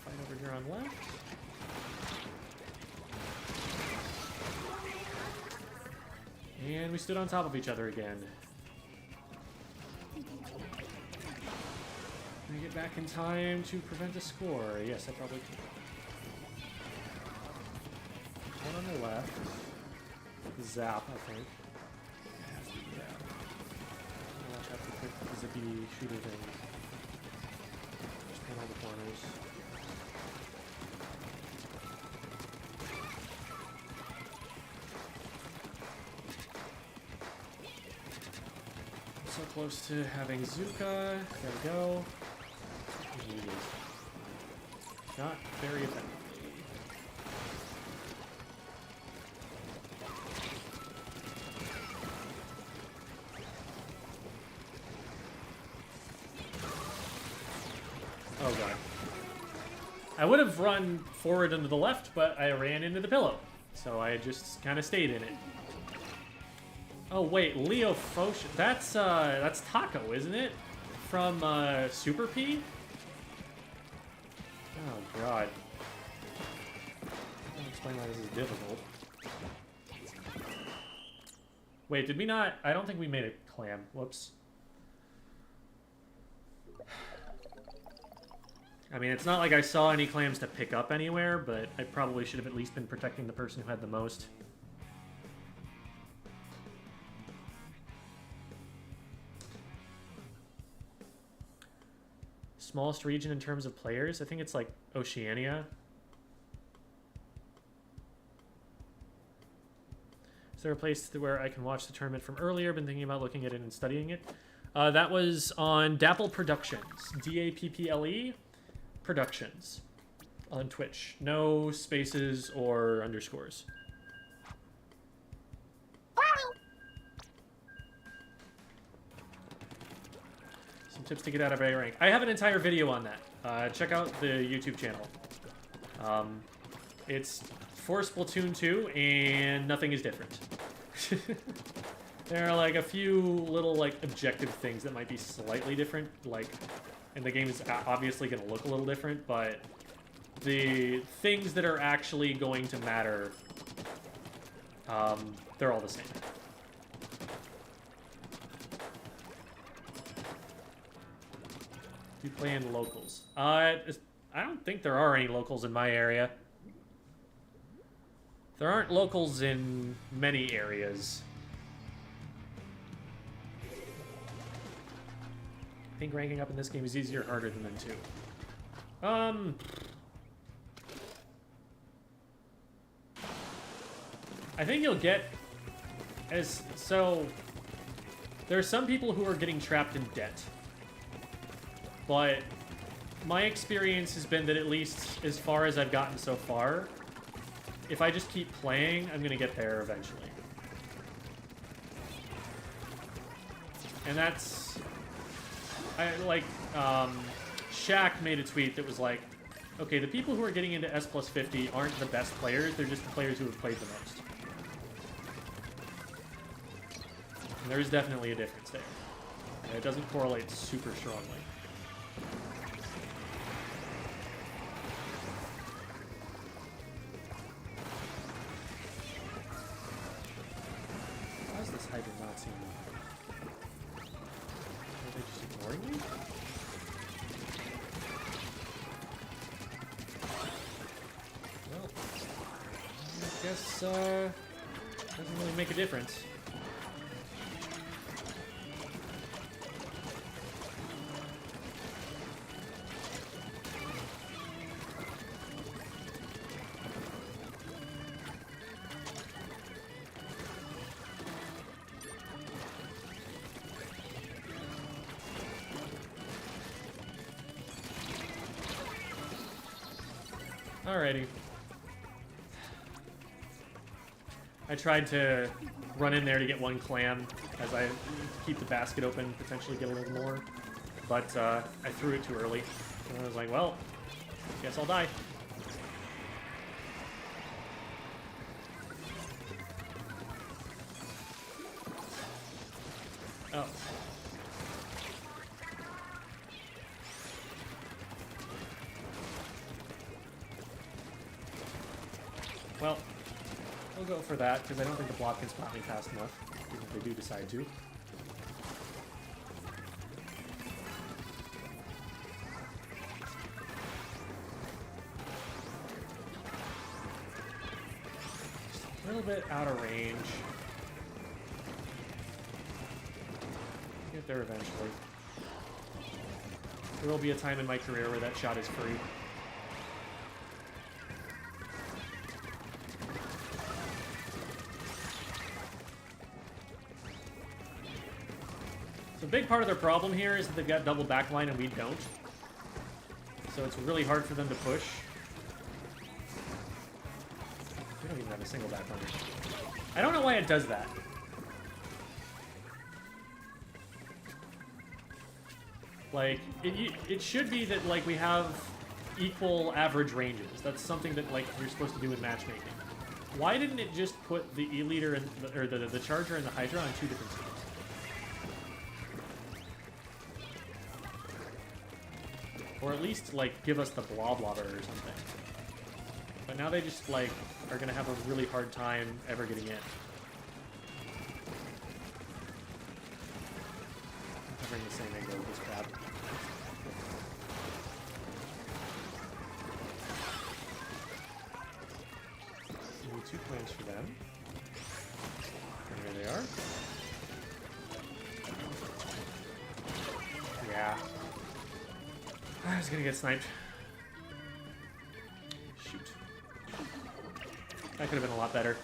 Fight over here on left. And we stood on top of each other again. Can I get back in time to prevent a score? Yes, I probably can. One on the left. Zap, I think. Watch out for quick zippy shooter things. Just paint all the corners. So close to having Zuka. There we go. Not very effective. Oh god. I would have run forward into the left, but I ran into the pillow. So I just kind of stayed in it. Oh wait, Leo Foch. That's Taco, isn't it? From Super P? Oh god. I'll explain why this is difficult. Wait, did we not? I don't think we made a clam. Whoops. I mean, it's not like I saw any clams to pick up anywhere, but I probably should have at least been protecting the person who had the most. Smallest region in terms of players? I think it's like Oceania. Is there a place where I can watch the tournament from earlier? Been thinking about looking at it and studying it. That was on Dapple Productions. D-A-P-P-L-E Productions on Twitch. No spaces or underscores. Some tips to get out of A rank. I have an entire video on that. Check out the YouTube channel. It's for Splatoon 2, and nothing is different. There are like a few little like objective things that might be slightly different, like, and the game is obviously going to look a little different, but the things that are actually going to matter, they're all the same. You play in locals? I don't think there are any locals in my area. There aren't locals in many areas. I think ranking up in this game is easier or harder than them too. I think you'll get so there are some people who are getting trapped in debt. But my experience has been that at least as far as I've gotten so far, if I just keep playing, I'm gonna get there eventually. And that's, Shaq made a tweet that was like, okay, the people who are getting into S plus 50 aren't the best players, they're just the players who have played the most. And there is definitely a difference there. And it doesn't correlate super strongly. Why is this Hydra not seeing me? Are they just ignoring me? Well, I guess, doesn't really make a difference. Alrighty. I tried to run in there to get one clam as I keep the basket open, potentially get a little more. But I threw it too early. And I was like, well, guess I'll die. Oh. Well, we'll go for that, because I don't think the block can spot me fast enough, even if they do decide to. Just a little bit out of range. Get there eventually. There will be a time in my career where that shot is free. So a big part of their problem here is that they've got double backline and we don't. So it's really hard for them to push. We don't even have a single backliner. I don't know why it does that. Like, it should be that, like, we have equal average ranges. That's something that, like, you're supposed to do in matchmaking. Why didn't it just put the E-liter and the Charger and the Hydra on 2 different teams? Or at least, like, give us the Bloblobber or something. But now they just, like, are gonna have a really hard time ever getting in. Covering the same angle with this crab. Need 2 plants for them. And here they are. Yeah. I was gonna get sniped. Shoot. That could have been a lot better.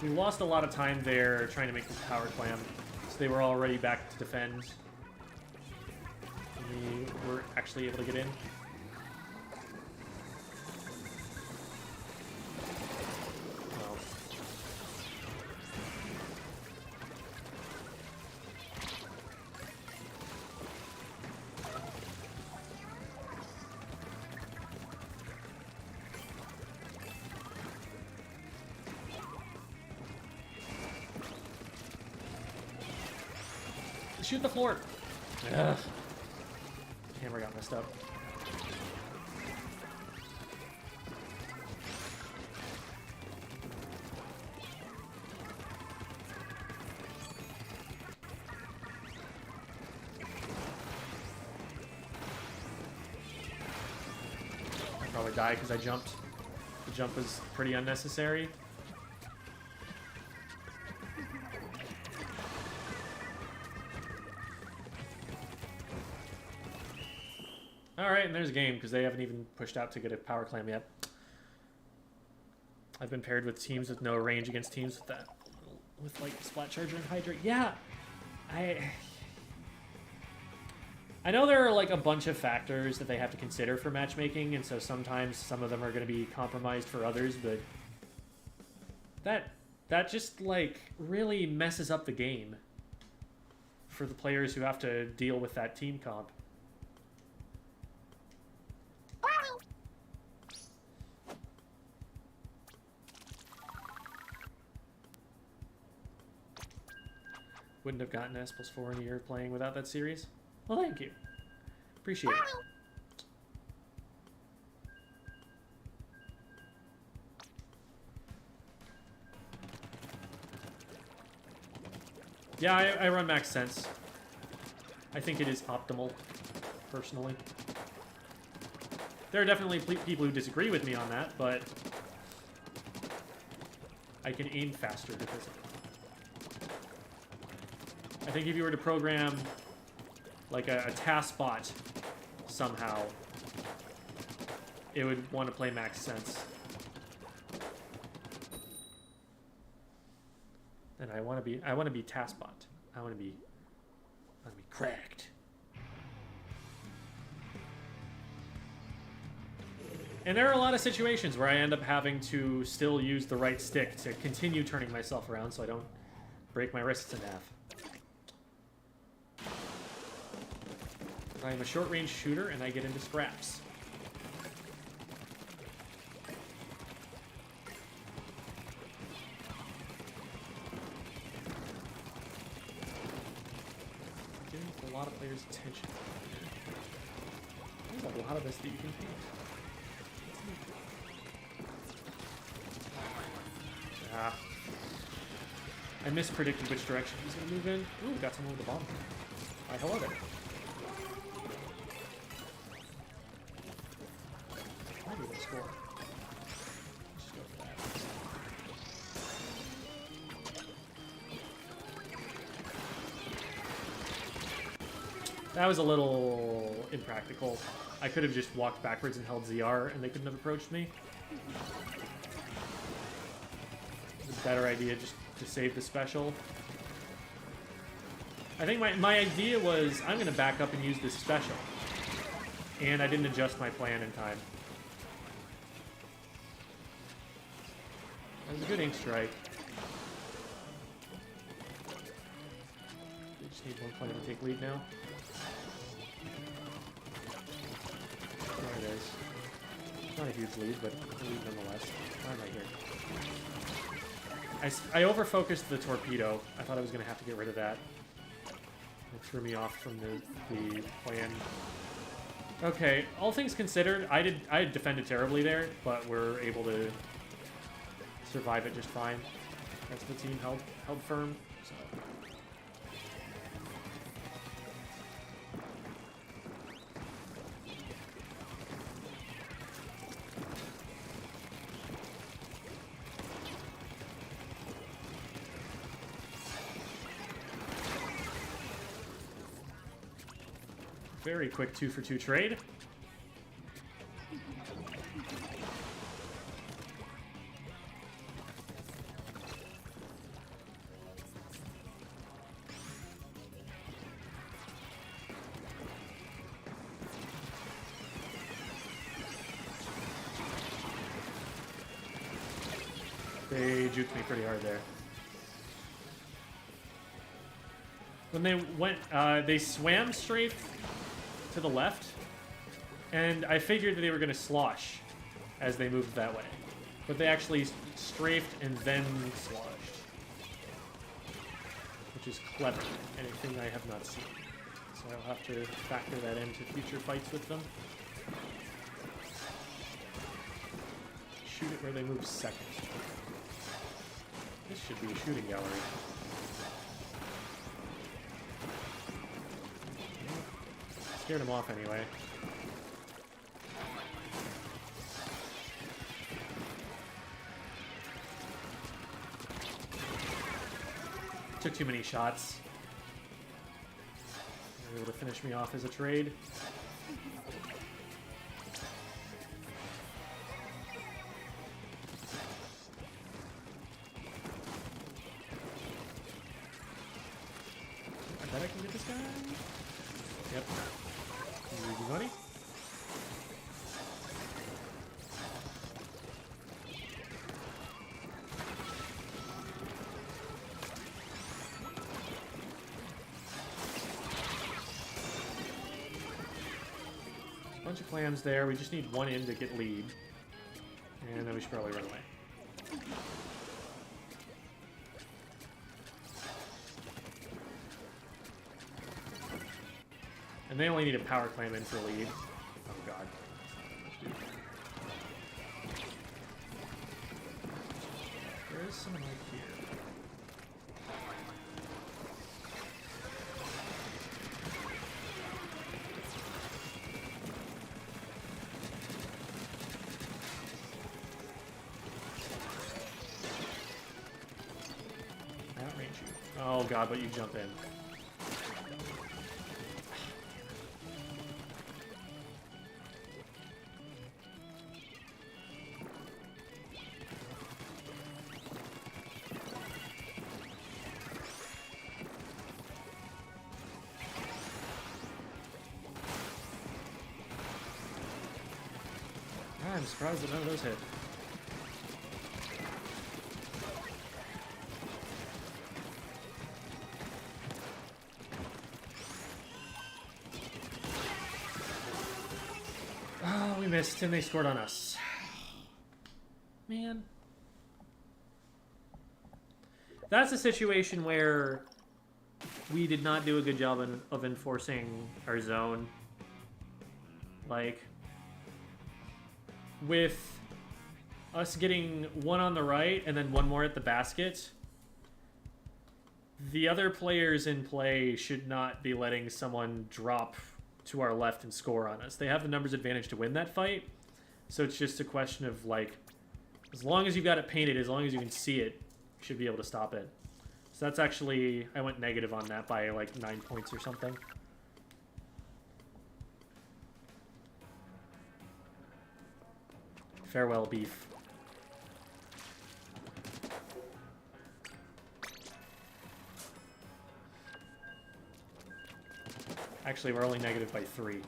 We lost a lot of time there trying to make this power clam, so they were already back to defend. And we were actually able to get in. Well. Shoot the floor! Ugh. Camera got messed up. I probably died because I jumped. The jump was pretty unnecessary. Alright, and there's a game, because they haven't even pushed out to get a power clam yet. I've been paired with teams with no range against teams with that. With, like, Splat Charger and Hydra. Yeah! I know there are, like, a bunch of factors that they have to consider for matchmaking, and so sometimes some of them are going to be compromised for others, but... That just, like, really messes up the game for the players who have to deal with that team comp. Wouldn't have gotten S+4 in a year playing without that series. Well, thank you. Appreciate it. Yeah, I run Max Sense. I think it is optimal, personally. There are definitely people who disagree with me on that, but I can aim faster because of it. I think if you were to program like a task bot somehow, it would want to play Max Sense. And I want to be task bot. I want to be cracked. And there are a lot of situations where I end up having to still use the right stick to continue turning myself around so I don't break my wrists in half. I am a short-range shooter, and I get into scraps. Getting a lot of players' attention. There's a lot of this that you can paint. Ah. I mispredicted which direction he's going to move in. Ooh, got someone with a bomb. Hi, hello there. I need a score. Let's go for that. That was a little impractical. I could have just walked backwards and held ZR and they couldn't have approached me. It's a better idea just to save the special. I think my idea was I'm going to back up and use this special. And I didn't adjust my plan in time. That was a good ink strike. We just need one player to take lead now. There it is. Not a huge lead, but a lead nonetheless. Why am I here? I over-focused the torpedo. I thought I was going to have to get rid of that. It threw me off from the plan. Okay, all things considered, I defended terribly there, but we're able to survive it just fine. The rest of the team held firm. So. Very quick 2-for-2 trade. They juked me pretty hard there. When they went, they swam straight to the left, and I figured that they were going to slosh as they moved that way. But they actually strafed and then sloshed. Which is clever, and a thing I have not seen. So I'll have to factor that into future fights with them. Shoot it where they move second. This should be a shooting gallery. Scared him off anyway. Took too many shots. They were able to finish me off as a trade. I bet I can get this guy. Yep. Easy money. Bunch of clams there. We just need one in to get lead. And then we should probably run away. And they only need a power clam in for lead. Oh god. There is someone right here. I outrange you. Oh god, but you jump in. I'm surprised that none of those hit. Oh, we missed, and they scored on us. Man. That's a situation where we did not do a good job of enforcing our zone. Like, with us getting one on the right and then one more at the basket, the other players in play should not be letting someone drop to our left and score on us. They have the numbers advantage to win that fight, so it's just a question of, like, as long as you've got it painted, as long as you can see it, you should be able to stop it. So that's actually, I went negative on that by like 9 points or something. Farewell, beef. Actually, we're only negative by 3.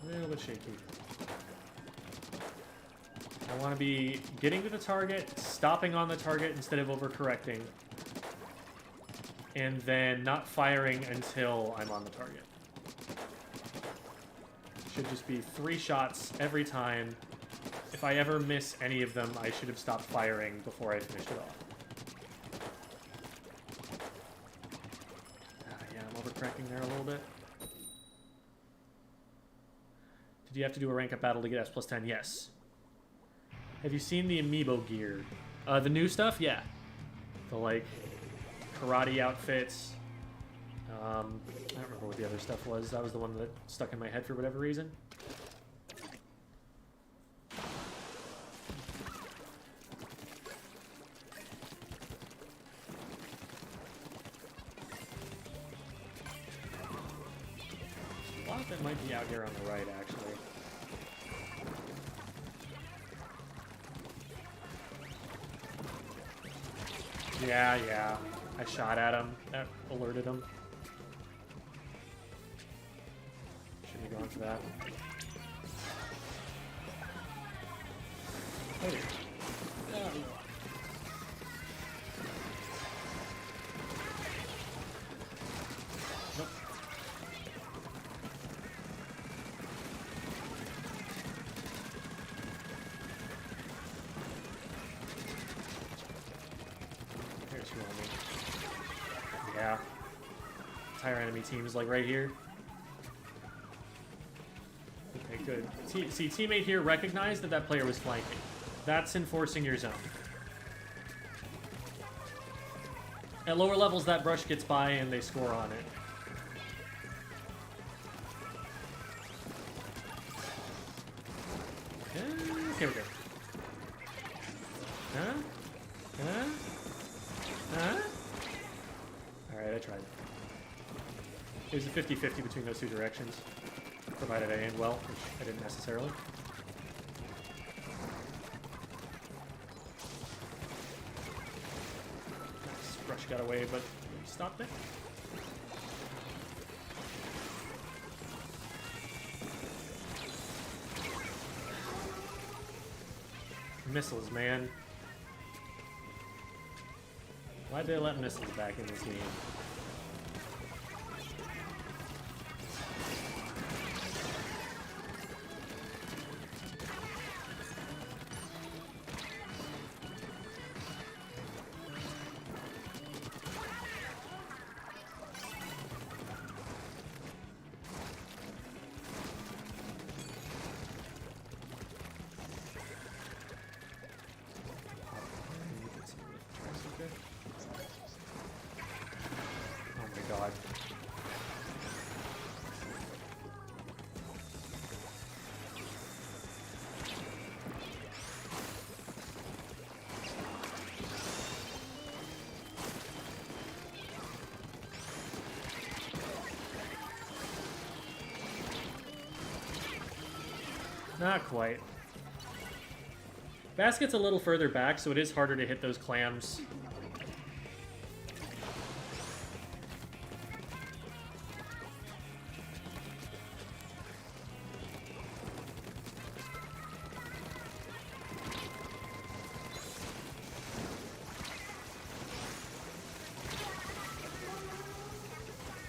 A little bit shaky. I want to be getting to the target, stopping on the target instead of overcorrecting, and then not firing until I'm on the target. Should just be 3 shots every time. If I ever miss any of them, I should have stopped firing before I finished it off. Yeah, I'm overcorrecting there a little bit. Did you have to do a rank up battle to get S plus 10? Yes. Have you seen the amiibo gear? The new stuff? Yeah. The, like, karate outfits. I don't remember what the other stuff was. That was the one that stuck in my head for whatever reason. There's a lot that might be out here on the right, actually. Yeah. I shot at him. That alerted him. Shouldn't have gone for that. Oh dear. Nope. Here's who on me. Yeah. Entire enemy team is like right here. Okay, good. See, teammate here recognized that that player was flanking. That's enforcing your zone. At lower levels, that brush gets by and they score on it. Okay, we're good. Alright, I tried. It was a 50-50 between those two directions, provided I aimed well, which I didn't necessarily. Nice. Brush got away, but stopped it. Missiles, man. Why'd they let missiles back in this game? Not quite. Basket's a little further back, so it is harder to hit those clams.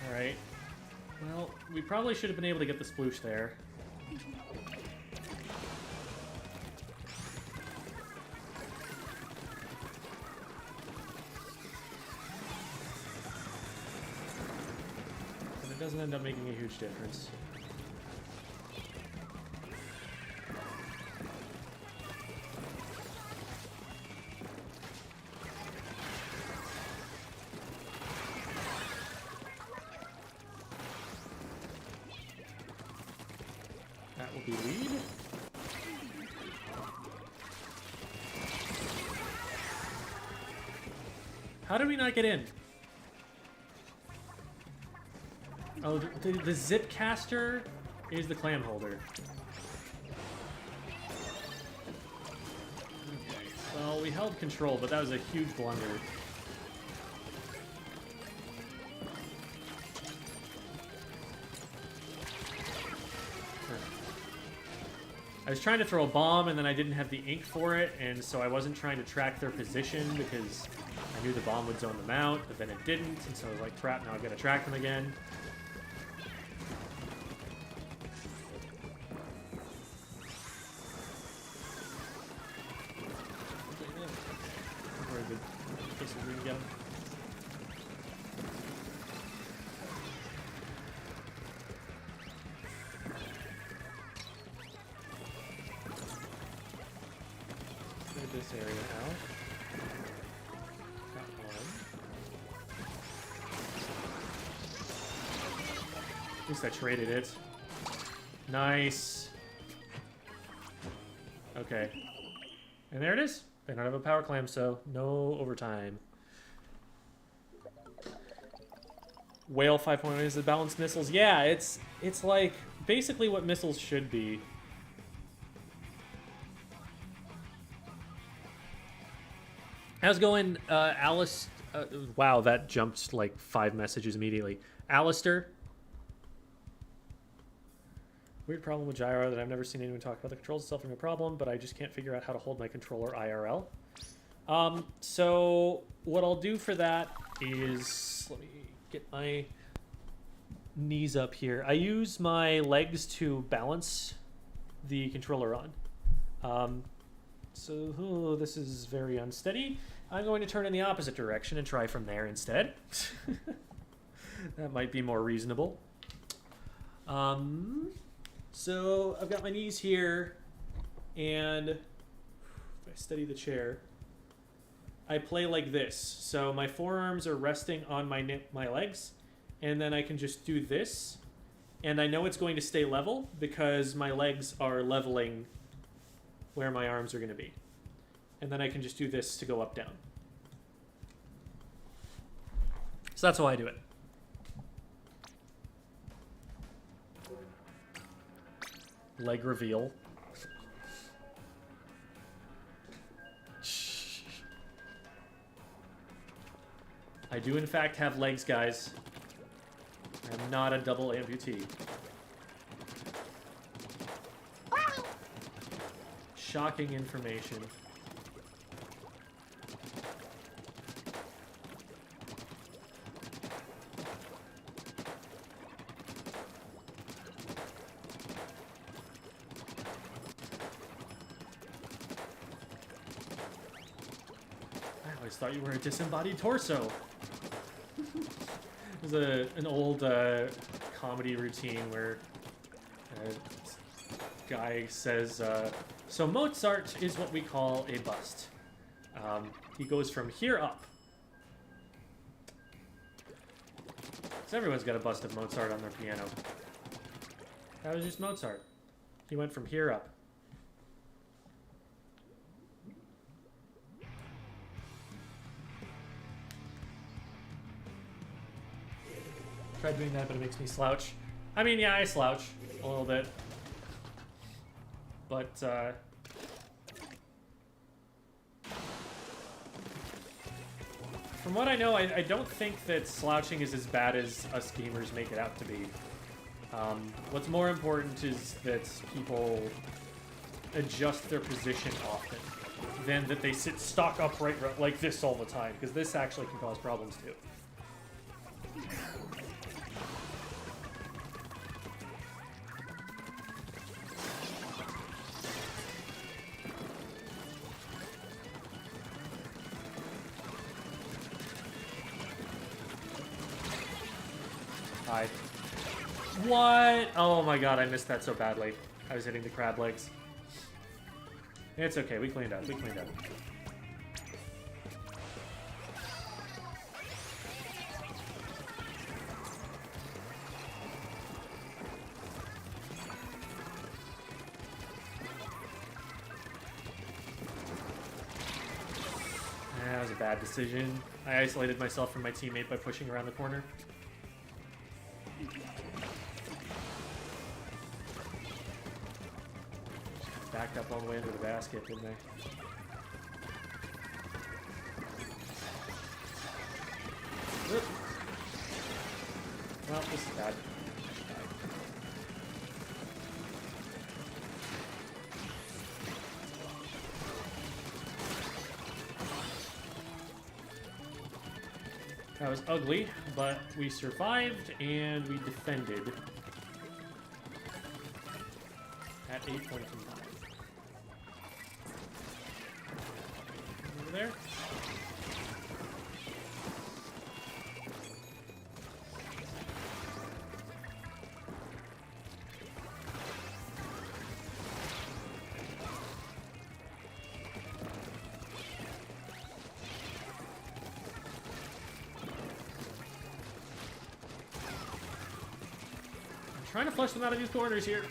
Alright. Well, we probably should have been able to get the sploosh there. It doesn't end up making a huge difference. That will be lead. How did we not get in? Oh, the zip caster is the clam holder. Okay, well, we held control, but that was a huge blunder. I was trying to throw a bomb, and then I didn't have the ink for it, and so I wasn't trying to track their position because I knew the bomb would zone them out, but then it didn't, and so I was like, crap, now I've got to track them again. Very good. Guess we're gonna get him. Clear this area out. Got one. At least I traded it. Nice. Okay. And there it is. They don't have a power clam, so no overtime. Whale 5.1 is the balanced missiles. Yeah, it's like basically what missiles should be. How's it going, Alice? Wow, that jumped like 5 messages immediately. Alistair. Weird problem with gyro that I've never seen anyone talk about. The controls itself are no problem, but I just can't figure out how to hold my controller IRL. So what I'll do for that is, let me get my knees up here. I use my legs to balance the controller on. So this is very unsteady. I'm going to turn in the opposite direction and try from there instead. That might be more reasonable. So I've got my knees here, and if I steady the chair, I play like this. So my forearms are resting on my legs, and then I can just do this, and I know it's going to stay level because my legs are leveling where my arms are going to be. And then I can just do this to go up, down. So that's how I do it. Leg reveal. I do in fact have legs, guys. I'm not a double amputee. Shocking information. I always thought you were a disembodied torso. There's an old comedy routine where a guy says, so Mozart is what we call a bust. He goes from here up. So everyone's got a bust of Mozart on their piano. That was just Mozart. He went from here up. Tried doing that, but it makes me slouch. I mean, yeah, I slouch a little bit. But, from what I know, I don't think that slouching is as bad as us gamers make it out to be. What's more important is that people adjust their position often than that they sit stock upright like this all the time, because this actually can cause problems too. Hi. What? Oh my god, I missed that so badly. I was hitting the crab legs. It's okay, we cleaned up, we cleaned up. That was a bad decision. I isolated myself from my teammate by pushing around the corner. Backed up all the way into the basket, didn't they? Whoop. Well, this is bad. That was ugly, but we survived and we defended at 8 points in time. Over there. I'm trying to flush them out of these corners here.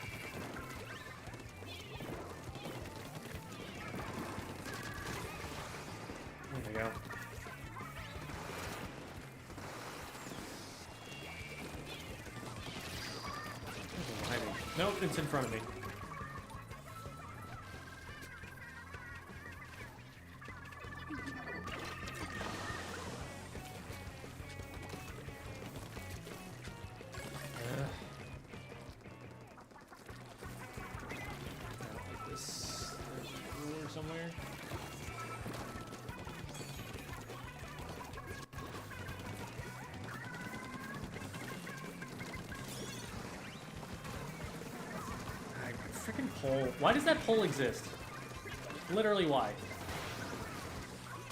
There we go. Nope, it's in front of me. Like this. There's a cooler somewhere. Freaking pole. Why does that pole exist? Literally, why?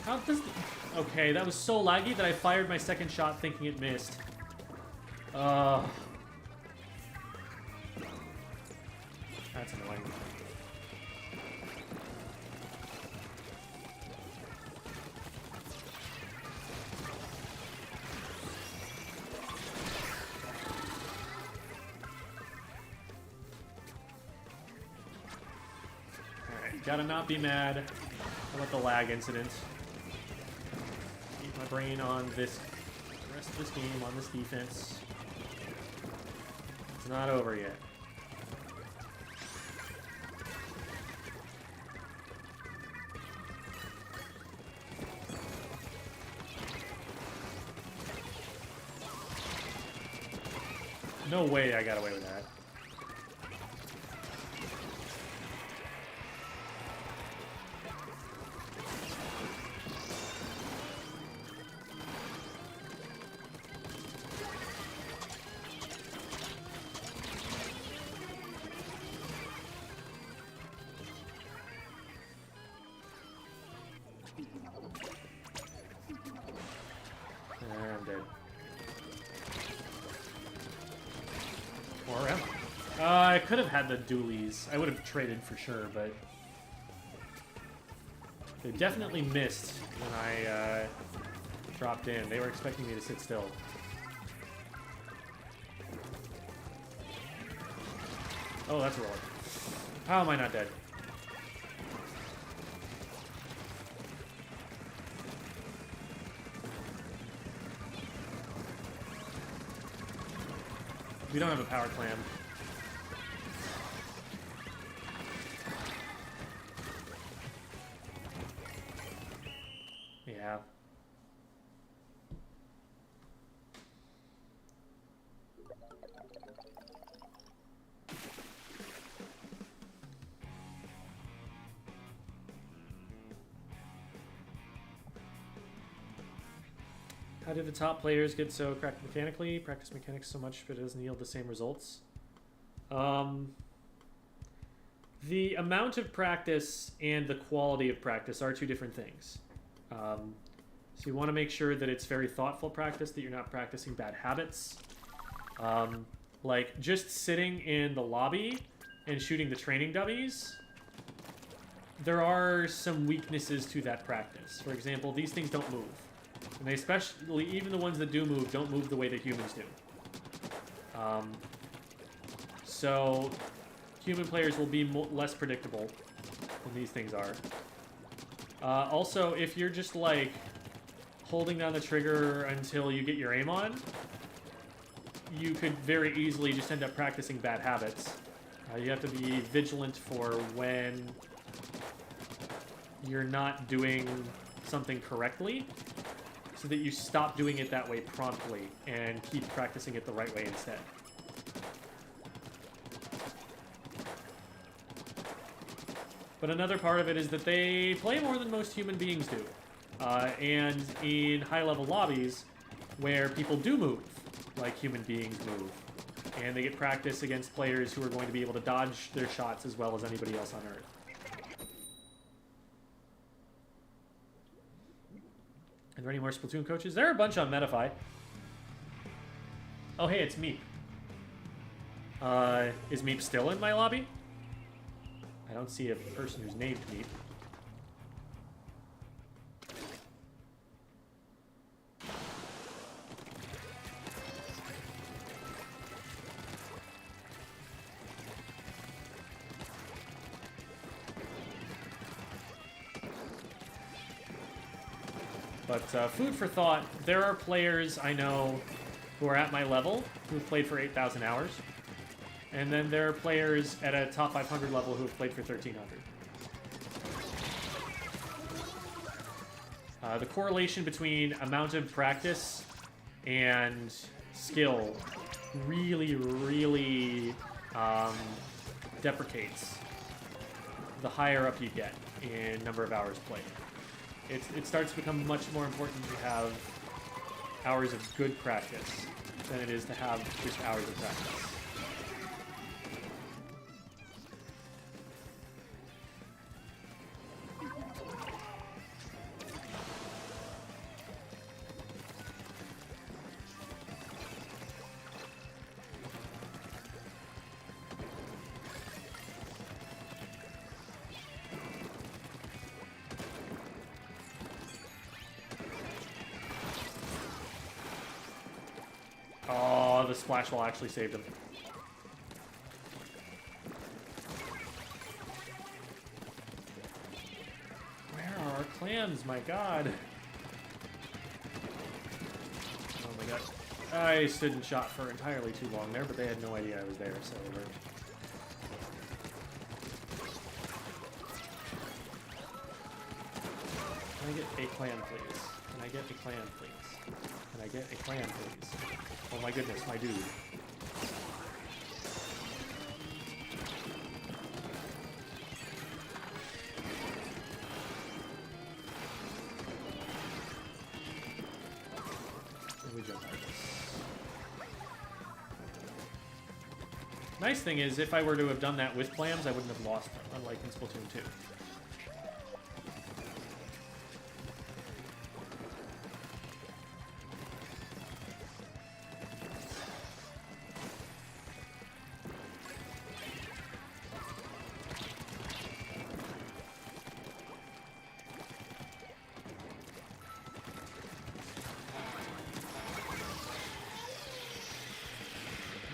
How does... Okay, that was so laggy that I fired my second shot thinking it missed. That's annoying. Gotta not be mad about the lag incident. Keep my brain on this, the rest of this game, on this defense. It's not over yet. No way I got away with that. I'm dead. More around. I could have had the dualies. I would have traded for sure, but they definitely missed when I dropped in. They were expecting me to sit still. Oh, that's a roller. How am I not dead? We don't have a power clam. How do the top players get so cracked mechanically? Practice mechanics so much, but it doesn't yield the same results. The amount of practice and the quality of practice are two different things. So you want to make sure that it's very thoughtful practice, that you're not practicing bad habits. Like, just sitting in the lobby and shooting the training dummies, there are some weaknesses to that practice. For example, these things don't move. And they especially, even the ones that do move, don't move the way that humans do. So human players will be less predictable than these things are. Also, if you're just, like, holding down the trigger until you get your aim on, you could very easily just end up practicing bad habits. You have to be vigilant for when you're not doing something correctly, so that you stop doing it that way promptly and keep practicing it the right way instead. But another part of it is that they play more than most human beings do. And in high-level lobbies, where people do move like human beings move, and they get practice against players who are going to be able to dodge their shots as well as anybody else on Earth. Are there any more Splatoon coaches? There are a bunch on Metafy. Oh, hey, it's Meep. Is Meep still in my lobby? I don't see a person who's named Meep. But food for thought, there are players I know who are at my level who've played for 8,000 hours. And then there are players at a top 500 level who have played for 1,300. The correlation between amount of practice and skill really deprecates the higher up you get in number of hours played. It starts to become much more important to have hours of good practice than it is to have just hours of practice. Oh, the splash wall actually saved him. Where are our clams? My god. Oh my god. I stood and shot for entirely too long there, but they had no idea I was there, so it worked. Can I get a clam, please? Can I get a clam, please? Can I get a clam, please? Oh my goodness, my dude. And we jump out of this. Nice thing is, if I were to have done that with clams, I wouldn't have lost them, unlike in Splatoon 2.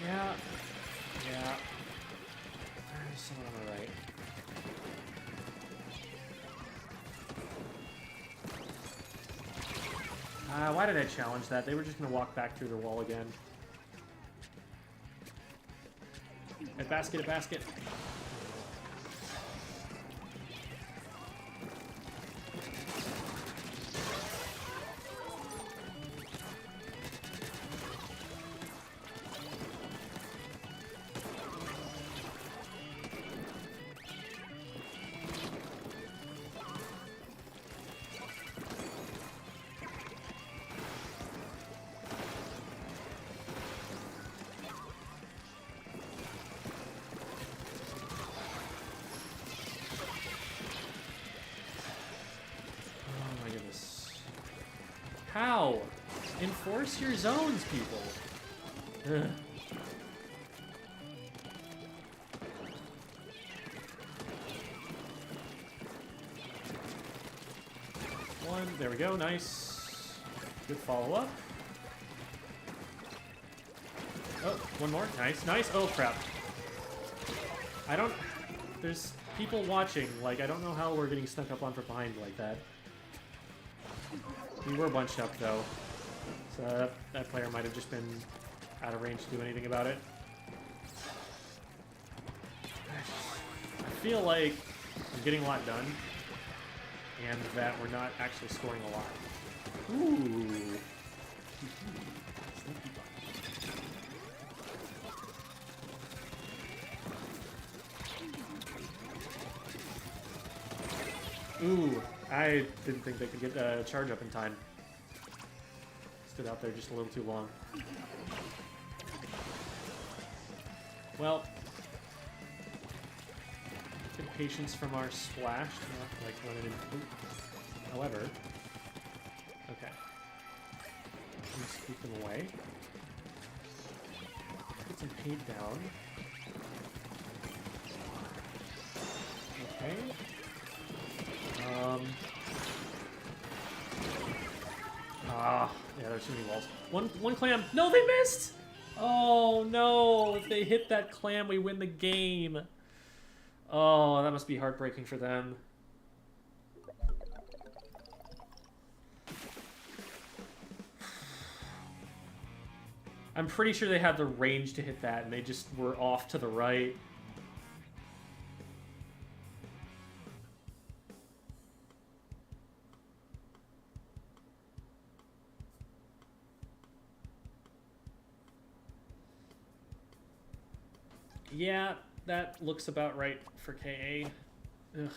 Yeah. There's someone on the right. Why did I challenge that? They were just gonna walk back through the wall again. A basket, a basket. How? Enforce your zones, people. Ugh. One, there we go, nice. Good follow-up. Oh, one more, nice, nice. Oh, crap. There's people watching, like, I don't know how we're getting snuck up on from behind like that. We were bunched up, though. So that player might have just been out of range to do anything about it. I feel like I'm getting a lot done, and that we're not actually scoring a lot. Ooh. Ooh, I didn't think they could get a charge up in time. Stood out there just a little too long. Well, good patience from our splash, not like running in. Ooh. However, okay. Let's keep them away. Get some paint down. Okay. Yeah, there's too many walls. One clam. No, they missed! Oh, no. If they hit that clam, we win the game. Oh, that must be heartbreaking for them. I'm pretty sure they had the range to hit that, and they just were off to the right. Yeah, that looks about right for KA. Ugh.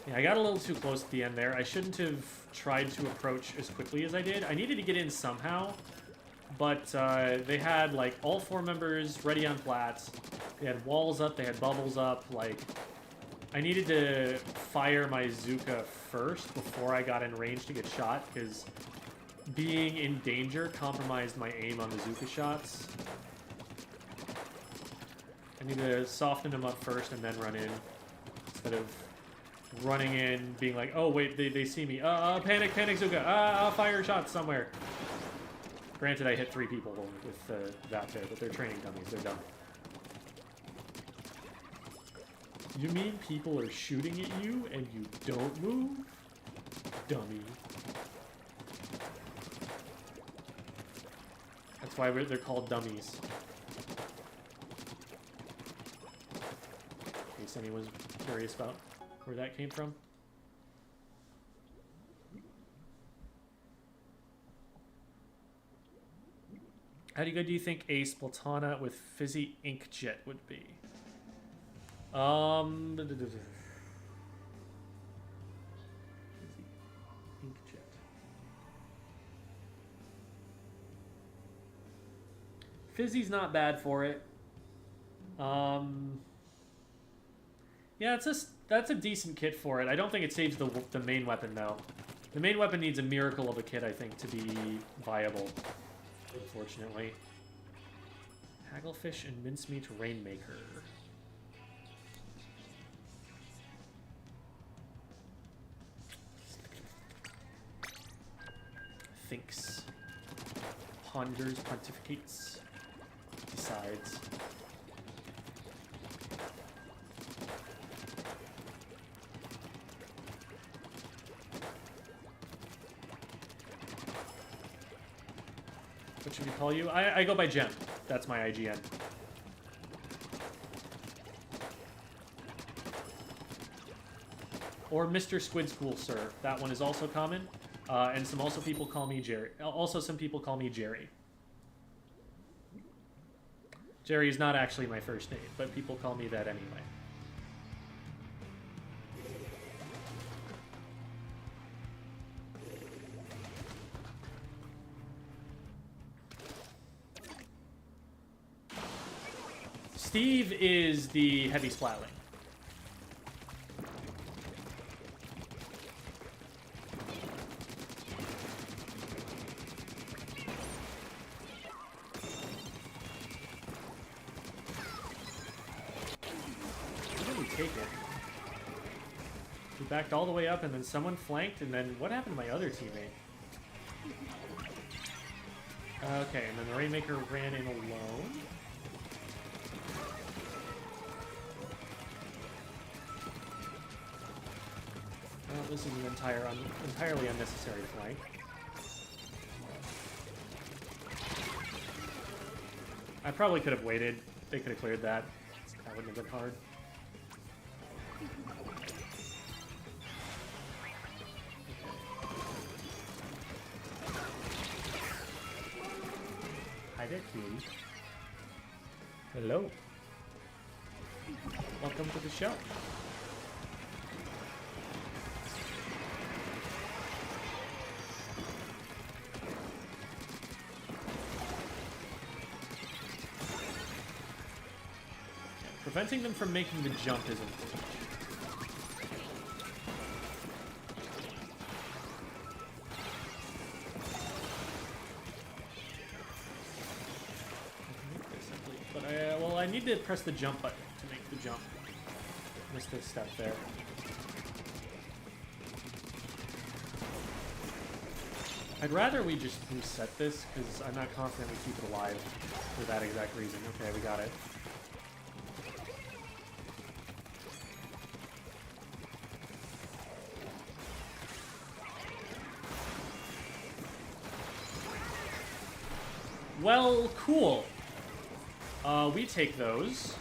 Yeah, I got a little too close at the end there. I shouldn't have tried to approach as quickly as I did. I needed to get in somehow, but they had, like, all 4 members ready on plats. They had walls up, they had bubbles up, like... I needed to fire my Zuka first before I got in range to get shot, because being in danger compromised my aim on the Zuka shots. I need to soften them up first and then run in, instead of running in, being like, oh wait, they see me. Panic, Zuka. I'll fire shots somewhere. Granted, I hit 3 people with that there, but they're training dummies. They're dumb. You mean people are shooting at you and you don't move? Dummy. That's why they're called dummies. In case anyone's curious about where that came from. How good do you think a Splatana with fizzy inkjet would be? Fizzy inkjet. Fizzy's not bad for it. Yeah, that's a decent kit for it. I don't think it saves the main weapon, though. The main weapon needs a miracle of a kit, I think, to be viable. Unfortunately. Hagglefish and Mincemeat Rainmaker. Thinks. Ponders, pontificates. Decides. What should we call you? I go by Gem. That's my IGN. Or Mr. Squid School, sir. That one is also common. And some people call me Jerry. Also, some people call me Jerry. Jerry is not actually my first name, but people call me that anyway. Steve is the heavy splatling. How did we take it? We backed all the way up, and then someone flanked, and then what happened to my other teammate? Okay, and then the Rainmaker ran in alone. Well, this is an entirely unnecessary flank. I probably could have waited. They could have cleared that. That wouldn't have been hard. Hi there, cutie. Hello. Welcome to the show. Preventing them from making the jump is important. But well, I need to press the jump button to make the jump. Missed a step there. I'd rather we just reset this, because I'm not confident we keep it alive for that exact reason. Okay, we got it. Well, cool. We take those.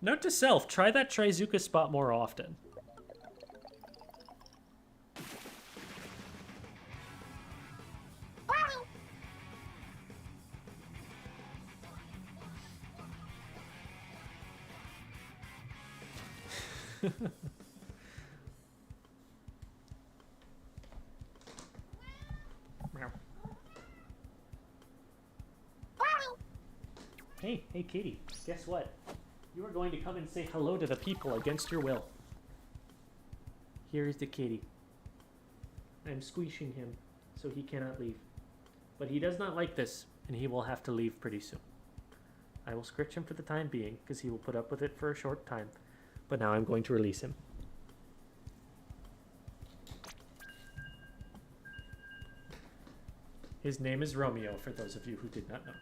Note to self, try that Trizuka spot more often. Hey, kitty. Guess what? You are going to come and say hello to the people against your will. Here is the kitty. I'm squishing him so he cannot leave. But he does not like this, and he will have to leave pretty soon. I will scratch him for the time being, because he will put up with it for a short time. But now I'm going to release him. His name is Romeo, for those of you who did not know.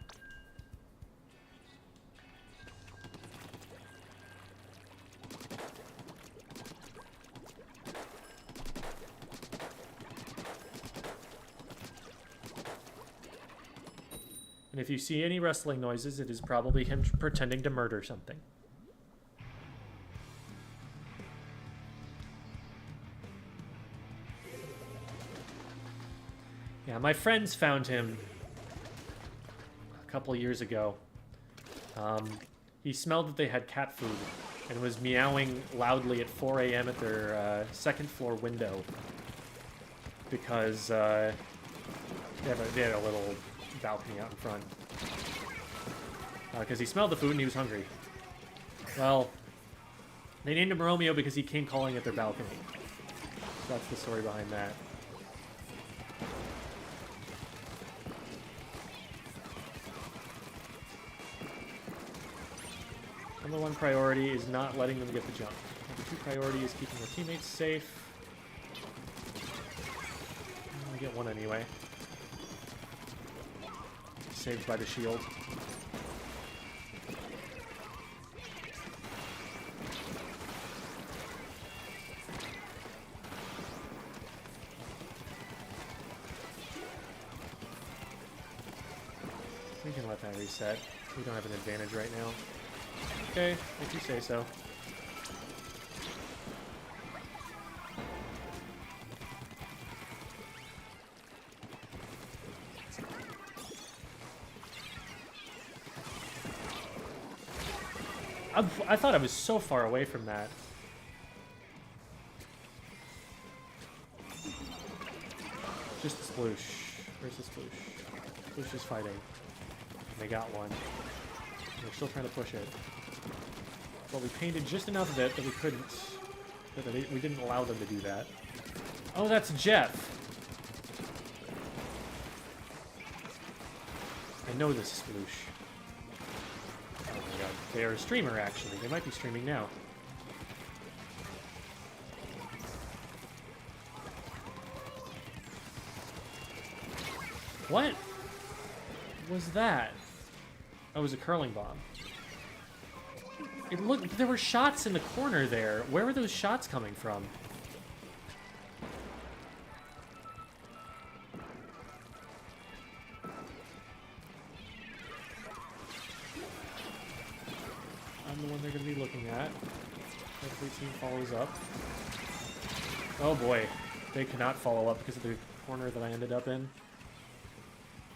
And if you see any rustling noises, it is probably him pretending to murder something. Yeah, my friends found him a couple years ago. He smelled that they had cat food and was meowing loudly at 4 a.m. at their second floor window because they had a little balcony out in front. Because he smelled the food and he was hungry. Well, they named him Romeo because he came calling at their balcony. So that's the story behind that. Number one priority is not letting them get the jump. Number two priority is keeping their teammates safe. I get one anyway. Saved by the shield. We can let that reset. We don't have an advantage right now. Okay, if you say so. I thought I was so far away from that. Just the sploosh. Where's the sploosh? Sploosh is fighting. They got one. We're still trying to push it. But we painted just enough of it that we couldn't. We didn't allow them to do that. Oh, that's Jeff. I know this sploosh. Oh my god. They are a streamer, actually. They might be streaming now. What was that? Oh, it was a curling bomb. It looked... There were shots in the corner there. Where were those shots coming from? I'm the one they're going to be looking at. Hopefully team follows up. Oh boy. They cannot follow up because of the corner that I ended up in.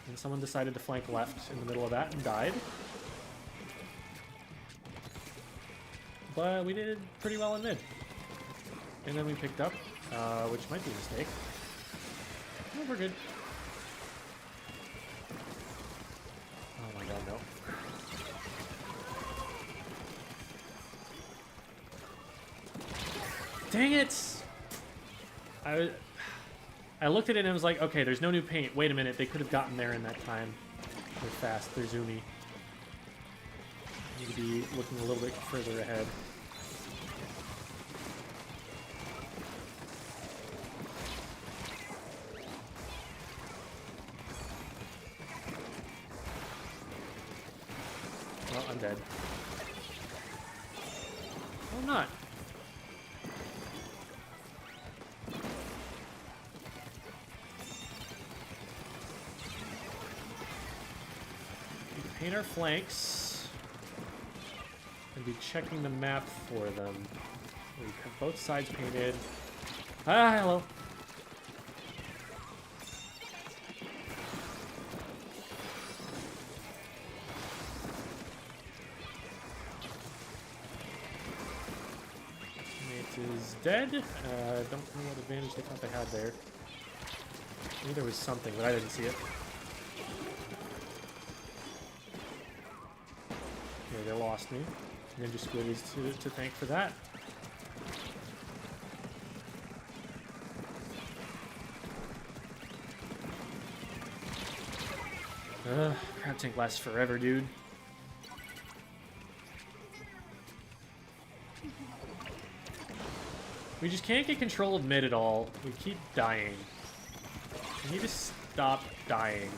And someone decided to flank left in the middle of that and died. But we did pretty well in mid. And then we picked up, which might be a mistake. No, we're good. Oh my god, no. Dang it! I looked at it and I was like, okay, there's no new paint. Wait a minute, they could have gotten there in that time. They're fast, they're zoomy. Need to be looking a little bit further ahead. Well, I'm dead. Oh, I'm not. Paint our flanks and be checking the map for them. We have both sides painted. Ah, hello. Teammate is dead. Don't know what advantage they thought they had there. Maybe there was something, but I didn't see it. They lost me. Ninja Squid is to thank for that. Crab tank lasts forever, dude. We just can't get control of mid at all. We keep dying. We need to stop dying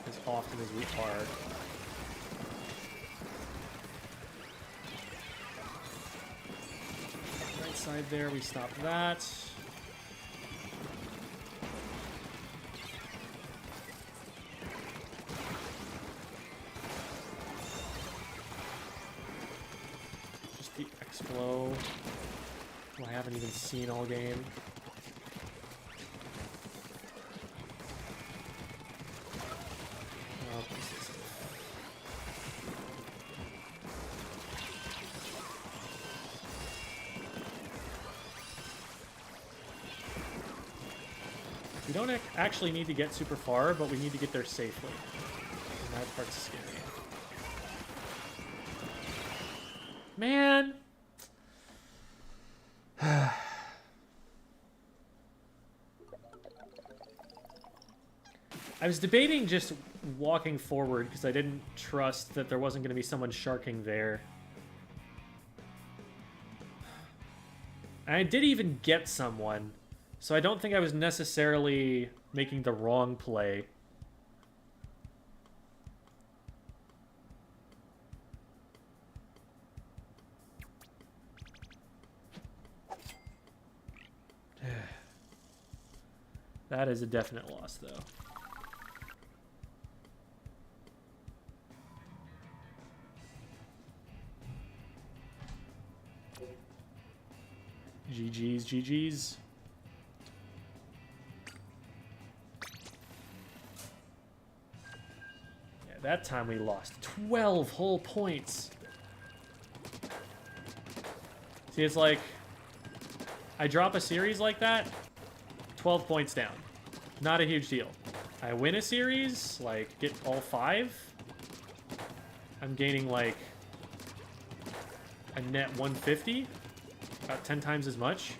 as often as we are. Side there, we stop that. Just the X-Flow, who I haven't even seen all game. We don't actually need to get super far, but we need to get there safely. And that part's scary. Man! I was debating just walking forward because I didn't trust that there wasn't going to be someone sharking there. And I did even get someone. So I don't think I was necessarily making the wrong play. That is a definite loss, though. GG's, GG's. That time we lost 12 whole points. See, it's like, I drop a series like that, 12 points down. Not a huge deal. I win a series, like, get all 5. I'm gaining, like, a net 150. About 10 times as much.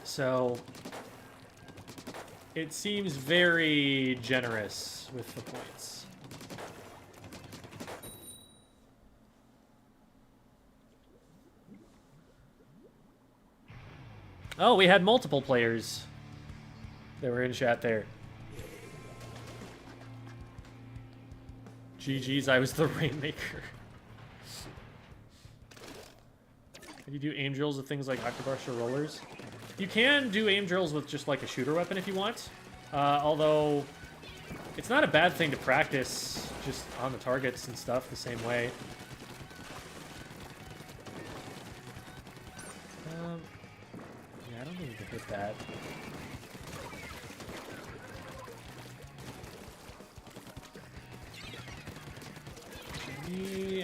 So, it seems very generous with the points. Oh, we had multiple players that were in chat there. GG's, I was the Rainmaker. Can you do aim drills with things like Octobrush or rollers? You can do aim drills with just like a shooter weapon if you want. Although, it's not a bad thing to practice just on the targets and stuff the same way. Yeah, I don't think you can hit that.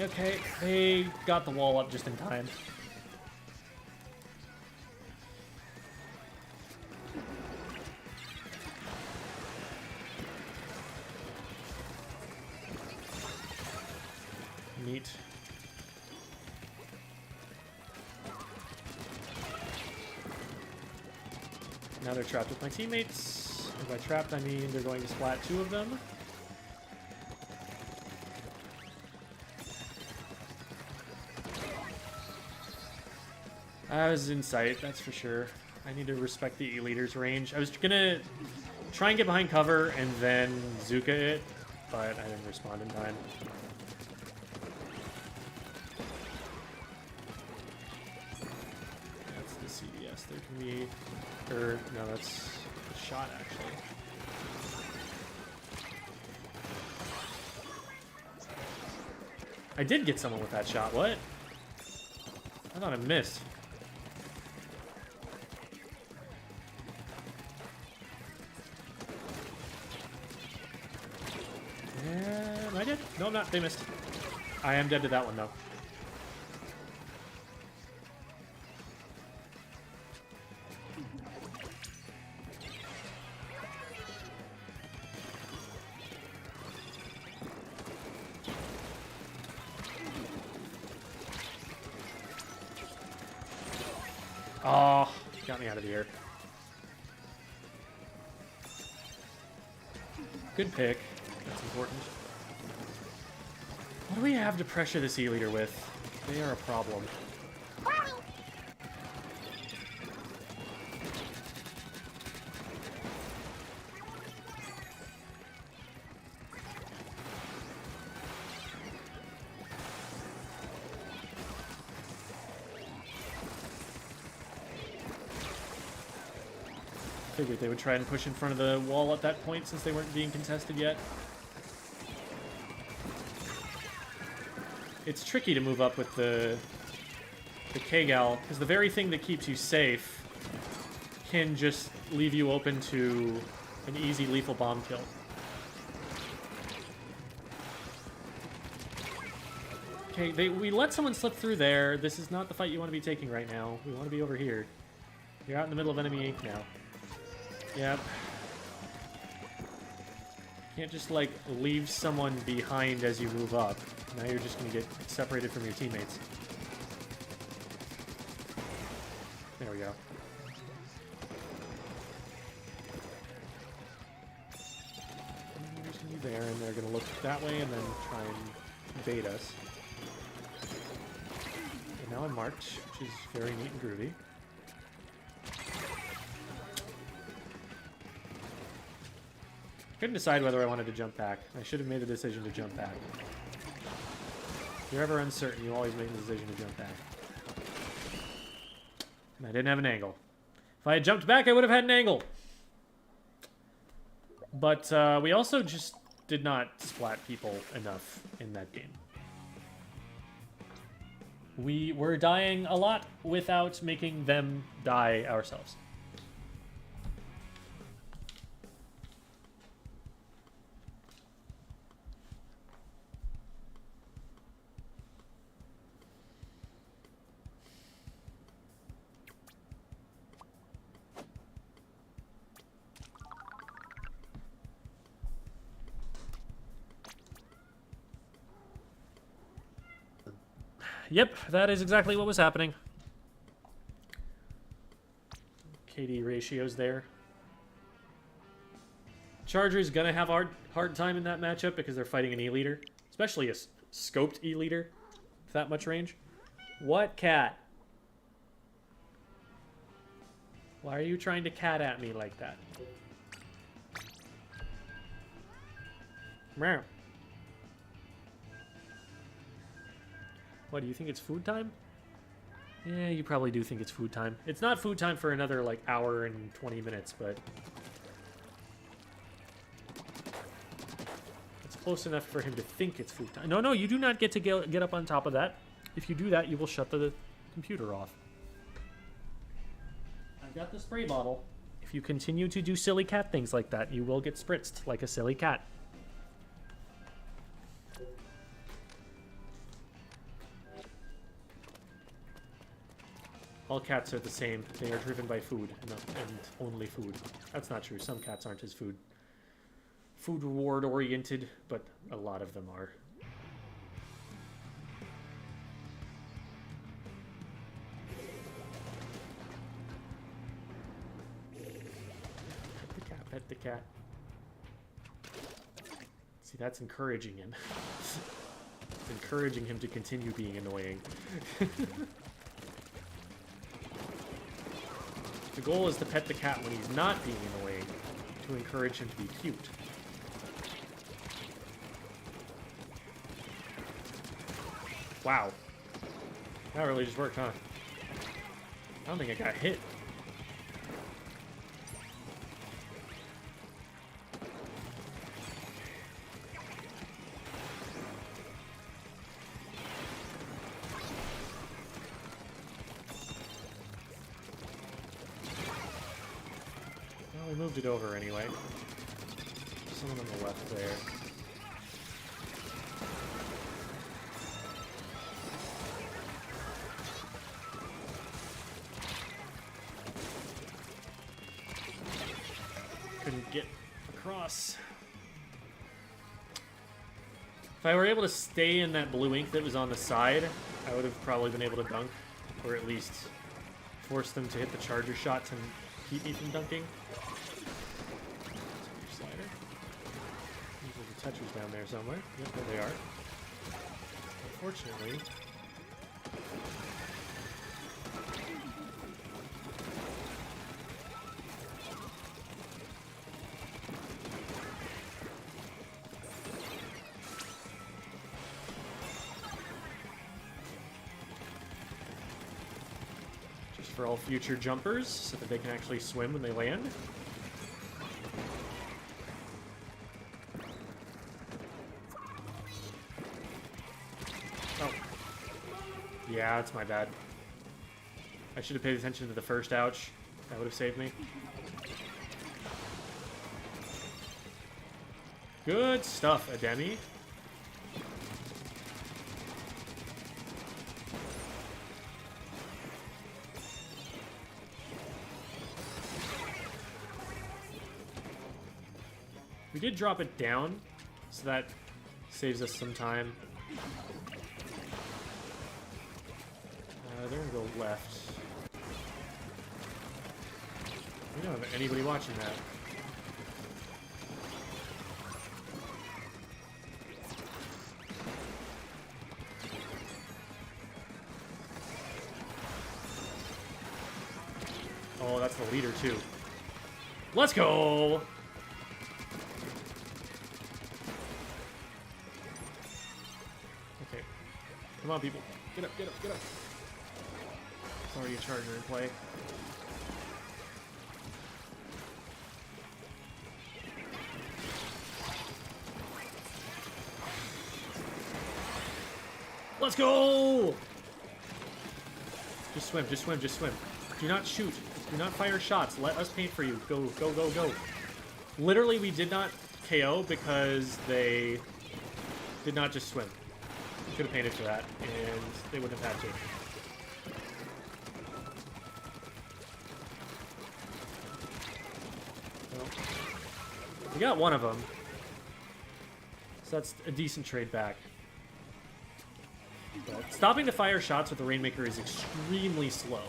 Okay, they got the wall up just in time. Neat. Now they're trapped with my teammates. And by trapped, I mean they're going to splat 2 of them. I was in sight, that's for sure. I need to respect the E-leader's range. I was gonna try and get behind cover and then Zuka it, but I didn't respond in time. That's the CDS. There can be... Or, no, that's a shot, actually. I did get someone with that shot. What? I thought I missed. Am I dead? No, I'm not. They missed. I am dead to that one, though. Oh, got me out of the air. Good pick. That's important. What do we have to pressure this E-leader with? They are a problem. Figured they would try and push in front of the wall at that point since they weren't being contested yet. It's tricky to move up with the K-Gal, because the very thing that keeps you safe can just leave you open to an easy lethal bomb kill. Okay, we let someone slip through there. This is not the fight you want to be taking right now. We want to be over here. You're out in the middle of enemy ink now. Yep. Can't just, like, leave someone behind as you move up. Now you're just going to get separated from your teammates. There we go. And there's going to be there, and they're going to look that way and then try and bait us. And now I'm marked, which is very neat and groovy. Couldn't decide whether I wanted to jump back. I should have made the decision to jump back. If you're ever uncertain, you always make the decision to jump back. And I didn't have an angle. If I had jumped back, I would have had an angle. But we also just did not splat people enough in that game. We were dying a lot without making them die ourselves. Yep, that is exactly what was happening. KD ratios there. Charger's gonna have a hard time in that matchup because they're fighting an E-leader. Especially a scoped E-leader with that much range. What cat? Why are you trying to cat at me like that? Meow. What, do you think it's food time? Yeah, you probably do think it's food time. It's not food time for another, like, hour and 20 minutes, but... it's close enough for him to think it's food time. No, no, you do not get to get up on top of that. If you do that, you will shut the computer off. I've got the spray bottle. If you continue to do silly cat things like that, you will get spritzed like a silly cat. All cats are the same. They are driven by food and only food. That's not true. Some cats aren't as food reward oriented, but a lot of them are. Pet the cat, pet the cat. See, that's encouraging him. Encouraging him to continue being annoying. The goal is to pet the cat when he's not being annoying, to encourage him to be cute. Wow. That really just worked, huh? I don't think I got hit. We moved it over anyway. Someone on the left there. Couldn't get across. If I were able to stay in that blue ink that was on the side, I would have probably been able to dunk, or at least force them to hit the charger shot to keep me from dunking. Touchers down there somewhere. Yep, there they are. Unfortunately. Just for all future jumpers, so that they can actually swim when they land. Yeah, that's my bad. I should have paid attention to the first ouch. That would have saved me. Good stuff, Ademi. We did drop it down, so that saves us some time. They're gonna go left. We don't have anybody watching that. Oh, that's the leader too. Let's go! Okay. Come on, people. Get up, get up, get up. There's already a charger in play. Let's go! Just swim, just swim, just swim. Do not shoot. Do not fire shots. Let us paint for you. Go, go, go, go. Literally, we did not KO because they did not just swim. We could have painted for that, and they wouldn't have had to. We got one of them, so that's a decent trade back. But stopping to fire shots with the Rainmaker is extremely slow.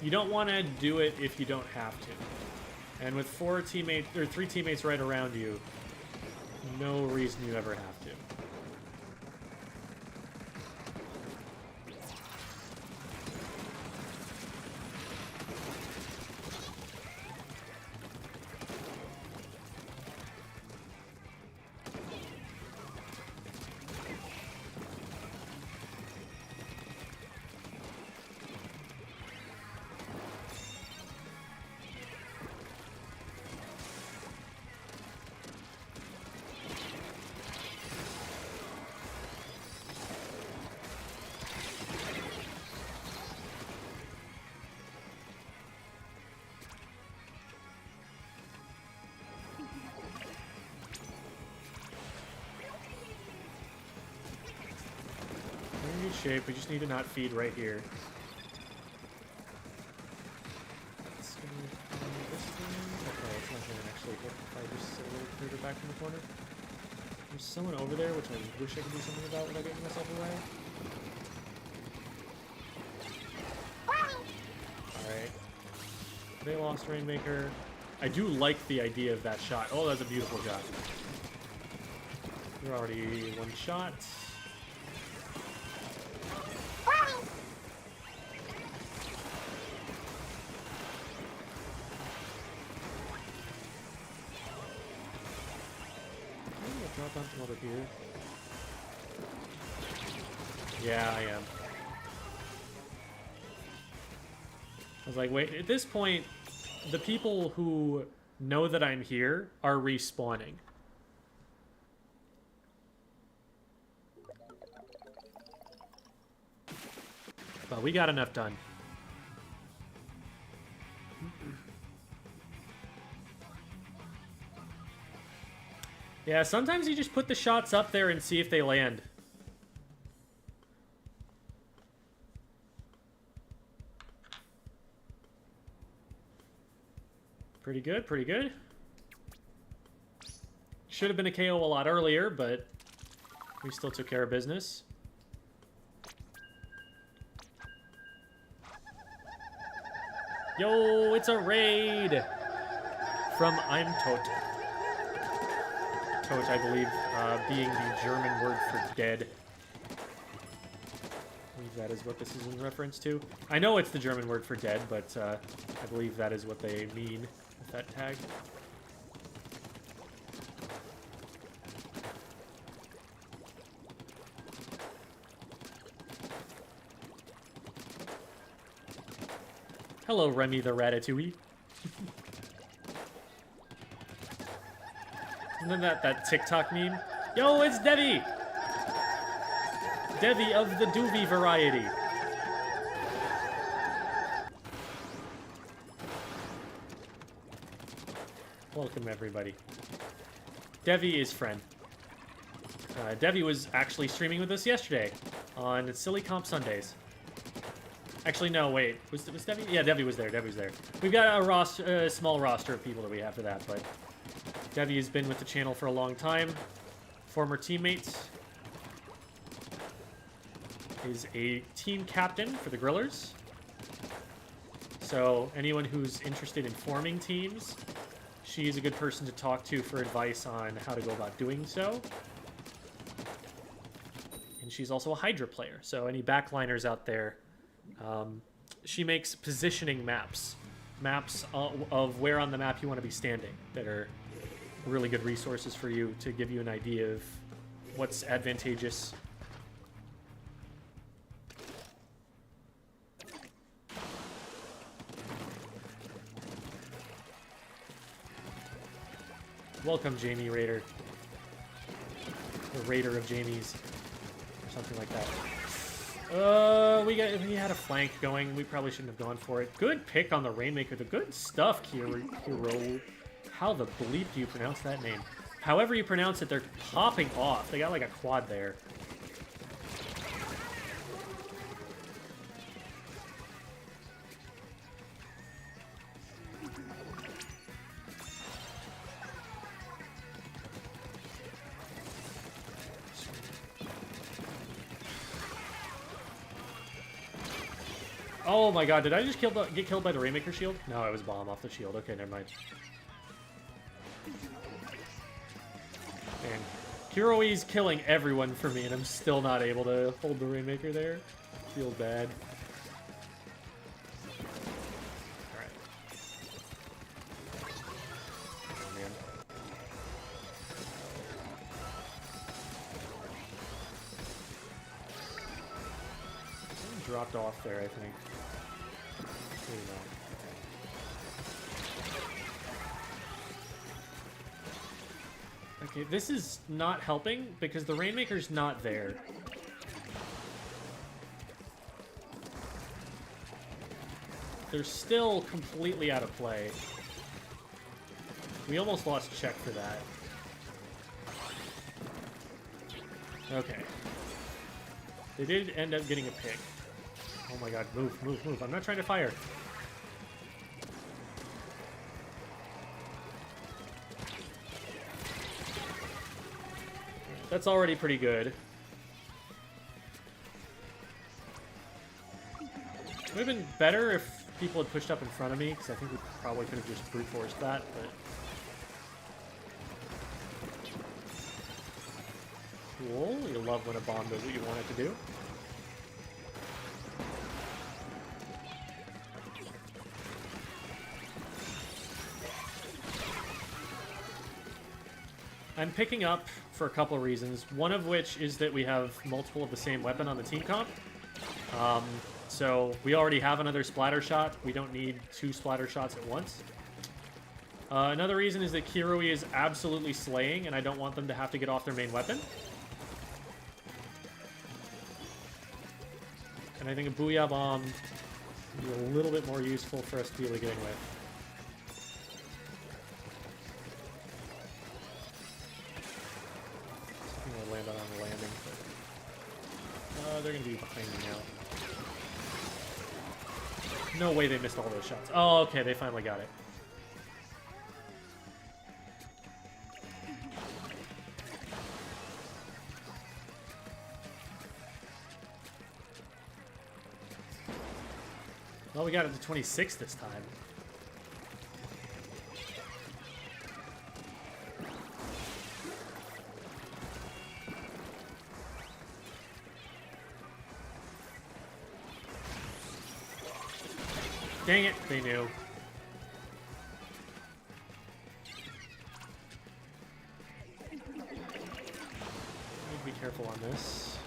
You don't want to do it if you don't have to. And with 3 teammates right around you, no reason you ever have to. Shape. We just need to not feed right here. It's gonna this thing. Okay, it's not gonna actually hit if I just sit a little further back from the corner. There's someone over there, which I wish I could do something about without getting myself away. Alright. They lost Rainmaker. I do like the idea of that shot. Oh, that's a beautiful shot. You're already one shot. Drop on from over here. Yeah, I am. I was like, wait, at this point, the people who know that I'm here are respawning. But we got enough done. Yeah, sometimes you just put the shots up there and see if they land. Pretty good, pretty good. Should have been a KO a lot earlier, but we still took care of business. Yo, it's a raid from I'm Tot. Tot, I believe, being the German word for dead. I believe that is what this is in reference to. I know it's the German word for dead, but I believe that is what they mean with that tag. Hello, Remy the Ratatouille. And then that TikTok meme. Yo, it's Devi! Devi of the Doovie variety. Welcome, everybody. Devi is friend. Devi was actually streaming with us yesterday on Silly Comp Sundays. Actually, no, wait. Was Devi? Yeah, Devi was there. Devi was there. We've got a small roster of people that we have for that, but Devi has been with the channel for a long time. Former teammates. Is a team captain for the Grillers. So anyone who's interested in forming teams, she is a good person to talk to for advice on how to go about doing so. And she's also a Hydra player, so any backliners out there, she makes positioning maps. Maps of where on the map you want to be standing that are really good resources for you to give you an idea of what's advantageous. Welcome, Jamie Raider. The Raider of Jamies. Or something like that. We had a flank going. We probably shouldn't have gone for it. Good pick on the Rainmaker. The good stuff, Kiro. How the bleep do you pronounce that name? However you pronounce it, they're popping off. They got like a quad there. Oh my god, did I just get killed by the Rainmaker shield? No, it was bomb off the shield. Okay, never mind. Man, Kuroi's killing everyone for me, and I'm still not able to hold the Rainmaker there. Feel bad. Alright. Oh, man. Someone dropped off there, I think. Maybe not. Okay, this is not helping because the Rainmaker's not there. They're still completely out of play. We almost lost check for that. Okay. They did end up getting a pick. Oh my god, move, move, move. I'm not trying to fire. That's already pretty good. It would have been better if people had pushed up in front of me, because I think we probably could have just brute forced that, but... Cool. You love when a bomb does what you want it to do. I'm picking up for a couple of reasons, one of which is that we have multiple of the same weapon on the team comp. So we already have another splatter shot. We don't need 2 splatter shots at once. Another reason is that Kirui is absolutely slaying, and I don't want them to have to get off their main weapon. And I think a Booyah Bomb would be a little bit more useful for us to be able to get in with. Land on the landing, but they're gonna be behind me now. No way they missed all those shots. Oh, okay, they finally got it. Well, we got it to 26 this time. Dang it, they knew. Need to be careful on this.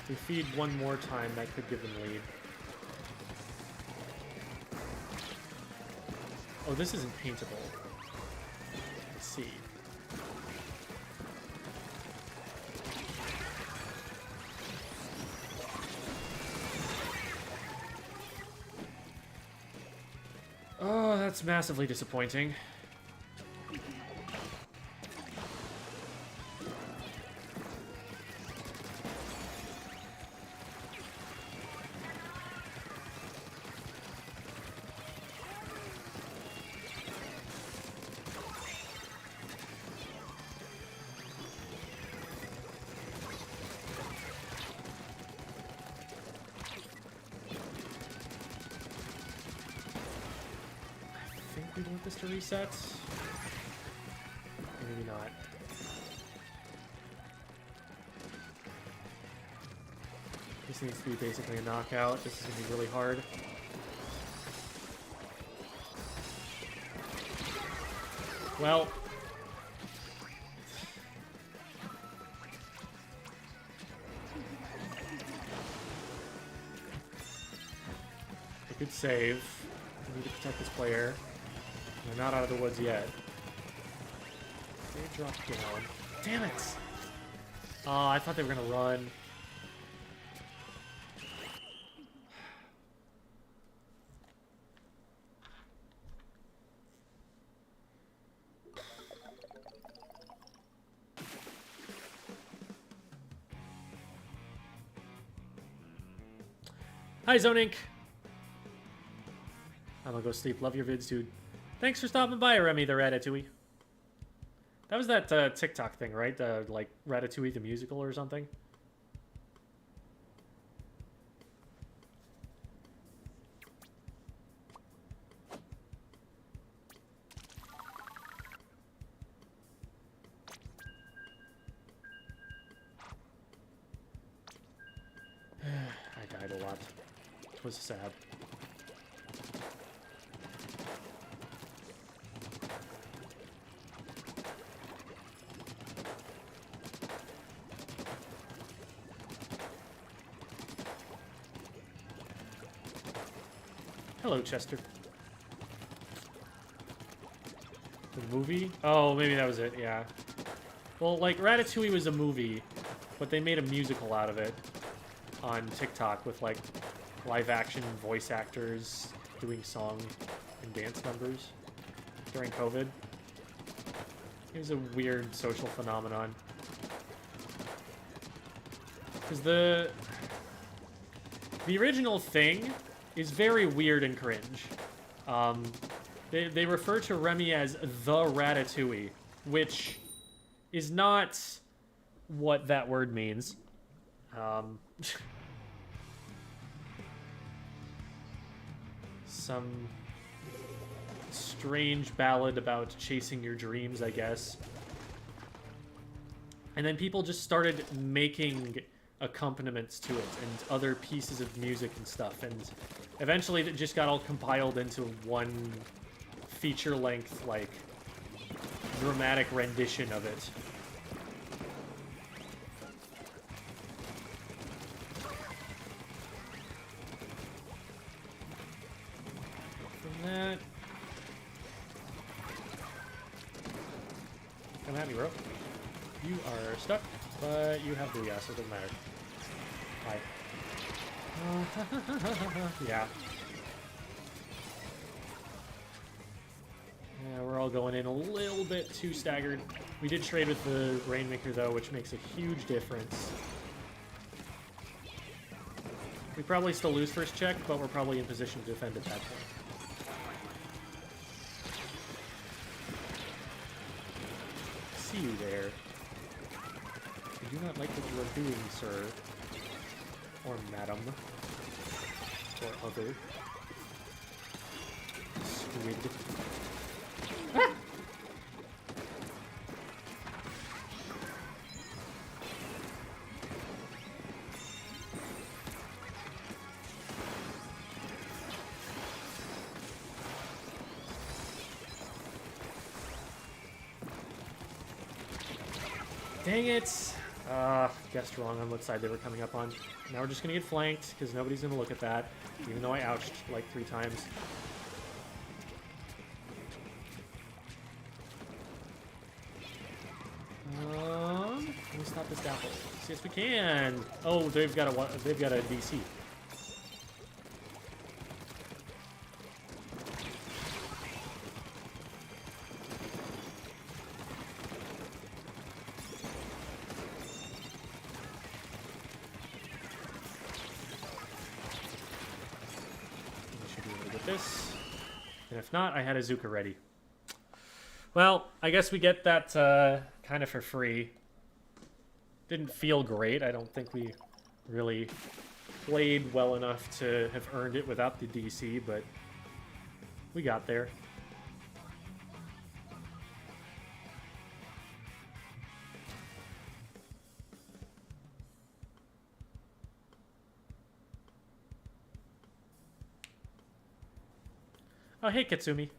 If we feed one more time, that could give them lead. Oh, this isn't paintable. Let's see. Oh, that's massively disappointing. We want this to reset. Maybe not. This needs to be basically a knockout. This is going to be really hard. Well. A good save. We need to protect this player. They're not out of the woods yet. They dropped down. Damn it! Oh, I thought they were gonna run. Hi, Zone Inc. I'm gonna go sleep. Love your vids, dude. Thanks for stopping by, Remy the Ratatouille. That was that TikTok thing, right? Like Ratatouille the musical or something. died a lot. It was sad. Hello, Chester. The movie? Oh, maybe that was it, yeah. Well, like, Ratatouille was a movie, but they made a musical out of it on TikTok with, like, live-action voice actors doing song and dance numbers during COVID. It was a weird social phenomenon. Because the original thing is very weird and cringe. They refer to Remy as the Ratatouille, which is not what that word means. Some strange ballad about chasing your dreams, I guess. And then people just started making accompaniments to it and other pieces of music and stuff, and eventually it just got all compiled into one feature-length, like, dramatic rendition of it. From that... Come at me, bro. You are stuck, but you have Booyah, so it doesn't matter. Hi. Yeah. Yeah, we're all going in a little bit too staggered. We did trade with the Rainmaker, though, which makes a huge difference. We probably still lose first check, but we're probably in position to defend at that point. See you there. I do not like what you are doing, sir. Or madam. Or other. Squid. Ah! Dang it! Guessed wrong on what side they were coming up on. Now we're just gonna get flanked, because nobody's gonna look at that, even though I ouched like 3 times. Can we stop this dapple? Yes, we can! Oh, they've got a DC. This, and if not, I had a Zuka ready. Well, I guess we get that kind of for free. Didn't feel great. I don't think we really played well enough to have earned it without the DC, but we got there. Oh, hey, Katsumi.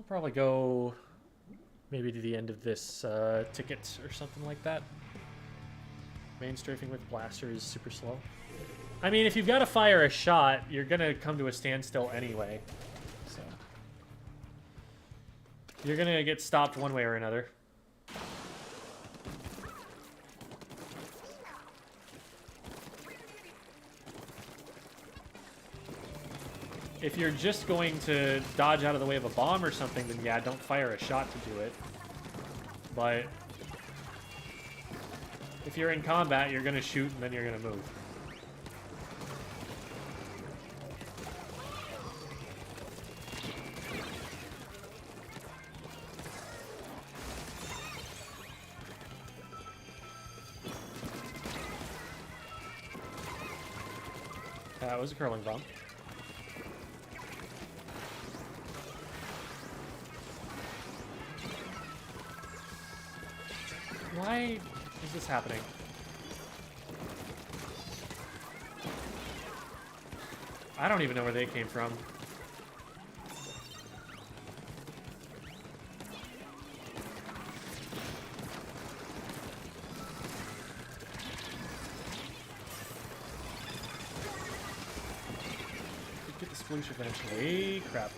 Probably go maybe to the end of this ticket or something like that. Main strafing with blaster is super slow. I mean, if you've got to fire a shot, you're gonna come to a standstill anyway. So you're gonna get stopped one way or another. If you're just going to dodge out of the way of a bomb or something, then yeah, don't fire a shot to do it. But if you're in combat, you're going to shoot and then you're going to move. That was a curling bomb. Why is this happening? I don't even know where they came from. Get the sploosh eventually. Crap.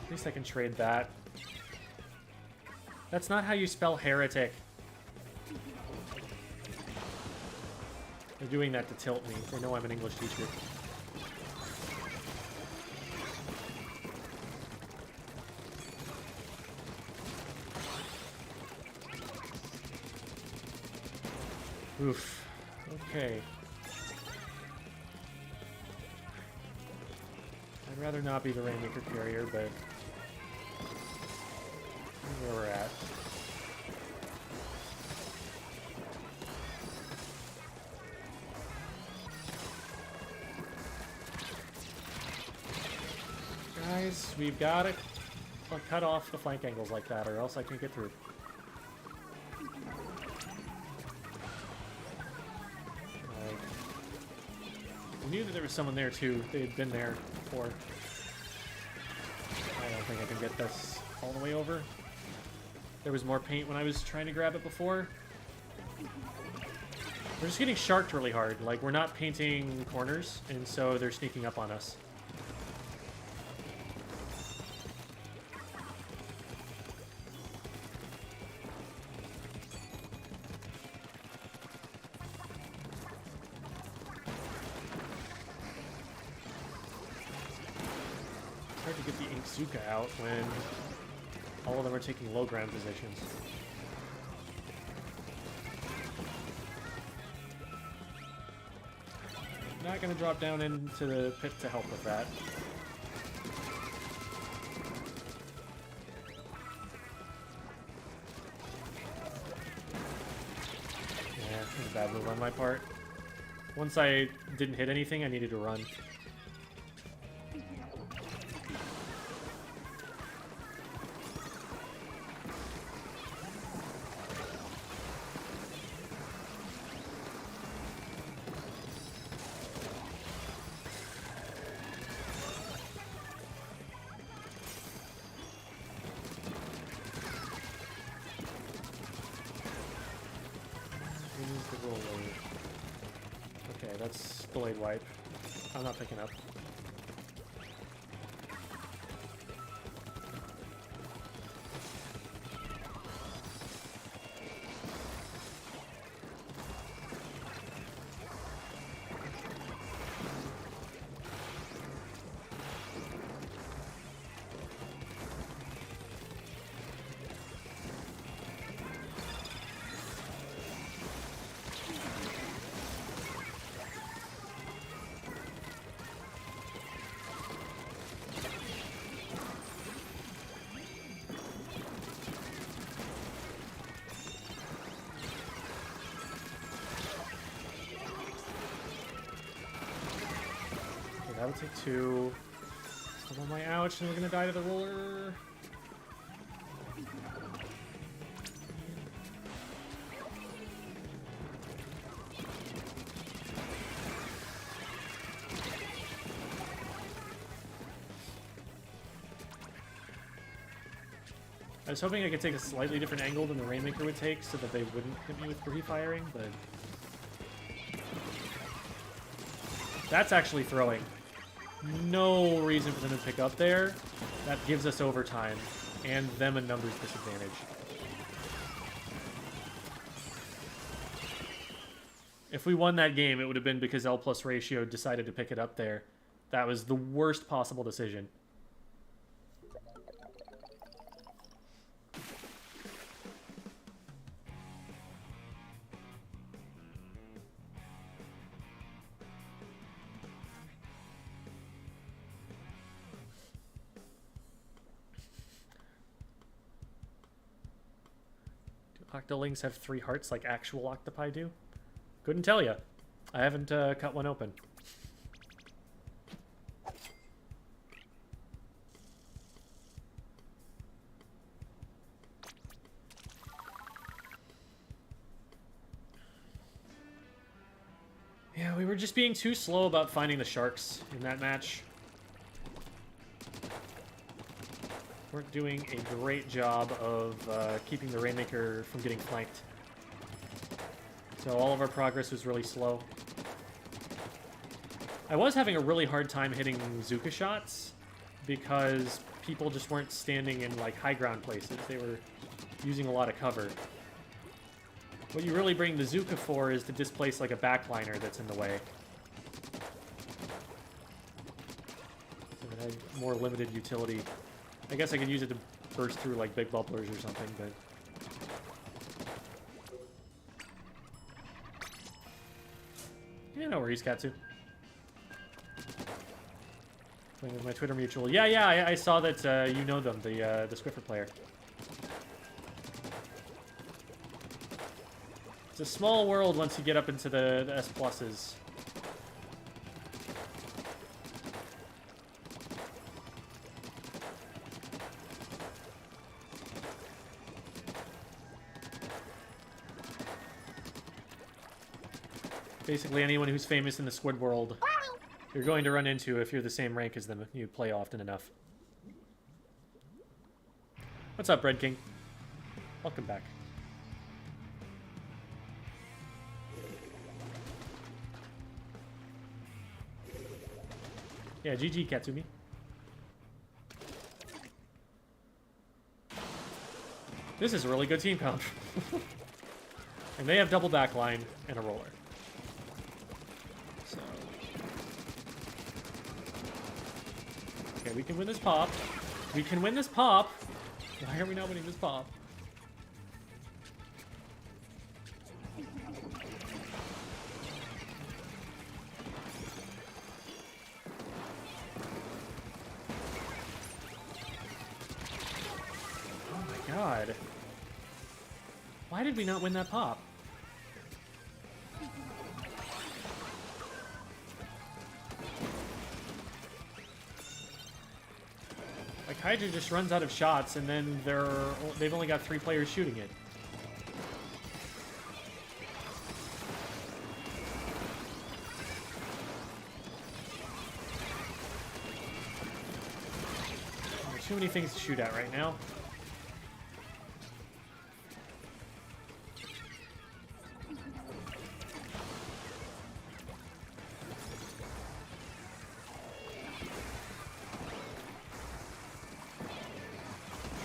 At least I can trade that. That's not how you spell heretic. They're doing that to tilt me. They know I'm an English teacher. Oof. Okay. I'd rather not be the Rainmaker carrier, but where we're at. Guys, we've got to cut off the flank angles like that, or else I can't get through. I knew that there was someone there too. They had been there before. I don't think I can get this all the way over. There was more paint when I was trying to grab it before. We're just getting sharked really hard. Like, we're not painting corners, and so they're sneaking up on us. Hard to get the Inkzuka out when all of them are taking low ground positions. Not going to drop down into the pit to help with that. Yeah, it was a bad move on my part. Once I didn't hit anything, I needed to run. Okay, that's delayed wipe. I'm not picking up. That would take two. Still on my ouch, and we're gonna die to the roller. I was hoping I could take a slightly different angle than the Rainmaker would take so that they wouldn't hit me with free firing, but that's actually throwing. No reason for them to pick up there. That gives us overtime and them a numbers disadvantage. If we won that game, it would have been because L plus ratio decided to pick it up there. That was the worst possible decision. Octolings have 3 hearts like actual octopi do? Couldn't tell you. I haven't cut one open. Yeah, we were just being too slow about finding the sharks in that match. Weren't doing a great job of keeping the Rainmaker from getting flanked. So all of our progress was really slow. I was having a really hard time hitting Zuka shots because people just weren't standing in like high ground places. They were using a lot of cover. What you really bring the Zuka for is to displace like a backliner that's in the way. So it had more limited utility. I guess I could use it to burst through like big bubblers or something, but... Yeah, no worries, Katsu. Playing with my Twitter mutual. Yeah, I saw that you know them, the Swiffer player. It's a small world once you get up into the S pluses. Basically, anyone who's famous in the squid world, you're going to run into if you're the same rank as them if you play often enough. What's up, Bread King? Welcome back. Yeah, GG, Katsumi. This is a really good team comp. And they have double backline and a roller. So. Okay, we can win this pop. We can win this pop. Why are we not winning this pop? God. Why did we not win that pop? Like, Hydra just runs out of shots, and then they've only got 3 players shooting it. There are too many things to shoot at right now.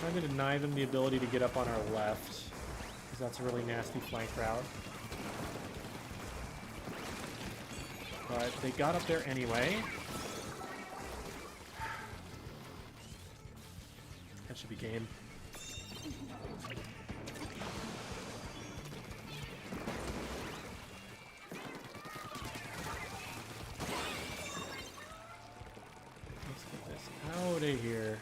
Trying to deny them the ability to get up on our left, because that's a really nasty flank route. But they got up there anyway. That should be game. Let's get this out of here.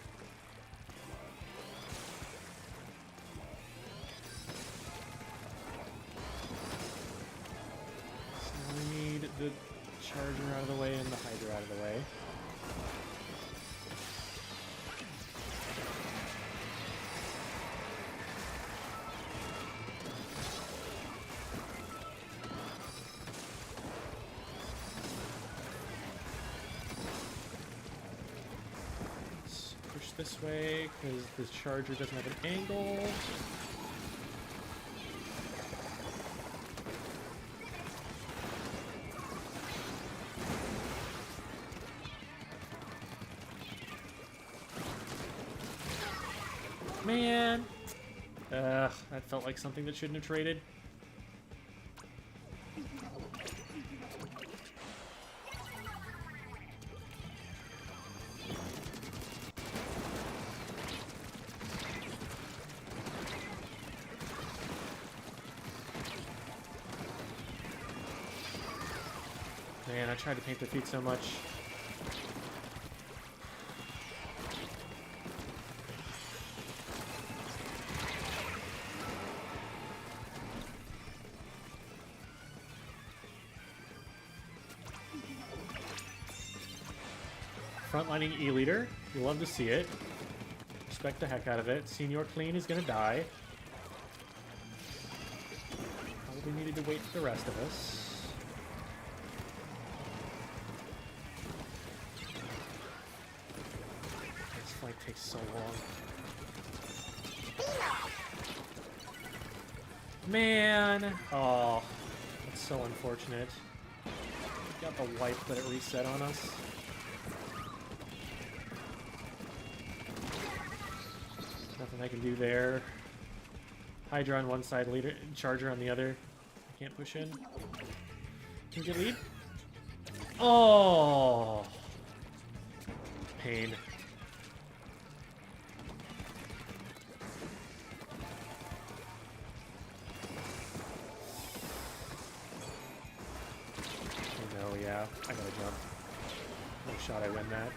The Charger out of the way and the Hydra out of the way. Let's push this way because the Charger doesn't have an angle. Man! That felt like something that shouldn't have traded. I tried to paint their feet so much. Frontlining E-Leader. You love to see it. Respect the heck out of it. Senior Clean is gonna die. Probably needed to wait for the rest of us. This flank takes so long. Man! Oh, that's so unfortunate. We got the wipe, but it reset on us. Nothing I can do there. Hydra on one side, leader, Charger on the other. I can't push in. Can we get lead? Oh! Pain. Oh no, yeah. I gotta jump. No shot I win that.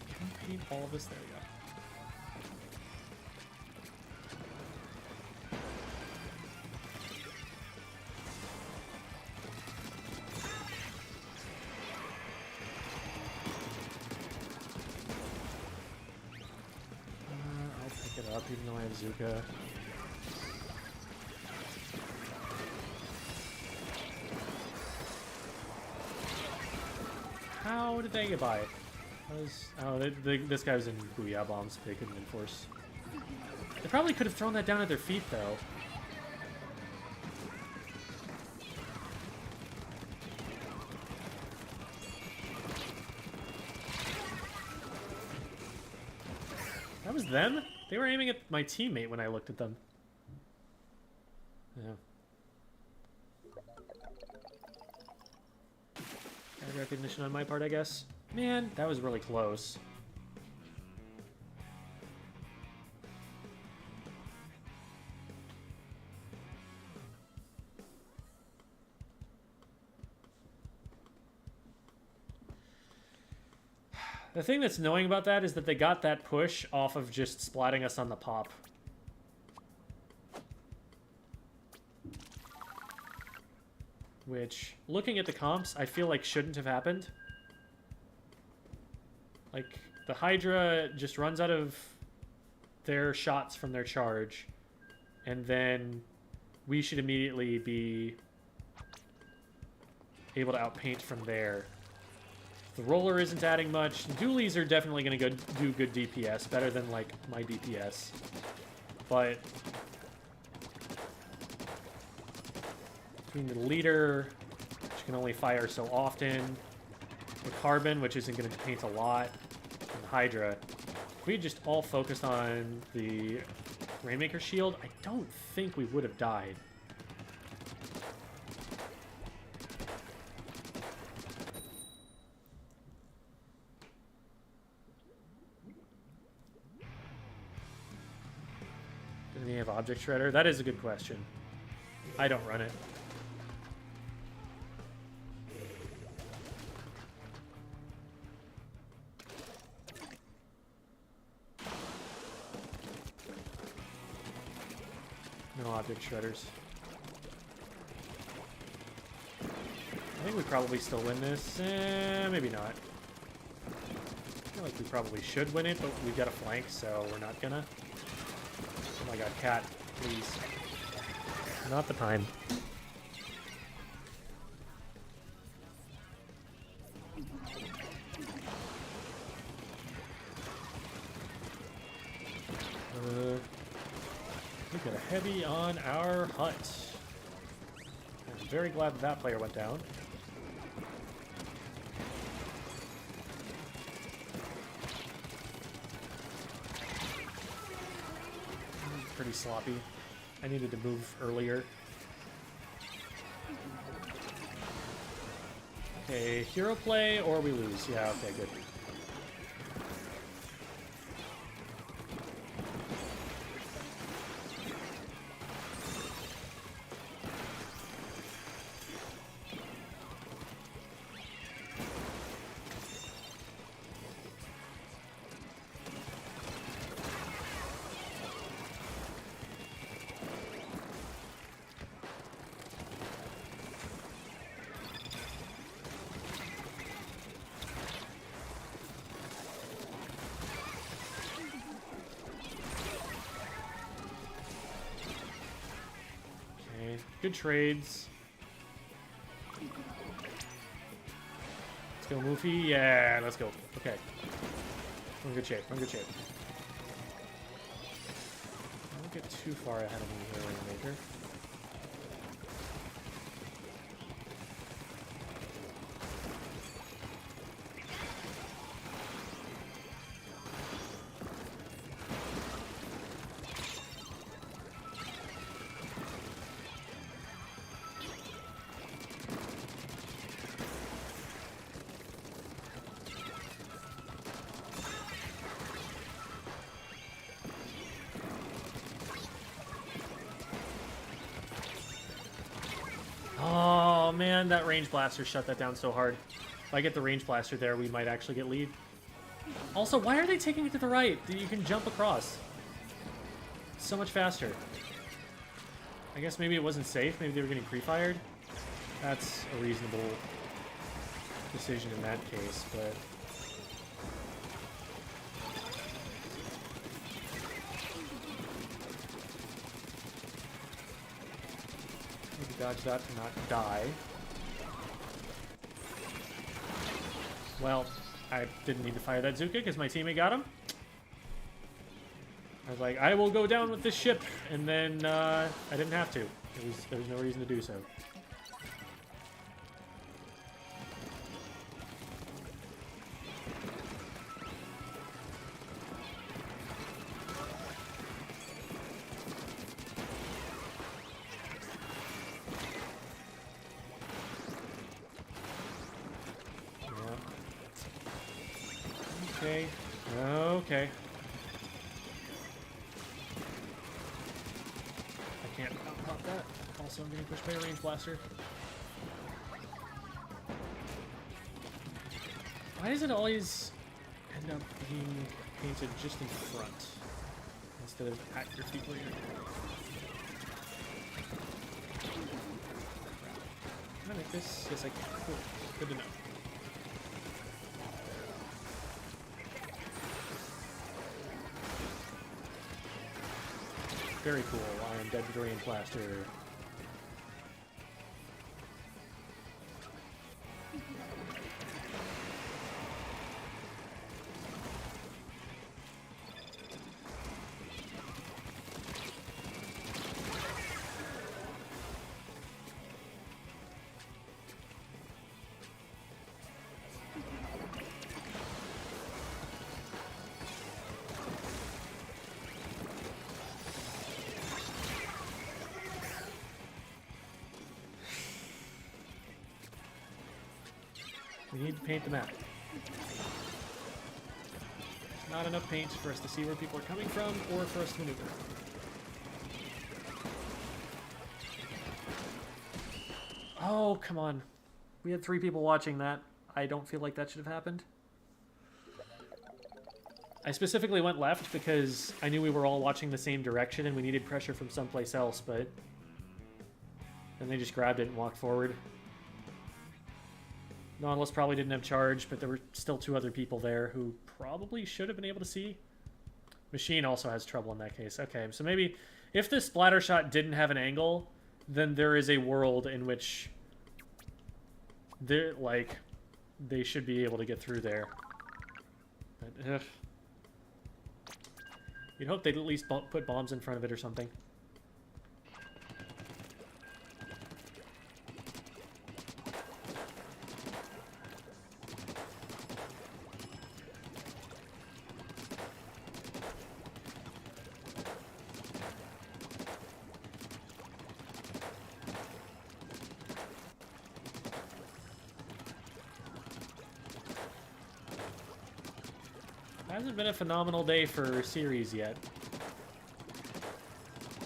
Can we paint all of this? There we go. Up, even though I have Zuka. How did they get by it? Oh, this guy was in Booyah Bombs, they couldn't enforce. They probably could have thrown that down at their feet, though. That was them? They were aiming at my teammate when I looked at them. Yeah. Bad recognition on my part, I guess. Man, that was really close. The thing that's annoying about that is that they got that push off of just splatting us on the pop. Which, looking at the comps, I feel like shouldn't have happened. Like, the Hydra just runs out of their shots from their charge, and then we should immediately be able to outpaint from there. The roller isn't adding much. The dualies are definitely going to do good DPS, better than, like, my DPS. But between the leader, which can only fire so often, the Carbon, which isn't going to paint a lot, and the Hydra, if we had just all focused on the Rainmaker shield, I don't think we would have died. Do they have Object Shredder? That is a good question. I don't run it. No Object Shredders. I think we probably still win this. Maybe not. I feel like we probably should win it, but we've got a flank, so we're not gonna. Oh my god, cat, please. Not the time. We got a heavy on our hut. I'm very glad that player went down. Pretty sloppy. I needed to move earlier. Okay, hero play or we lose. Yeah, okay, good. Good trades. Let's go, Moofy. Yeah, let's go. Okay. We're in good shape. We're in good shape. Don't get too far ahead of me here, Rainmaker. Oh man, that range blaster shut that down so hard. If I get the range blaster there, we might actually get lead. Also, why are they taking it to the right? You can jump across. So much faster. I guess maybe it wasn't safe. Maybe they were getting pre-fired. That's a reasonable decision in that case, but... maybe dodge that to not die. Well, I didn't need to fire that Zuka because my teammate got him. I was like, I will go down with this ship, and then I didn't have to. There was no reason to do so. Okay. Okay. I can't pop that. Also, I'm getting pushed by a range blaster. Why does it always end up being painted just in front instead of at your feet later? Can I make this? Yes, I can. Cool. Good to know. Very cool. I am dead to range blaster. We need to paint the map. Not enough paint for us to see where people are coming from or for us to maneuver. Oh, come on. We had 3 people watching that. I don't feel like that should have happened. I specifically went left because I knew we were all watching the same direction and we needed pressure from someplace else, but then they just grabbed it and walked forward. Nautilus probably didn't have charge, but there were still 2 other people there who probably should have been able to see. Machine also has trouble in that case. Okay, so maybe if this splatter shot didn't have an angle, then there is a world in which they're like they should be able to get through there. But, you'd hope they'd at least put bombs in front of it or something. Hasn't been a phenomenal day for series yet.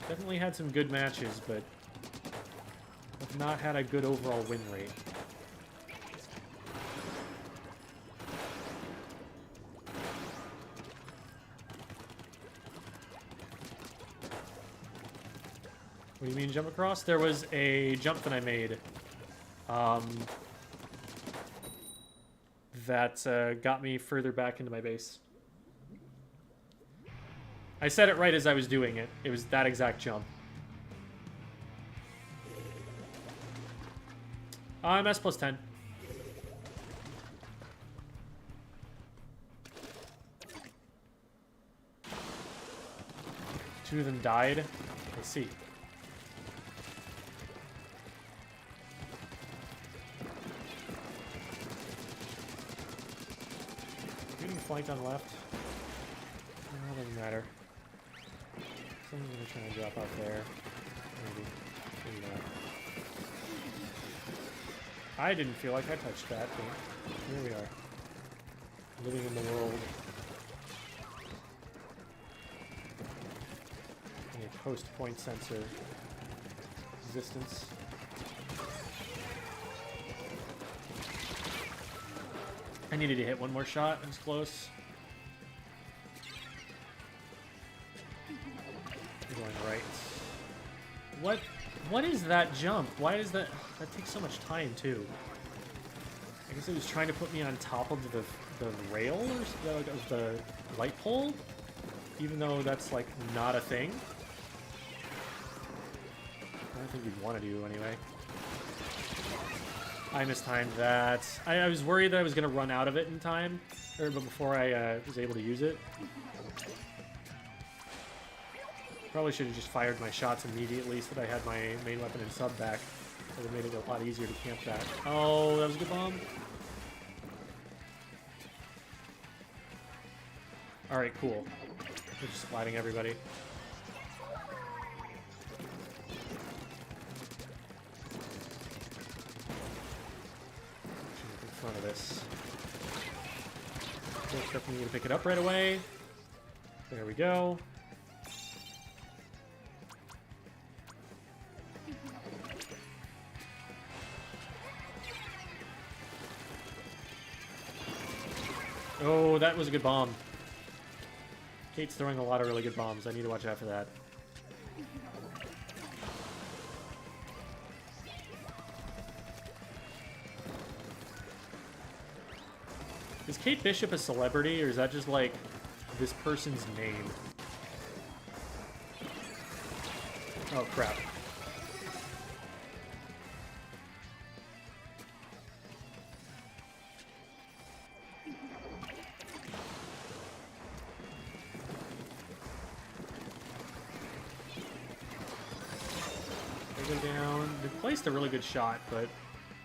Definitely had some good matches, but have not had a good overall win rate. What do you mean jump across? There was a jump that I made that got me further back into my base. I said it right as I was doing it. It was that exact jump. I'm S plus 10. Two of them died. I see. Getting flanked on the left. No, doesn't matter. Someone's gonna try and drop out there. Maybe. Maybe not. I didn't feel like I touched that thing. Here we are. Living in the world. In a post-point sensor existence. I needed to hit one more shot. I was close. I'm going right. What is that jump? Why is that? That takes so much time too. I guess it was trying to put me on top of the rail or of the light pole, even though that's like not a thing. I don't think you'd want to do anyway. I mistimed that. I was worried that I was going to run out of it in time, but before I was able to use it. Probably should have just fired my shots immediately so that I had my main weapon and sub back. That would have made it a lot easier to camp that. Oh, that was a good bomb. Alright, cool. We're just splatting everybody. In front of this. Don't expect me to pick it up right away. There we go. Oh, that was a good bomb. Kate's throwing a lot of really good bombs. I need to watch out for that. Is Kate Bishop a celebrity, or is that just, like, this person's name? Oh, crap. They go down. They placed a really good shot, but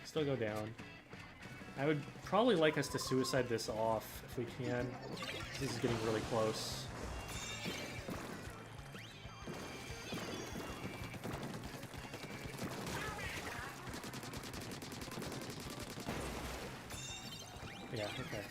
still go down. I would probably like us to suicide this off if we can. This is getting really close. Yeah, okay.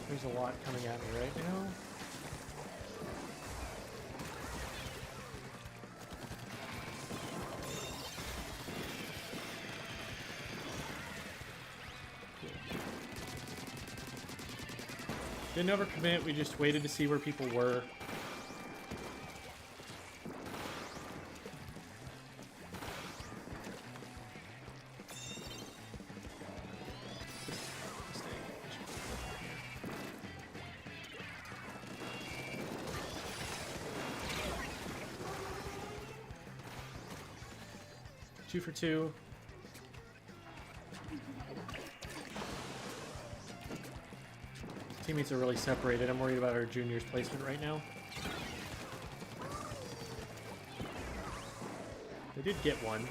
There's a lot coming at me right now. Didn't overcommit, we just waited to see where people were. Two for two. Teammates are really separated. I'm worried about our junior's placement right now. They did get one.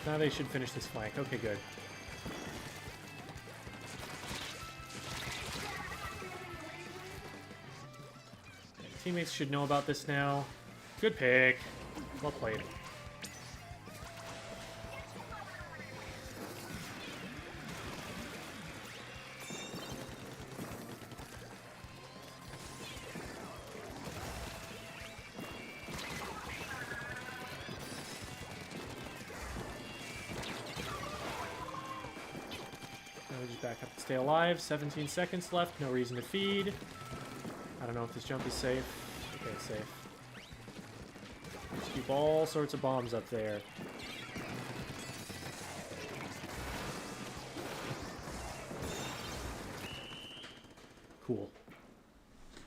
So now they should finish this flank. Okay, good. Teammates should know about this now. Good pick. Well played. Back up and stay alive. 17 seconds left. No reason to feed. I don't know if this jump is safe. Okay, it's safe. Just keep all sorts of bombs up there. Cool.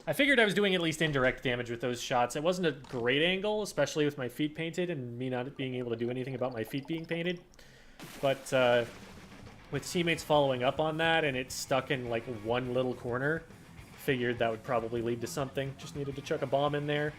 I figured I was doing at least indirect damage with those shots. It wasn't a great angle, especially with my feet painted and me not being able to do anything about my feet being painted. But with teammates following up on that and it stuck in like one little corner, figured that would probably lead to something. Just needed to chuck a bomb in there.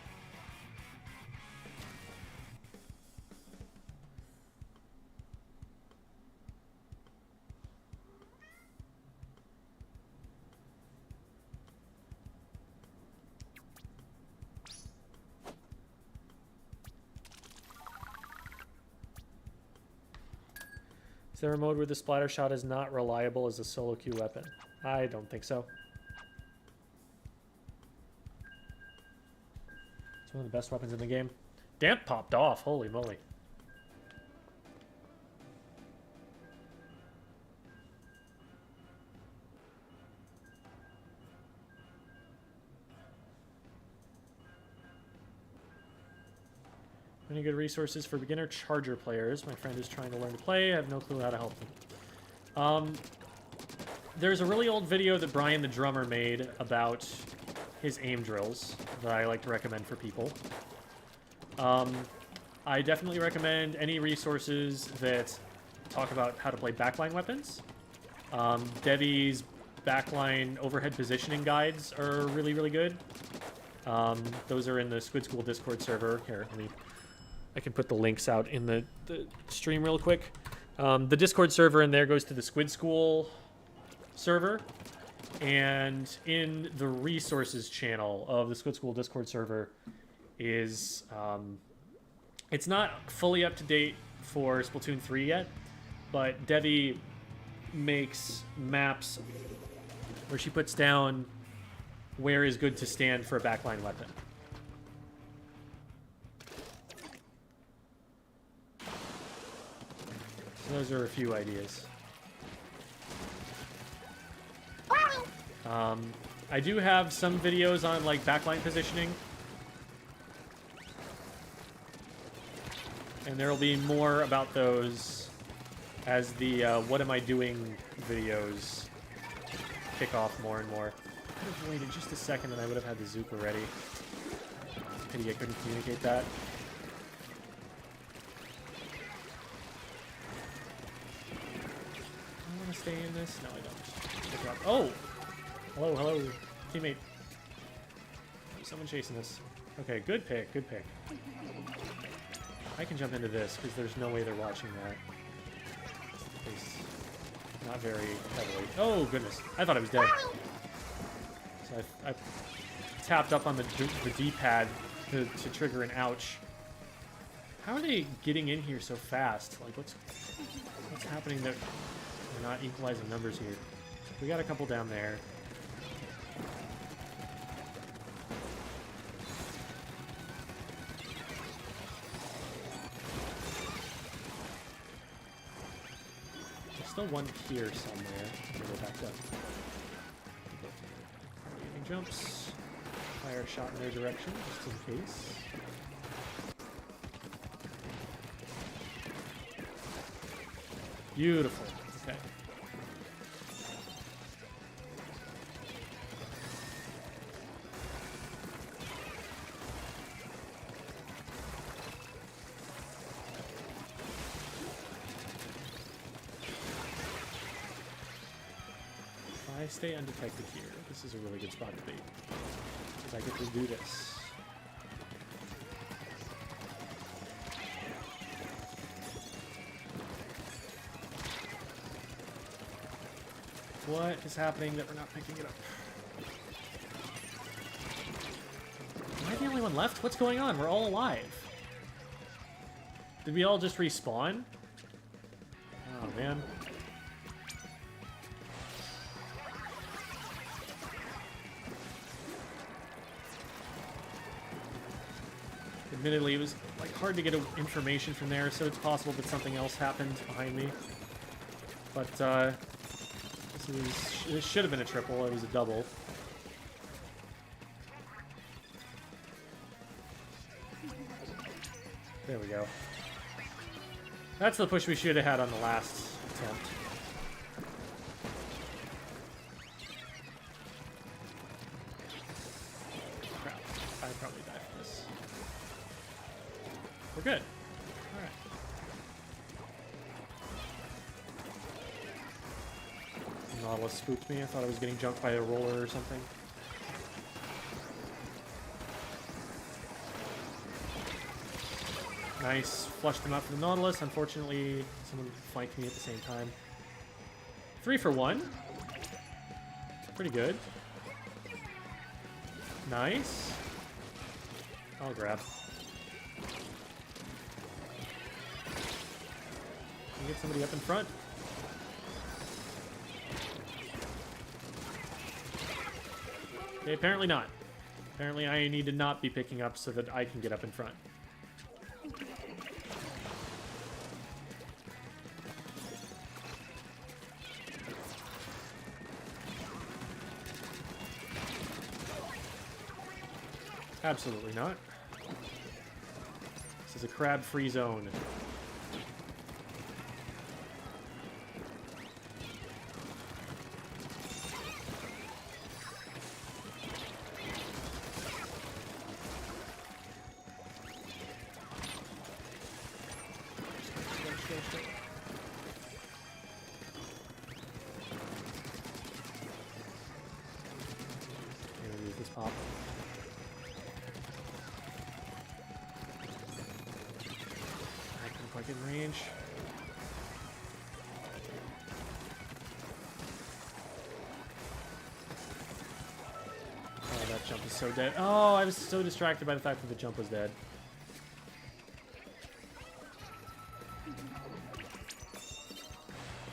Is there a mode where the splatter shot is not reliable as a solo queue weapon? I don't think so. It's one of the best weapons in the game. Damp popped off, holy moly. Any good resources for beginner charger players? My friend is trying to learn to play. I have no clue how to help them. There's a really old video that Brian the drummer made about his aim drills that I like to recommend for people. I definitely recommend any resources that talk about how to play backline weapons. Devi's backline overhead positioning guides are really, really good. Those are in the Squid School Discord server. Here, I can put the links out in the stream real quick. The Discord server in there goes to the Squid School server. And in the resources channel of the Squid School Discord server is... it's not fully up to date for Splatoon 3 yet, but Devi makes maps where she puts down where is good to stand for a backline weapon. So those are a few ideas. I do have some videos on like backline positioning. And there will be more about those as the what am I doing videos kick off more and more. I could have waited just a second and I would have had the Zuka ready. Pity I couldn't communicate that. I want to stay in this? No, I don't. Oh! Hello, hello, teammate. Someone chasing us. Okay, good pick, good pick. I can jump into this, because there's no way they're watching that. At least, not very heavily. Oh, goodness. I thought I was dead. So I tapped up on the D-pad to trigger an ouch. How are they getting in here so fast? Like, what's happening that we're not equalizing numbers here? We got a couple down there. Still one here somewhere. Go back up. Any jumps. Fire a shot in their direction, just in case. Beautiful. Okay. I stay undetected here. This is a really good spot to be. Because I get to do this. What is happening that we're not picking it up? Am I the only one left? What's going on? We're all alive. Did we all just respawn? Oh, man. Admittedly, it was like hard to get information from there, so it's possible that something else happened behind me. But this should have been a triple. It was a double. There we go. That's the push we should have had on the last attempt. Crap. I'd probably die for this. We're good. Alright. Nautilus spooked me. I thought I was getting jumped by a roller or something. Nice. Flushed them out for the Nautilus. Unfortunately, someone flanked me at the same time. 3 for 1. Pretty good. Nice. I'll grab. Can we get somebody up in front? Okay, apparently not. Apparently I need to not be picking up so that I can get up in front. Absolutely not. This is a crab-free zone. Use this pop. Quite in range. Oh, that jump is so dead. Oh, I was so distracted by the fact that the jump was dead.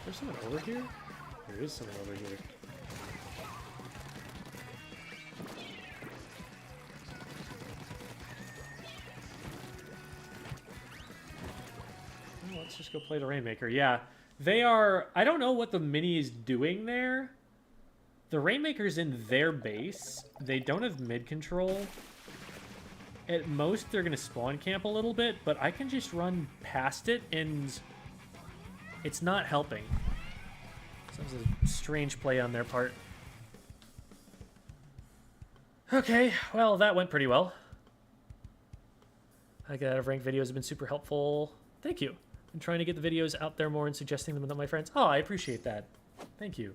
There's someone over here? There is someone over here. Let's just go play the Rainmaker. Yeah, they are... I don't know what the Mini is doing there. The Rainmaker's in their base. They don't have mid control. At most, they're going to spawn camp a little bit, but I can just run past it, and it's not helping. So that was a strange play on their part. Okay, well, that went pretty well. I got out of ranked videos have been super helpful. Thank you. I'm trying to get the videos out there more and suggesting them with my friends. Oh, I appreciate that. Thank you.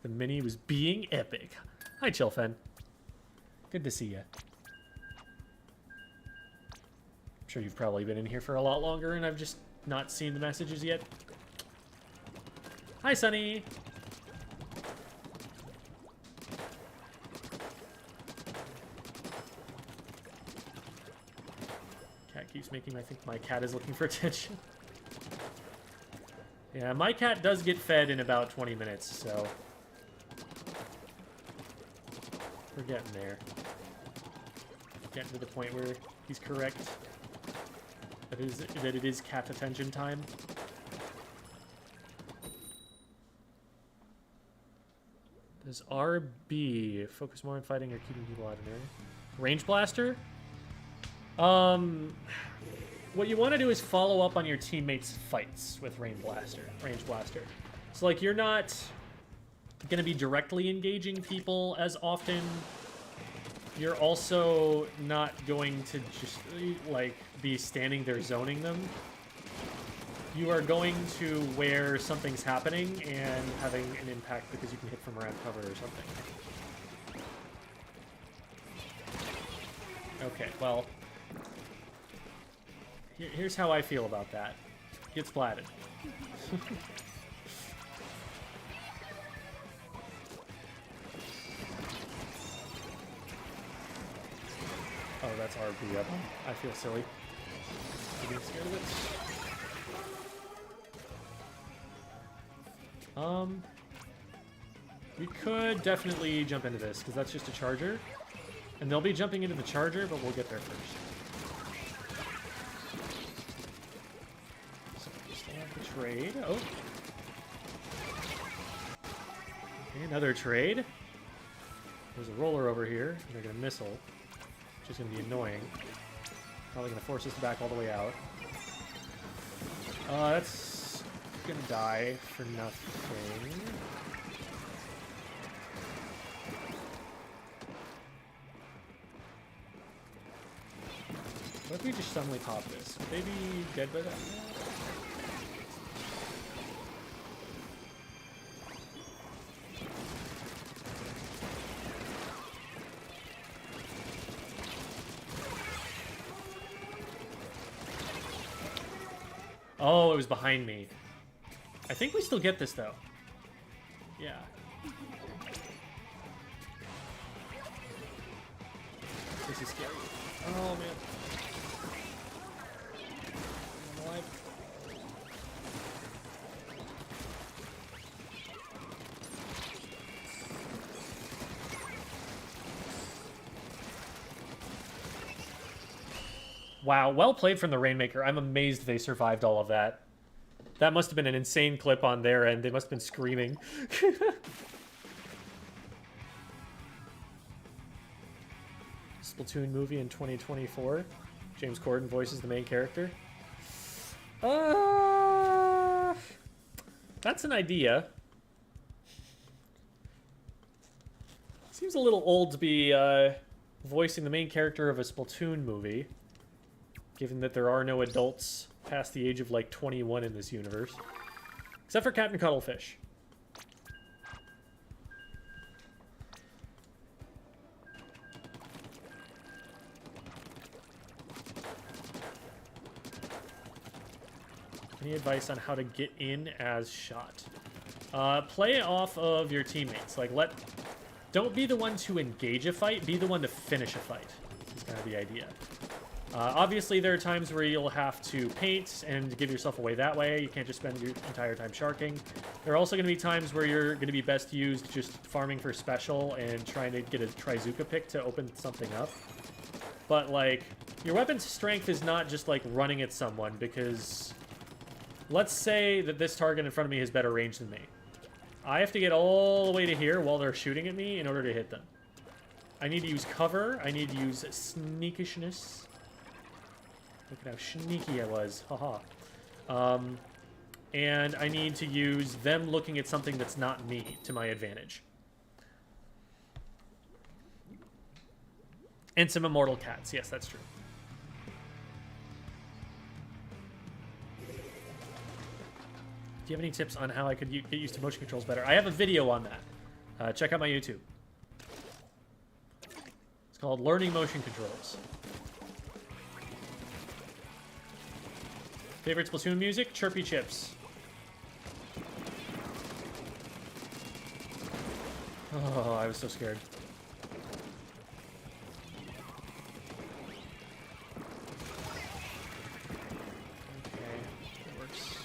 The Mini was being epic. Hi, Chillfen. Good to see you. I'm sure you've probably been in here for a lot longer and I've just not seen the messages yet. Hi, Sunny. Keeps making me think my cat is looking for attention. Yeah, my cat does get fed in about 20 minutes, so we're getting there. Getting to the point where he's correct. That it is cat attention time. Does RB focus more on fighting or keeping people out of an area? Range blaster? What you want to do is follow up on your teammates' fights with Range Blaster. So, like, you're not going to be directly engaging people as often. You're also not going to just, like, be standing there zoning them. You are going to where something's happening and having an impact because you can hit from around cover or something. Okay, well... Here's how I feel about that. Get splatted. Oh, that's RB up. I feel silly. I'm being scared of it. We could definitely jump into this, because that's just a charger. And they'll be jumping into the charger, but we'll get there first. Trade. Oh. Okay, another trade. There's a roller over here, and they're going to missile, which is going to be annoying. Probably gonna force us to back all the way out. That's gonna die for nothing. What if we just suddenly pop this? Would they be dead by that? Oh, it was behind me. I think we still get this, though. Yeah. This is scary. Oh, man. I'm alive. Wow, well played from the Rainmaker. I'm amazed they survived all of that. That must have been an insane clip on their end. They must have been screaming. Splatoon movie in 2024. James Corden voices the main character. That's an idea. Seems a little old to be voicing the main character of a Splatoon movie, given that there are no adults past the age of, like, 21 in this universe. Except for Captain Cuttlefish. Any advice on how to get in as shot? Play off of your teammates. Like, don't be the one to engage a fight, be the one to finish a fight. Is kind of the idea. Obviously, there are times where you'll have to paint and give yourself away that way. You can't just spend your entire time sharking. There are also going to be times where you're going to be best used just farming for special and trying to get a Trizuka pick to open something up. But, like, your weapon's strength is not just, like, running at someone, because let's say that this target in front of me has better range than me. I have to get all the way to here while they're shooting at me in order to hit them. I need to use cover. I need to use sneakishness. Look at how sneaky I was. Haha. And I need to use them looking at something that's not me to my advantage. And some immortal cats. Yes, that's true. Do you have any tips on how I could get used to motion controls better? I have a video on that. Check out my YouTube. It's called Learning Motion Controls. Favorite Splatoon music? Chirpy Chips. Oh, I was so scared. Okay, that works.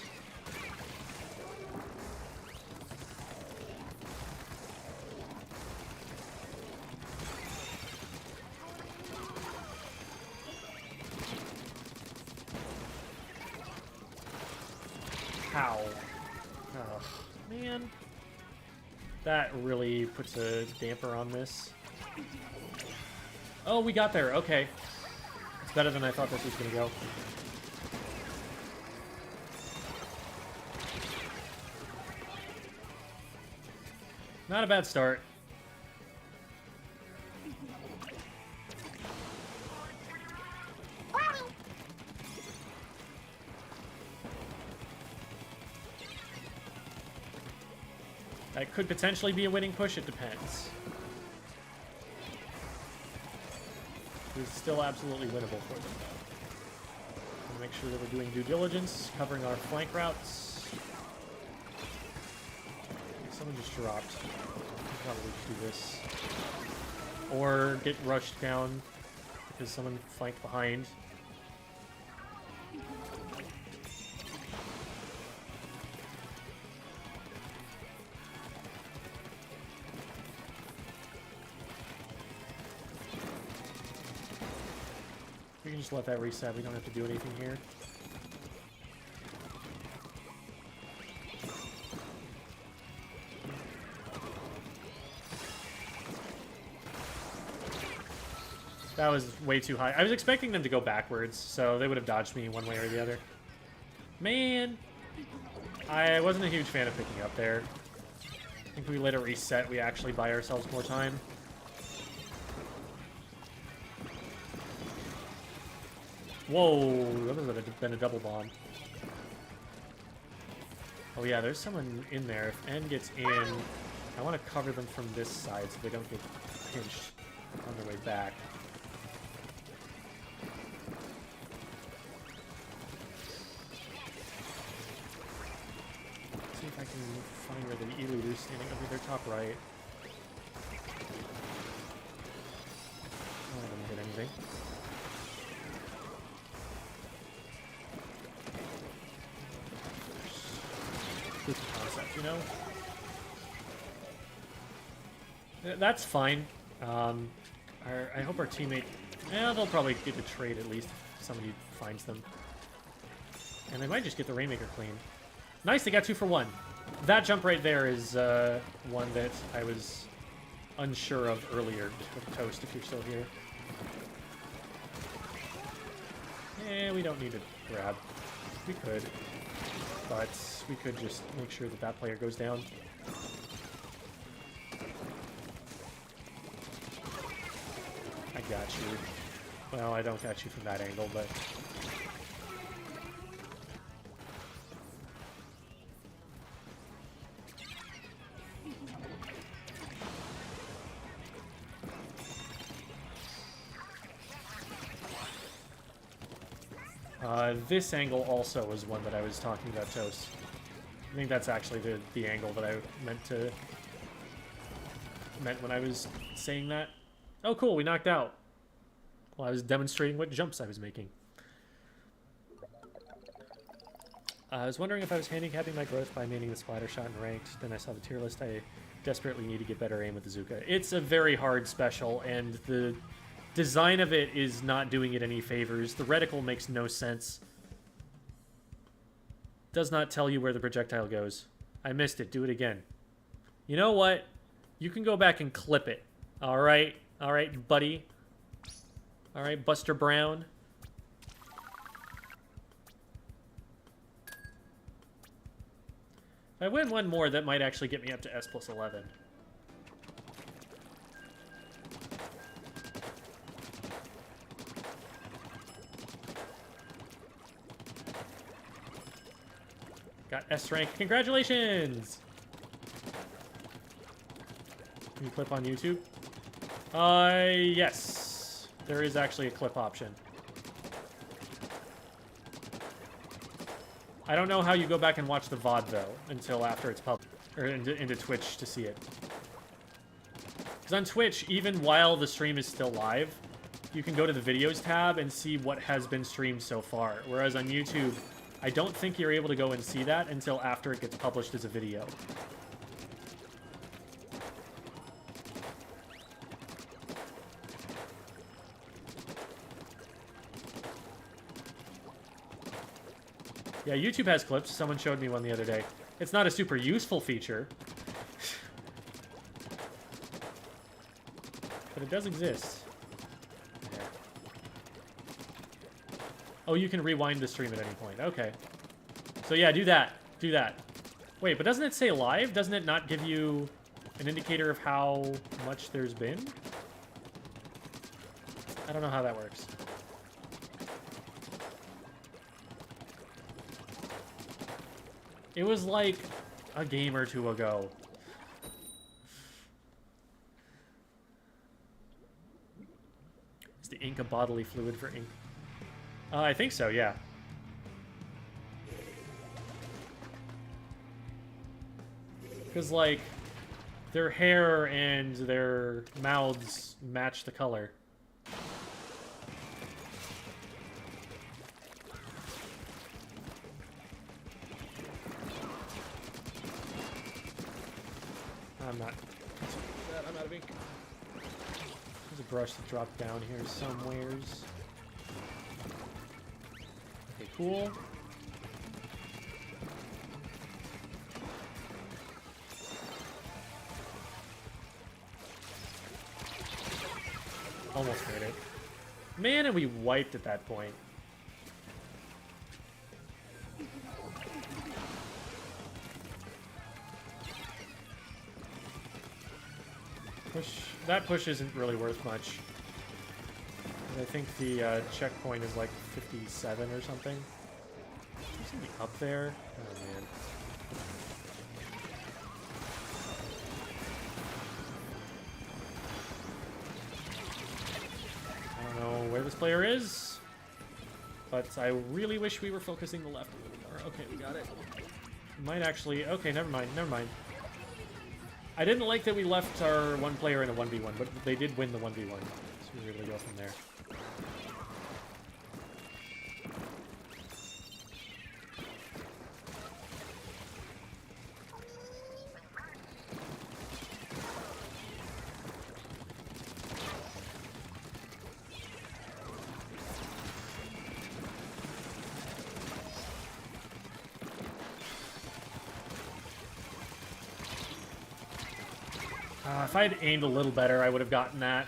How? Oh, man. That really puts a damper on this. Oh, we got there. Okay. It's better than I thought this was going to go. Not a bad start. That could potentially be a winning push, it depends. It's still absolutely winnable for them, though. Make sure that we're doing due diligence, covering our flank routes. Someone just dropped. I'll probably do this. Or get rushed down because someone flanked behind. We can just let that reset. We don't have to do anything here. That was way too high. I was expecting them to go backwards, so they would have dodged me one way or the other. Man! I wasn't a huge fan of picking up there. I think if we let it reset, we actually buy ourselves more time. Whoa! That would have been a double bomb. Oh yeah, there's someone in there. If N gets in, I want to cover them from this side so they don't get pinched on their way back. Let's see if I can find where the Elu's standing over their top right. Oh, I didn't hit anything. Proof of concept, you know? That's fine. I hope our teammate... Yeah, they'll probably get a trade at least if somebody finds them. And they might just get the Rainmaker clean. Nice, they got 2 for 1. That jump right there is one that I was unsure of earlier with Toast, if you're still here. Eh, we don't need to grab. We could. But we could just make sure that that player goes down. I got you. Well, I don't got you from that angle, but... this angle also was one that I was talking about, Toast. I think that's actually the angle that I meant when I was saying that. Oh, cool, we knocked out. Well, I was demonstrating what jumps I was making. I was wondering if I was handicapping my growth by maining the splatter shot in ranked. Then I saw the tier list. I desperately need to get better aim with the Zuka. It's a very hard special, and the design of it is not doing it any favors. The reticle makes no sense. Does not tell you where the projectile goes. I missed it. Do it again. You know what? You can go back and clip it. All right, buddy. All right, Buster Brown. If I win one more, that might actually get me up to S plus 11. Got S rank. Congratulations! Can you clip on YouTube? Yes. There is actually a clip option. I don't know how you go back and watch the VOD, though, until after it's published, or into Twitch to see it. Because on Twitch, even while the stream is still live, you can go to the videos tab and see what has been streamed so far. Whereas on YouTube, I don't think you're able to go and see that until after it gets published as a video. Yeah, YouTube has clips. Someone showed me one the other day. It's not a super useful feature. But it does exist. Okay. Oh, you can rewind the stream at any point. Okay. So yeah, do that. Do that. Wait, but doesn't it say live? Doesn't it not give you an indicator of how much there's been? I don't know how that works. It was like a game or two ago. Is the ink a bodily fluid for ink? I think so, yeah. Because, like, their hair and their mouths match the color. I'm not. I'm out of ink. There's a brush that dropped down here somewheres. Okay, cool. Almost made it. Man, and we wiped at that point. That push isn't really worth much. I think the checkpoint is like 57 or something. There's something up there. Oh man. I don't know where this player is, but I really wish we were focusing the left a little more. Okay, we got it. Might actually... Okay, never mind, never mind. I didn't like that we left our one player in a 1v1, but they did win the 1v1. So we really go from there. If I had aimed a little better, I would have gotten that.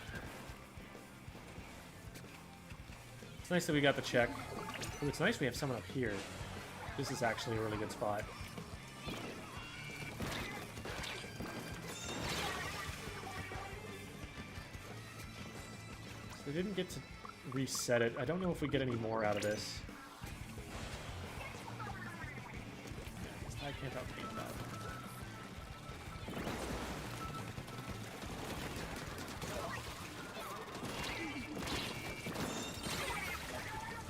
It's nice that we got the check. Ooh, it's nice we have someone up here. This is actually a really good spot. So we didn't get to reset it. I don't know if we get any more out of this. I can't outpaint that.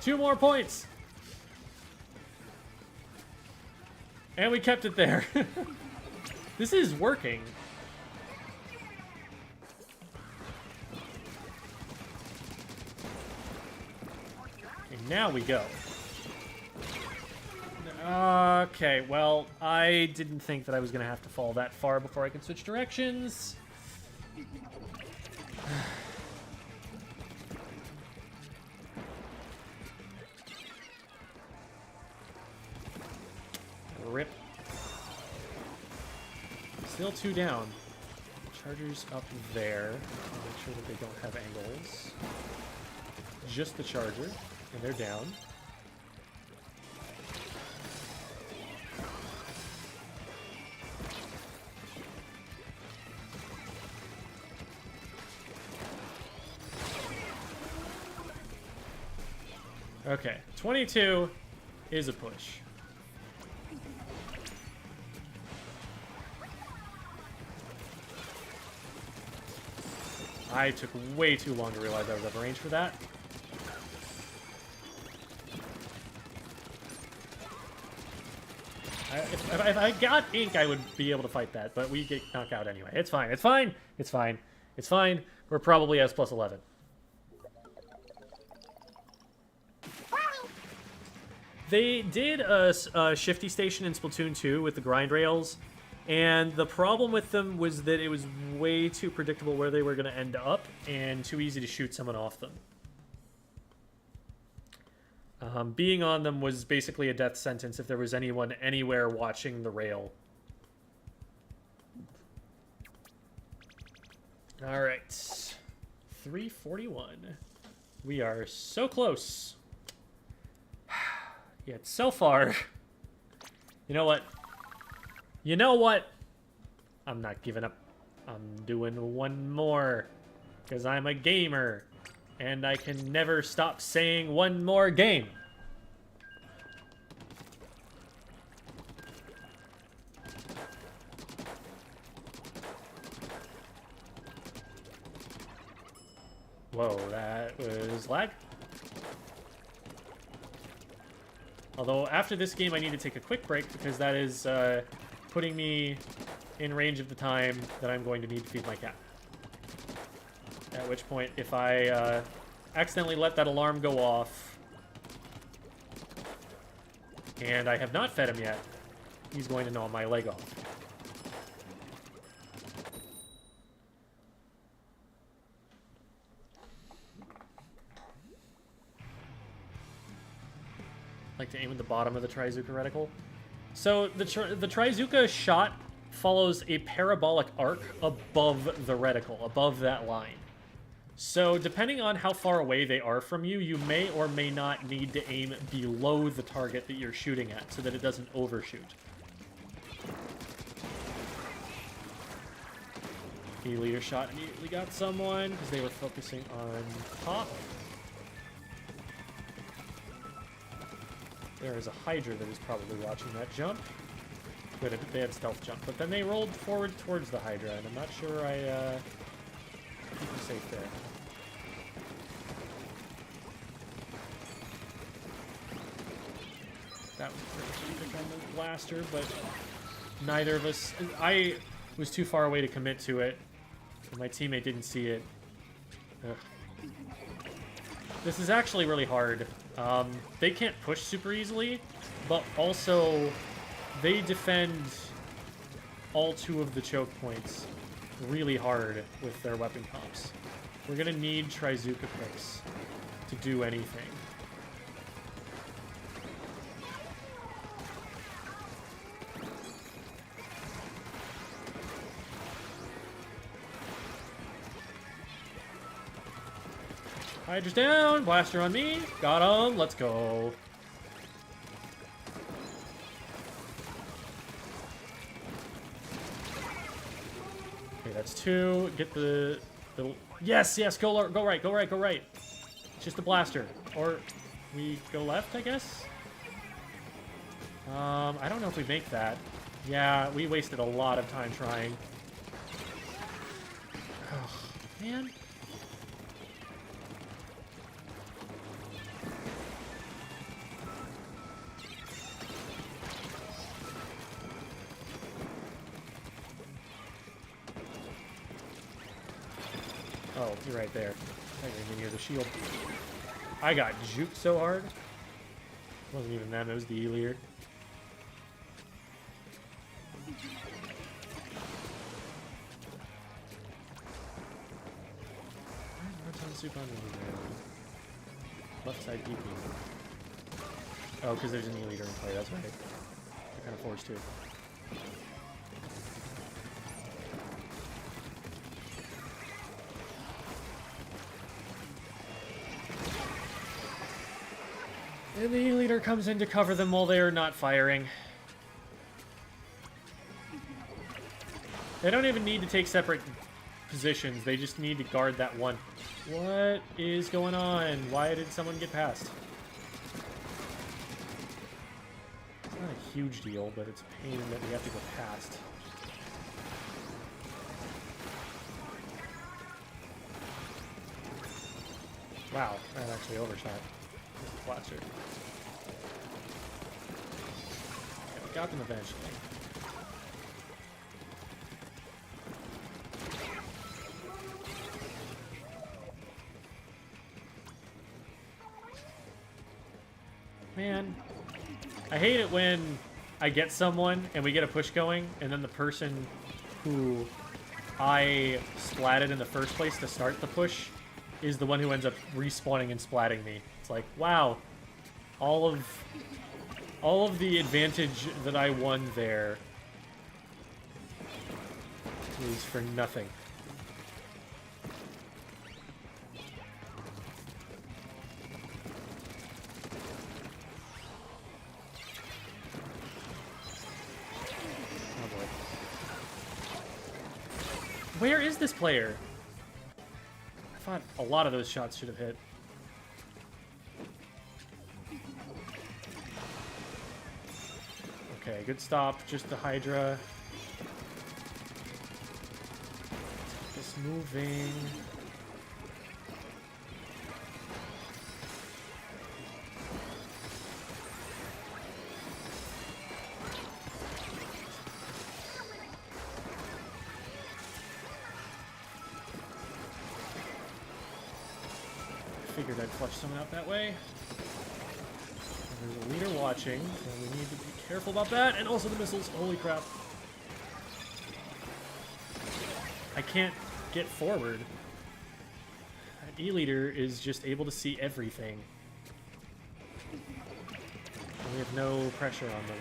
Two more points! And we kept it there. This is working. And now we go. Okay, well, I didn't think that I was going to have to fall that far before I could switch directions. Rip. Still two down. Charger's up there. Make sure that they don't have angles. Just the charger, and they're down. Okay, 22 is a push. I took way too long to realize I was out of range for that. If I got ink, I would be able to fight that, but we get knocked out anyway. It's fine. It's fine. It's fine. It's fine. We're probably S plus 11. They did a shifty station in Splatoon 2 with the grind rails, and the problem with them was that it was way too predictable where they were going to end up, and too easy to shoot someone off them. Being on them was basically a death sentence if there was anyone anywhere watching the rail. Alright. 341. We are so close. Yet so far. You know what? You know what? I'm not giving up. I'm doing one more. Because I'm a gamer. And I can never stop saying one more game. Whoa, that was lag. Although, after this game, I need to take a quick break because that is putting me in range of the time that I'm going to need to feed my cat. At which point, if I accidentally let that alarm go off, and I have not fed him yet, he's going to gnaw my leg off. Like to aim at the bottom of the Trizuka reticle. So the Trizuka shot follows a parabolic arc above the reticle, above that line. So depending on how far away they are from you, you may or may not need to aim below the target that you're shooting at so that it doesn't overshoot. E-leader shot immediately got someone because they were focusing on top. There is a Hydra that is probably watching that jump. Good, they had stealth jump, but then they rolled forward towards the Hydra, and I'm not sure I keep you safe there. That was pretty quick on the blaster, but neither of us... I was too far away to commit to it. My teammate didn't see it. Ugh. This is actually really hard. They can't push super easily, but also they defend all 2 of the choke points really hard with their weapon comps. We're gonna need Trizuka picks to do anything. Hydra's down, blaster on me, got him, let's go. Okay, that's 2, get the yes, go right. It's just a blaster, or we go left, I guess? I don't know if we make that. Yeah, we wasted a lot of time trying. Oh, man. Oh, you're right there. I'm not even near the shield. I got juked so hard. It wasn't even them, it was the E-leader. Soup on the left side DP. Oh, because there's an E-leader in play, that's right. They're kind of forced to. And the E-leader comes in to cover them while they are not firing. They don't even need to take separate positions, they just need to guard that one. What is going on? Why did someone get past? It's not a huge deal, but it's a pain that we have to go past. Wow, that actually overshot. Blaster. Yeah, we got them eventually. Man, I hate it when I get someone and we get a push going, and then the person who I splatted in the first place to start the push is the one who ends up respawning and splatting me. It's like, wow, all of the advantage that I won there was for nothing. Oh boy. Where is this player? I thought a lot of those shots should have hit. Okay, good stop. Just the Hydra. Just moving. Figured I'd flush someone out that way. There's a leader watching, and we need to be careful about that, and also the missiles. Holy crap. I can't get forward. That E-leader is just able to see everything. And we have no pressure on them.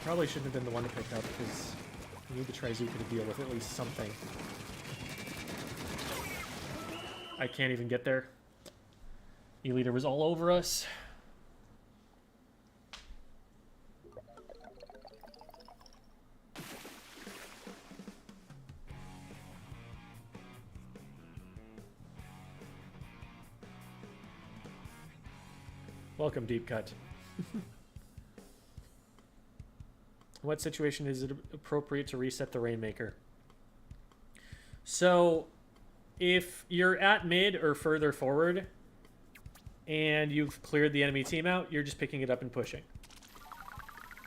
Probably shouldn't have been the one to pick up, because We need the Trizuka to deal with at least something. I can't even get there. E-Leader was all over us. Welcome, Deep Cut. What situation is it appropriate to reset the Rainmaker? So, if you're at mid or further forward, and you've cleared the enemy team out, you're just picking it up and pushing.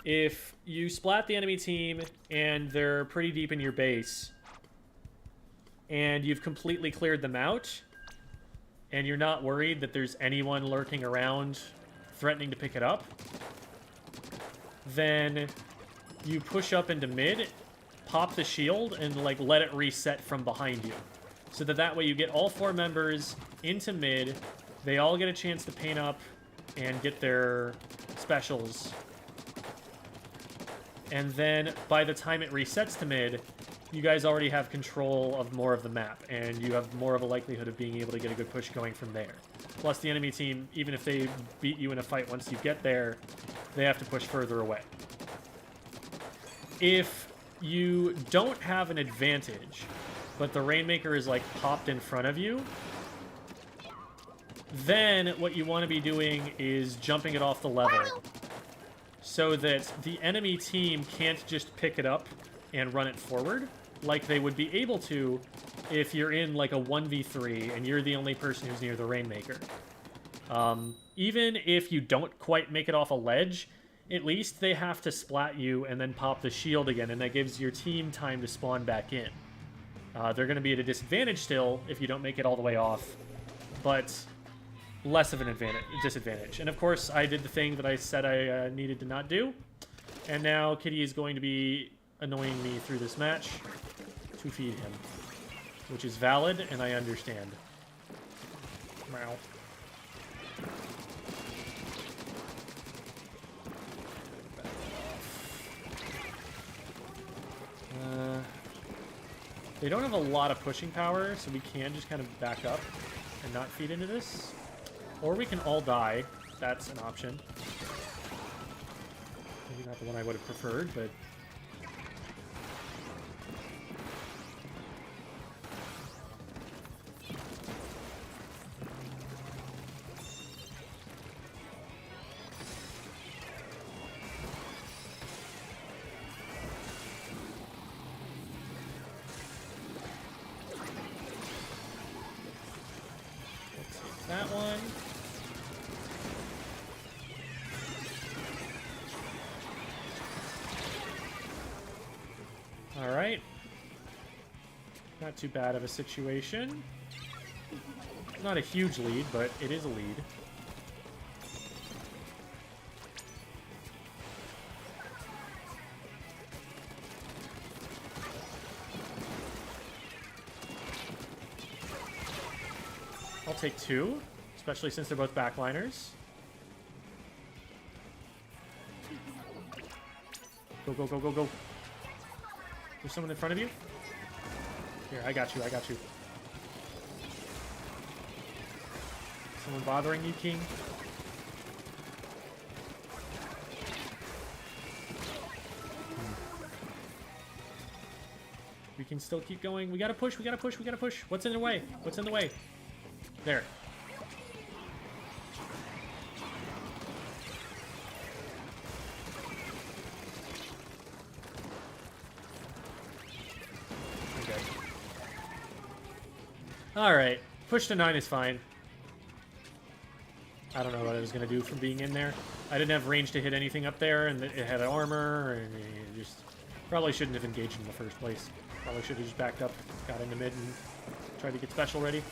If you splat the enemy team and they're pretty deep in your base, and you've completely cleared them out, and you're not worried that there's anyone lurking around threatening to pick it up, then you push up into mid, pop the shield, and like let it reset from behind you. So that way you get all 4 members into mid, they all get a chance to paint up and get their specials. And then by the time it resets to mid, you guys already have control of more of the map, and you have more of a likelihood of being able to get a good push going from there. Plus the enemy team, even if they beat you in a fight once you get there, they have to push further away. If you don't have an advantage, but the Rainmaker is like popped in front of you, then what you want to be doing is jumping it off the level so that the enemy team can't just pick it up and run it forward like they would be able to if you're in like a 1v3 and you're the only person who's near the Rainmaker. Even if you don't quite make it off a ledge, at least they have to splat you and then pop the shield again, and that gives your team time to spawn back in. They're going to be at a disadvantage still if you don't make it all the way off, but less of an disadvantage. And of course, I did the thing that I said I needed to not do, and now Kitty is going to be annoying me through this match to feed him, which is valid, and I understand. Meow. They don't have a lot of pushing power, so we can just kind of back up and not feed into this. Or we can all die. That's an option. Maybe not the one I would have preferred, but... that one. All right. Not too bad of a situation. Not a huge lead, but it is a lead. I'll take 2, especially since they're both backliners. Go, go, go, go, go. There's someone in front of you? Here, I got you, I got you. Someone bothering you, King? We can still keep going. We gotta push, we gotta push, we gotta push. What's in the way? What's in the way? There. Okay. Alright. Push to 9 is fine. I don't know what I was going to do from being in there. I didn't have range to hit anything up there, and it had armor, and it just... Probably shouldn't have engaged in the first place. Probably should have just backed up, got into mid, and tried to get special ready.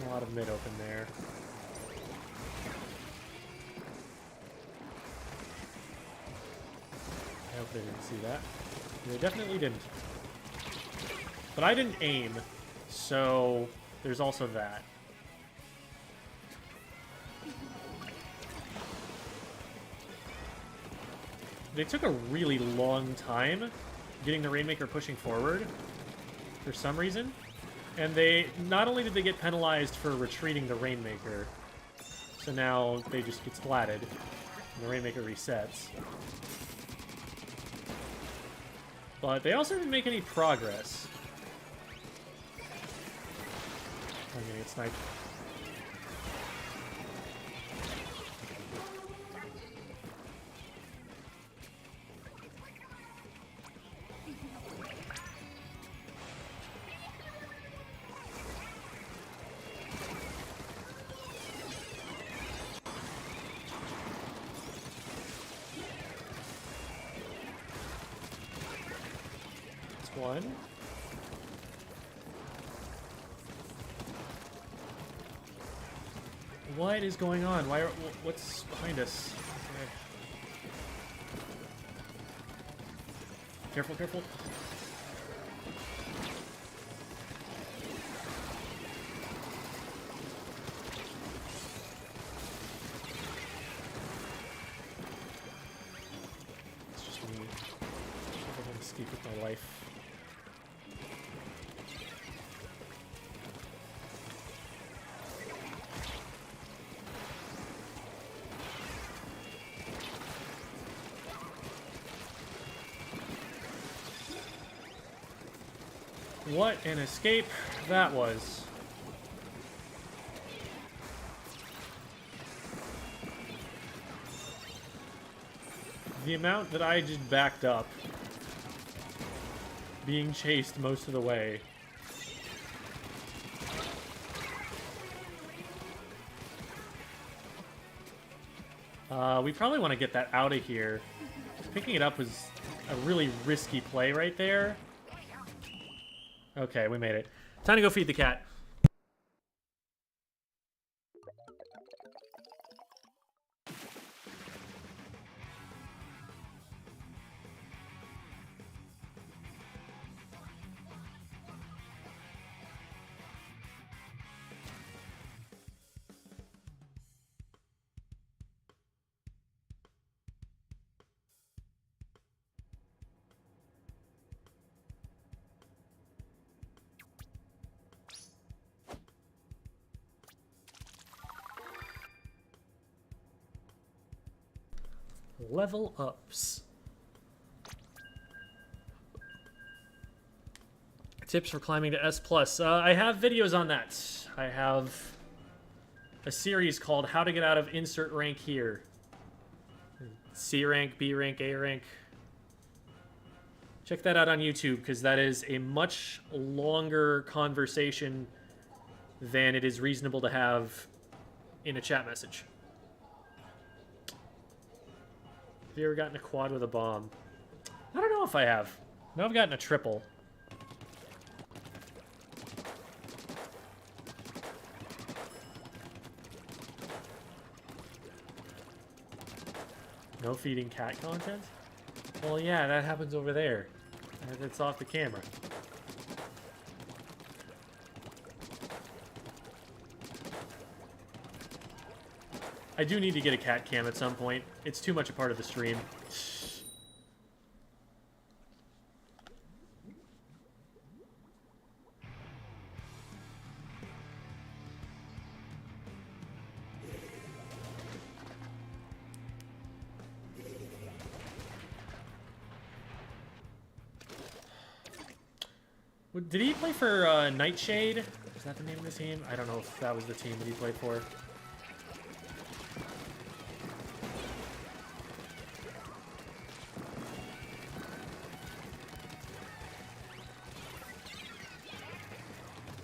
A lot of mid open there. I hope they didn't see that. They definitely didn't. But I didn't aim, so there's also that. They took a really long time getting the Rainmaker pushing forward for some reason. And they, not only did they get penalized for retreating the Rainmaker, so now they just get splatted, and the Rainmaker resets. But they also didn't make any progress. I'm gonna get sniped. One. What is going on? What's behind us? Okay. Careful, careful. It's just me. I'm gonna escape with my life. What an escape that was. The amount that I just backed up, being chased most of the way. We probably want to get that out of here. Picking it up was a really risky play right there. Okay, we made it. Time to go feed the cat. Level ups. Tips for climbing to S+. I have videos on that. I have a series called How to Get Out of Insert Rank Here. C rank, B rank, A rank. Check that out on YouTube, because that is a much longer conversation than it is reasonable to have in a chat message. Have you ever gotten a quad with a bomb? I don't know if I have. No, I've gotten a triple. No feeding cat content? Well, yeah, that happens over there. It's off the camera. I do need to get a cat cam at some point. It's too much a part of the stream. Did he play for Nightshade? Is that the name of the team? I don't know if that was the team that he played for.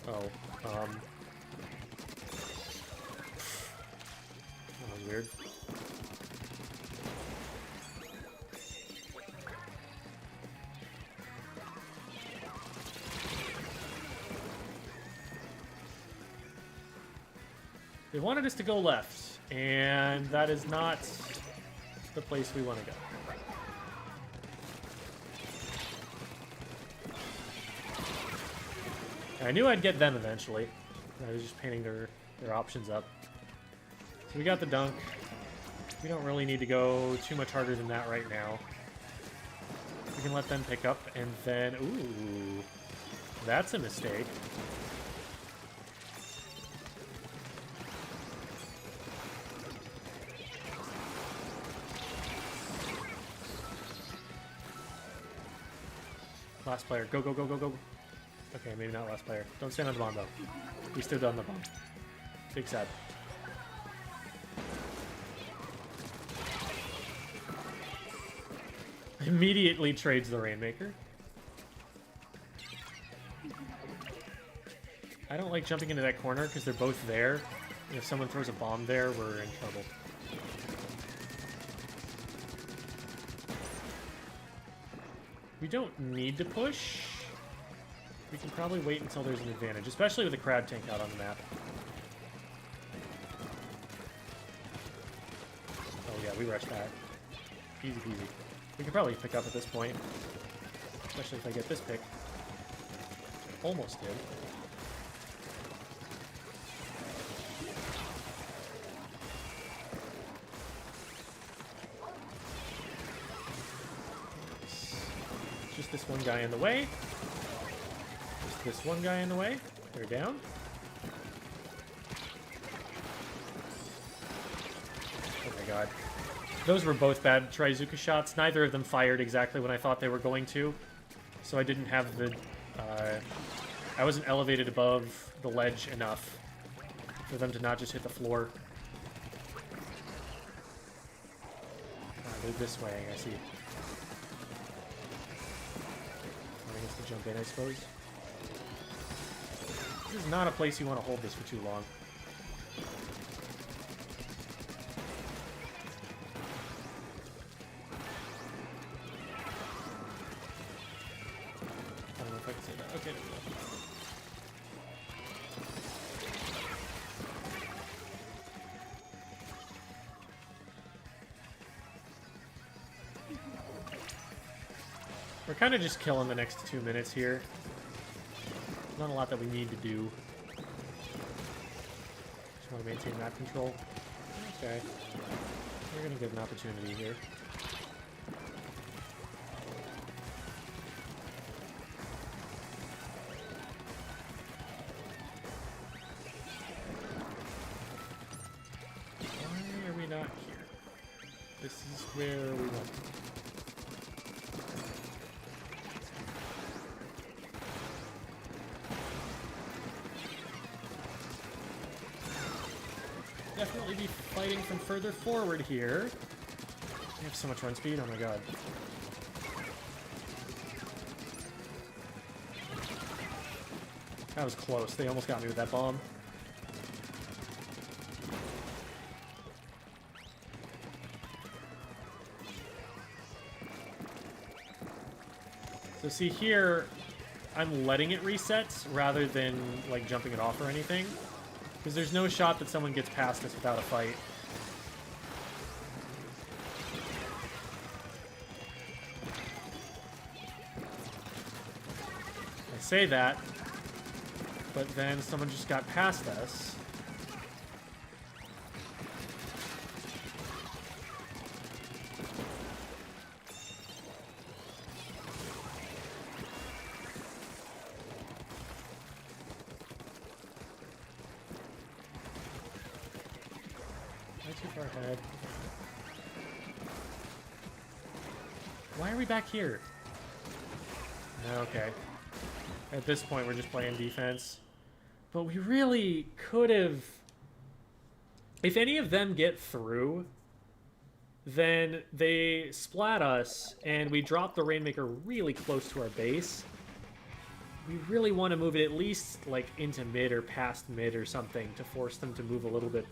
Oh, that was weird. They wanted us to go left, and that is not the place we want to go. I knew I'd get them eventually. I was just painting their options up. So we got the dunk. We don't really need to go too much harder than that right now. We can let them pick up, and then... Ooh. That's a mistake. Last player. Go, go, go, go, go. Okay, maybe not last player. Don't stand on the bomb, though. We stood on the bomb. Big sad. Immediately trades the Rainmaker. I don't like jumping into that corner because they're both there. And if someone throws a bomb there, we're in trouble. We don't need to push. We can probably wait until there's an advantage, especially with the crab tank out on the map. Oh yeah, we rushed that. Easy peasy. We can probably pick up at this point. Especially if I get this pick. Almost did. Just this one guy in the way. Just this one guy in the way. They're down. Oh my god. Those were both bad Trizuka shots. Neither of them fired exactly when I thought they were going to. So I didn't have the... I wasn't elevated above the ledge enough for them to not just hit the floor. They're this way, I see. I guess to jump in, I suppose. This is not a place you want to hold this for too long. I don't know if I can say that. Okay, there we go. We're kind of just killing the next 2 minutes here. Not a lot that we need to do. Just want to maintain map control. Okay. We're going to get an opportunity here. Why are we not here? This is where we want to be. Definitely be fighting from further forward here. We have so much run speed, oh my god. That was close, they almost got me with that bomb. So see here, I'm letting it reset rather than like jumping it off or anything. Because there's no shot that someone gets past us without a fight. I say that, but then someone just got past us. Too far ahead. Why are we back here? Okay. At this point, we're just playing defense. But we really could have... If any of them get through, then they splat us, and we drop the Rainmaker really close to our base. We really want to move it at least like into mid or past mid or something to force them to move a little bit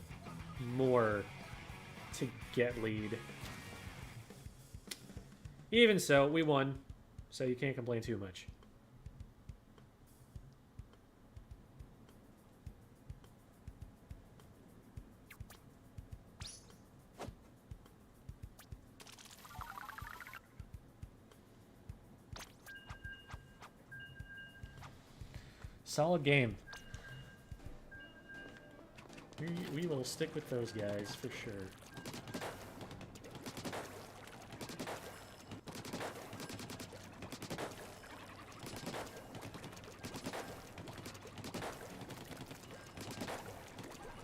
more to get lead. Even so, we won, so you can't complain too much. Solid game. We will stick with those guys for sure.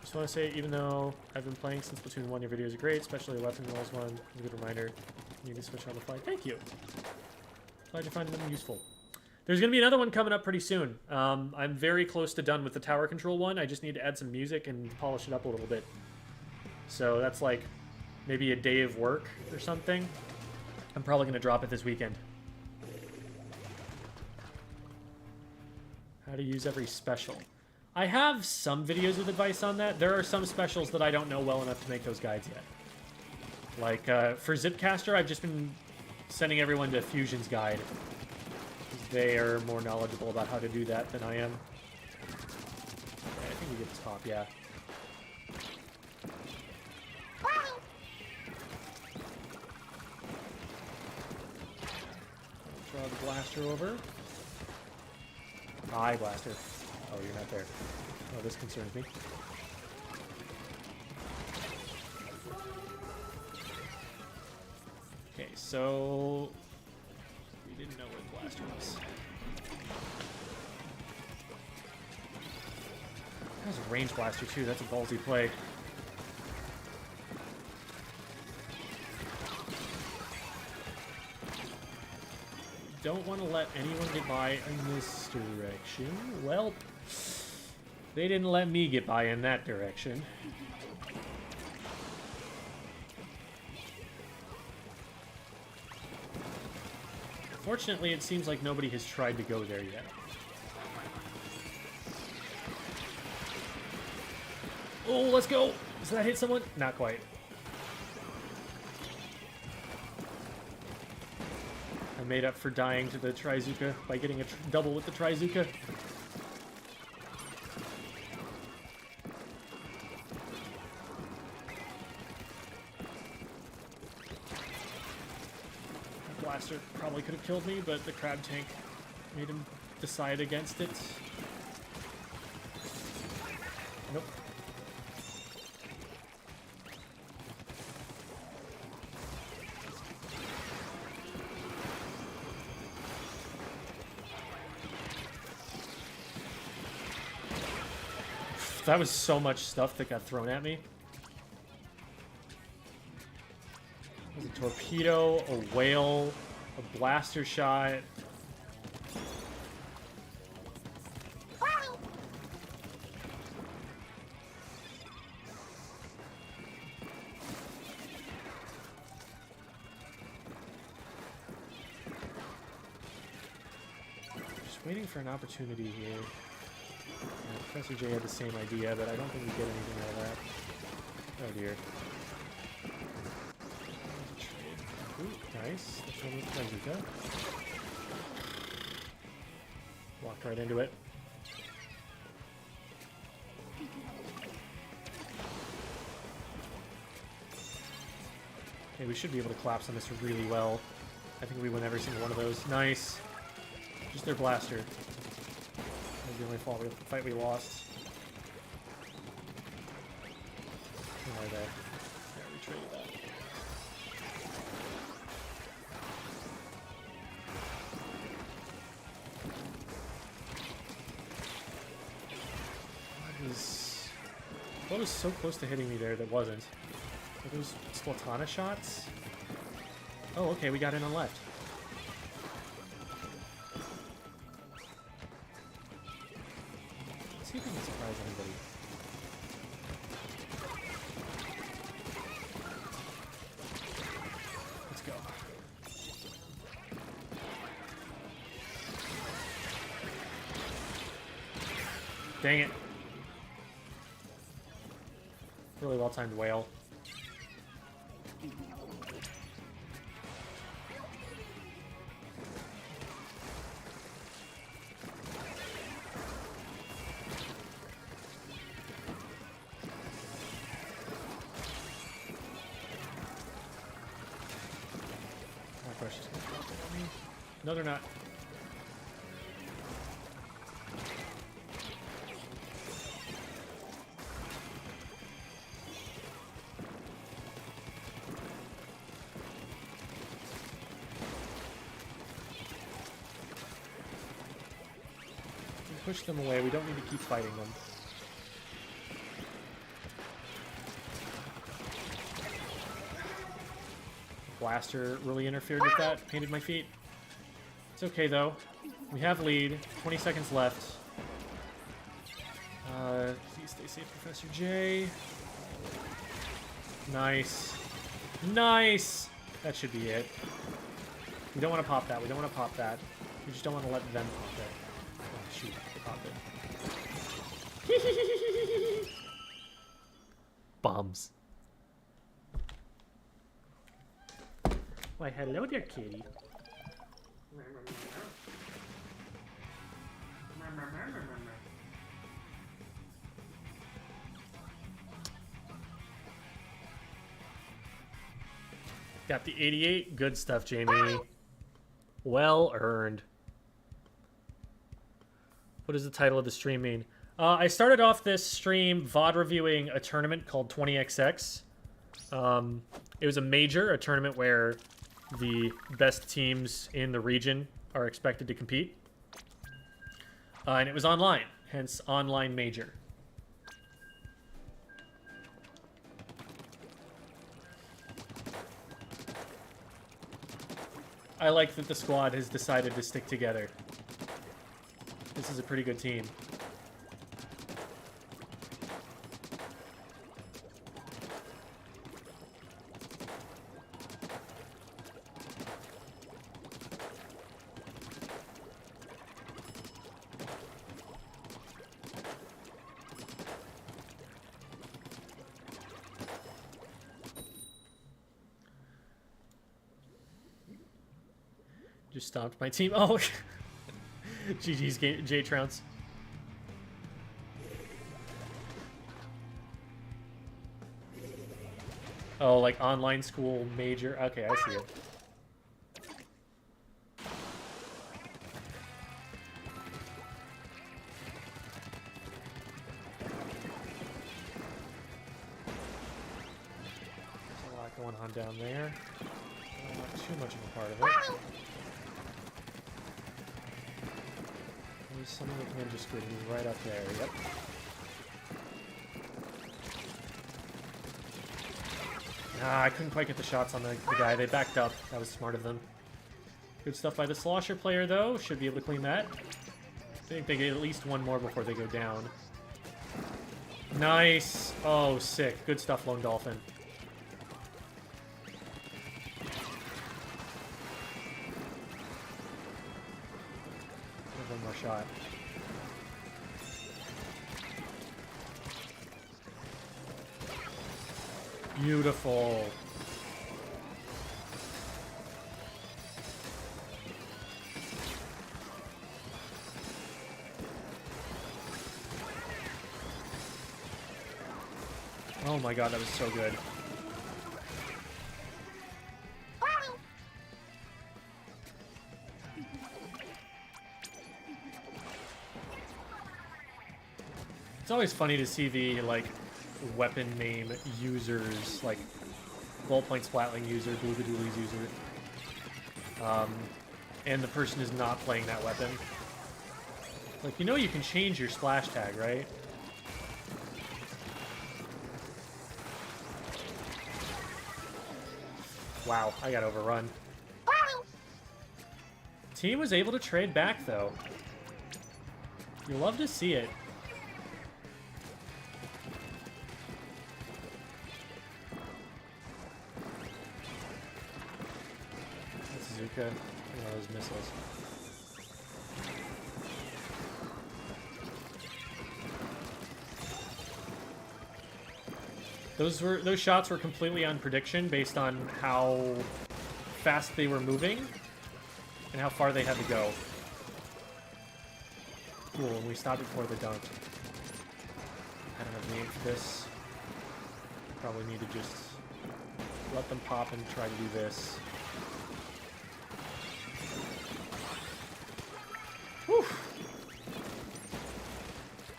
Just want to say, even though I've been playing since Splatoon 1, your videos are great, especially the weapon rolls one. A good reminder. You can switch on the fly. Thank you. Glad you're finding them useful. There's going to be another one coming up pretty soon. I'm very close to done with the tower control one. I just need to add some music and polish it up a little bit. So that's like maybe a day of work or something. I'm probably going to drop it this weekend. How to use every special. I have some videos with advice on that. There are some specials that I don't know well enough to make those guides yet. Like for Zipcaster, I've just been sending everyone to Fusion's guide. They are more knowledgeable about how to do that than I am. Okay, I think we get the top, yeah. Draw the blaster over. Hi, blaster. Oh, you're not there. Oh, this concerns me. Okay, so we didn't know where the blaster was. That was a range blaster too. That's a ballsy play. Don't want to let anyone get by in this direction. Well, they didn't let me get by in that direction. Fortunately, it seems like nobody has tried to go there yet. Oh, let's go! Does that hit someone? Not quite. I made up for dying to the Trizuka by getting a double with the Trizuka. Blaster probably could have killed me, but the crab tank made him decide against it. Nope. That was so much stuff that got thrown at me. There's a torpedo, a whale, a blaster shot. Just waiting for an opportunity here. Yeah, Professor J had the same idea, but I don't think we get anything out of that. Oh dear. Ooh, nice. That's one with Trizuka. Walked right into it. Okay, we should be able to collapse on this really well. I think we win every single one of those. Nice. Just their blaster. That was the only fight we lost. Where are they? Yeah, we traded that. What was so close to hitting me there that wasn't? Were those Splatana shots? Oh, okay, we got in on left. Let's see if we can surprise anybody. Let's go. Dang it. Really well timed whale. No, they're not. push them away. We don't need to keep fighting them. Blaster really interfered with that. Painted my feet. It's okay, though. We have lead. 20 seconds left. Please stay safe, Professor J. Nice. Nice! That should be it. We don't want to pop that. We don't want to pop that. We just don't want to let them pop it. Oh, shoot. Pop it. Bombs. Why, hello there, kitty. Got the 88. Good stuff, Jamie. Well earned. What does the title of the stream mean? I started off this stream VOD reviewing a tournament called 20XX. It was a major, a tournament where the best teams in the region are expected to compete. And it was online, hence online major. I like that the squad has decided to stick together. This is a pretty good team. Just stomped my team. Oh, GG's J-Trounce. Oh, like online school major. Okay, I see it. There's a lot going on down there. Not too much of a part of it. There's something that can just get right up there. Yep. Ah, I couldn't quite get the shots on the guy. They backed up. That was smart of them. Good stuff by the Slosher player, though. Should be able to clean that. I think they get at least one more before they go down. Nice. Oh, sick. Good stuff, Lone Dolphin. One more shot. Beautiful. Oh my god, that was so good. It's always funny to see the, like, weapon name users, like, Ballpoint Splatling user, Bloogadoolies user, and the person is not playing that weapon. Like, you know you can change your splash tag, right? Wow, I got overrun. Team was able to trade back, though. You love to see it. Zuka, those missiles. Those shots were completely on prediction based on how fast they were moving and how far they had to go. Cool, and we stopped before the dunk. I don't have name for this. Probably need to just let them pop and try to do this. Whew.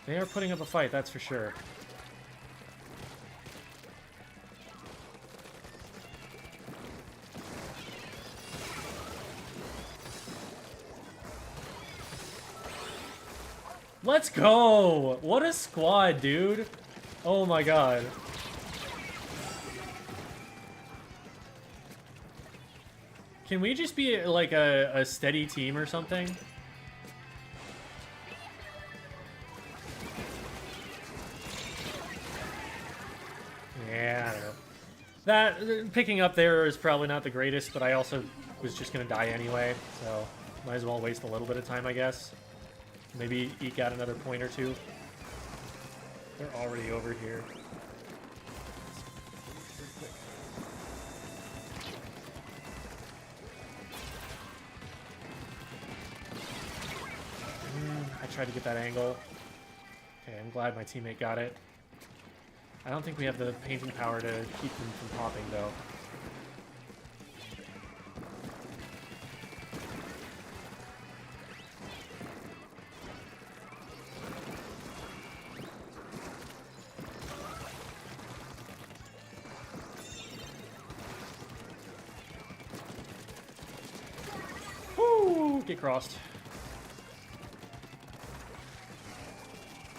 They are putting up a fight, that's for sure. Let's go! What a squad, dude. Oh my god. Can we just be like a steady team or something? Yeah, I don't know. That, picking up there is probably not the greatest, but I also was just gonna die anyway, so might as well waste a little bit of time, I guess. Maybe eke out another point or two. They're already over here. I tried to get that angle. Okay, I'm glad my teammate got it. I don't think we have the painting power to keep them from popping, though. Woo! Get crossed.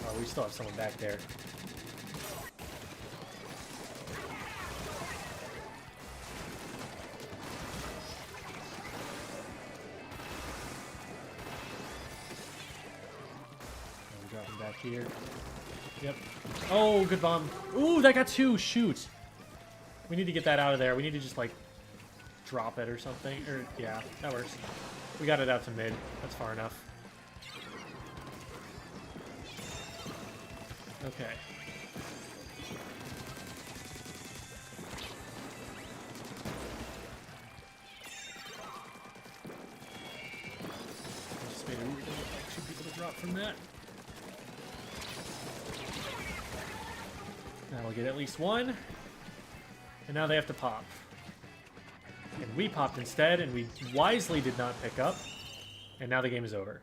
Oh, we still have someone back there. Back here. Yep. Oh, good bomb. Ooh, that got two. Shoot. We need to get that out of there. We need to just, like, drop it or something. Or, yeah, that works. We got it out to mid. That's far enough. Okay. I just made a weird should be able to drop from that. That'll get at least one. And now they have to pop. And we popped instead, and we wisely did not pick up. And now the game is over.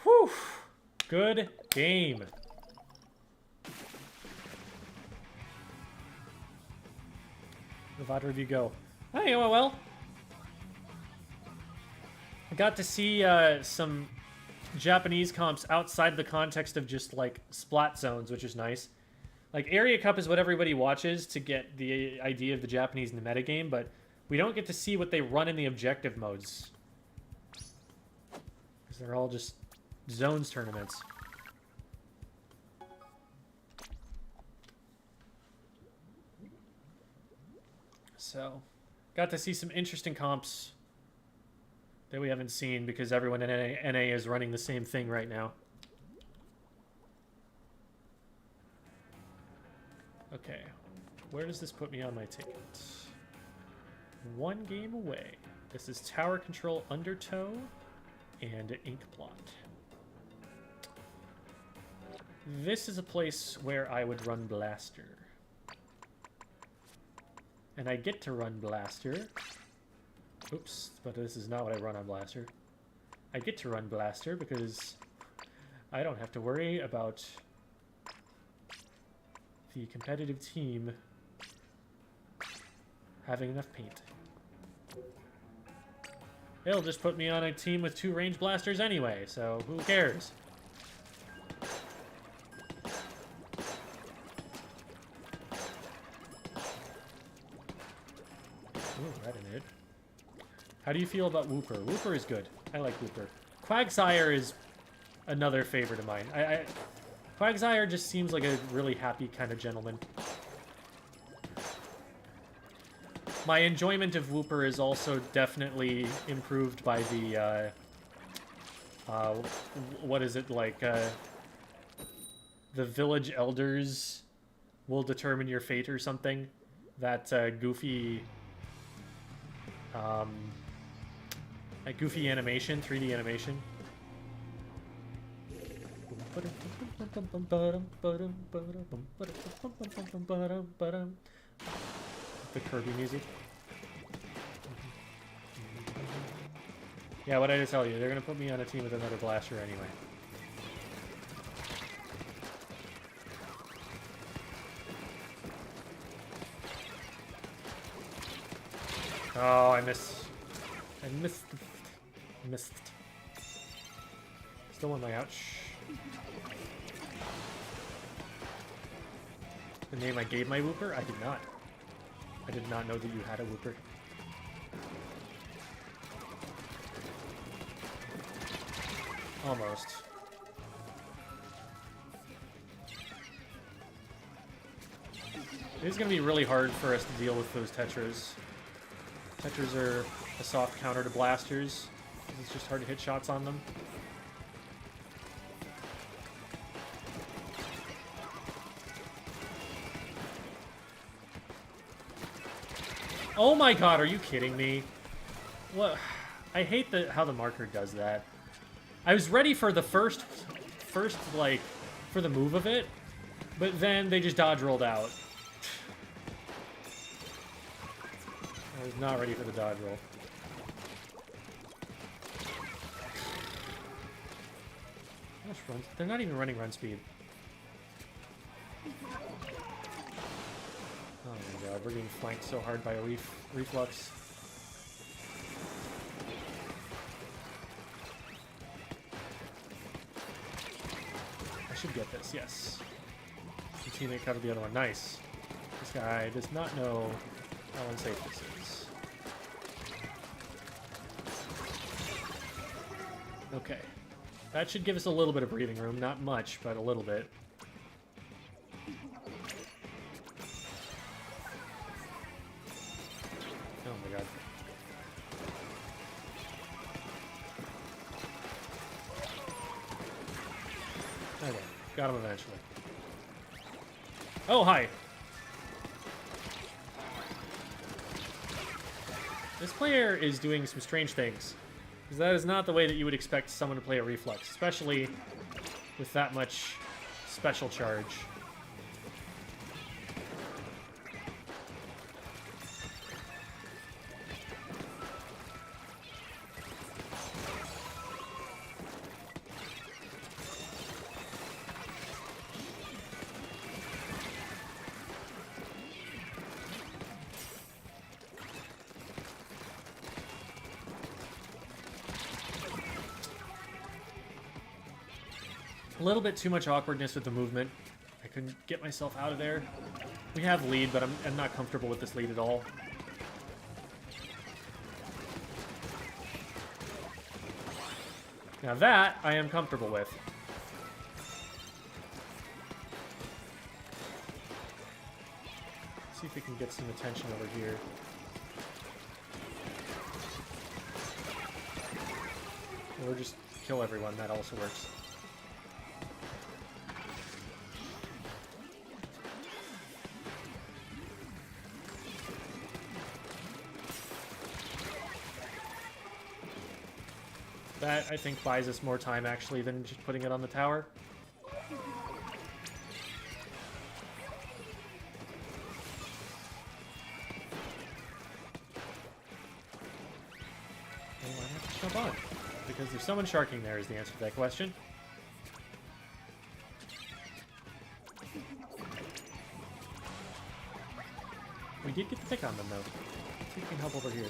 Whew! Good game. The VOD review go. Hey, it went well. I got to see some Japanese comps outside the context of just like splat zones, which is nice. Like Area Cup is what everybody watches to get the idea of the Japanese in the metagame, but we don't get to see what they run in the objective modes. Because they're all just zones tournaments. So, got to see some interesting comps that we haven't seen because everyone in NA is running the same thing right now. Okay, where does this put me on my ticket? One game away. This is Tower Control Undertow and Ink Plot. This is a place where I would run Blaster. And I get to run Blaster. Oops, but this is not what I run on Blaster. I get to run Blaster because I don't have to worry about the competitive team having enough paint. It'll just put me on a team with 2 range blasters anyway, so who cares? Ooh, that didn't hit. How do you feel about Wooper? Wooper is good. I like Wooper. Quagsire is another favorite of mine. Quagsire just seems like a really happy kind of gentleman. My enjoyment of Wooper is also definitely improved by the, what is it, like, the village elders will determine your fate or something. That, goofy, that goofy animation, 3D animation. The Kirby music. Yeah, what did I tell you? They're gonna put me on a team with another blaster anyway. Oh, I missed. I missed. Missed. Still on my ouch. The name I gave my whooper? I did not. I did not know that you had a whooper. Almost. It is going to be really hard for us to deal with those Tetras. Tetras are a soft counter to blasters. It's just hard to hit shots on them. Oh my god, are you kidding me? What? I hate how the marker does that. I was ready for the first like, for the move of it, but then they just dodge rolled out. I was not ready for the dodge roll. Gosh, they're not even running run speed. Oh my god, we're getting flanked so hard by a reflux. I should get this, yes. The teammate covered the other one. Nice. This guy does not know how unsafe this is. Okay. That should give us a little bit of breathing room. Not much, but a little bit. Oh my god. Okay, got him eventually. Oh, hi! This player is doing some strange things. Because that is not the way that you would expect someone to play a reflex, especially with that much special charge. A little bit too much awkwardness with the movement. I couldn't get myself out of there. We have lead, but I'm not comfortable with this lead at all. Now that I am comfortable with. Let's see if we can get some attention over here. Or just kill everyone, that also works. That, I think, buys us more time, actually, than just putting it on the tower. Oh, I have to jump on. Because there's someone sharking there is the answer to that question. We did get the pick on them, though. Let's see if we can help over here.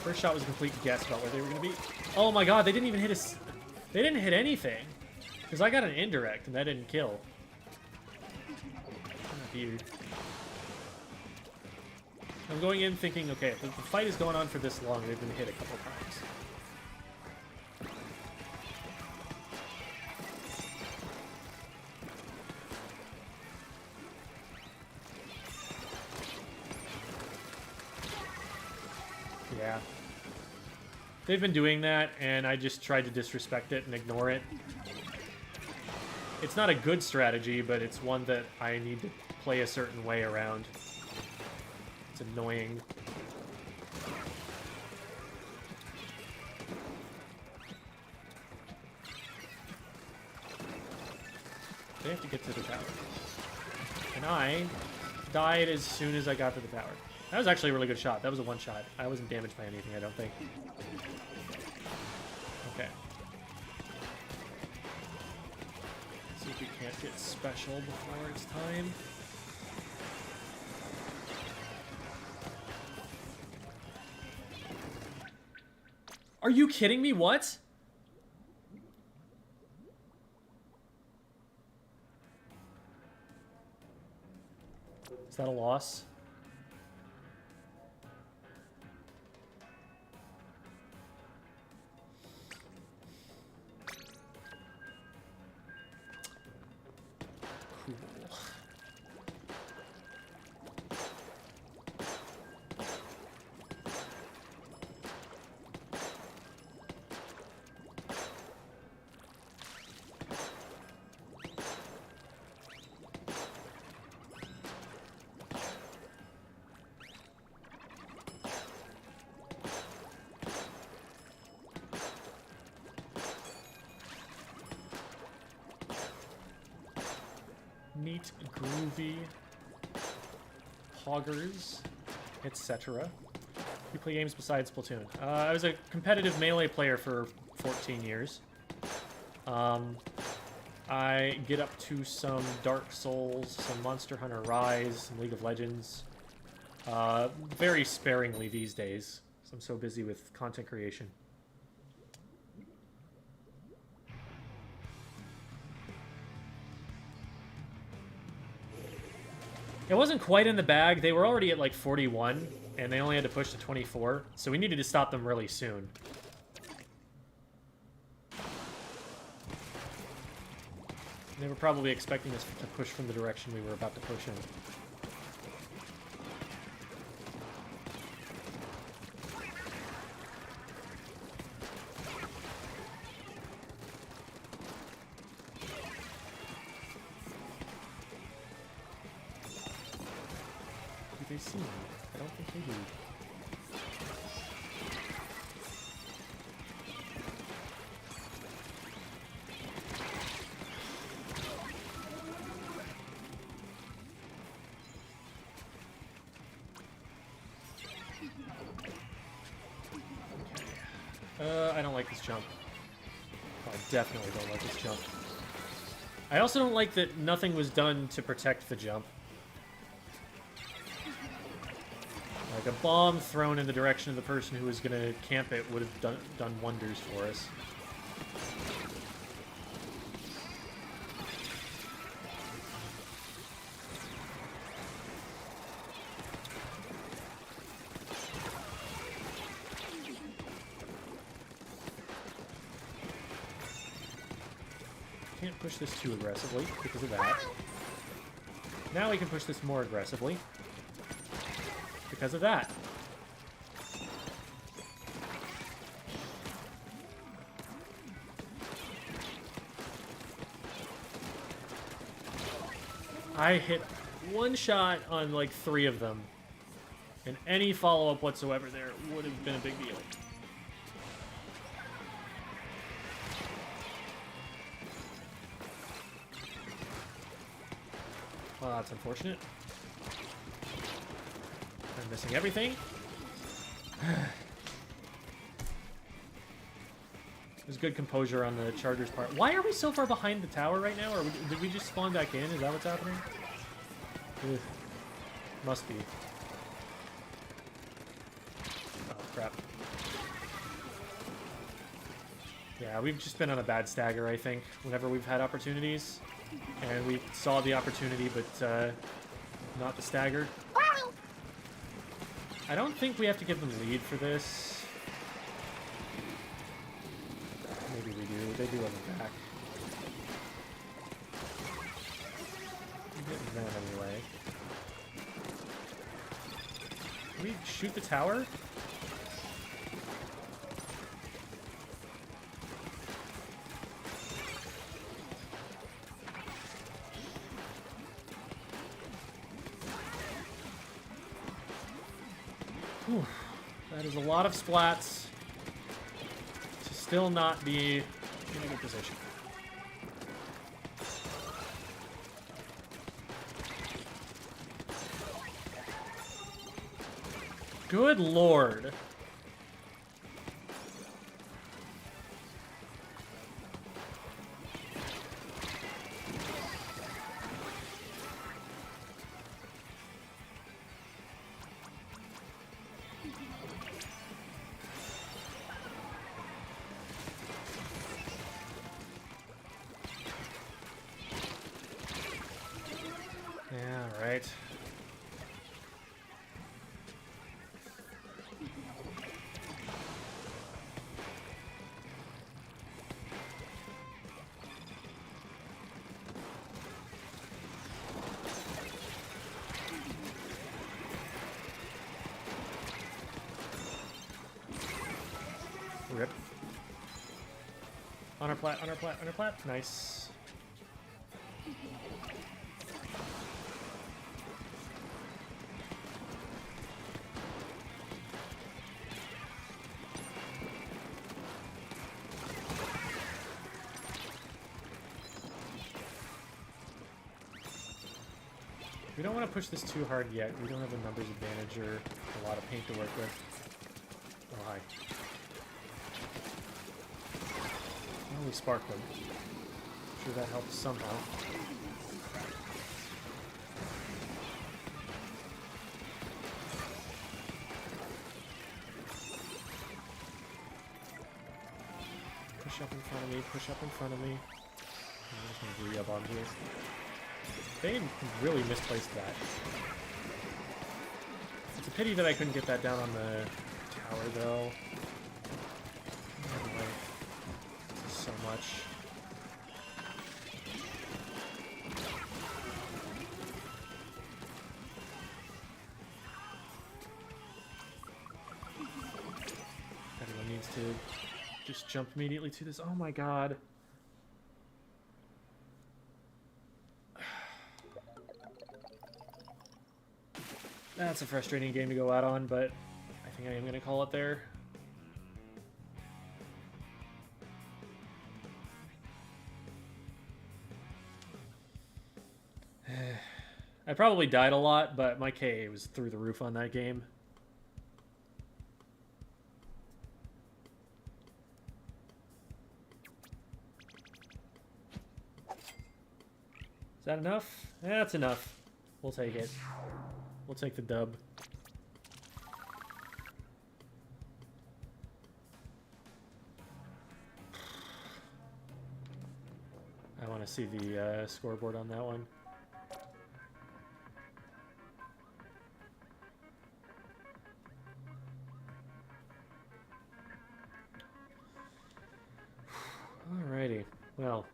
First shot was a complete guess about where they were going to be. Oh my god, they didn't even hit us. They didn't hit anything. Because I got an indirect, and that didn't kill. Weird. I'm going in thinking, okay, if the fight is going on for this long, they've been hit a couple times. Yeah. They've been doing that, and I just tried to disrespect it and ignore it. It's not a good strategy, but it's one that I need to play a certain way around. It's annoying. They have to get to the tower. And I died as soon as I got to the tower. That was actually a really good shot. That was a one shot. I wasn't damaged by anything, I don't think. Okay. See if we can't get special before it's time. Are you kidding me? What? Is that a loss? Cool. Neat, groovy, poggers, etc. You play games besides Splatoon. I was a competitive Melee player for 14 years. I get up to some Dark Souls, some Monster Hunter Rise, some League of Legends. Very sparingly these days, so I'm so busy with content creation. It wasn't quite in the bag. They were already at like 41, and they only had to push to 24, so we needed to stop them really soon. They were probably expecting us to push from the direction we were about to push in. Do they see me? I don't think they do. I don't like this jump. Oh, I definitely don't like this jump. I also don't like that nothing was done to protect the jump. Like, a bomb thrown in the direction of the person who was going to camp it would have done wonders for us. Can't push this too aggressively because of that. Now we can push this more aggressively because of that. I hit one shot on like 3 of them, and any follow-up whatsoever there would have been a big deal. Well, that's unfortunate. I'm missing everything. There's good composure on the Charger's part. Why are we so far behind the tower right now? Or did we just spawn back in? Is that what's happening? Ugh. Must be. Oh, crap. Yeah, we've just been on a bad stagger, I think, whenever we've had opportunities. And we saw the opportunity, but not the stagger. I don't think we have to give them lead for this. Maybe we do. They do have a back. I'm getting them anyway. Can we shoot the tower? Whew. That is a lot of splats to still not be in a good position. Good lord. Rip. On our plat, on our plat, on our plat. Nice. We don't want to push this too hard yet. We don't have a numbers advantage or a lot of paint to work with. Oh, hi. Oh, we sparked them. I'm sure that helps somehow. Push up in front of me, push up in front of me. I'm just gonna re-up onto this. They really misplaced that. It's a pity that I couldn't get that down on the tower, though. So much. Everyone needs to just jump immediately to this. Oh my god. That's a frustrating game to go out on, but I think I am going to call it there. I probably died a lot, but my KA was through the roof on that game. Is that enough? Yeah, that's enough. We'll take it. We'll take the dub. I want to see the scoreboard on that one. Alrighty. Well.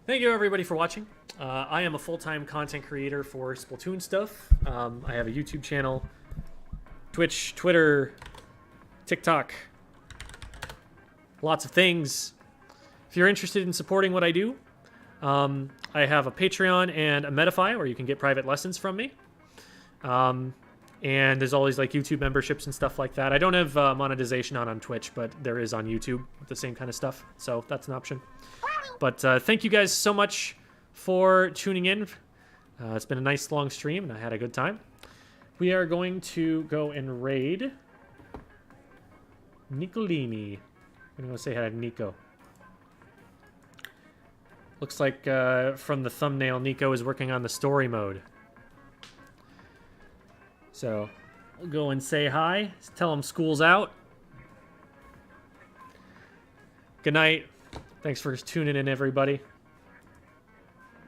Thank you everybody for watching. I am a full-time content creator for Splatoon stuff. I have a YouTube channel, Twitch, Twitter, TikTok, lots of things. If you're interested in supporting what I do, I have a Patreon and a Medify where you can get private lessons from me. And there's always like YouTube memberships and stuff like that. I don't have monetization on Twitch, but there is on YouTube with the same kind of stuff. So that's an option. But thank you guys so much for tuning in. It's been a nice long stream, and I had a good time. We are going to go and raid Nicolini. I'm going to go say hi to Nico. Looks like from the thumbnail, Nico is working on the story mode. So we'll go and say hi. Tell him school's out. Good night. Thanks for tuning in, everybody.